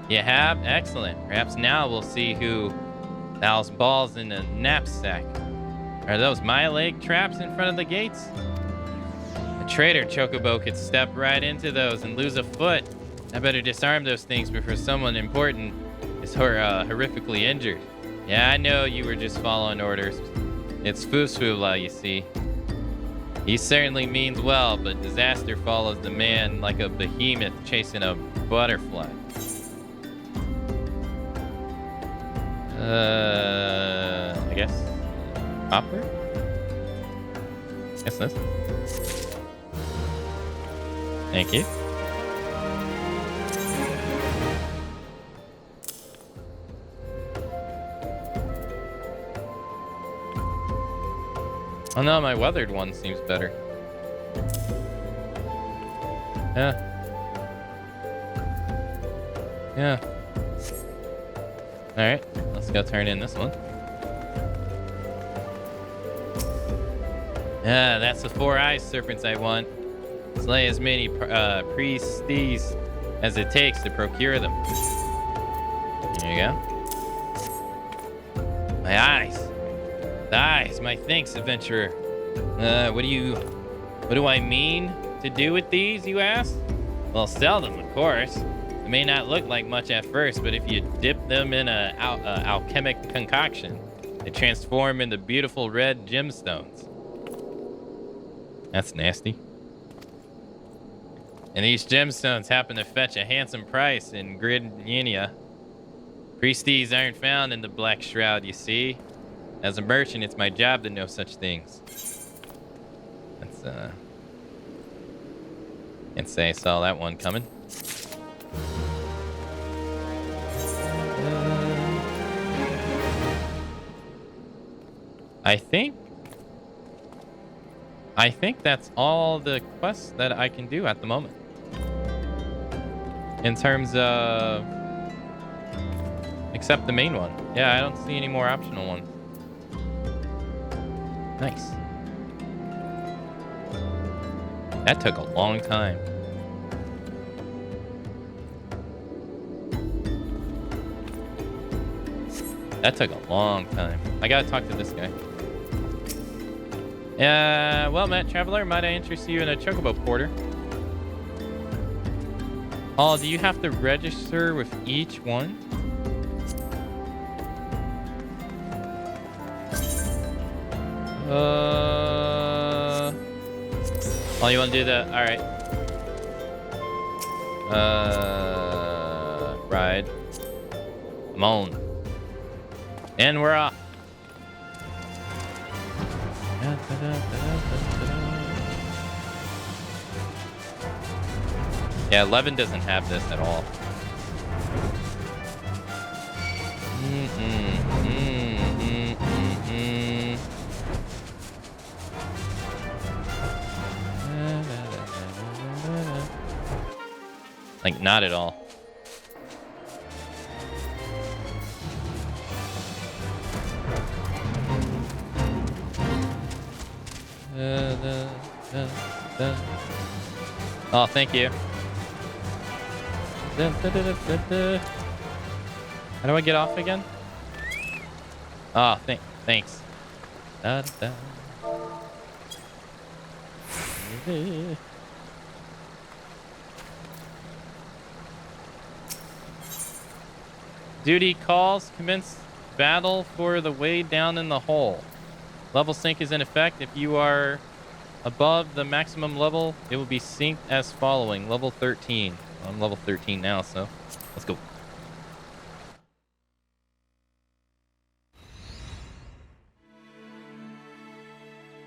You have? Excellent. Perhaps now we'll see who those balls in the knapsack. Are those my leg traps in front of the gates? A traitor chocobo could step right into those and lose a foot. I better disarm those things before someone important is horrifically injured. Yeah, I know you were just following orders. It's Fusfula, you see. He certainly means well, but disaster follows the man like a behemoth chasing a butterfly. I guess. Copper? Guess this. Thank you. Oh no, my weathered one seems better. Yeah. Yeah. Alright, let's go turn in this one. Yeah, that's the 4-eyed serpents I want. Slay as many priesties as it takes to procure them. There you go. My eyes. The eyes, my thanks, adventurer. What do I mean to do with these, you ask? Well, sell them, of course. It may not look like much at first, but if you dip them in a alchemic concoction, they transform into beautiful red gemstones. That's nasty. And these gemstones happen to fetch a handsome price in Gridania. Priesties aren't found in the Black Shroud, you see. As a merchant, it's my job to know such things. That's, can't say I saw that one coming. I think that's all the quests that I can do at the moment. In terms of... except the main one. Yeah, I don't see any more optional ones. Nice. That took a long time. That took a long time. I gotta talk to this guy. Well met, traveler. Might I interest you in a chocobo porter? Oh, do you have to register with each one? Oh, you want to do that? All right. Ride. Come on. And we're off. Yeah, 11 doesn't have this at all. Like, not at all. Oh, thank you. How do I get off again? Oh, thanks. Duty calls. Commence battle for the way down in the hole. Level sync is in effect. If you are above the maximum level, it will be synced as following. Level 13. I'm level 13 now, so let's go.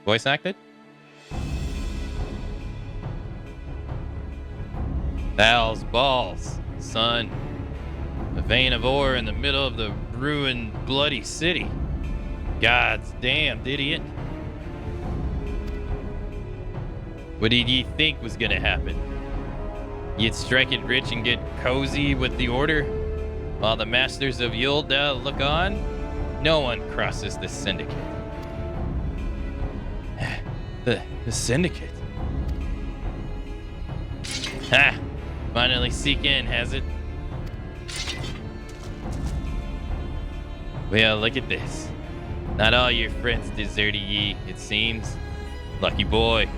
Voice acted? Thou's balls, son. A vein of ore in the middle of the ruined, bloody city. God's damned idiot. What did you think was gonna happen? You'd strike it rich and get cozy with the order? While the masters of Yulda look on? No one crosses the syndicate. The syndicate? Ha! Finally seek in, has it? Well, look at this. Not all your friends deserted ye, it seems. Lucky boy.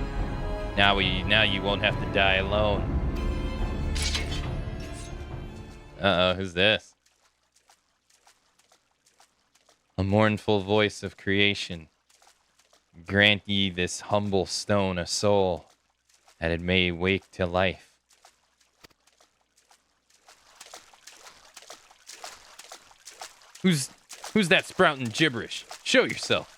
Now you won't have to die alone. Uh-oh, who's this? A mournful voice of creation. Grant ye this humble stone a soul, that it may wake to life. Who's that sprouting gibberish? Show yourself.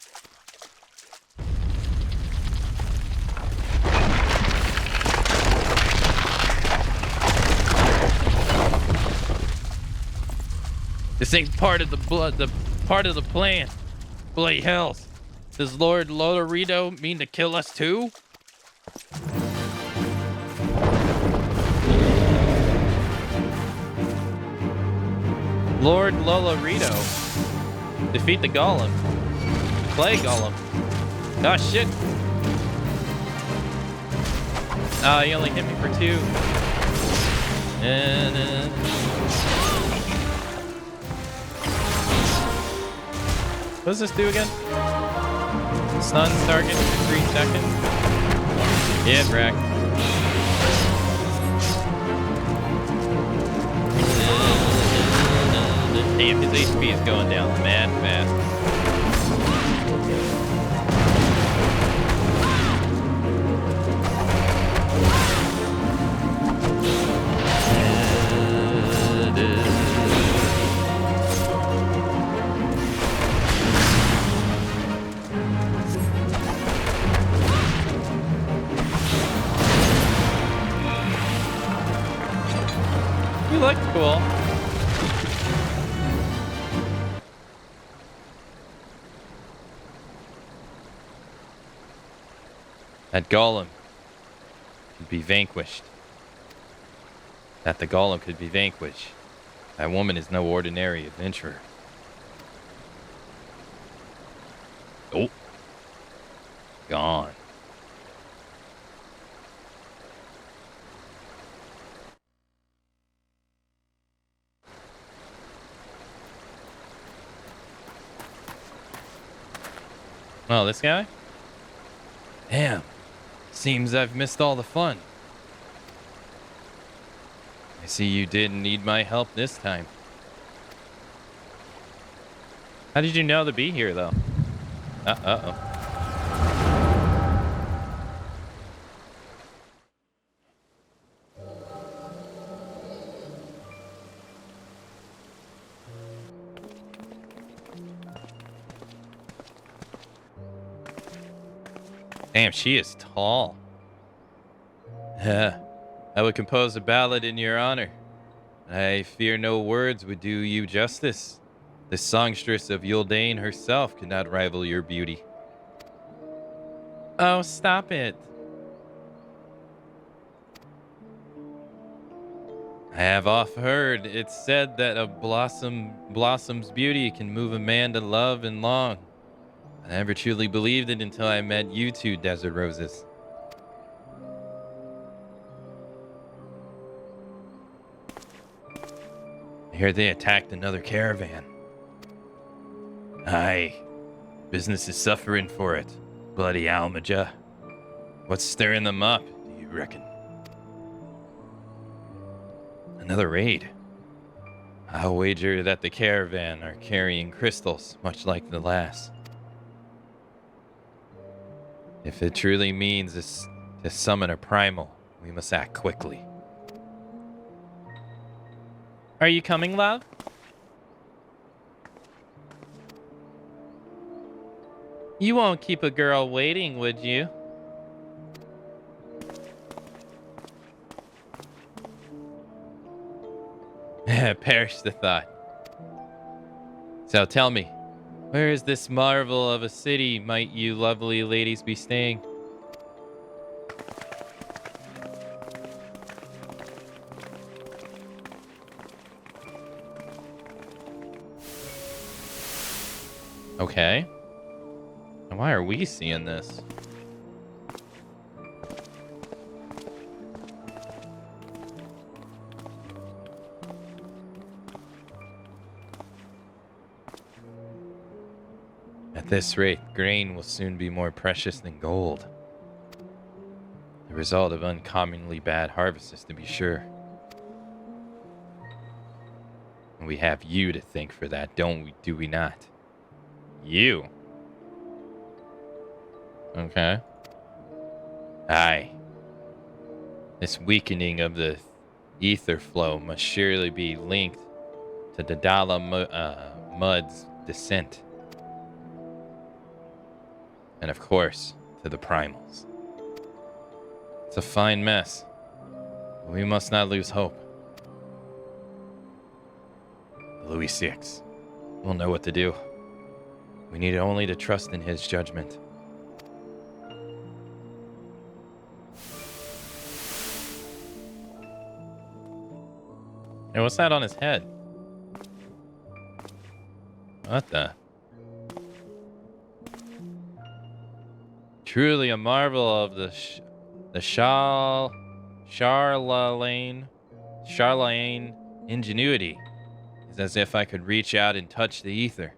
This ain't part of the part of the plan. Bloody hells. Does Lord Lolorito mean to kill us too? Lord Lolorito. Defeat the golem. Play golem. Oh shit. Oh, he only hit me for 2. What does this do again? Stuns target for 3 seconds. Get wrecked. Damn, his HP is going down mad fast. You look cool. That golem could be vanquished. That the golem could be vanquished. That woman is no ordinary adventurer. Oh. Gone. Oh, this guy? Damn. Seems I've missed all the fun. I see you didn't need my help this time. How did you know to be here, though? Uh-oh. Damn, she is tall. I would compose a ballad in your honor. I fear no words would do you justice. The songstress of Yuldane herself could not rival your beauty. Oh, stop it. I have oft heard it said that a blossom's beauty can move a man to love and long. I never truly believed it until I met you two desert roses. I hear they attacked another caravan. Aye, business is suffering for it. Bloody Almaja. What's stirring them up, do you reckon? Another raid. I'll wager that the caravan are carrying crystals, much like the last. If it truly means this, to summon a primal, we must act quickly. Are you coming, love? You won't keep a girl waiting, would you? Perish the thought. So tell me, Where is this marvel of a city might you lovely ladies be staying? Okay. And why are we seeing this? At this rate, grain will soon be more precious than gold. The result of uncommonly bad harvests, to be sure. And we have you to thank for that, don't we? Do we not? You. Okay. Aye. This weakening of the ether flow must surely be linked to the Mud's descent. And of course, to the primals. It's a fine mess. But we must not lose hope. Louis VI will know what to do. We need only to trust in his judgment. Hey, what's that on his head? What the? Truly a marvel of the Charlemagne ingenuity. It's as if I could reach out and touch the ether.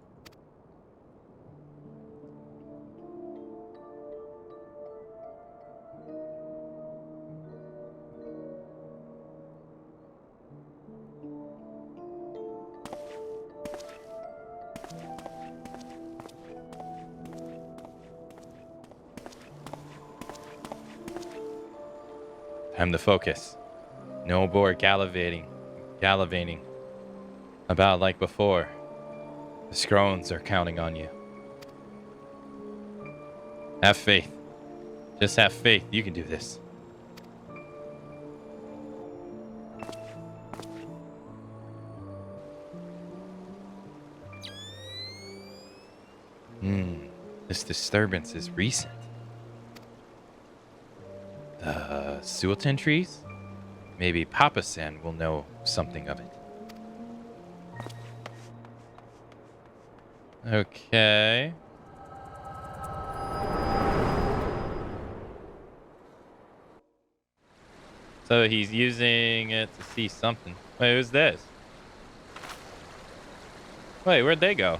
Time to focus. No more gallivanting about like before. The Scrones are counting on you. Have faith. Just have faith. You can do this. This disturbance is recent. The Sultan trees? Maybe Papa-san will know something of it. Okay. So he's using it to see something. Wait, who's this? Wait, where'd they go?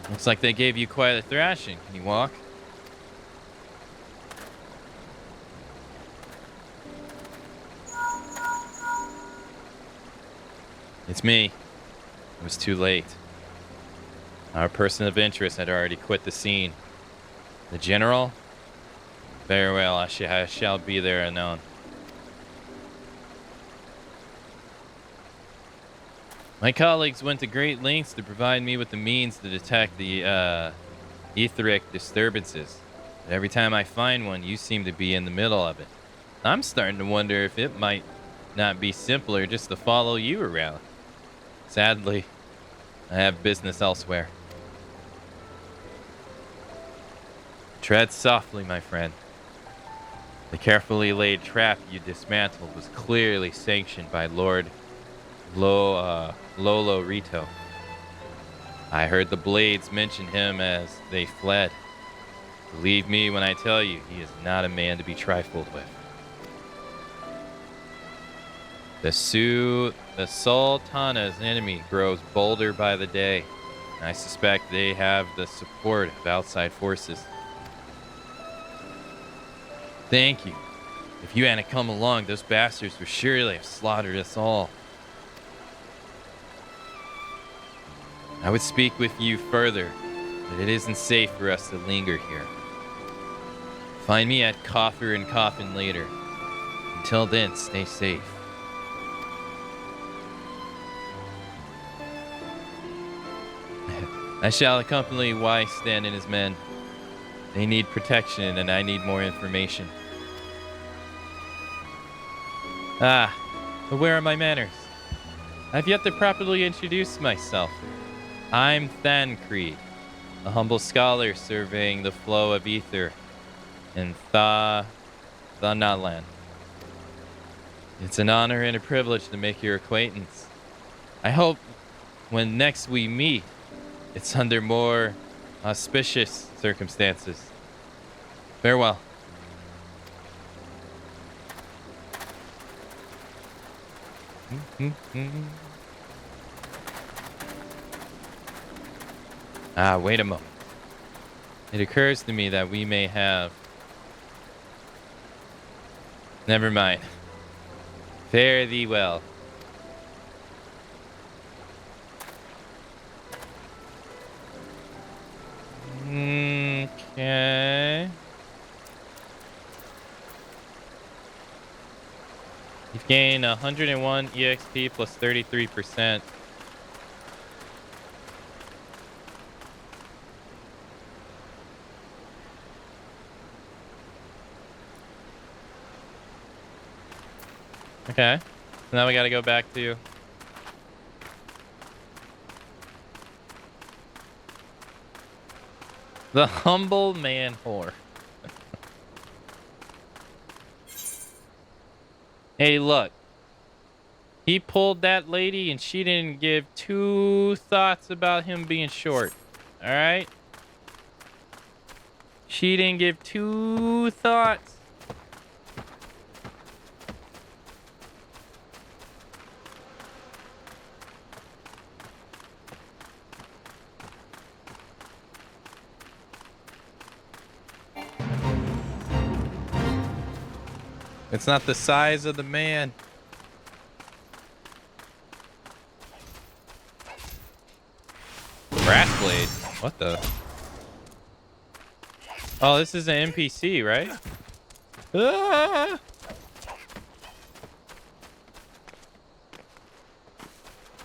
Looks like they gave you quite a thrashing. Can you walk? It's me. It was too late. Our person of interest had already quit the scene. The general? Very well, I shall be there anon. My colleagues went to great lengths to provide me with the means to detect the etheric disturbances. But every time I find one, you seem to be in the middle of it. I'm starting to wonder if it might not be simpler just to follow you around. Sadly, I have business elsewhere. Tread softly, my friend. The carefully laid trap you dismantled was clearly sanctioned by Lord Lolo Rito. I heard the Blades mention him as they fled. Believe me when I tell you, he is not a man to be trifled with. The Sultana's enemy grows bolder by the day. I suspect they have the support of outside forces. Thank you. If you hadn't come along, those bastards would surely have slaughtered us all. I would speak with you further, but it isn't safe for us to linger here. Find me at Coffer and Coffin later. Until then, stay safe. I shall accompany Weistan and his men. They need protection, and I need more information. But where are my manners? I've yet to properly introduce myself. I'm Thancred, a humble scholar surveying the flow of ether in Thanalan. It's an honor and a privilege to make your acquaintance. I hope when next we meet, it's under more auspicious circumstances. Farewell. Wait a moment. It occurs to me that we may have... Never mind. Fare thee well. Okay. You've gained 101 EXP plus 33%. Okay. So now we gotta go back to... the humble man whore. Hey, look. He pulled that lady and she didn't give 2 thoughts about him being short. Alright? She didn't give 2 thoughts. It's not the size of the man. Brass blade. What the? Oh, this is an NPC, right? Ah!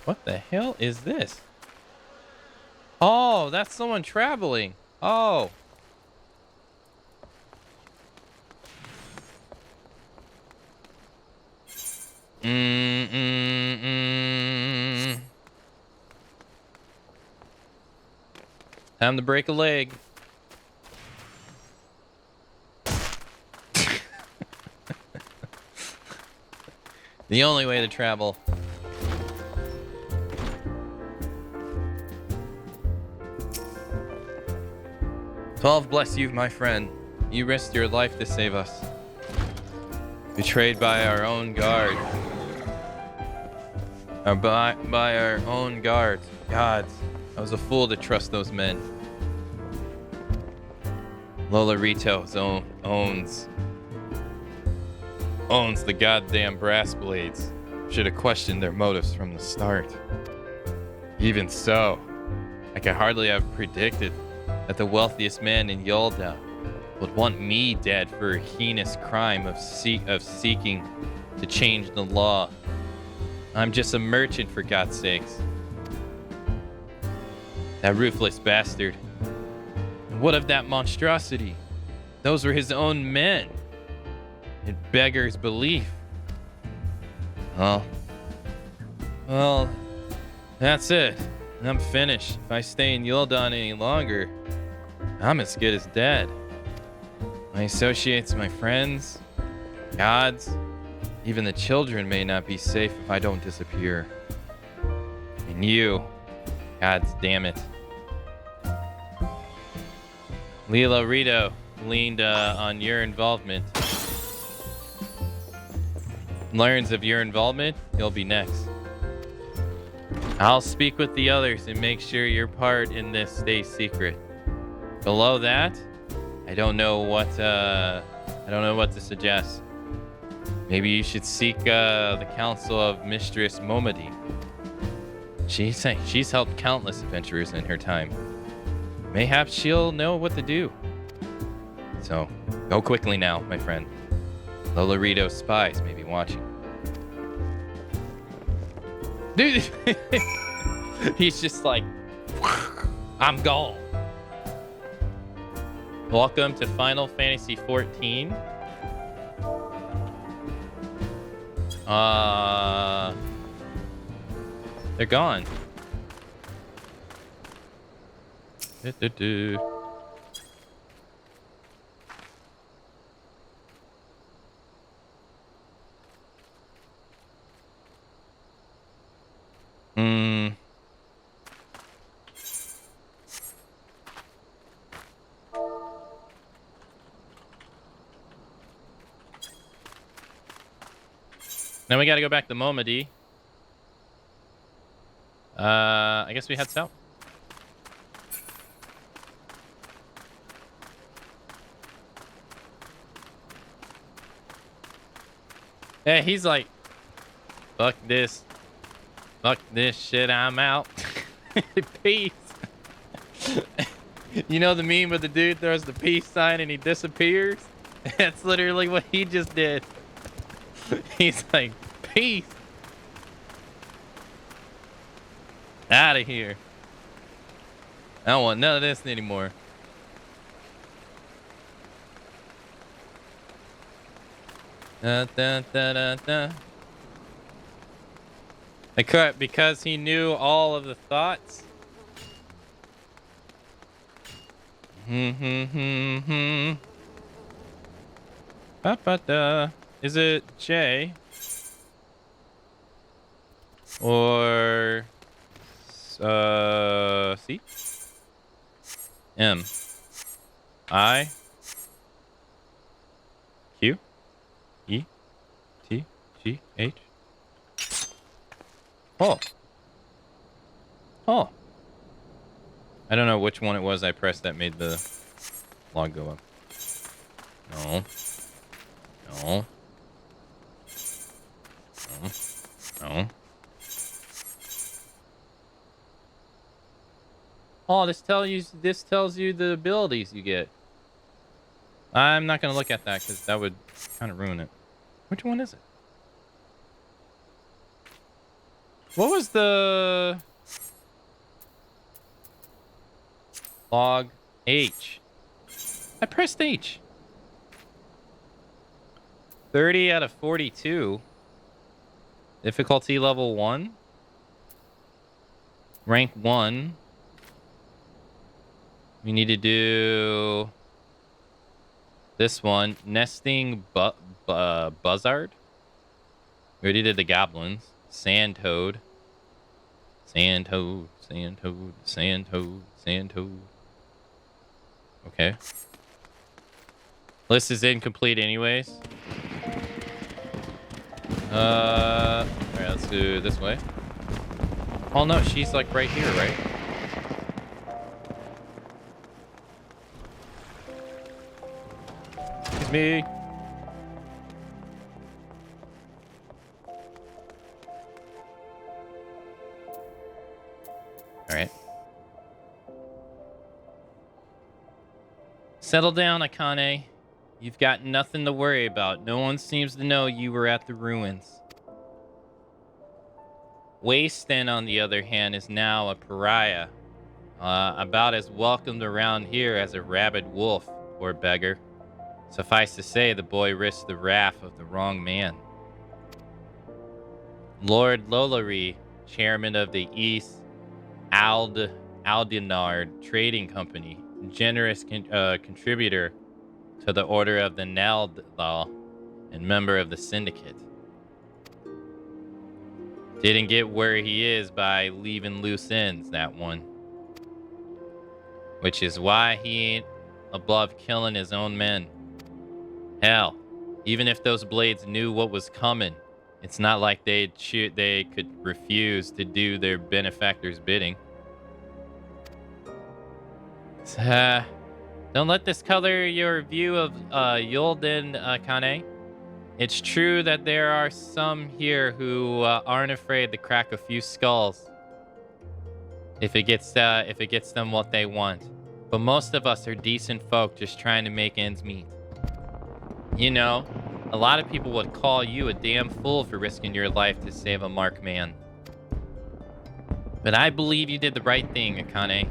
What the hell is this? Oh, that's someone traveling. Oh. Time to break a leg. The only way to travel. "12 bless you, my friend. You risked your life to save us. Betrayed by our own guard. Or by our own guards. Gods, I was a fool to trust those men. Lola Rito owns the goddamn brass blades. Should have questioned their motives from the start. Even so, I could hardly have predicted that the wealthiest man in Yolda would want me dead for a heinous crime of seeking to change the law. I'm just a merchant, for God's sakes. That ruthless bastard. And what of that monstrosity? Those were his own men. It beggars belief. Oh. Well, that's it. I'm finished. If I stay in Yuldan any longer, I'm as good as dead. My associates, my friends, gods, even the children may not be safe if I don't disappear. And you, gods damn it. Lila Rito leaned on your involvement. Learns of your involvement, you'll be next. I'll speak with the others and make sure your part in this stays secret. Below that, I don't know what to suggest. Maybe you should seek the counsel of Mistress Momody. She's helped countless adventurers in her time. Mayhaps she'll know what to do. So, go quickly now, my friend. Lola Rito's spies may be watching. Dude, he's just like, I'm gone. Welcome to Final Fantasy XIV. They're gone. Do-do-do. Hmm. Now we gotta go back to Momody. I guess we head south. Yeah, he's like, fuck this shit, I'm out. Peace. You know the meme where the dude throws the peace sign and he disappears? That's literally what he just did. He's like, peace. Out of here. I don't want none of this anymore. Da, da, da, da, da. I could, because he knew all of the thoughts. Ba-ba-da. Is it J? Or C? M. I. Q. E. T. G. H. Oh. Oh. I don't know which one it was I pressed that made the log go up. No. No. No. No. Oh, this tells you the abilities you get. I'm not gonna look at that because that would kind of ruin it. Which one is it? What was the log H? I pressed H. 30 out of 42. Difficulty level 1. Rank 1. We need to do this one. Nesting buzzard. We already did the goblins. Sand toad. Sand toad. Sand toad. Sand toad. Sand toad. Okay. List is incomplete anyways. Alright, let's do this way. Oh no, she's like right here, right? Excuse me. Alright. Settle down, Akane. You've got nothing to worry about. No one seems to know you were at the ruins. Wasteland, on the other hand, is now a pariah. About as welcomed around here as a rabid wolf, poor beggar. Suffice to say, the boy risked the wrath of the wrong man. Lord Lolari, chairman of the East Aldinard Trading Company, generous contributor to the Order of the Naldal, and member of the Syndicate. Didn't get where he is by leaving loose ends, that one. Which is why he ain't above killing his own men. Hell, even if those blades knew what was coming, it's not like they could refuse to do their benefactor's bidding. Don't let this color your view of Yolden, Kane. It's true that there are some here who aren't afraid to crack a few skulls if it gets them what they want. But most of us are decent folk just trying to make ends meet. You know, a lot of people would call you a damn fool for risking your life to save a mark man. But I believe you did the right thing, Akane.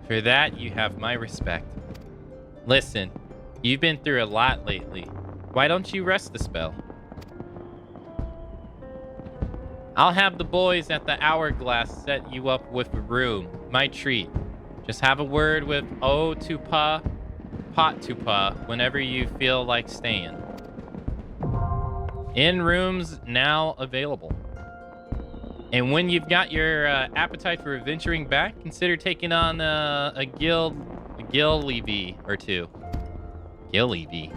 For that, you have my respect. Listen, you've been through a lot lately. Why don't you rest the spell? I'll have the boys at the Hourglass set you up with a room. My treat. Just have a word with Otupa, Pottupa whenever you feel like staying. In rooms now available. And when you've got your appetite for venturing back, consider taking on a guild levy or two. Guild levy.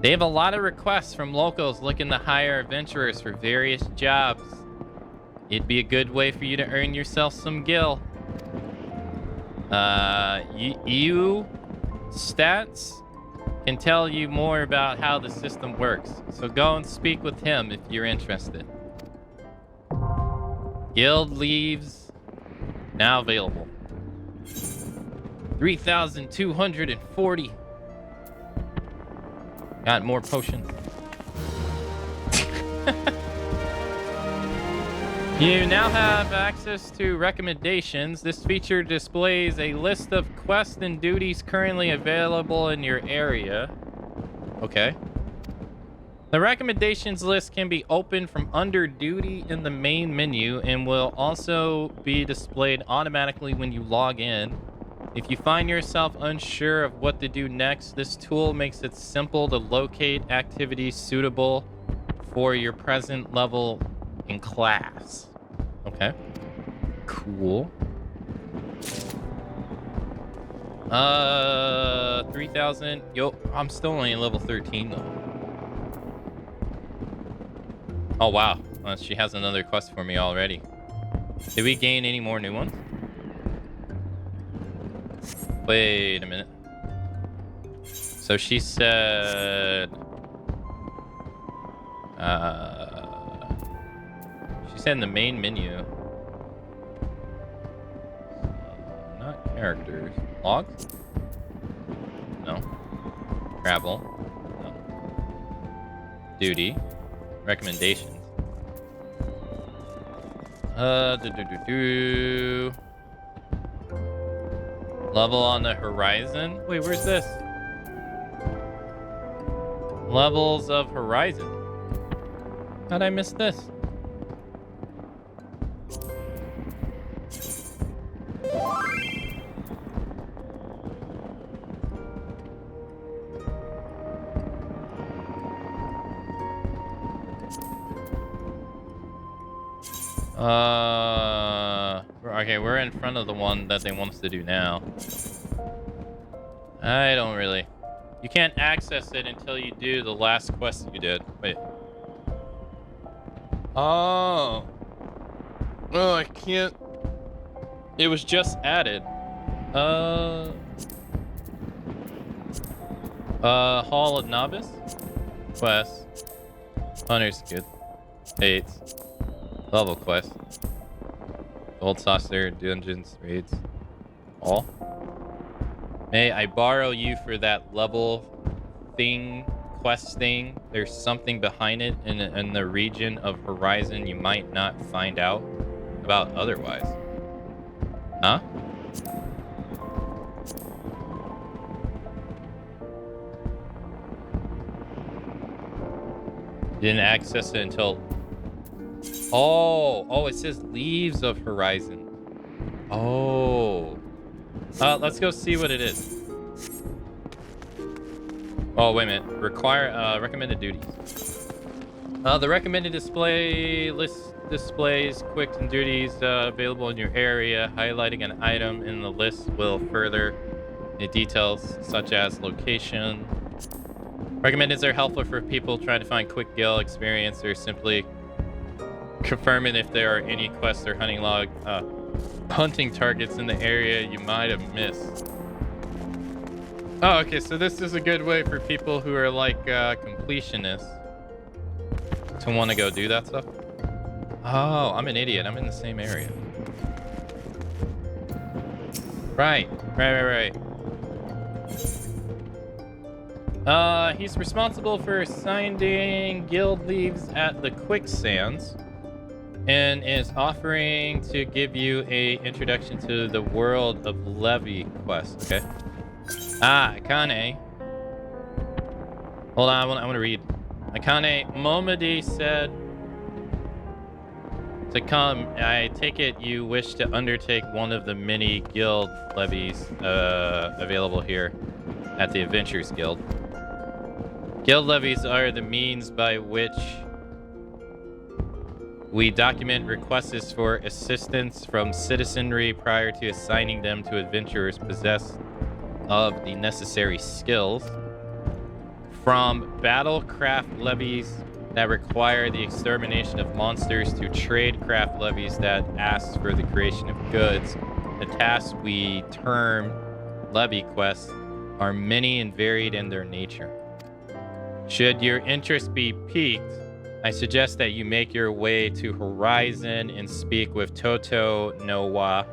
They have a lot of requests from locals looking to hire adventurers for various jobs. It'd be a good way for you to earn yourself some gil. EU stats can tell you more about how the system works. So go and speak with him if you're interested. Guild leaves now available. 3,240. Got more potions. You now have access to recommendations. This feature displays a list of quests and duties currently available in your area. Okay. The recommendations list can be opened from under duty in the main menu and will also be displayed automatically when you log in. If you find yourself unsure of what to do next, this tool makes it simple to locate activities suitable for your present level in class. Okay. Cool. 3,000. Yo, I'm still only level 13 though. Oh wow, she has another quest for me already. Did we gain any more new ones? Wait a minute. So she said... she said in the main menu. Not characters. Logs? No. Travel? No. Duty. Recommendations. Level on the horizon? Wait, where's this? Levels of horizon. How'd I miss this? Okay, we're in front of the one that they want us to do now. I don't really. You can't access it until you do the last quest you did. Wait. Oh. Oh, I can't. It was just added. Hall of Novice? Quest. Hunter's Good. Dates. Level quest. Gold Saucer, Dungeons, Raids. All. May I borrow you for that level thing, quest thing? There's something behind it in the region of Horizon you might not find out about otherwise. Huh? Didn't access it until... Oh, it says Leaves of Horizon. Oh. Let's go see what it is. Oh, wait a minute. Recommended duties. The recommended display list displays quicks and duties available in your area. Highlighting an item in the list will further the details such as location. Recommendeds are helpful for people trying to find quick gil experience or simply confirming if there are any quests or hunting targets in the area you might have missed. Oh, okay, so this is a good way for people who are like completionists to want to go do that stuff. Oh, I'm an idiot. I'm in the same area. Right. He's responsible for assigning guild leaves at the quicksands and is offering to give you a introduction to the world of Levy quest. Okay. Akane. Hold on, I want to read. Akane Momodi said To come, I take it you wish to undertake one of the many guild levies available here at the Adventurers Guild. Guild levies are the means by which we document requests for assistance from citizenry prior to assigning them to adventurers possessed of the necessary skills. From battlecraft levies that require the extermination of monsters to tradecraft levies that ask for the creation of goods, the tasks we term levy quests are many and varied in their nature. Should your interest be piqued, I suggest that you make your way to Horizon and speak with Toto Nowa.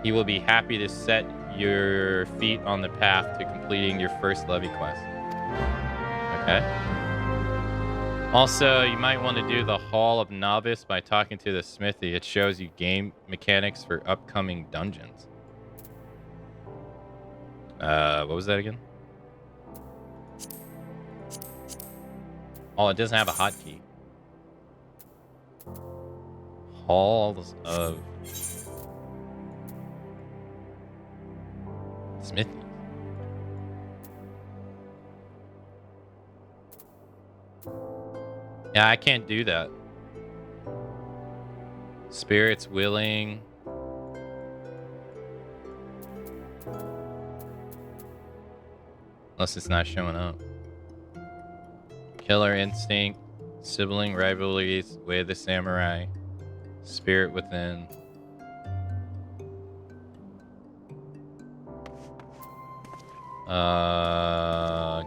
He will be happy to set your feet on the path to completing your first levy quest. Okay. Also, you might want to do the Hall of Novice by talking to the smithy. It shows you game mechanics for upcoming dungeons. What was that again? Oh, it doesn't have a hotkey. Halls of Smithy. Yeah, I can't do that. Spirits willing. Unless it's not showing up. Killer instinct. Sibling rivalries. Way of the samurai. Spirit within.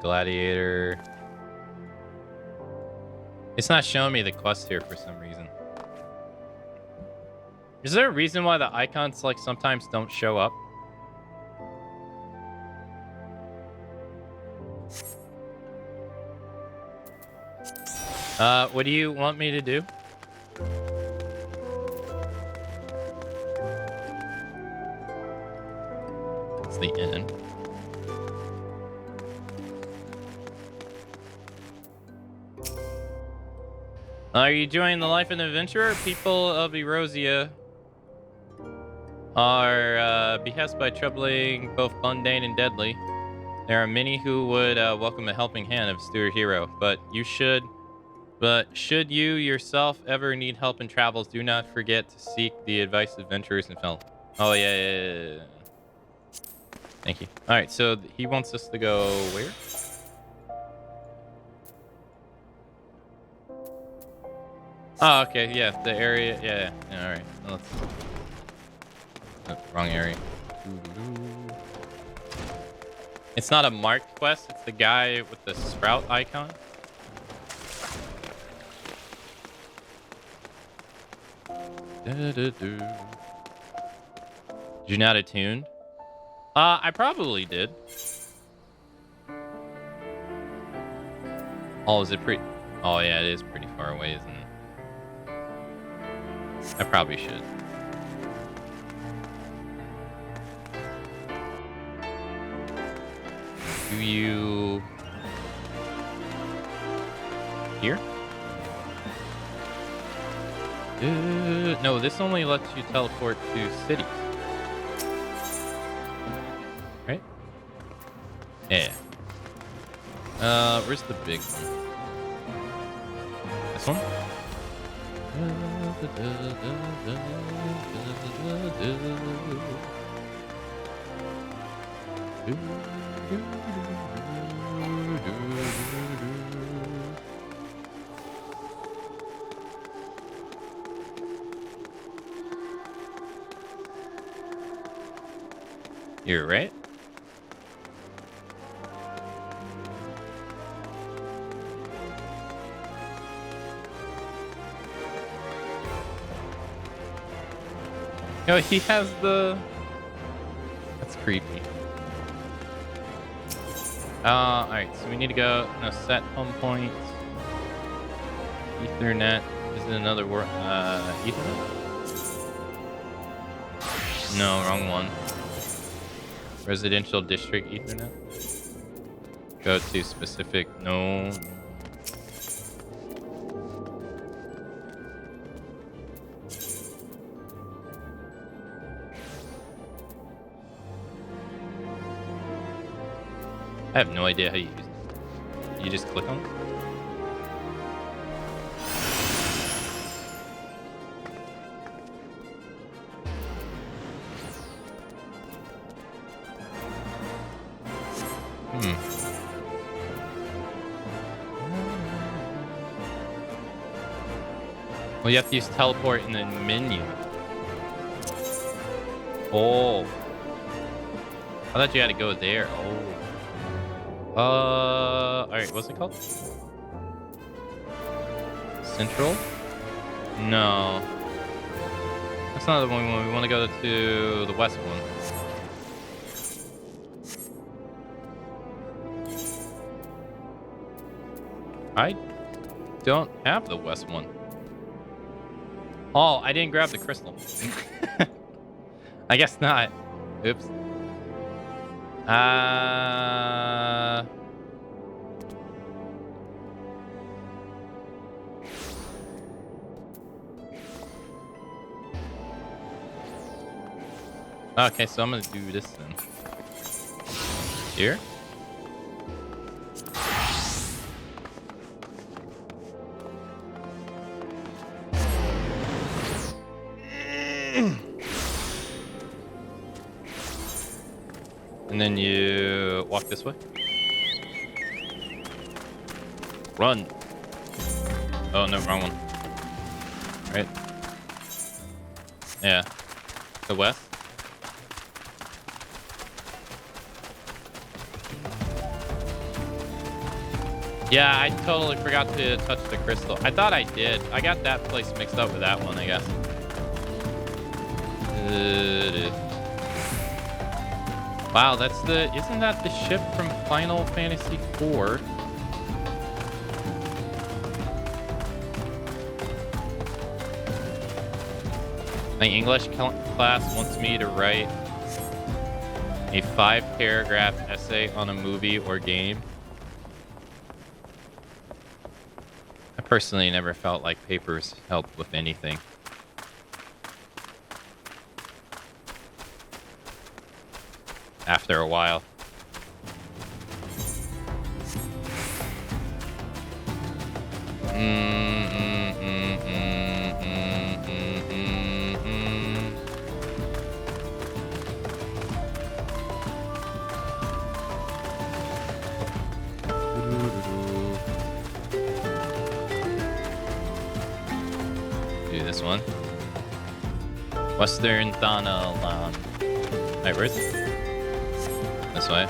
Gladiator. It's not showing me the quest here for some reason. Is there a reason why the icons like sometimes don't show up? What do you want me to do? It's the end. Are you enjoying the life of an adventurer? People of Erosia are behest by troubling both mundane and deadly. There are many who would welcome a helping hand of Stuart Hero, but should you yourself ever need help in travels, do not forget to seek the advice of adventurers and fellows. Oh yeah. Thank you. All right, so he wants us to go where? Oh, okay, yeah, the area, yeah, all right. Let's. Oh, wrong area. It's not a marked quest. It's the guy with the sprout icon. Did you not attune? I probably did. Oh, is it pretty? Oh, yeah, it is pretty far away, isn't it? I probably should. Do you... Here? No, this only lets you teleport to cities. Right? Yeah. Where's the big one? This one? You're right. No, he has the... That's creepy. Alright, so we need to go... No, set home point. Ethernet. Is it another word? Ethernet? No, wrong one. Residential district Ethernet. Go to specific... No. I have no idea how you use it. You just click on it? Well, you have to use teleport in the menu. Oh. I thought you had to go there. Oh. Alright, what's it called? Central? No. That's not the one we want. We want to go to the west one. I don't have the west one. Oh, I didn't grab the crystal. I guess not. Oops. Okay, so I'm gonna do this then. Here? And then you walk this way. Run. Oh, no, wrong one. Right? Yeah. The west. Yeah, I totally forgot to touch the crystal. I thought I did. I got that place mixed up with that one, I guess. Wow, that's the... Isn't that the ship from Final Fantasy IV? My English class wants me to write a 5-paragraph essay on a movie or game. I personally never felt like papers helped with anything. After a while. Do this one. Western Tunnel. Wait, where is it? This way.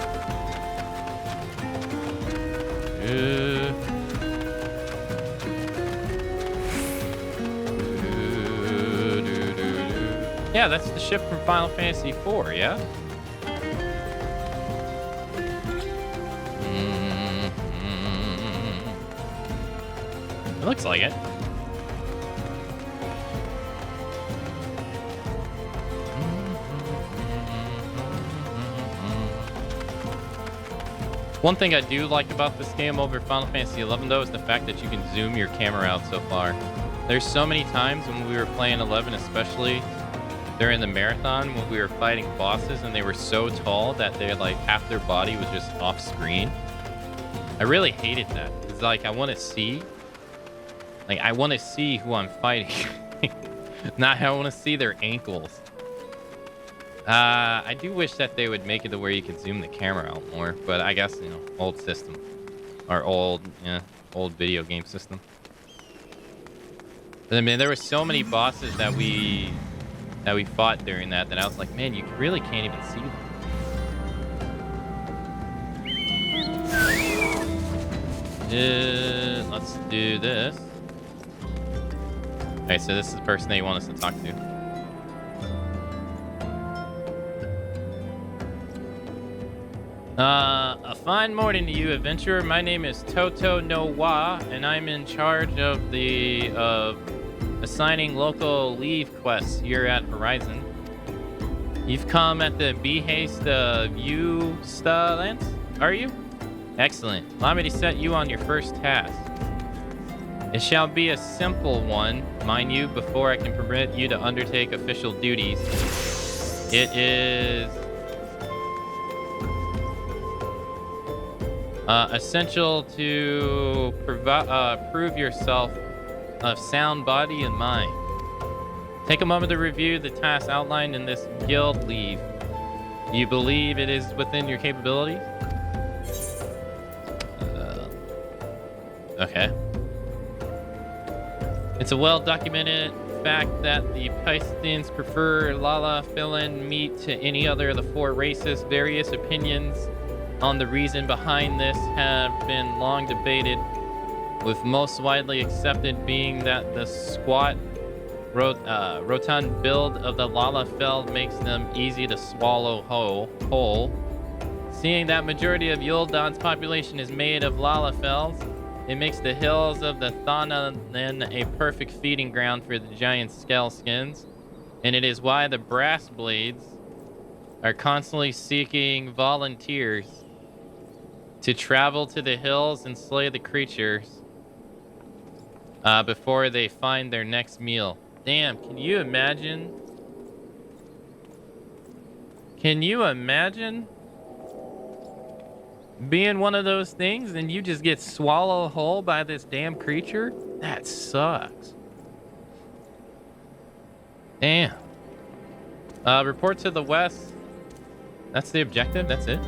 Yeah, that's the ship from Final Fantasy IV, yeah? It looks like it. One thing I do like about this game over Final Fantasy XI, though, is the fact that you can zoom your camera out so far. There's so many times when we were playing 11, especially during the marathon, when we were fighting bosses and they were so tall that they're like half their body was just off screen. I really hated that. It's like I want to see who I'm fighting. Not I want to see their ankles. I do wish that they would make it to where you could zoom the camera out more, but I guess, you know, old system. Or old video game system. But I mean, there were so many bosses that we fought during that I was like, man, you really can't even see them. Let's do this. Okay, so this is the person that you want us to talk to. A fine morning to you, adventurer. My name is Toto no Wa, and I'm in charge of the assigning local leave quests here at Horizon. You've come at the behest of Lance, are you? Excellent. Allow me to set you on your first task. It shall be a simple one, mind you, before I can permit you to undertake official duties. It is... Essential to prove yourself of sound body and mind. Take a moment to review the tasks outlined in this guild leave. Do you believe it is within your capabilities? Okay. It's a well-documented fact that the Pisceans prefer Lala fill-in meat to any other of the 4 races. Various opinions on the reason behind this have been long debated, with most widely accepted being that the squat, rotund build of the Lala Fell makes them easy to swallow whole. Seeing that majority of Yul'dan's population is made of Lala Fells, it makes the hills of the Thanalan a perfect feeding ground for the giant scale skins, and it is why the Brass Blades are constantly seeking volunteers to travel to the hills and slay the creatures before they find their next meal. Damn, can you imagine? Can you imagine being one of those things and you just get swallowed whole by this damn creature? That sucks. Damn. Report to the west. That's the objective? That's it?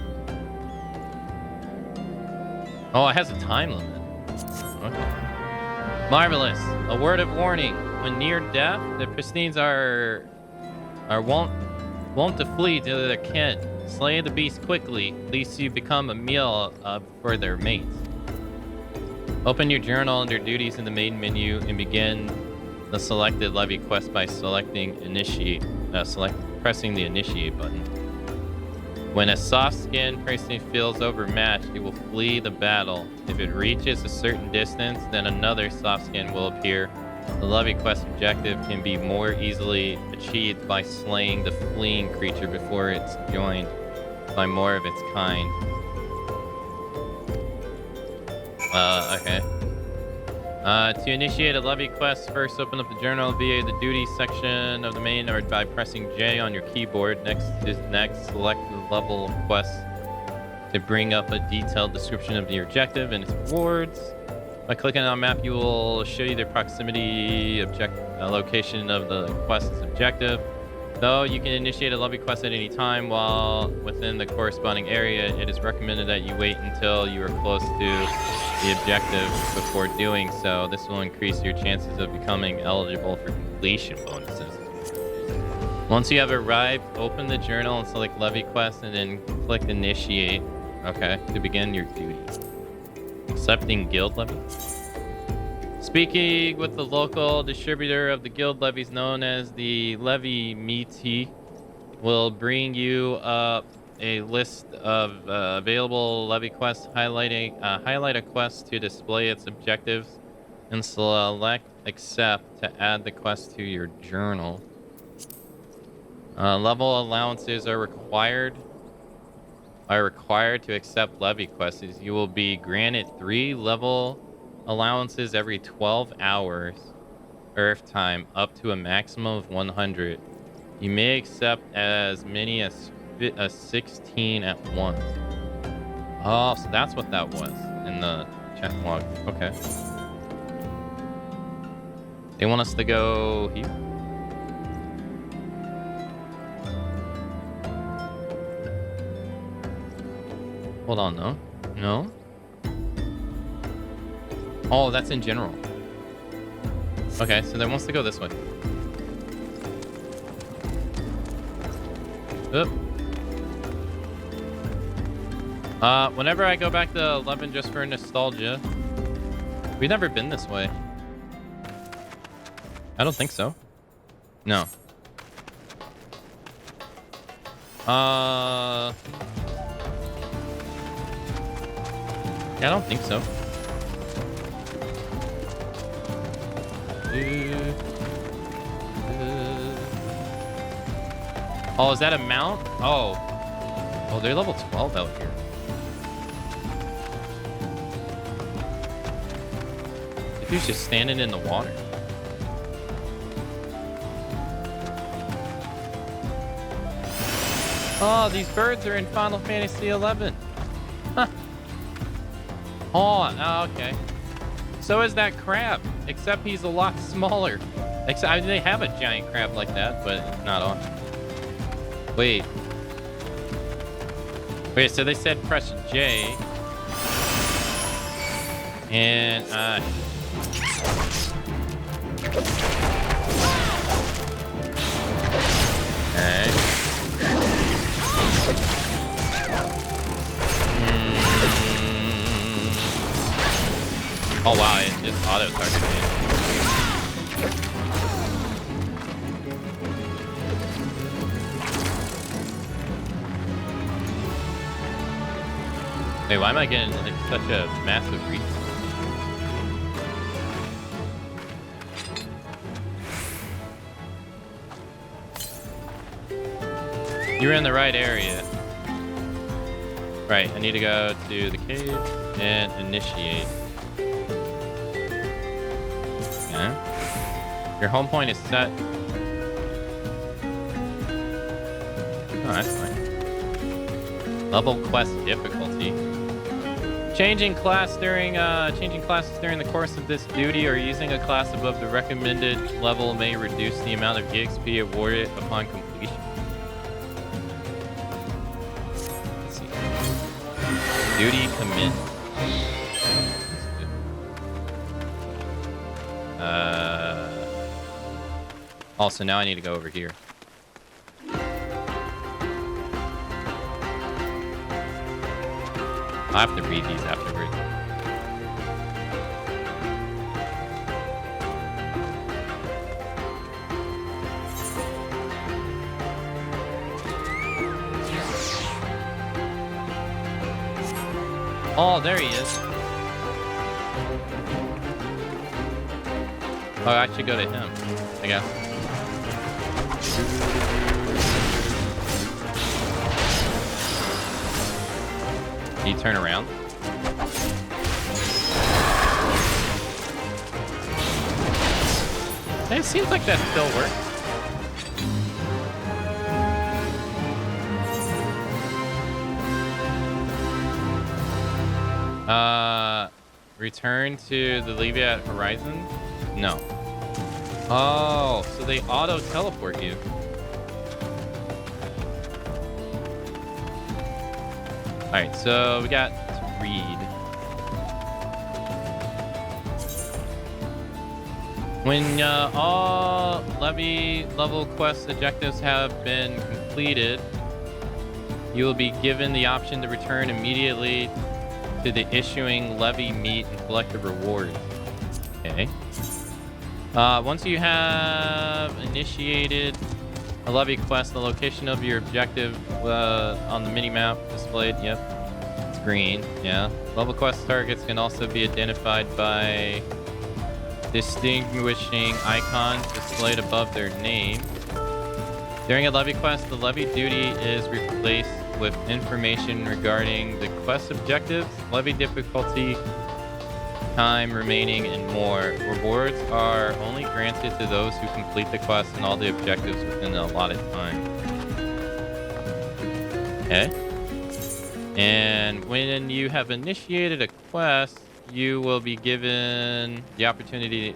Oh, it has a time limit. Okay. Marvelous. A word of warning. When near death, the Pristines are wont to flee to their kin. Slay the beast quickly, lest you become a meal for their mates. Open your journal under duties in the main menu and begin the selected levy quest by selecting initiate. Pressing the initiate button. When a soft skin person feels overmatched, it will flee the battle. If it reaches a certain distance, then another soft skin will appear. The levy quest objective can be more easily achieved by slaying the fleeing creature before it's joined by more of its kind. Okay. To initiate a levy quest, first open up the journal via the duties section of the main or by pressing J on your keyboard. Next, select the level of quest to bring up a detailed description of the objective and its rewards. By clicking on map, you will show you the proximity location of the quest's objective. Though you can initiate a levy quest at any time while within the corresponding area, it is recommended that you wait until you are close to the objective before doing so. This will increase your chances of becoming eligible for completion bonuses. Once you have arrived, open the journal and select levy quest and then click initiate. Okay, to begin your duties. Accepting guild levy. Speaking with the local distributor of the guild levies known as the Levy Meaty will bring you up a list of available levy quests. Highlight a quest to display its objectives and select accept to add the quest to your journal. Level allowances are required to accept levy quests. You will be granted 3 level allowances every 12 hours Earth time, up to a maximum of 100. You may accept as many as 16 at once. Oh, so that's what that was in the chat log. Okay. They want us to go here. Hold on, no? No? Oh, that's in general. Okay, so they wants to go this way. Oop. Whenever I go back to 11 just for nostalgia, we've never been this way. I don't think so. No. Yeah, I don't think so. Oh, is that a mount? Oh. Oh, they're level 12 out here. If he's just standing in the water. Oh, these birds are in Final Fantasy XI. Huh. Oh, okay. So is that crab, except he's a lot smaller. Except I mean, they have a giant crab like that, but it's not on. Wait. Wait, so they said press J. And, okay. Oh wow, it just auto targeted me. Wait, why am I getting like such a massive reach? You're in the right area. Right, I need to go to the cave and initiate. Yeah. Your home point is set. Oh, that's fine. Level quest difficulty. Changing classes during the course of this duty or using a class above the recommended level may reduce the amount of EXP awarded upon completion. Let's see. Duty commence. Also, now I need to go over here. I'll have to read these afterwards. Oh, there he is. Oh, I should go to him, I guess. Can you turn around? Hey, it seems like that still works. Return to the Leviat Horizon? No. Oh, so they auto teleport you. Alright, so we got to read. When all levy level quest objectives have been completed, you will be given the option to return immediately to the issuing levy meet and collect the rewards. Okay. Once you have initiated a levy quest, the location of your objective on the mini-map displayed, yep, it's green, yeah. Level quest targets can also be identified by distinguishing icons displayed above their name. During a levy quest, the levy duty is replaced with information regarding the quest objectives, levy difficulty, time remaining, and more. Rewards are only granted to those who complete the quest and all the objectives within the allotted time. Okay. And when you have initiated a quest, you will be given the opportunity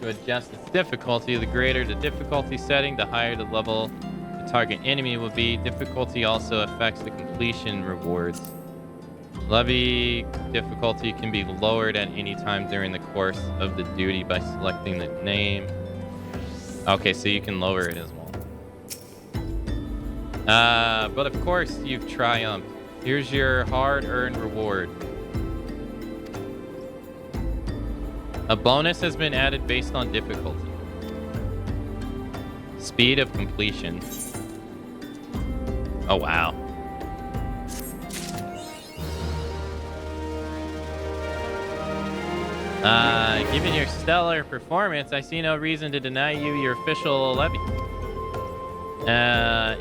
to adjust its difficulty. The greater the difficulty setting, the higher the level the target enemy will be. Difficulty also affects the completion rewards. Levy difficulty can be lowered at any time during the course of the duty by selecting the name. Okay, so you can lower it as well. But of course, you've triumphed. Here's your hard-earned reward. A bonus has been added based on difficulty. Speed of completion. Oh, wow. Given your stellar performance, I see no reason to deny you your official levy.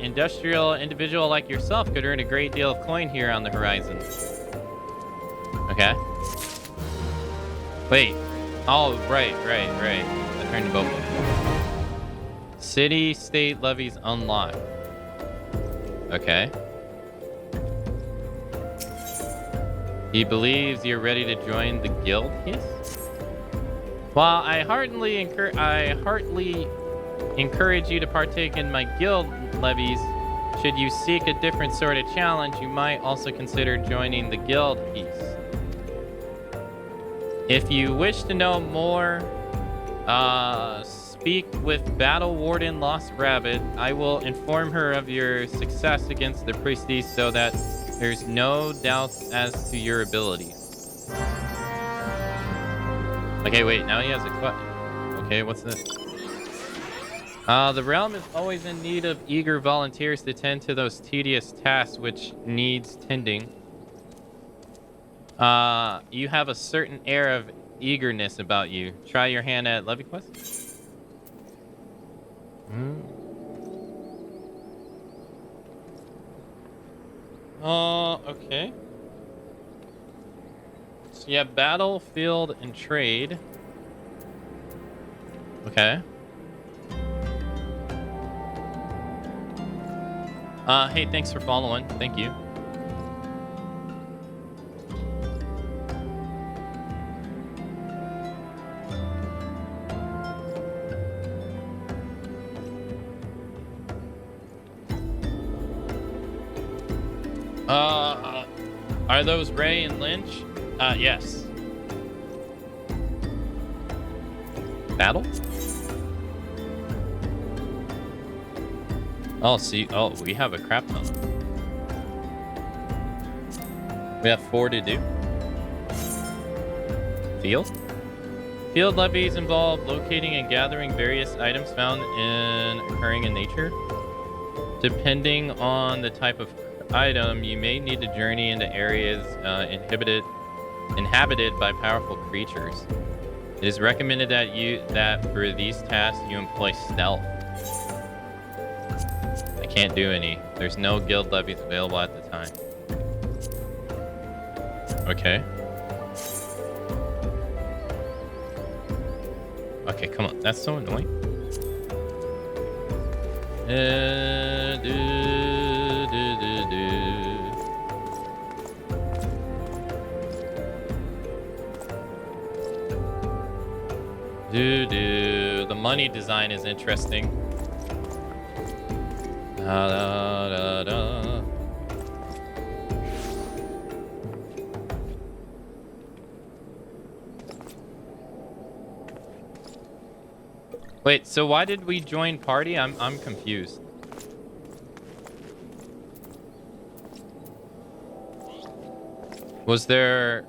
Industrial individual like yourself could earn a great deal of coin here on the horizon. Okay. Wait. Oh, right. I turned to both. City-state levies unlocked. Okay. He believes you're ready to join the guild. Yes. While I heartily encourage you to partake in my guild levies, should you seek a different sort of challenge, you might also consider joining the guild piece. If you wish to know more, speak with Battle Warden Lost Rabbit. I will inform her of your success against the priestess so that there's no doubts as to your abilities. Okay, wait, now he has a question. Okay, what's this? The realm is always in need of eager volunteers to tend to those tedious tasks which needs tending. You have a certain air of eagerness about you. Try your hand at Levy Quest. Okay. So you have battlefield and trade. Okay. Hey, thanks for following. Thank you. Are those Ray and Lynch? Yes. Battle? Oh, see. Oh, we have a crap ton. We have 4 to do. Field? Field levies involve locating and gathering various items found occurring in nature. Depending on the type of item, you may need to journey into areas inhabited by powerful creatures. It is recommended that for these tasks you employ stealth. I can't do any. There's no guild levies available at the time. Okay. Okay, come on. That's so annoying. The money design is interesting. Wait, so why did we join party? I'm confused. Was there...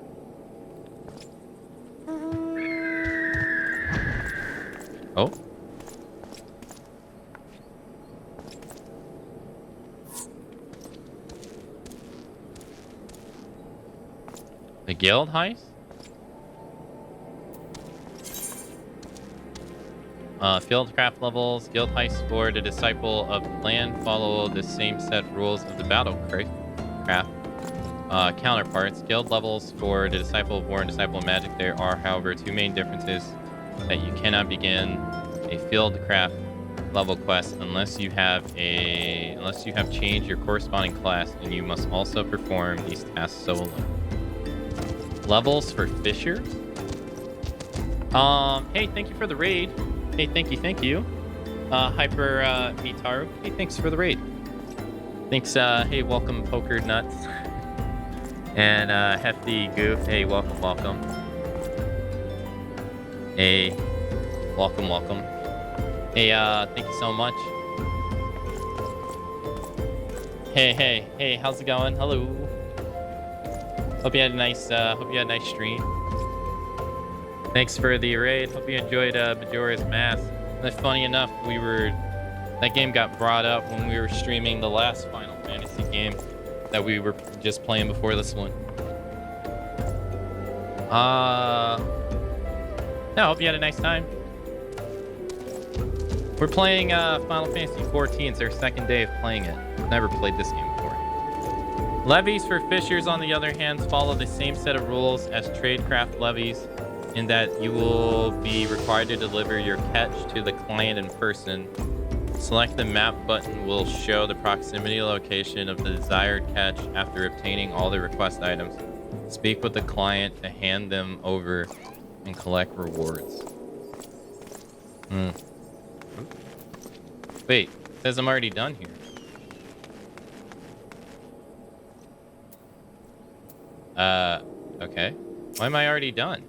Oh? The guild heist? Fieldcraft levels. Guild heist for the Disciple of the Land follow the same set rules of the Battlecraft counterparts. Guild levels for the Disciple of War and Disciple of Magic. There are, however, 2 main differences: that you cannot begin a Fieldcraft level quest unless you have changed your corresponding class, and you must also perform these tasks solo. Levels for Fisher. Hey, thank you for the raid. Hey, thank you. Hyper Mitaru. Hey, thanks for the raid. Thanks. Hey, welcome, Poker Nuts. And Hefty Goof. Hey, welcome. Hey, welcome. Hey, thank you so much. Hey, how's it going? Hello. Hope you had a nice stream. Thanks for the raid. Hope you enjoyed Majora's Mask. That's funny enough, that game got brought up when we were streaming the last Final Fantasy game that we were just playing before this one. Yeah, hope you had a nice time. We're playing Final Fantasy XIV. It's our second day of playing it. Never played this game before. Levies for fishers, on the other hand, follow the same set of rules as tradecraft levies, in that you will be required to deliver your catch to the client in person. Select the map button will show the proximity location of the desired catch after obtaining all the request items. Speak with the client to hand them over and collect rewards. Wait, it says I'm already done here. Okay. Why am I already done?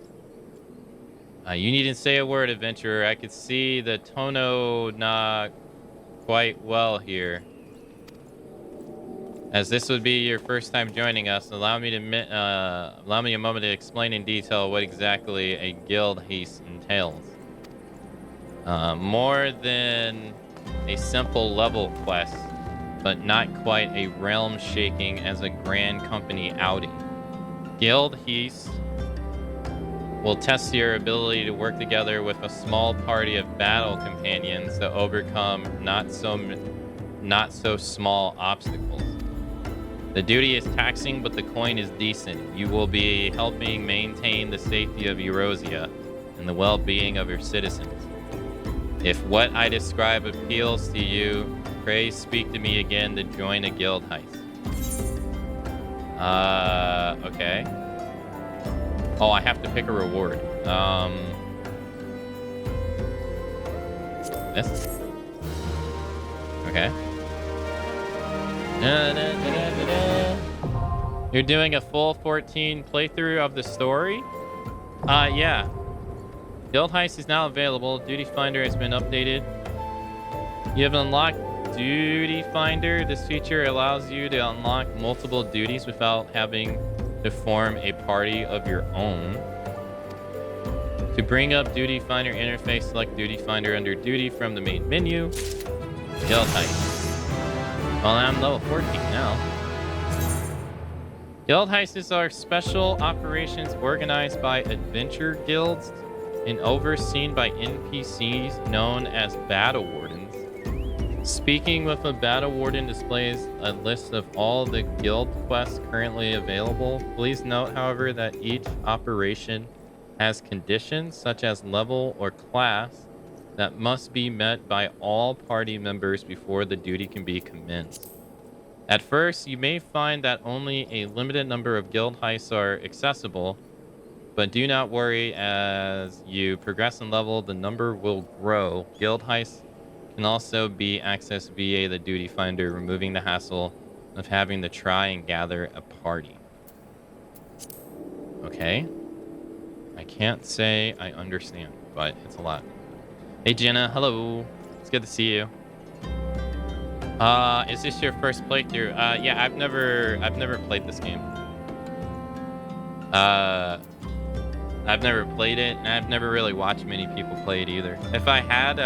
You needn't say a word, adventurer. I could see the Tono not quite well here. As this would be your first time joining us, allow me a moment to explain in detail what exactly a guild heist entails. More than a simple level quest, but not quite a realm-shaking as a grand company outing. Guild heist will test your ability to work together with a small party of battle companions to overcome not so small obstacles. The duty is taxing, but the coin is decent. You will be helping maintain the safety of Erosia and the well-being of your citizens. If what I describe appeals to you, pray speak to me again to join a guild heist. Okay. Oh, I have to pick a reward. This? Okay. You're doing a full 14 playthrough of the story? Yeah. Guild Heist is now available. Duty Finder has been updated. You have unlocked Duty Finder. This feature allows you to unlock multiple duties without having to form a party of your own. To bring up Duty Finder interface, select Duty Finder under Duty from the main menu. Guild Heist. Well, I'm level 14 now. Guild Heists are special operations organized by adventure guilds and overseen by NPCs known as Battle Wardens. Speaking with a Battle Warden displays a list of all the guild quests currently available. Please note, however, that each operation has conditions such as level or class that must be met by all party members before the duty can be commenced. At first, you may find that only a limited number of guild heists are accessible, but do not worry. As you progress in level, the number will grow. Guild heists can also be accessed via the Duty Finder, removing the hassle of having to try and gather a party. Okay. I can't say I understand, but it's a lot. Hey Jenna, hello. It's good to see you. Is this your first playthrough? Yeah, I've never played this game. I've never played it, and I've never really watched many people play it either. If I have,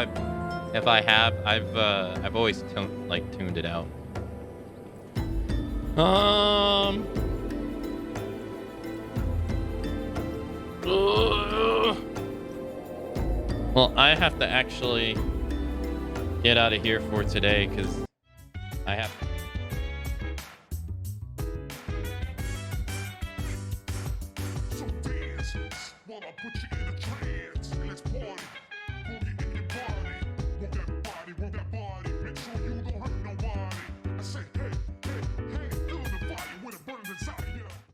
I've always tuned it out. Well, I have to actually get out of here for today because I have. So dance, wanna put you